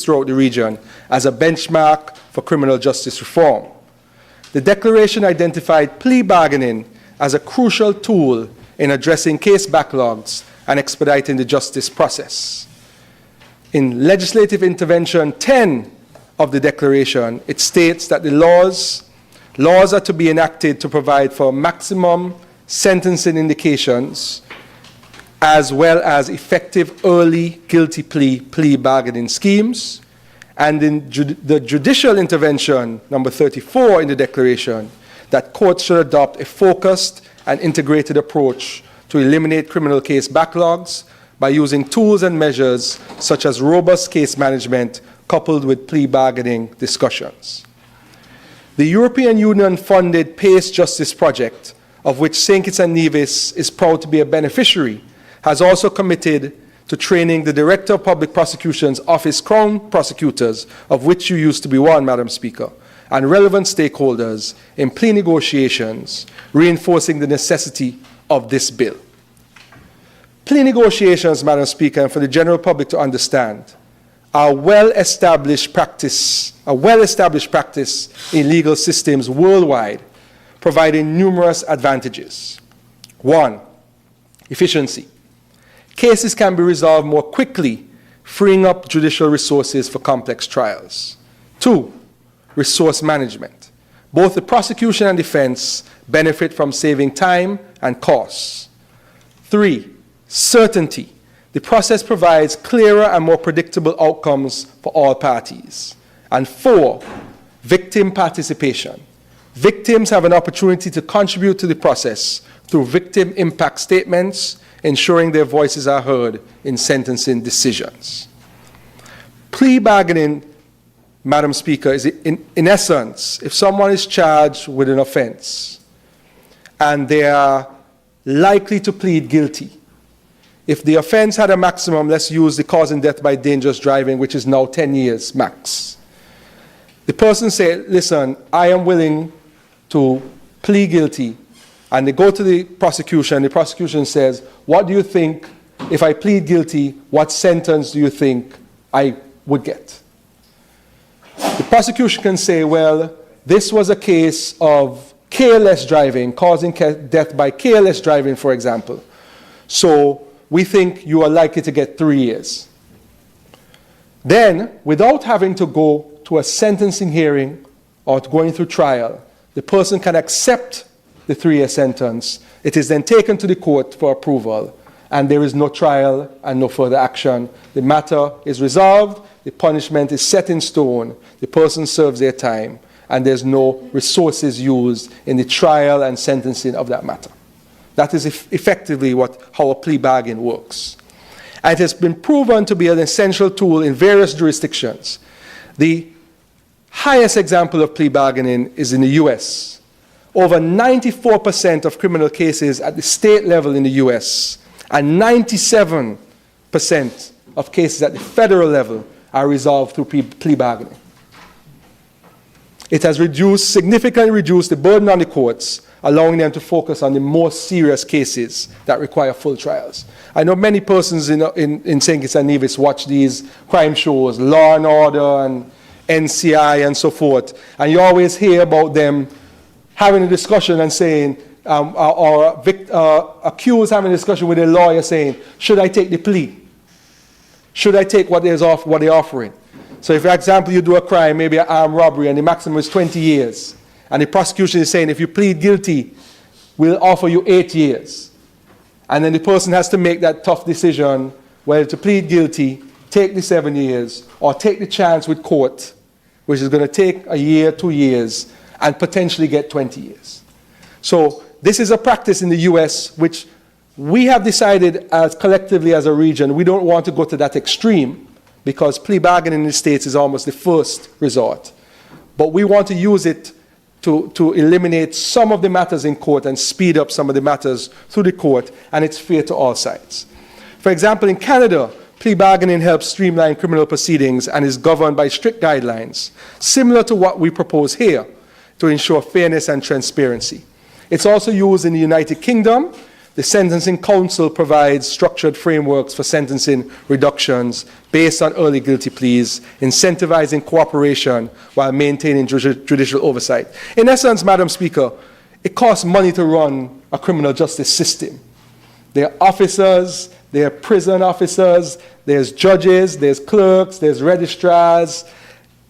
throughout the region as a benchmark for criminal justice reform. The declaration identified plea bargaining as a crucial tool in addressing case backlogs and expediting the justice process. In Legislative Intervention 10 of the declaration, it states that the laws are to be enacted to provide for maximum sentencing indications as well as effective early guilty plea bargaining schemes. And in the judicial intervention, number 34 in the declaration, that courts should adopt a focused and integrated approach to eliminate criminal case backlogs by using tools and measures such as robust case management coupled with plea bargaining discussions. The European Union-funded PACE Justice Project, of which St. Kitts and Nevis is proud to be a beneficiary, has also committed to training the Director of Public Prosecution's Office Crown Prosecutors, of which you used to be one, Madam Speaker, and relevant stakeholders in plea negotiations, reinforcing the necessity of this bill. Plea negotiations, Madam Speaker, and for the general public to understand, are a well-established practice in legal systems worldwide, providing numerous advantages. 1, efficiency. Cases can be resolved more quickly, freeing up judicial resources for complex trials. 2, resource management. Both the prosecution and defense benefit from saving time and costs. 3, certainty. The process provides clearer and more predictable outcomes for all parties. And 4, victim participation. Victims have an opportunity to contribute to the process through victim impact statements, ensuring their voices are heard in sentencing decisions. Plea bargaining, Madam Speaker, is in essence, if someone is charged with an offense and they are likely to plead guilty, if the offense had a maximum, let's use the causing death by dangerous driving, which is now 10 years max. The person said, listen, I am willing to plead guilty. And they go to the prosecution says, what do you think, if I plead guilty, what sentence do you think I would get? The prosecution can say, well, this was a case of careless driving, causing death by careless driving, for example. So we think you are likely to get 3 years. Then, without having to go to a sentencing hearing or going through trial, the person can accept the 3-year sentence. It is then taken to the court for approval, and there is no trial and no further action. The matter is resolved, the punishment is set in stone, the person serves their time, and there's no resources used in the trial and sentencing of that matter. That is effectively how a plea bargain works. And it has been proven to be an essential tool in various jurisdictions. The highest example of plea bargaining is in the US. Over 94% of criminal cases at the state level in the US and 97% of cases at the federal level are resolved through plea bargaining. It has significantly reduced the burden on the courts, allowing them to focus on the more serious cases that require full trials. I know many persons in St. Kitts and Nevis watch these crime shows, Law and Order and NCI and so forth, and you always hear about them having a discussion and saying, accused having a discussion with a lawyer saying, should I take the plea? Should I take what they're offering? So if, for example, you do a crime, maybe an armed robbery, and the maximum is 20 years, and the prosecution is saying, if you plead guilty, we'll offer you 8 years. And then the person has to make that tough decision, whether to plead guilty, take the 7 years, or take the chance with court, which is going to take a year, 2 years, and potentially get 20 years. So this is a practice in the US, which we have decided as collectively as a region, we don't want to go to that extreme, because plea bargaining in the States is almost the first resort. But we want to use it to eliminate some of the matters in court and speed up some of the matters through the court, and it's fair to all sides. For example, in Canada, plea bargaining helps streamline criminal proceedings and is governed by strict guidelines, similar to what we propose here, to ensure fairness and transparency. It's also used in the United Kingdom. The Sentencing Council provides structured frameworks for sentencing reductions based on early guilty pleas, incentivizing cooperation while maintaining judicial oversight. In essence, Madam Speaker, it costs money to run a criminal justice system. There are officers, there are prison officers, there's judges, there's clerks, there's registrars.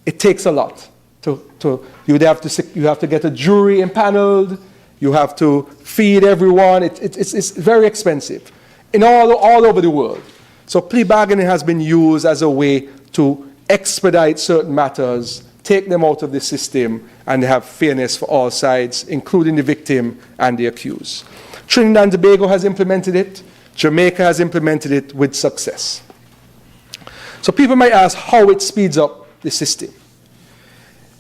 It takes a lot. You have to get a jury impaneled. You have to feed everyone. It's very expensive in all over the world. So plea bargaining has been used as a way to expedite certain matters, take them out of the system, and have fairness for all sides, including the victim and the accused. Trinidad and Tobago has implemented it. Jamaica has implemented it with success. So people might ask how it speeds up the system.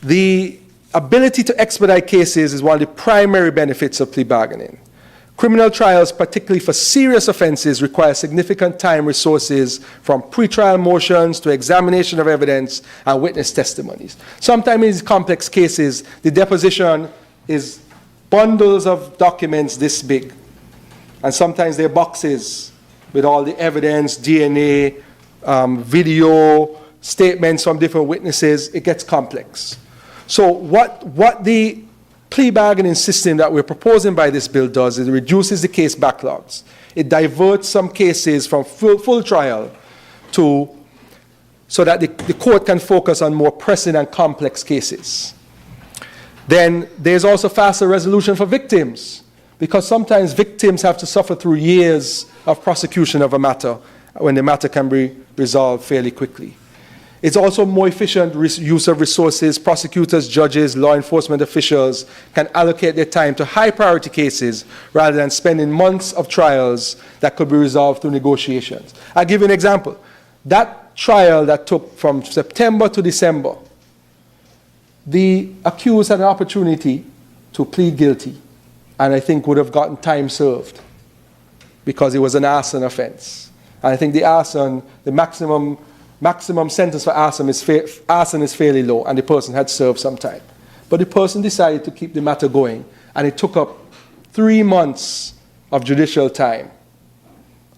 The ability to expedite cases is one of the primary benefits of plea bargaining. Criminal trials, particularly for serious offenses, require significant time, resources, from pretrial motions to examination of evidence and witness testimonies. Sometimes in these complex cases, the deposition is bundles of documents this big. And sometimes they're boxes with all the evidence, DNA, video, statements from different witnesses. It gets complex. So what the plea bargaining system that we're proposing by this bill does is it reduces the case backlogs. It diverts some cases from full trial so that the court can focus on more pressing and complex cases. Then there's also faster resolution for victims, because sometimes victims have to suffer through years of prosecution of a matter when the matter can be resolved fairly quickly. It's also more efficient use of resources. Prosecutors, judges, law enforcement officials can allocate their time to high-priority cases rather than spending months of trials that could be resolved through negotiations. I'll give you an example. That trial that took from September to December, the accused had an opportunity to plead guilty, and I think would have gotten time served because it was an arson offense. And I think the arson, the maximum sentence for arson is fairly low, and the person had served some time. But the person decided to keep the matter going, and it took up 3 months of judicial time.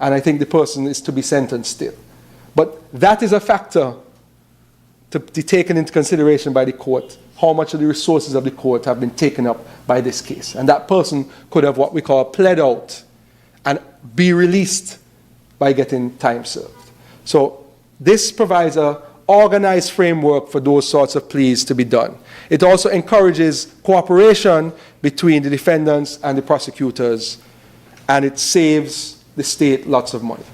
And I think the person is to be sentenced still. But that is a factor to be taken into consideration by the court, how much of the resources of the court have been taken up by this case. And that person could have what we call pled out and be released by getting time served. So this provides an organized framework for those sorts of pleas to be done. It also encourages cooperation between the defendants and the prosecutors, and it saves the state lots of money.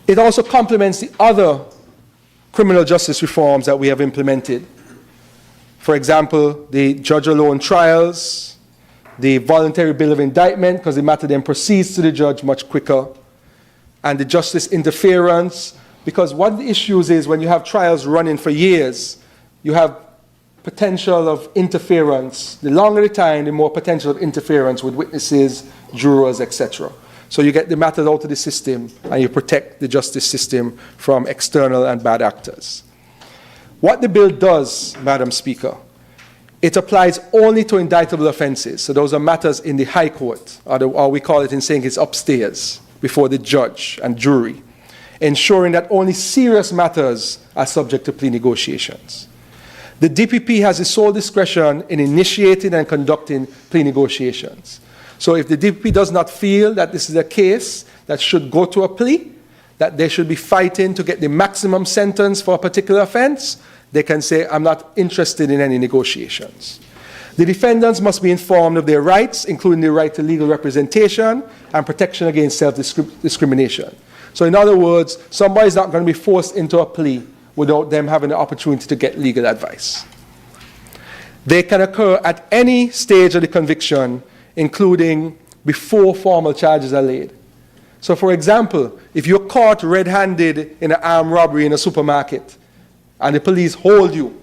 It also complements the other criminal justice reforms that we have implemented. For example, the judge-alone trials, the voluntary bill of indictment, because the matter then proceeds to the judge much quicker, and the justice interference, because one of the issues is when you have trials running for years, you have potential of interference. The longer the time, the more potential of interference with witnesses, jurors, etc. So you get the matter out of the system and you protect the justice system from external and bad actors. What the bill does, Madam Speaker, it applies only to indictable offenses. So those are matters in the High Court, or we call it in saying it's upstairs, before the judge and jury, ensuring that only serious matters are subject to plea negotiations. The DPP has the sole discretion in initiating and conducting plea negotiations. So if the DPP does not feel that this is a case that should go to a plea, that they should be fighting to get the maximum sentence for a particular offense, they can say, I'm not interested in any negotiations. The defendants must be informed of their rights, including the right to legal representation and protection against self-discrimination. So in other words, somebody's not going to be forced into a plea without them having the opportunity to get legal advice. They can occur at any stage of the conviction, including before formal charges are laid. So for example, if you're caught red-handed in an armed robbery in a supermarket and the police hold you,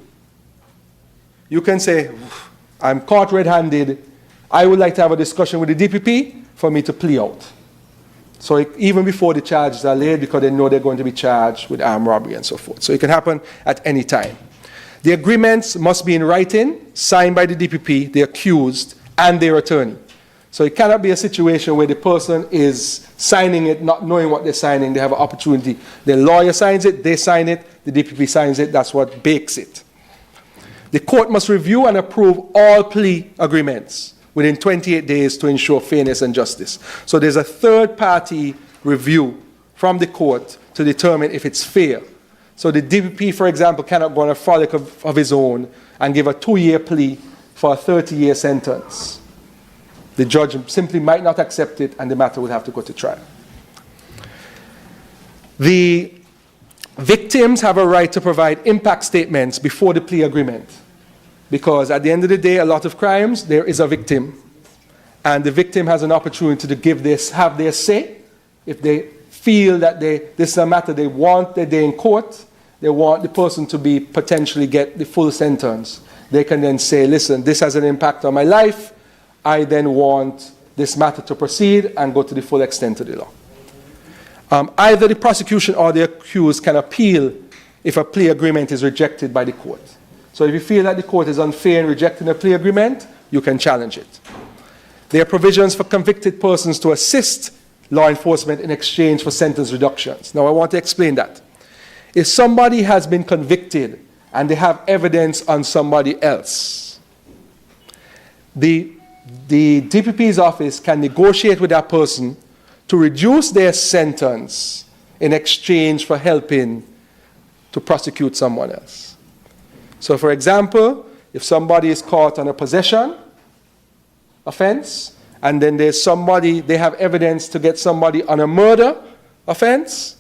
you can say, I'm caught red-handed, I would like to have a discussion with the DPP for me to plea out. So even before the charges are laid, because they know they're going to be charged with armed robbery and so forth. So it can happen at any time. The agreements must be in writing, signed by the DPP, the accused, and their attorney. So it cannot be a situation where the person is signing it, not knowing what they're signing. They have an opportunity. The lawyer signs it, they sign it, the DPP signs it. That's what bakes it. The court must review and approve all plea agreements within 28 days to ensure fairness and justice. So there's a third-party review from the court to determine if it's fair. So the DPP, for example, cannot go on a frolic of his own and give a 2-year plea for a 30-year sentence. The judge simply might not accept it, and the matter would have to go to trial. The victims have a right to provide impact statements before the plea agreement, because at the end of the day, a lot of crimes, there is a victim, and the victim has an opportunity to have their say. If they feel that this is a matter they want that they're in court, they want the person to be potentially get the full sentence, they can then say, listen, this has an impact on my life, I then want this matter to proceed and go to the full extent of the law. Either the prosecution or the accused can appeal if a plea agreement is rejected by the court. So if you feel that the court is unfair in rejecting a plea agreement, you can challenge it. There are provisions for convicted persons to assist law enforcement in exchange for sentence reductions. Now I want to explain that. If somebody has been convicted and they have evidence on somebody else, the DPP's office can negotiate with that person to reduce their sentence in exchange for helping to prosecute someone else. So for example, if somebody is caught on a possession offense, and then there's somebody, they have evidence to get somebody on a murder offense,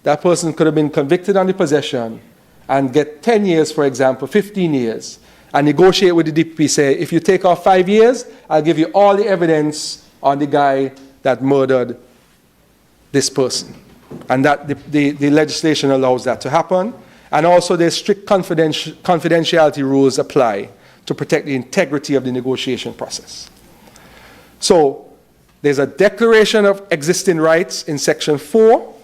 that person could have been convicted on the possession and get 10 years, for example, 15 years, and negotiate with the DPP, say, if you take off 5 years, I'll give you all the evidence on the guy that murdered this person. And that the legislation allows that to happen. And also there's strict confidentiality rules apply to protect the integrity of the negotiation process. So there's a declaration of existing rights in Section 4,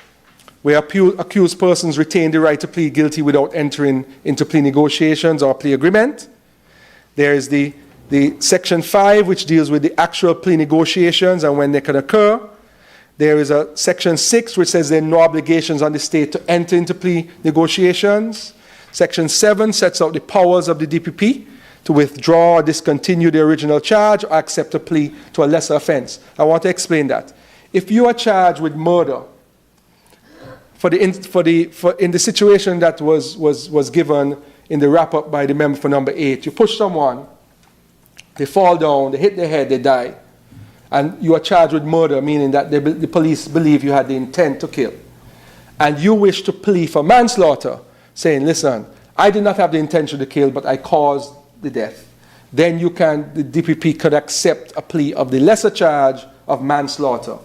where accused persons retain the right to plead guilty without entering into plea negotiations or plea agreement. There is the Section 5, which deals with the actual plea negotiations and when they can occur. There is a Section 6, which says there are no obligations on the state to enter into plea negotiations. Section 7 sets out the powers of the DPP to withdraw or discontinue the original charge or accept a plea to a lesser offense. I want to explain that. If you are charged with murder, in the situation that was given in the wrap-up by the member for number 8, you push someone, they fall down, they hit their head, they die. And you are charged with murder, meaning that the police believe you had the intent to kill. And you wish to plea for manslaughter, saying, listen, I did not have the intention to kill, but I caused the death. then the DPP could accept a plea of the lesser charge of manslaughter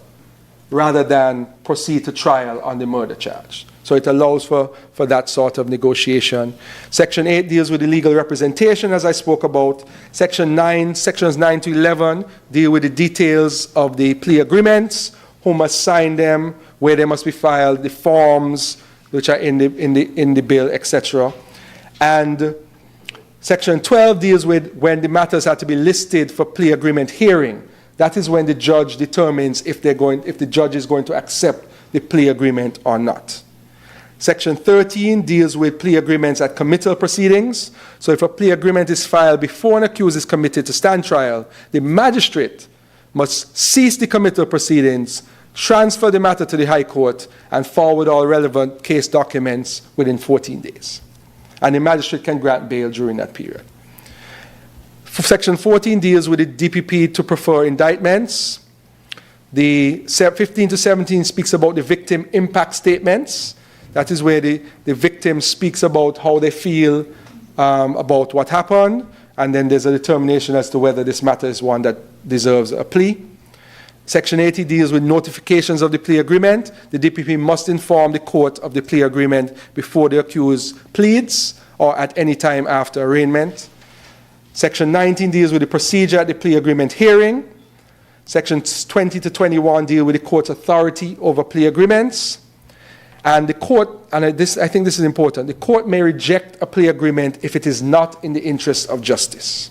rather than proceed to trial on the murder charge. So it allows for that sort of negotiation. Section 8 deals with the legal representation, as I spoke about. Sections 9 to 11 deal with the details of the plea agreements, who must sign them, where they must be filed, the forms which are in the bill, etc. And Section 12 deals with when the matters have to be listed for plea agreement hearing. That is when the judge determines if the judge is going to accept the plea agreement or not. Section 13 deals with plea agreements at committal proceedings. So if a plea agreement is filed before an accused is committed to stand trial, the magistrate must cease the committal proceedings, transfer the matter to the High Court, and forward all relevant case documents within 14 days. And the magistrate can grant bail during that period. Section 14 deals with the DPP to prefer indictments. The 15 to 17 speaks about the victim impact statements. That is where the victim speaks about how they feel about what happened, and then there's a determination as to whether this matter is one that deserves a plea. Section 80 deals with notifications of the plea agreement. The DPP must inform the court of the plea agreement before the accused pleads or at any time after arraignment. Section 19 deals with the procedure at the plea agreement hearing. Sections 20 to 21 deal with the court's authority over plea agreements. And the court, and I think this is important, the court may reject a plea agreement if it is not in the interest of justice.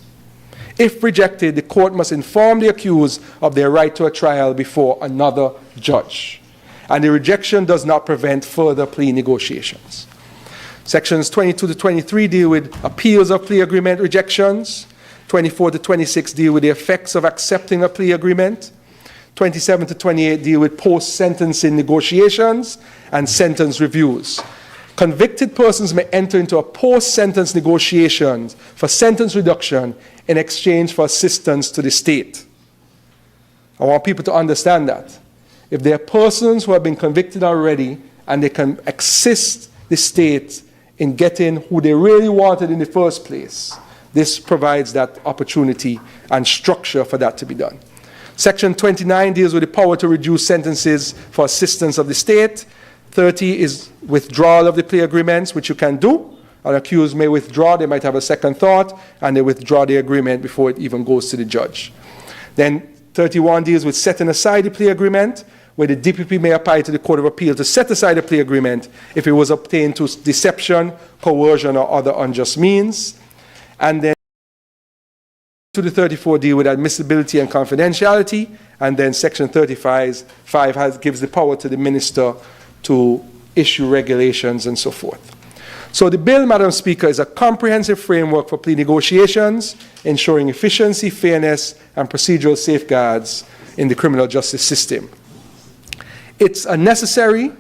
If rejected, the court must inform the accused of their right to a trial before another judge. And the rejection does not prevent further plea negotiations. Sections 22 to 23 deal with appeals of plea agreement rejections. 24 to 26 deal with the effects of accepting a plea agreement. 27 to 28 deal with post-sentencing negotiations and sentence reviews. Convicted persons may enter into a post-sentence negotiation for sentence reduction in exchange for assistance to the state. I want people to understand that. If there are persons who have been convicted already and they can assist the state in getting who they really wanted in the first place, this provides that opportunity and structure for that to be done. Section 29 deals with the power to reduce sentences for assistance of the state. 30 is withdrawal of the plea agreements, which you can do. An accused may withdraw, they might have a second thought, and they withdraw the agreement before it even goes to the judge. Then 31 deals with setting aside the plea agreement, where the DPP may apply to the Court of Appeal to set aside the plea agreement if it was obtained through deception, coercion, or other unjust means. And then to the 34 deal with admissibility and confidentiality, and then Section 35 gives the power to the minister to issue regulations and so forth. So the bill, Madam Speaker, is a comprehensive framework for plea negotiations, ensuring efficiency, fairness, and procedural safeguards in the criminal justice system. It's a necessary,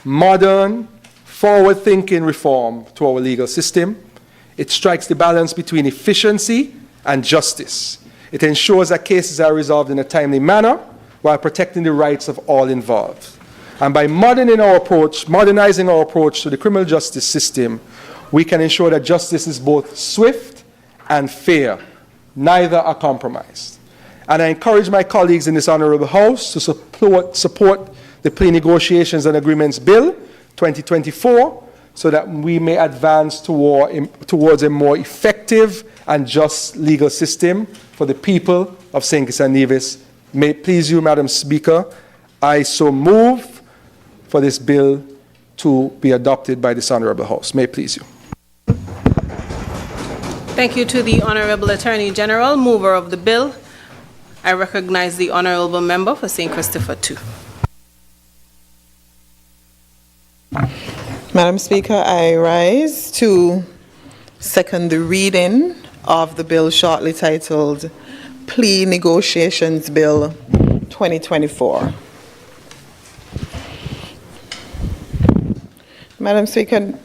modern, forward-thinking reform to our legal system. It strikes the balance between efficiency and justice. It ensures that cases are resolved in a timely manner while protecting the rights of all involved. And by modernizing our approach to the criminal justice system, we can ensure that justice is both swift and fair. Neither are compromised. And I encourage my colleagues in this Honourable House to support the Plea Negotiations and Agreements Bill 2024 so that we may advance towards a more effective and just legal system for the people of St. Kitts and Nevis. May it please you, Madam Speaker, I so move for this bill to be adopted by this Honourable House. May it please you. Thank you to the Honourable Attorney-General, mover of the bill. I recognize the Honourable Member for St. Christopher II. Madam Speaker, I rise to second the reading of the bill shortly titled Plea Negotiations Bill 2024. Madam Speaker,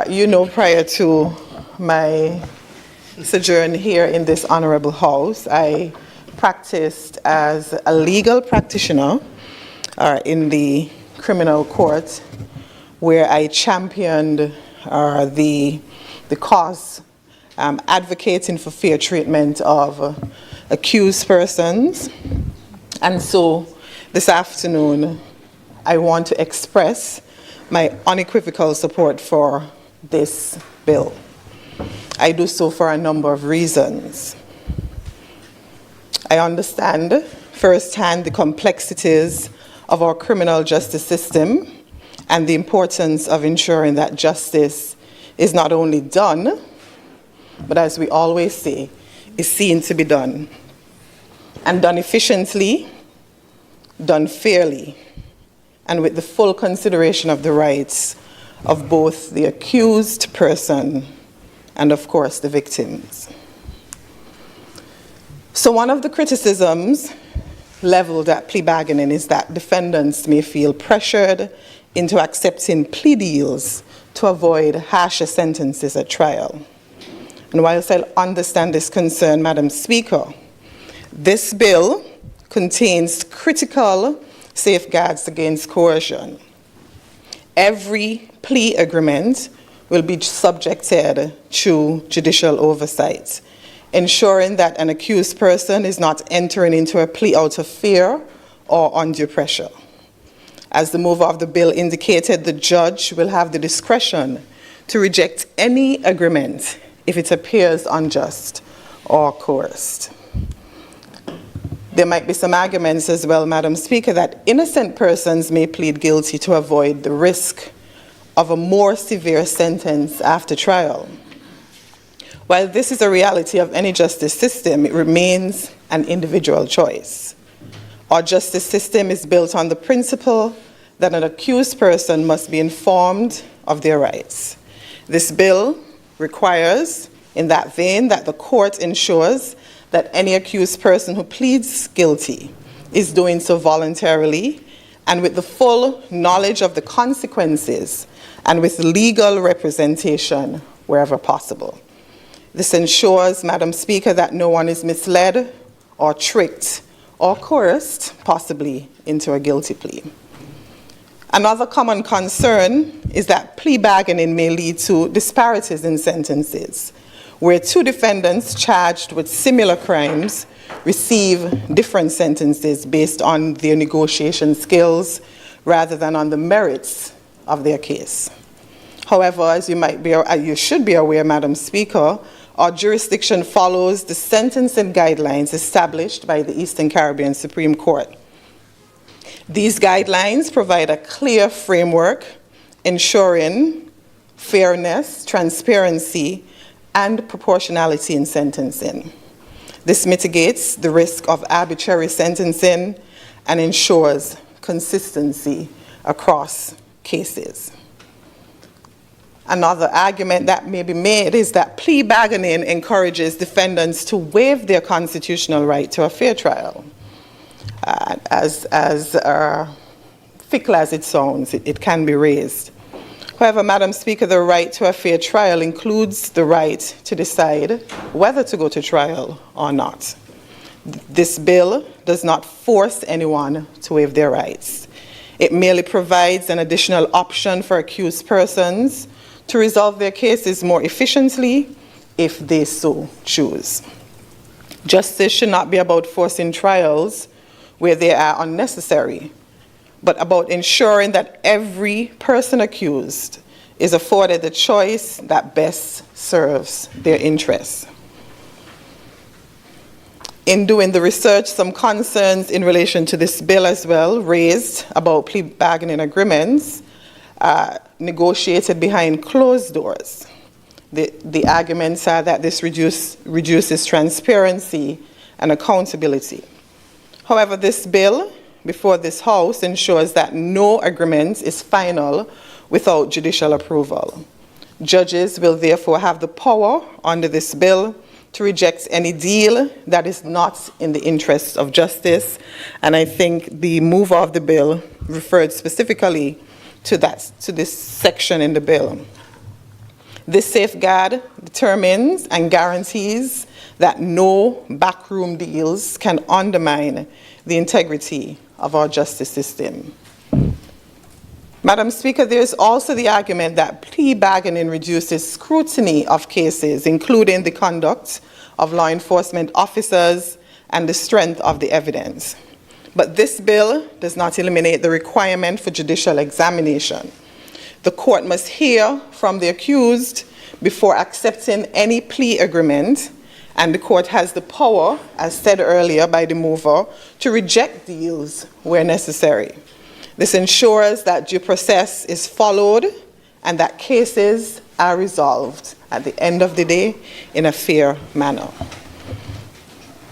you know, prior to my sojourn here in this Honourable House, I practiced as a legal practitioner in the criminal court, where I championed the cause advocating for fair treatment of accused persons. And so this afternoon, I want to express my unequivocal support for this bill. I do so for a number of reasons. I understand firsthand the complexities of our criminal justice system and the importance of ensuring that justice is not only done, but as we always say, is seen to be done. And done efficiently, done fairly, and with the full consideration of the rights of both the accused person and, of course, the victims. So one of the criticisms leveled at plea bargaining is that defendants may feel pressured into accepting plea deals to avoid harsher sentences at trial. And whilst I understand this concern, Madam Speaker, this bill contains critical safeguards against coercion. Every plea agreement will be subjected to judicial oversight, ensuring that an accused person is not entering into a plea out of fear or undue pressure. As the mover of the bill indicated, the judge will have the discretion to reject any agreement if it appears unjust or coerced. There might be some arguments as well, Madam Speaker, that innocent persons may plead guilty to avoid the risk of a more severe sentence after trial. While this is a reality of any justice system, it remains an individual choice. Our justice system is built on the principle that an accused person must be informed of their rights. This bill requires, in that vein, that the court ensures that any accused person who pleads guilty is doing so voluntarily and with the full knowledge of the consequences and with legal representation wherever possible. This ensures, Madam Speaker, that no one is misled or tricked or coerced, possibly, into a guilty plea. Another common concern is that plea bargaining may lead to disparities in sentences, where two defendants charged with similar crimes receive different sentences based on their negotiation skills rather than on the merits of their case. However, as you should be aware, Madam Speaker, our jurisdiction follows the sentencing guidelines established by the Eastern Caribbean Supreme Court. These guidelines provide a clear framework ensuring fairness, transparency, and proportionality in sentencing. This mitigates the risk of arbitrary sentencing and ensures consistency across cases. Another argument that may be made is that plea bargaining encourages defendants to waive their constitutional right to a fair trial. As fickle as it sounds, it can be raised. However, Madam Speaker, the right to a fair trial includes the right to decide whether to go to trial or not. This bill does not force anyone to waive their rights. It merely provides an additional option for accused persons to resolve their cases more efficiently if they so choose. Justice should not be about forcing trials where they are unnecessary, but about ensuring that every person accused is afforded the choice that best serves their interests. In doing the research, some concerns in relation to this bill as well raised about plea bargaining agreements negotiated behind closed doors. The arguments are that this reduces transparency and accountability. However, this bill before this House ensures that no agreement is final without judicial approval. Judges will therefore have the power under this bill to reject any deal that is not in the interests of justice, and I think the mover of the bill referred specifically to this section in the bill. This safeguard determines and guarantees that no backroom deals can undermine the integrity of our justice system. Madam Speaker, there is also the argument that plea bargaining reduces scrutiny of cases, including the conduct of law enforcement officers and the strength of the evidence. But this bill does not eliminate the requirement for judicial examination. The court must hear from the accused before accepting any plea agreement, and the court has the power, as said earlier by the mover, to reject deals where necessary. This ensures that due process is followed and that cases are resolved at the end of the day in a fair manner.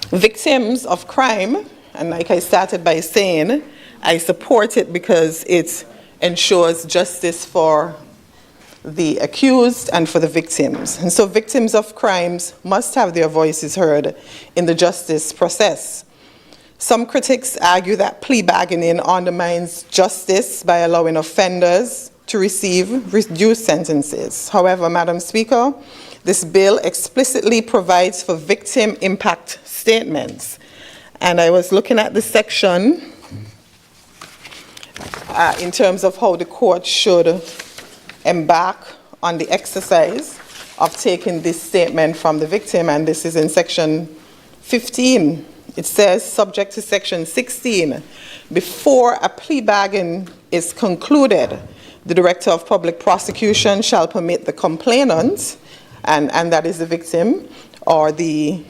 Victims of crime, and like I started by saying, I support it because it ensures justice for the accused and for the victims. And so victims of crimes must have their voices heard in the justice process. Some critics argue that plea bargaining undermines justice by allowing offenders to receive reduced sentences. However, Madam Speaker, this bill explicitly provides for victim impact statements. And I was looking at the section in terms of how the court should embark on the exercise of taking this statement from the victim, and this is in section 15. It says, subject to section 16, before a plea bargain is concluded, the Director of Public Prosecution shall permit the complainant, and that is the victim, or the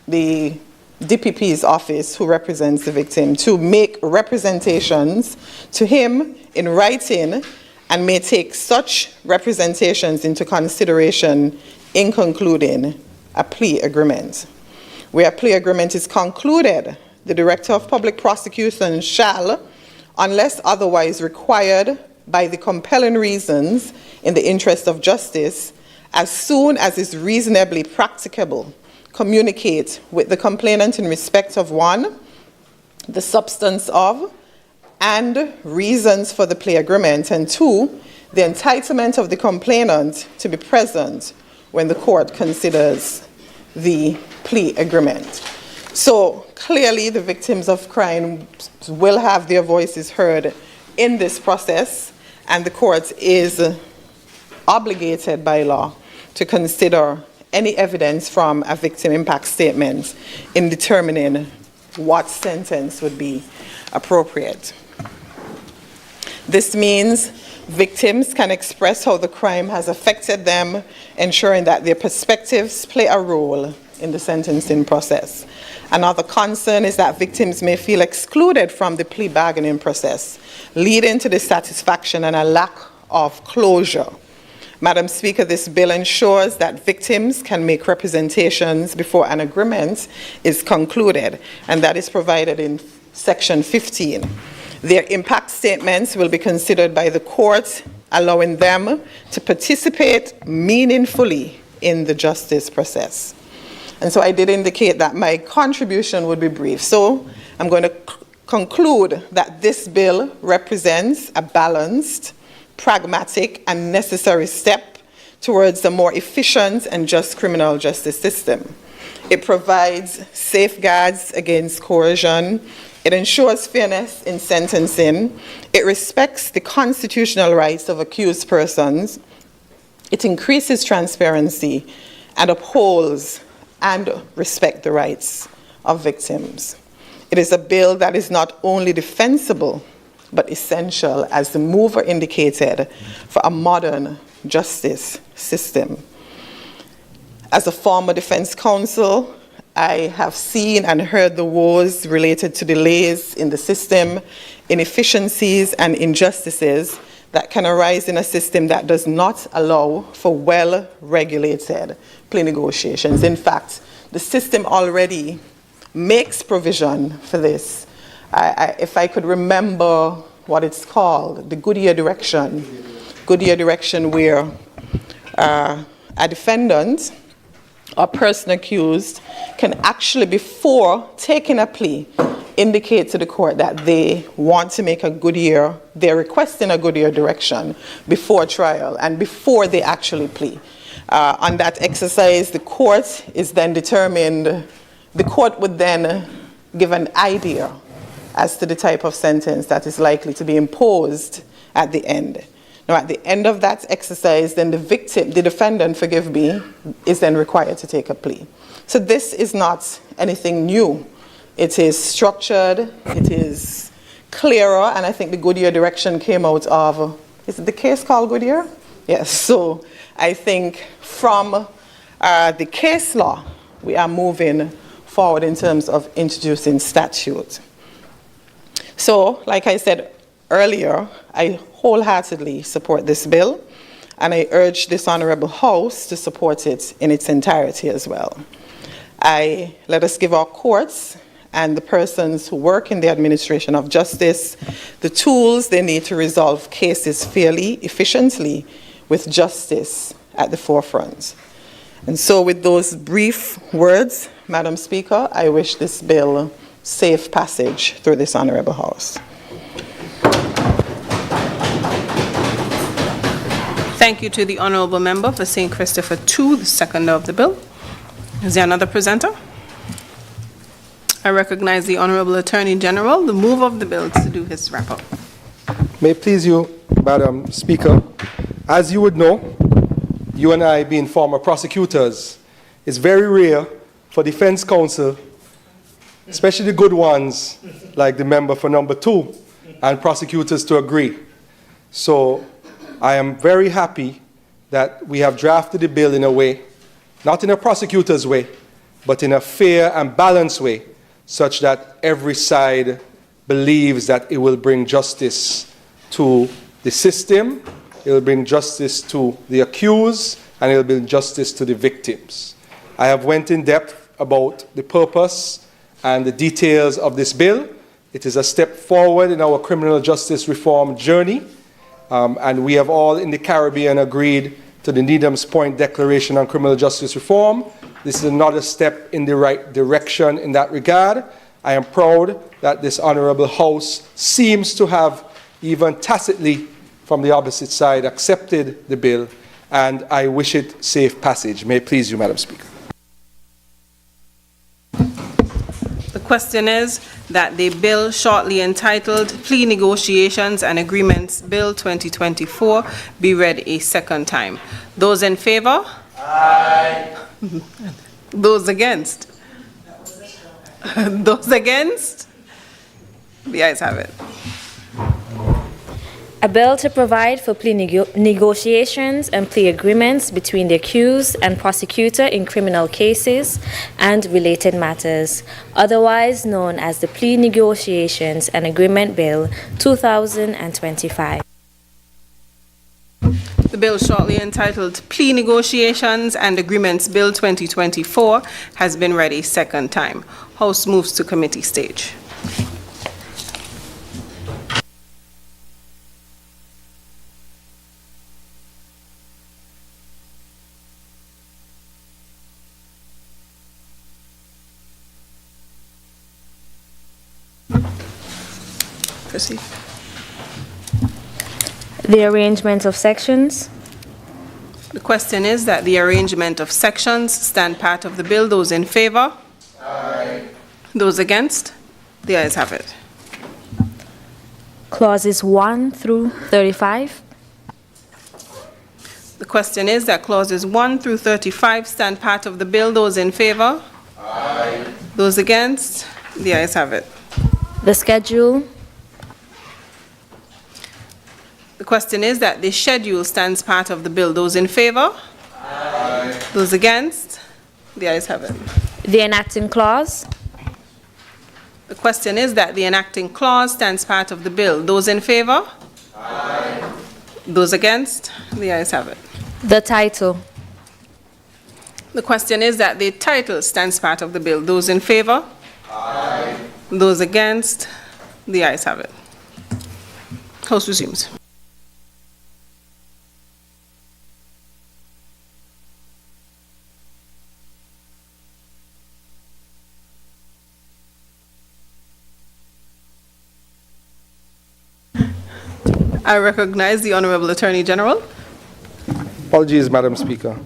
DPP's office who represents the victim, to make representations to him in writing, and may take such representations into consideration in concluding a plea agreement. Where a plea agreement is concluded, the Director of Public Prosecution shall, unless otherwise required by the compelling reasons in the interest of justice, as soon as is reasonably practicable, communicate with the complainant in respect of 1, the substance of and reasons for the plea agreement, and 2, the entitlement of the complainant to be present when the court considers the plea agreement. So clearly the victims of crime will have their voices heard in this process, and the court is obligated by law to consider any evidence from a victim impact statement in determining what sentence would be appropriate. This means victims can express how the crime has affected them, ensuring that their perspectives play a role in the sentencing process. Another concern is that victims may feel excluded from the plea bargaining process, leading to dissatisfaction and a lack of closure. Madam Speaker, this bill ensures that victims can make representations before an agreement is concluded, and that is provided in section 15. Their impact statements will be considered by the court, allowing them to participate meaningfully in the justice process. And so I did indicate that my contribution would be brief. So I'm going to conclude that this bill represents a balanced, pragmatic, and necessary step towards a more efficient and just criminal justice system. It provides safeguards against coercion. It ensures fairness in sentencing. It respects the constitutional rights of accused persons. It increases transparency and upholds and respects the rights of victims. It is a bill that is not only defensible, but essential, as the mover indicated, for a modern justice system. As a former defense counsel, I have seen and heard the woes related to delays in the system, inefficiencies and injustices that can arise in a system that does not allow for well-regulated plea negotiations. In fact, the system already makes provision for this. If I could remember what it's called, the Goodyear Direction where a defendant or person accused can actually, before taking a plea, indicate to the court that they want to make a Goodyear, they're requesting a Goodyear direction before trial and before they actually plea. On that exercise, the court is then determined, the court would then give an idea as to the type of sentence that is likely to be imposed, at the end. Now, at the end of that exercise, then the victim, the defendant, forgive me, is then required to take a plea. So this is not anything new. It is structured, it is clearer, and I think the Goodyear direction came out of, is it the case called Goodyear? Yes, so I think from the case law, we are moving forward in terms of introducing statute. So, like I said earlier, I wholeheartedly support this bill, and I urge this Honourable House to support it in its entirety as well. Let us give our courts and the persons who work in the administration of justice the tools they need to resolve cases fairly, efficiently, with justice at the forefront. And so with those brief words, Madam Speaker, I wish this bill safe passage through this Honourable House. Thank you to the Honourable Member for St. Christopher II, the seconder of the bill. Is there another presenter? I recognize the Honourable Attorney-General, the mover of the bill, to do his wrap-up. May it please you, Madam Speaker, as you would know, you and I being former prosecutors, it's very rare for defense counsel, especially the good ones, like the member for number 2, and prosecutors to agree. So I am very happy that we have drafted the bill in a way, not in a prosecutor's way, but in a fair and balanced way, such that every side believes that it will bring justice to the system, it will bring justice to the accused, and it will bring justice to the victims. I have went in depth about the purpose and the details of this bill. It is a step forward in our criminal justice reform journey, and we have all in the Caribbean agreed to the Needham's Point Declaration on Criminal Justice Reform. This is another step in the right direction in that regard. I am proud that this Honourable House seems to have, even tacitly from the opposite side, accepted the bill, and I wish it safe passage. May it please you, Madam Speaker. The question is that the bill shortly entitled Plea Negotiations and Agreements Bill 2024 be read a second time. Those in favour? Aye. Those against? Those against? The ayes have it. A bill to provide for plea negotiations and plea agreements between the accused and prosecutor in criminal cases and related matters, otherwise known as the Plea Negotiations and Agreement Bill 2025. The bill shortly entitled Plea Negotiations and Agreements Bill 2024 has been read a second time. House moves to committee stage. Proceed. The arrangement of sections. The question is that the arrangement of sections stand part of the bill. Those in favour? Aye. Those against? The ayes have it. Clauses 1 through 35. The question is that clauses 1 through 35 stand part of the bill. Those in favour? Aye. Those against? The ayes have it. The schedule. The question is that the schedule stands part of the bill. Those in favour? Aye. Those against? The ayes have it. The enacting clause. The question is that the enacting clause stands part of the bill. Those in favour? Aye. Those against? The ayes have it. The title. The question is that the title stands part of the bill. Those in favour? Aye. Those against? The ayes have it. House resumes. I recognize the Honourable Attorney-General. Apologies, Madam Speaker.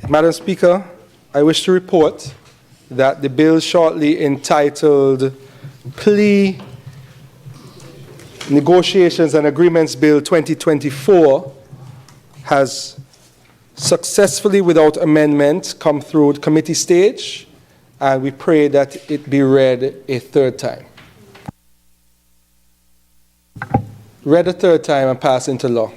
Madam Speaker, I wish to report that the bill shortly entitled Plea Negotiations and Agreements Bill 2024 has successfully, without amendment, come through the committee stage, and we pray that it be read a third time. Read a third time and pass into law.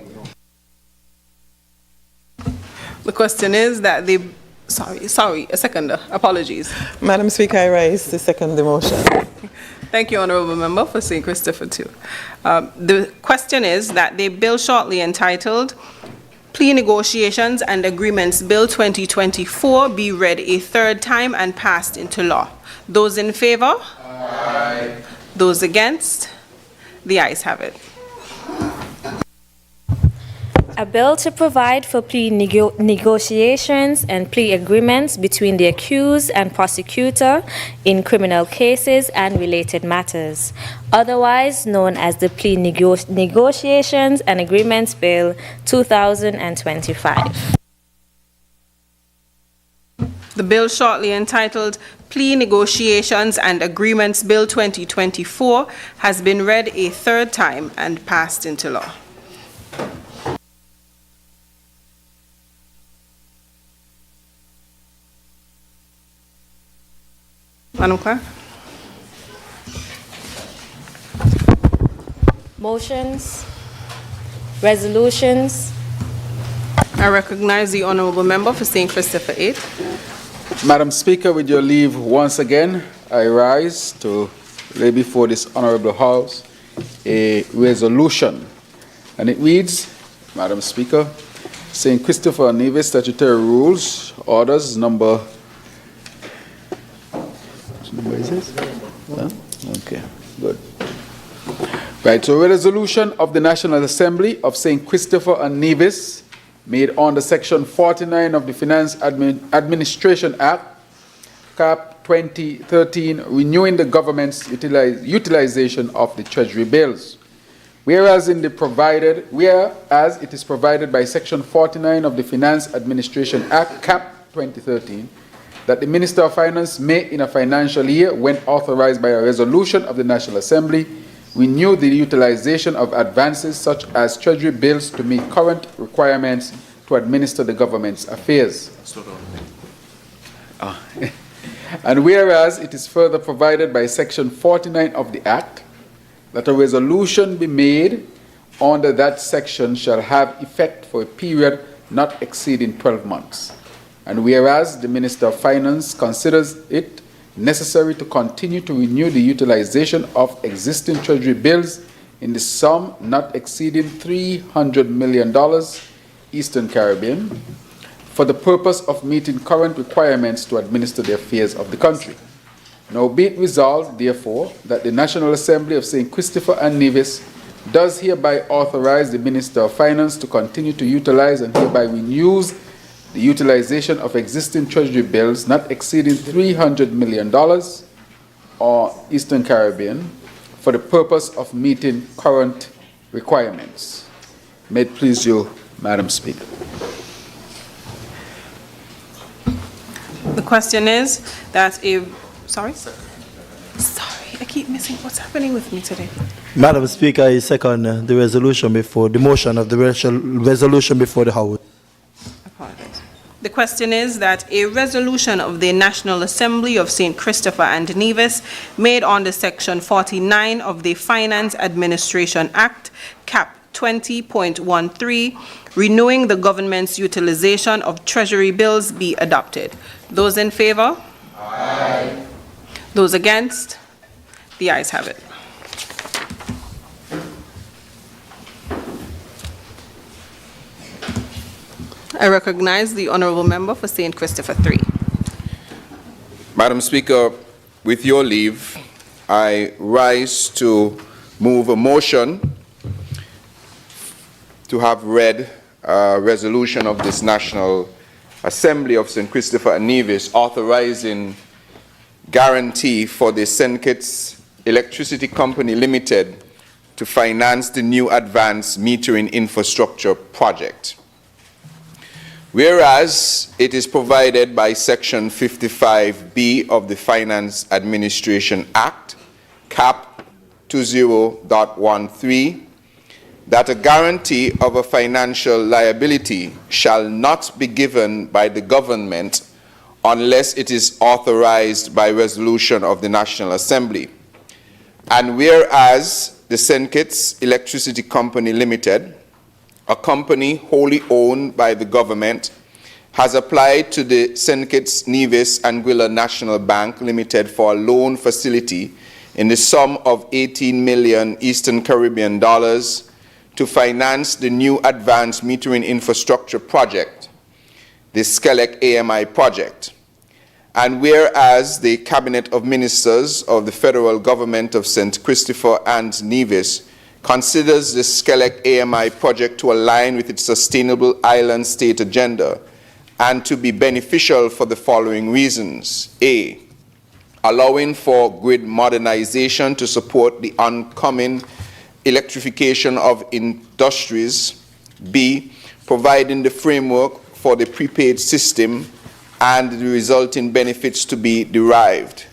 The question is that the, a second, apologies. Madam Speaker, I rise to second the motion. Thank you, Honourable Member, for St. Christopher too. The question is that the bill shortly entitled Plea Negotiations and Agreements Bill 2024 be read a third time and passed into law. Those in favour? Aye. Those against? The ayes have it. A bill to provide for plea negotiations and plea agreements between the accused and prosecutor in criminal cases and related matters, otherwise known as the Plea Negotiations and Agreements Bill 2025. The bill shortly entitled Plea Negotiations and Agreements Bill 2024 has been read a third time and passed into law. Madam Clerk. Motions, resolutions. I recognize the Honourable Member for St. Christopher 8. Madam Speaker, with your leave once again, I rise to lay before this Honourable House a resolution. And it reads, Madam Speaker, St. Christopher and Nevis Statutory Rules, Orders number... What is this? Huh? Okay, good. Right, so a resolution of the National Assembly of St. Christopher and Nevis made under Section 49 of the Finance Administration Act, Cap 2013, renewing the government's utilization of the Treasury bills. Whereas it is provided by Section 49 of the Finance Administration Act, Cap 2013, that the Minister of Finance may, in a financial year, when authorized by a resolution of the National Assembly, renew the utilization of advances such as Treasury bills to meet current requirements to administer the government's affairs. And whereas it is further provided by Section 49 of the Act that a resolution be made under that section shall have effect for a period not exceeding 12 months. And whereas the Minister of Finance considers it necessary to continue to renew the utilization of existing Treasury bills in the sum not exceeding $300 million Eastern Caribbean for the purpose of meeting current requirements to administer the affairs of the country. Now be it resolved, therefore, that the National Assembly of St. Christopher and Nevis does hereby authorize the Minister of Finance to continue to utilize and hereby renews the utilization of existing Treasury bills not exceeding $300 million or Eastern Caribbean for the purpose of meeting current requirements. May it please you, Madam Speaker. The question is that a... Sorry, I keep missing what's happening with me today. Madam Speaker, I second the resolution before the motion of the resolution before the House. The question is that a resolution of the National Assembly of St. Christopher and Nevis made under Section 49 of the Finance Administration Act, Cap 20.13, renewing the government's utilization of Treasury bills be adopted. Those in favour? Aye. Those against? The ayes have it. I recognize the Honourable Member for St. Christopher 3. Madam Speaker, with your leave, I rise to move a motion to have read a resolution of this National Assembly of St. Christopher and Nevis authorizing guarantee for the St. Kitts Electricity Company Limited to finance the new advanced metering infrastructure project. Whereas it is provided by Section 55B of the Finance Administration Act, Cap 20.13, that a guarantee of a financial liability shall not be given by the government unless it is authorized by resolution of the National Assembly. And whereas the St. Kitts Electricity Company Limited, a company wholly owned by the government, has applied to the St. Kitts, Nevis and Anguilla National Bank Limited for a loan facility in the sum of 18 million Eastern Caribbean dollars to finance the new advanced metering infrastructure project, the SCELEC AMI project. And whereas the Cabinet of Ministers of the Federal Government of St. Christopher and Nevis considers the SCELEC AMI project to align with its sustainable island state agenda and to be beneficial for the following reasons. A, allowing for grid modernization to support the oncoming electrification of industries. B, providing the framework for the prepaid system and the resulting benefits to be derived.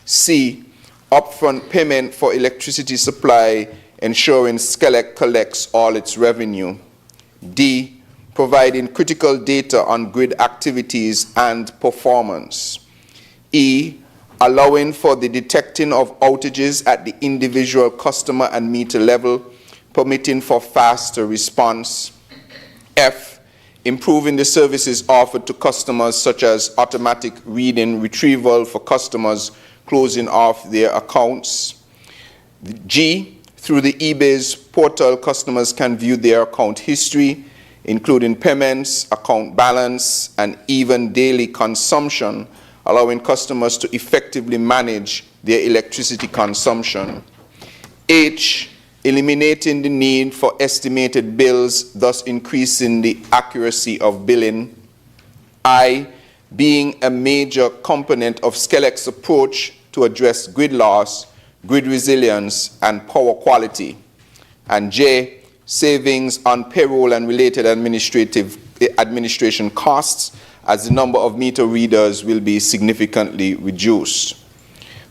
C, upfront payment for electricity supply, ensuring SCELEC collects all its revenue. D, providing critical data on grid activities and performance. E, allowing for the detecting of outages at the individual customer and meter level, permitting for faster response. F, improving the services offered to customers such as automatic reading retrieval for customers closing off their accounts. G, through the eBiz portal, customers can view their account history, including payments, account balance, and even daily consumption, allowing customers to effectively manage their electricity consumption. H, eliminating the need for estimated bills, thus increasing the accuracy of billing. I, being a major component of SCELEC's approach to address grid loss, grid resilience, and power quality. And J, savings on payroll and related administration costs, as the number of meter readers will be significantly reduced.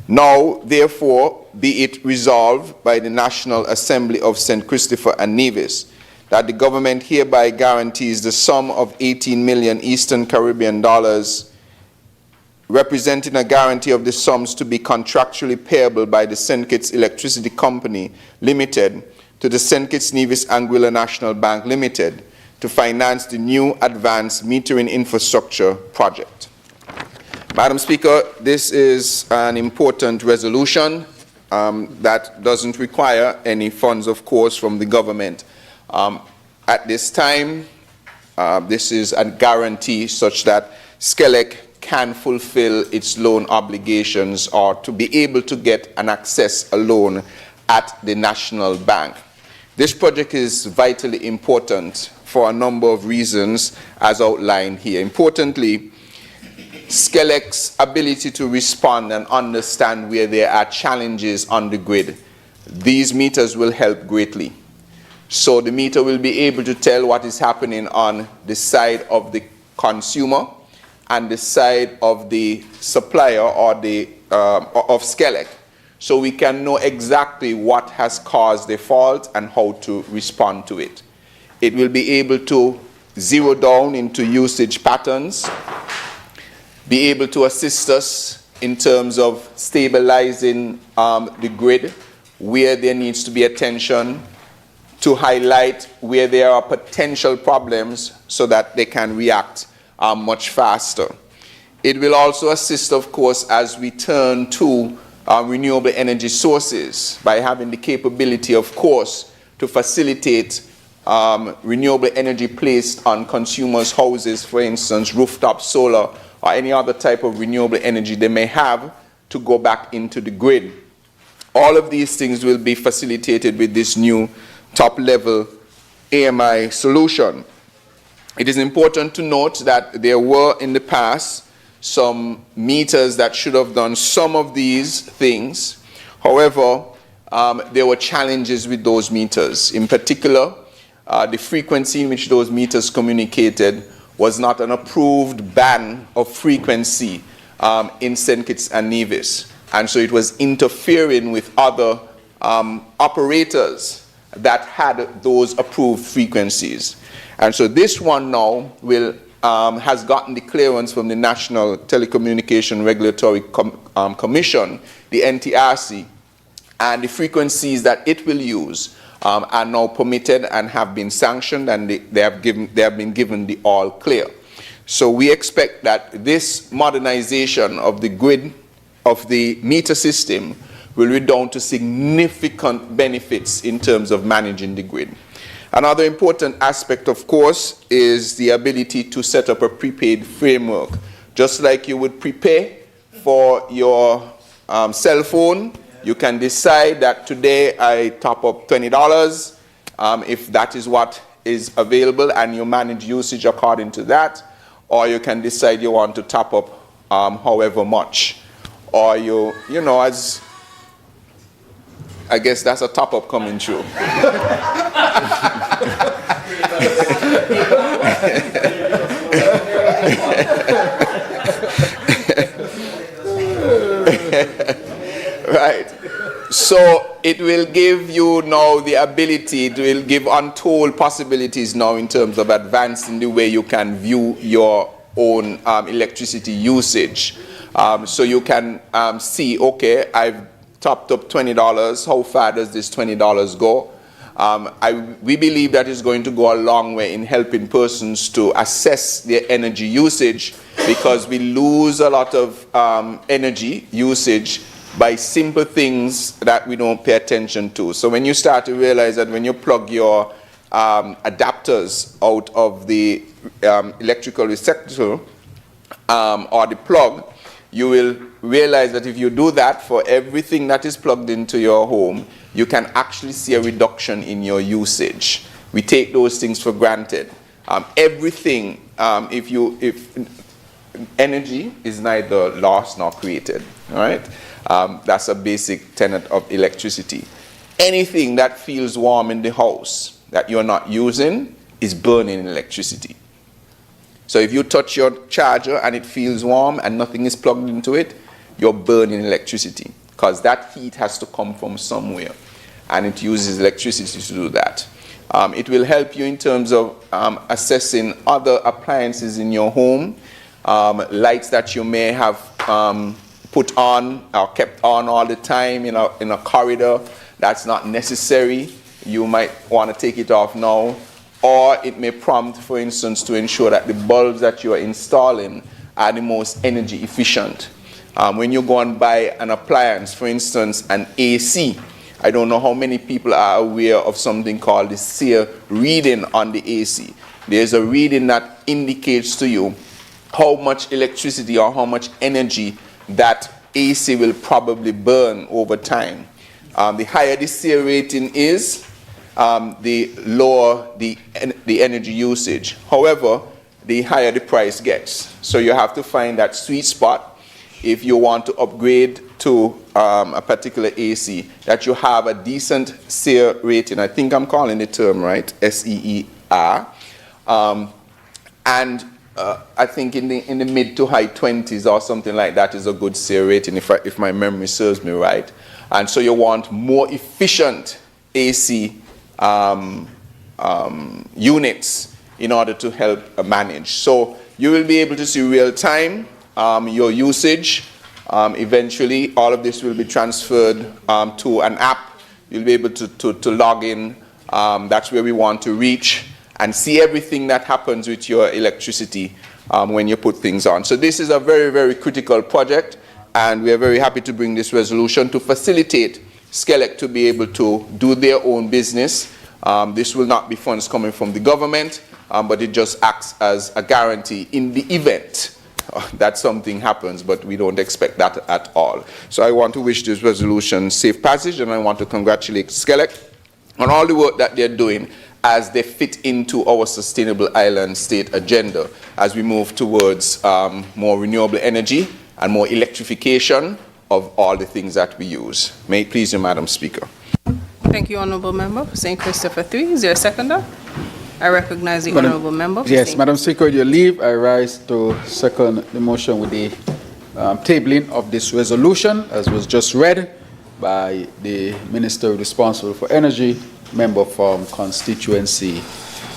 Now, therefore, be it resolved by the National Assembly of St. Christopher and Nevis that the government hereby guarantees the sum of 18 million Eastern Caribbean dollars, representing a guarantee of the sums to be contractually payable by the St. Kitts Electricity Company Limited to the St. Kitts Nevis Anguilla National Bank Limited to finance the new advanced metering infrastructure project. Madam Speaker, this is an important resolution that doesn't require any funds, of course, from the government. At this time, this is a guarantee such that SCELEC can fulfill its loan obligations or to be able to get and access a loan at the National Bank. This project is vitally important for a number of reasons as outlined here. Importantly, SCELEC's ability to respond and understand where there are challenges on the grid. These meters will help greatly. So the meter will be able to tell what is happening on the side of the consumer and the side of the supplier or the of SCELEC. So we can know exactly what has caused the fault and how to respond to it. It will be able to zero down into usage patterns, be able to assist us in terms of stabilizing the grid where there needs to be attention, to highlight where there are potential problems so that they can react much faster. It will also assist, of course, as we turn to renewable energy sources by having the capability, of course, to facilitate renewable energy placed on consumers' houses, for instance, rooftop solar or any other type of renewable energy they may have to go back into the grid. All of these things will be facilitated with this new top-level AMI solution. It is important to note that there were in the past some meters that should have done some of these things. However, there were challenges with those meters. In particular, the frequency in which those meters communicated was not an approved band of frequency in St. Kitts and Nevis. And so it was interfering with other operators that had those approved frequencies. And so this one now will has gotten the clearance from the National Telecommunication Regulatory Commission, the NTRC, and the frequencies that it will use are now permitted and have been sanctioned, and they have been given the all clear. So we expect that this modernization of the grid, of the meter system, will redound to significant benefits in terms of managing the grid. Another important aspect, of course, is the ability to set up a prepaid framework. Just like you would prepare for your cell phone, you can decide that today I top up $20, if that is what is available, and you manage usage according to that. Or you can decide you want to top up however much. Or you know, as I guess that's a top up coming through. Right. So it will give you now the ability, it will give untold possibilities now in terms of advancing the way you can view your own electricity usage. So you can see, okay, I've topped up $20, how far does this $20 go? We believe that is going to go a long way in helping persons to assess their energy usage, because we lose a lot of energy usage by simple things that we don't pay attention to. So when you start to realize that when you plug your adapters out of the electrical receptacle or the plug, you will realize that if you do that for everything that is plugged into your home, you can actually see a reduction in your usage. We take those things for granted. Everything, if energy is neither lost nor created, all right? That's a basic tenet of electricity. Anything that feels warm in the house that you're not using is burning electricity. So if you touch your charger and it feels warm and nothing is plugged into it, you're burning electricity, because that heat has to come from somewhere, and it uses electricity to do that. It will help you in terms of assessing other appliances in your home, lights that you may have put on or kept on all the time in a corridor that's not necessary. You might want to take it off now. Or it may prompt, for instance, to ensure that the bulbs that you are installing are the most energy efficient. When you go and buy an appliance, for instance, an AC, I don't know how many people are aware of something called the SEER reading on the AC. There's a reading that indicates to you how much electricity or how much energy that AC will probably burn over time. The higher the SEER rating is, the lower the energy usage. However, the higher the price gets. So you have to find that sweet spot if you want to upgrade to a particular AC, that you have a decent SEER rating. I think I'm calling the term right, SEER. And I think in the mid to high 20s or something like that is a good SEER rating, if my memory serves me right. And so you want more efficient AC units in order to help manage. So you will be able to see real time your usage. Eventually, all of this will be transferred to an app. You'll be able to log in. That's where we want to reach and see everything that happens with your electricity when you put things on. So this is a very, very critical project, and we are very happy to bring this resolution to facilitate SCELEC to be able to do their own business. This will not be funds coming from the government, but it just acts as a guarantee in the event that something happens, but we don't expect that at all. So I want to wish this resolution safe passage, and I want to congratulate SCELEC on all the work that they're doing as they fit into our sustainable island state agenda as we move towards more renewable energy and more electrification of all the things that we use. May it please you, Madam Speaker. Thank you, Honourable Member for St. Christopher 3. Is there a seconder? I recognize the Honourable Member. Yes, Madam Speaker, with your leave, I rise to second the motion with the tabling of this resolution, as was just read. by the Minister responsible for energy, member from constituency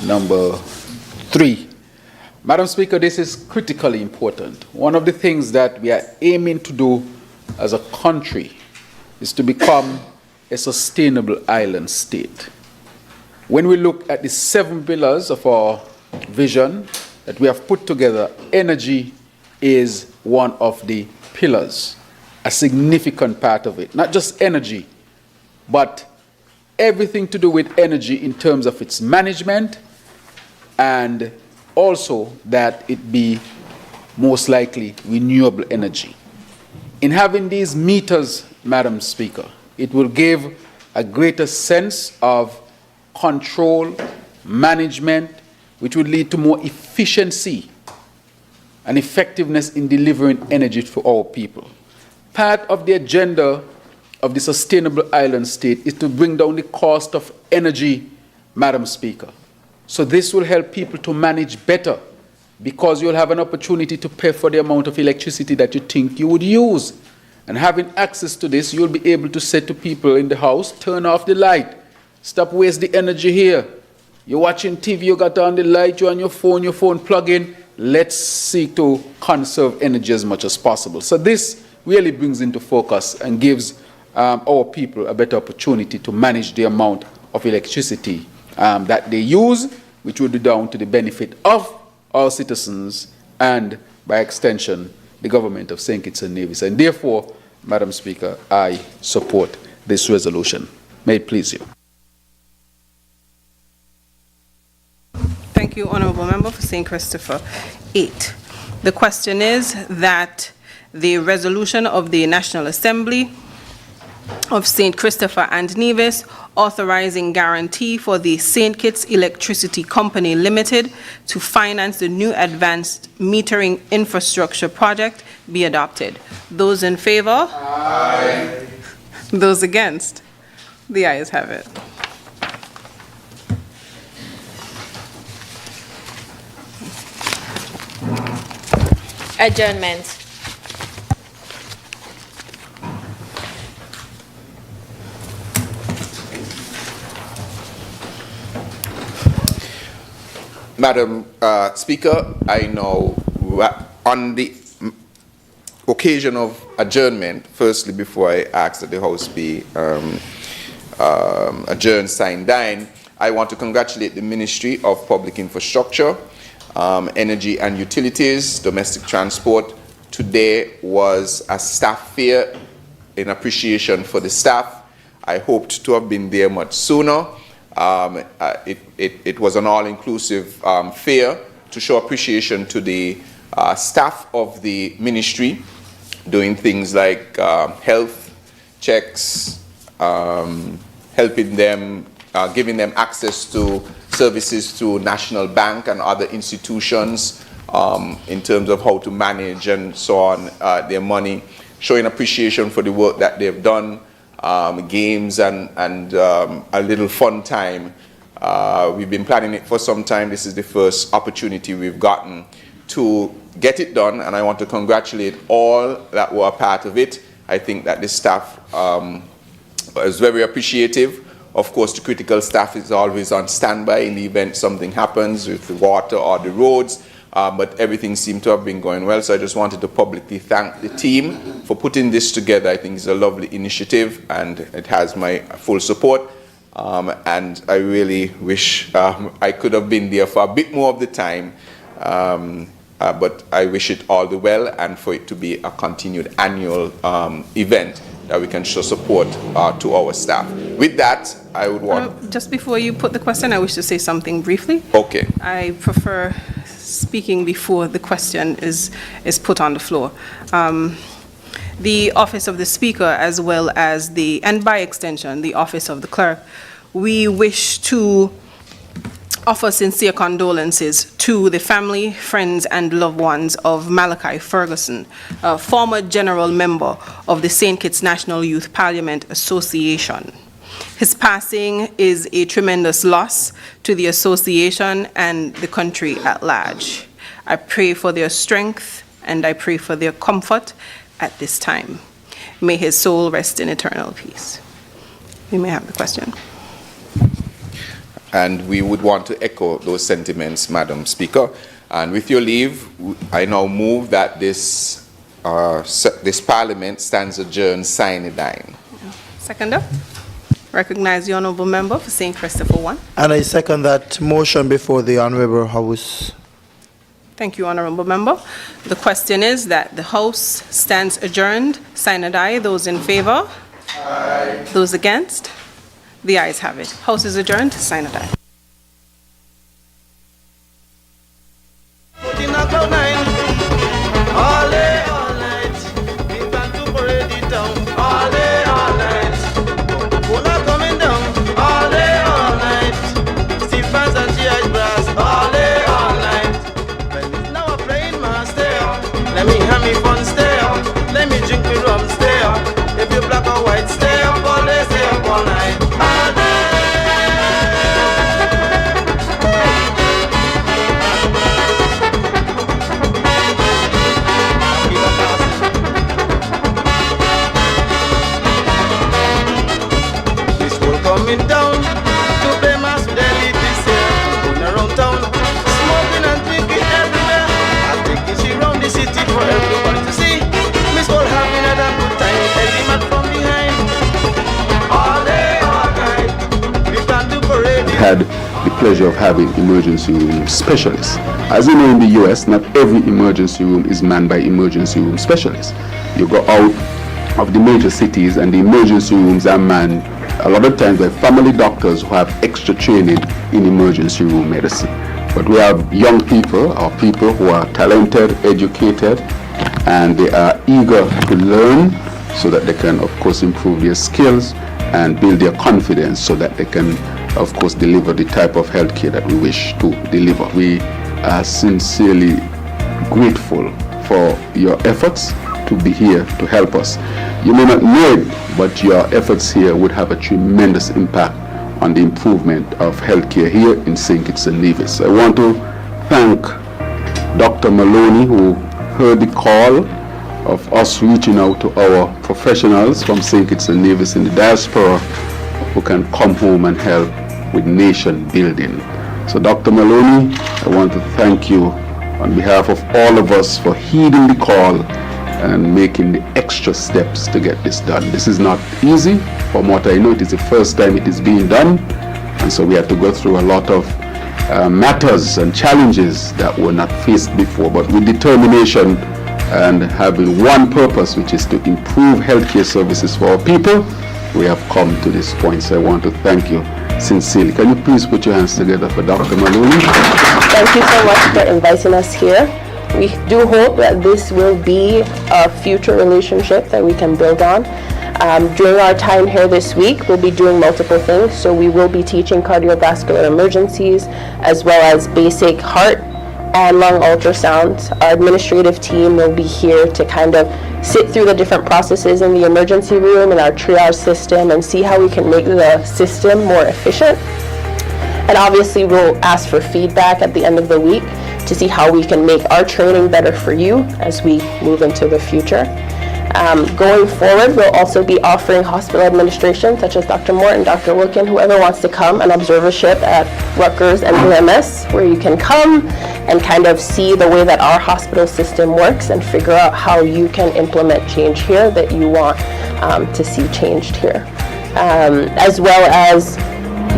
number 3. Madam Speaker, this is critically important. One of the things that we are aiming to do as a country is to become a sustainable island state. When we look at the 7 pillars of our vision that we have put together, energy is one of the pillars, a significant part of it. Not just energy, but everything to do with energy in terms of its management, and also that it be most likely renewable energy. In having these meters, Madam Speaker, it will give a greater sense of control, management, which would lead to more efficiency and effectiveness in delivering energy to our people. Part of the agenda of the Sustainable Island State is to bring down the cost of energy, Madam Speaker. So this will help people to manage better, because you'll have an opportunity to pay for the amount of electricity that you think you would use. And having access to this, you'll be able to say to people in the house, turn off the light, stop wasting the energy here. You're watching TV, you got on the light, you're on your phone plug in. Let's seek to conserve energy as much as possible. So this really brings into focus and gives our people a better opportunity to manage the amount of electricity that they use, which will be down to the benefit of our citizens and, by extension, the government of St. Kitts and Nevis. And therefore, Madam Speaker, I support this resolution. May it please you. Thank you, Honourable Member for St. Christopher. 8. The question is that the resolution of the National Assembly of St. Christopher and Nevis authorizing guarantee for the St. Kitts Electricity Company Limited to finance the new advanced metering infrastructure project be adopted. Those in favor? Aye. Those against? The ayes have it. Adjournment. Madam Speaker, I now, on the occasion of adjournment, firstly, before I ask that the House be adjourned, signed, dine, I want to congratulate the Ministry of Public Infrastructure, Energy and Utilities, Domestic Transport. Today was a staff fair in appreciation for the staff. I hoped to have been there much sooner. It was an all-inclusive fair to show appreciation to the staff of the ministry, doing things like health checks, helping them, giving them access to services through National Bank and other institutions in terms of how to manage and so on their money, showing appreciation for the work that they've done, games and a little fun time. We've been planning it for some time. This is the first opportunity we've gotten to get it done, and I want to congratulate all that were a part of it. I think that the staff was very appreciative. Of course, the critical staff is always on standby in the event something happens with the water or the roads, but everything seemed to have been going well. So I just wanted to publicly thank the team for putting this together. I think it's a lovely initiative, and it has my full support. And I really wish I could have been there for a bit more of the time, but I wish it all the well, and for it to be a continued annual event that we can show support to our staff. With that, I would want... Just before you put the question, I wish to say something briefly. Okay. I prefer speaking before the question is put on the floor. The Office of the Speaker, as well as and by extension, the Office of the Clerk, we wish to offer sincere condolences to the family, friends, and loved ones of Malachi Ferguson, a former general member of the St. Kitts National Youth Parliament Association. His passing is a tremendous loss to the association and the country at large. I pray for their strength and I pray for their comfort at this time. May his soul rest in eternal peace. You may have the question. And we would want to echo those sentiments, Madam Speaker. And with your leave, I now move that this Parliament stands adjourned sine die. Seconder. Recognize the Honourable Member for St. Christopher 1. And I second that motion before the Honourable House. Thank you, Honourable Member. The question is that the House stands adjourned sine die. Those in favour? Aye. Those against? The ayes have it. House is adjourned sine die. Let me have me fun, stay up. Let me drink me rum, stay up. If you black or white, stay up all day, stay up all night. All day. This world coming down to play mass with elite this year. Going around town, smoking and drinking everywhere. I think it's around the city for everybody to see. Miss all having a damn good time. Ellie man from behind. All day, all night. We plan to parade. Had the pleasure of having emergency room specialists. As you know, in the US, not every emergency room is manned by emergency room specialists. You go out of the major cities and the emergency rooms are manned a lot of times by family doctors who have extra training in emergency room medicine. But we have young people, or people who are talented, educated, and they are eager to learn so that they can, of course, improve their skills and build their confidence so that they can, of course, deliver the type of healthcare that we wish to deliver. We are sincerely grateful for your efforts to be here to help us. You may not know it, but your efforts here would have a tremendous impact on the improvement of healthcare here in St. Kitts and Nevis. I want to thank Dr. Maloney, who heard the call of us reaching out to our professionals from St. Kitts and Nevis in the diaspora who can come home and help with nation building. So Dr. Maloney, I want to thank you on behalf of all of us for heeding the call and making the extra steps to get this done. This is not easy. From what I know, it is the first time it is being done, and so we had to go through a lot of matters and challenges that were not faced before, but with determination and having one purpose, which is to improve healthcare services for our people, we have come to this point. So I want to thank you sincerely. Can you please put your hands together for Dr. Maloney? Thank you so much for inviting us here. We do hope that this will be a future relationship that we can build on. During our time here this week, we'll be doing multiple things. So we will be teaching cardiovascular emergencies, as well as basic heart and lung ultrasounds. Our administrative team will be here to kind of sit through the different processes in the emergency room and our triage system and see how we can make the system more efficient. And obviously, we'll ask for feedback at the end of the week to see how we can make our training better for you as we move into the future. Going forward, we'll also be offering hospital administration, such as Dr. Morton, Dr. Wilkin, whoever wants to come, an observership at Rutgers and UMS, where you can come and kind of see the way that our hospital system works and figure out how you can implement change here that you want to see changed here. As well as,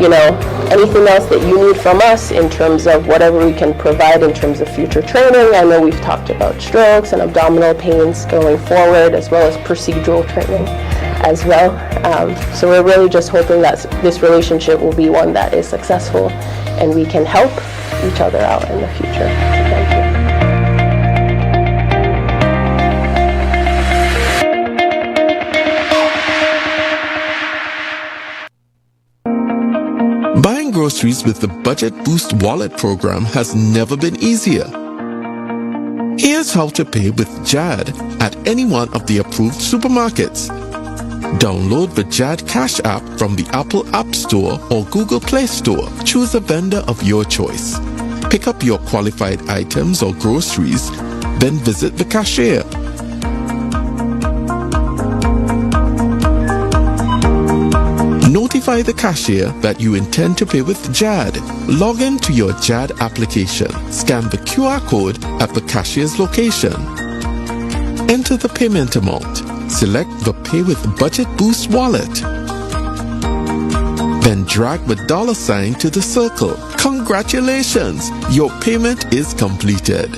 you know, anything else that you need from us in terms of whatever we can provide in terms of future training. I know we've talked about strokes and abdominal pains going forward, as well as procedural training as well. So we're really just hoping that this relationship will be one that is successful and we can help each other out in the future. So thank you. Buying groceries with the Budget Boost Wallet program has never been easier. Here's how to pay with JAD at any one of the approved supermarkets. Download the JAD Cash app from the Apple App Store or Google Play Store. Choose a vendor of your choice. Pick up your qualified items or groceries, then visit the cashier. notify the cashier that you intend to pay with JAD. Log in to your JAD application. Scan the QR code at the cashier's location. Enter the payment amount. Select the Pay with Budget Boost wallet. Then drag the $sign to the circle. Congratulations! Your payment is completed.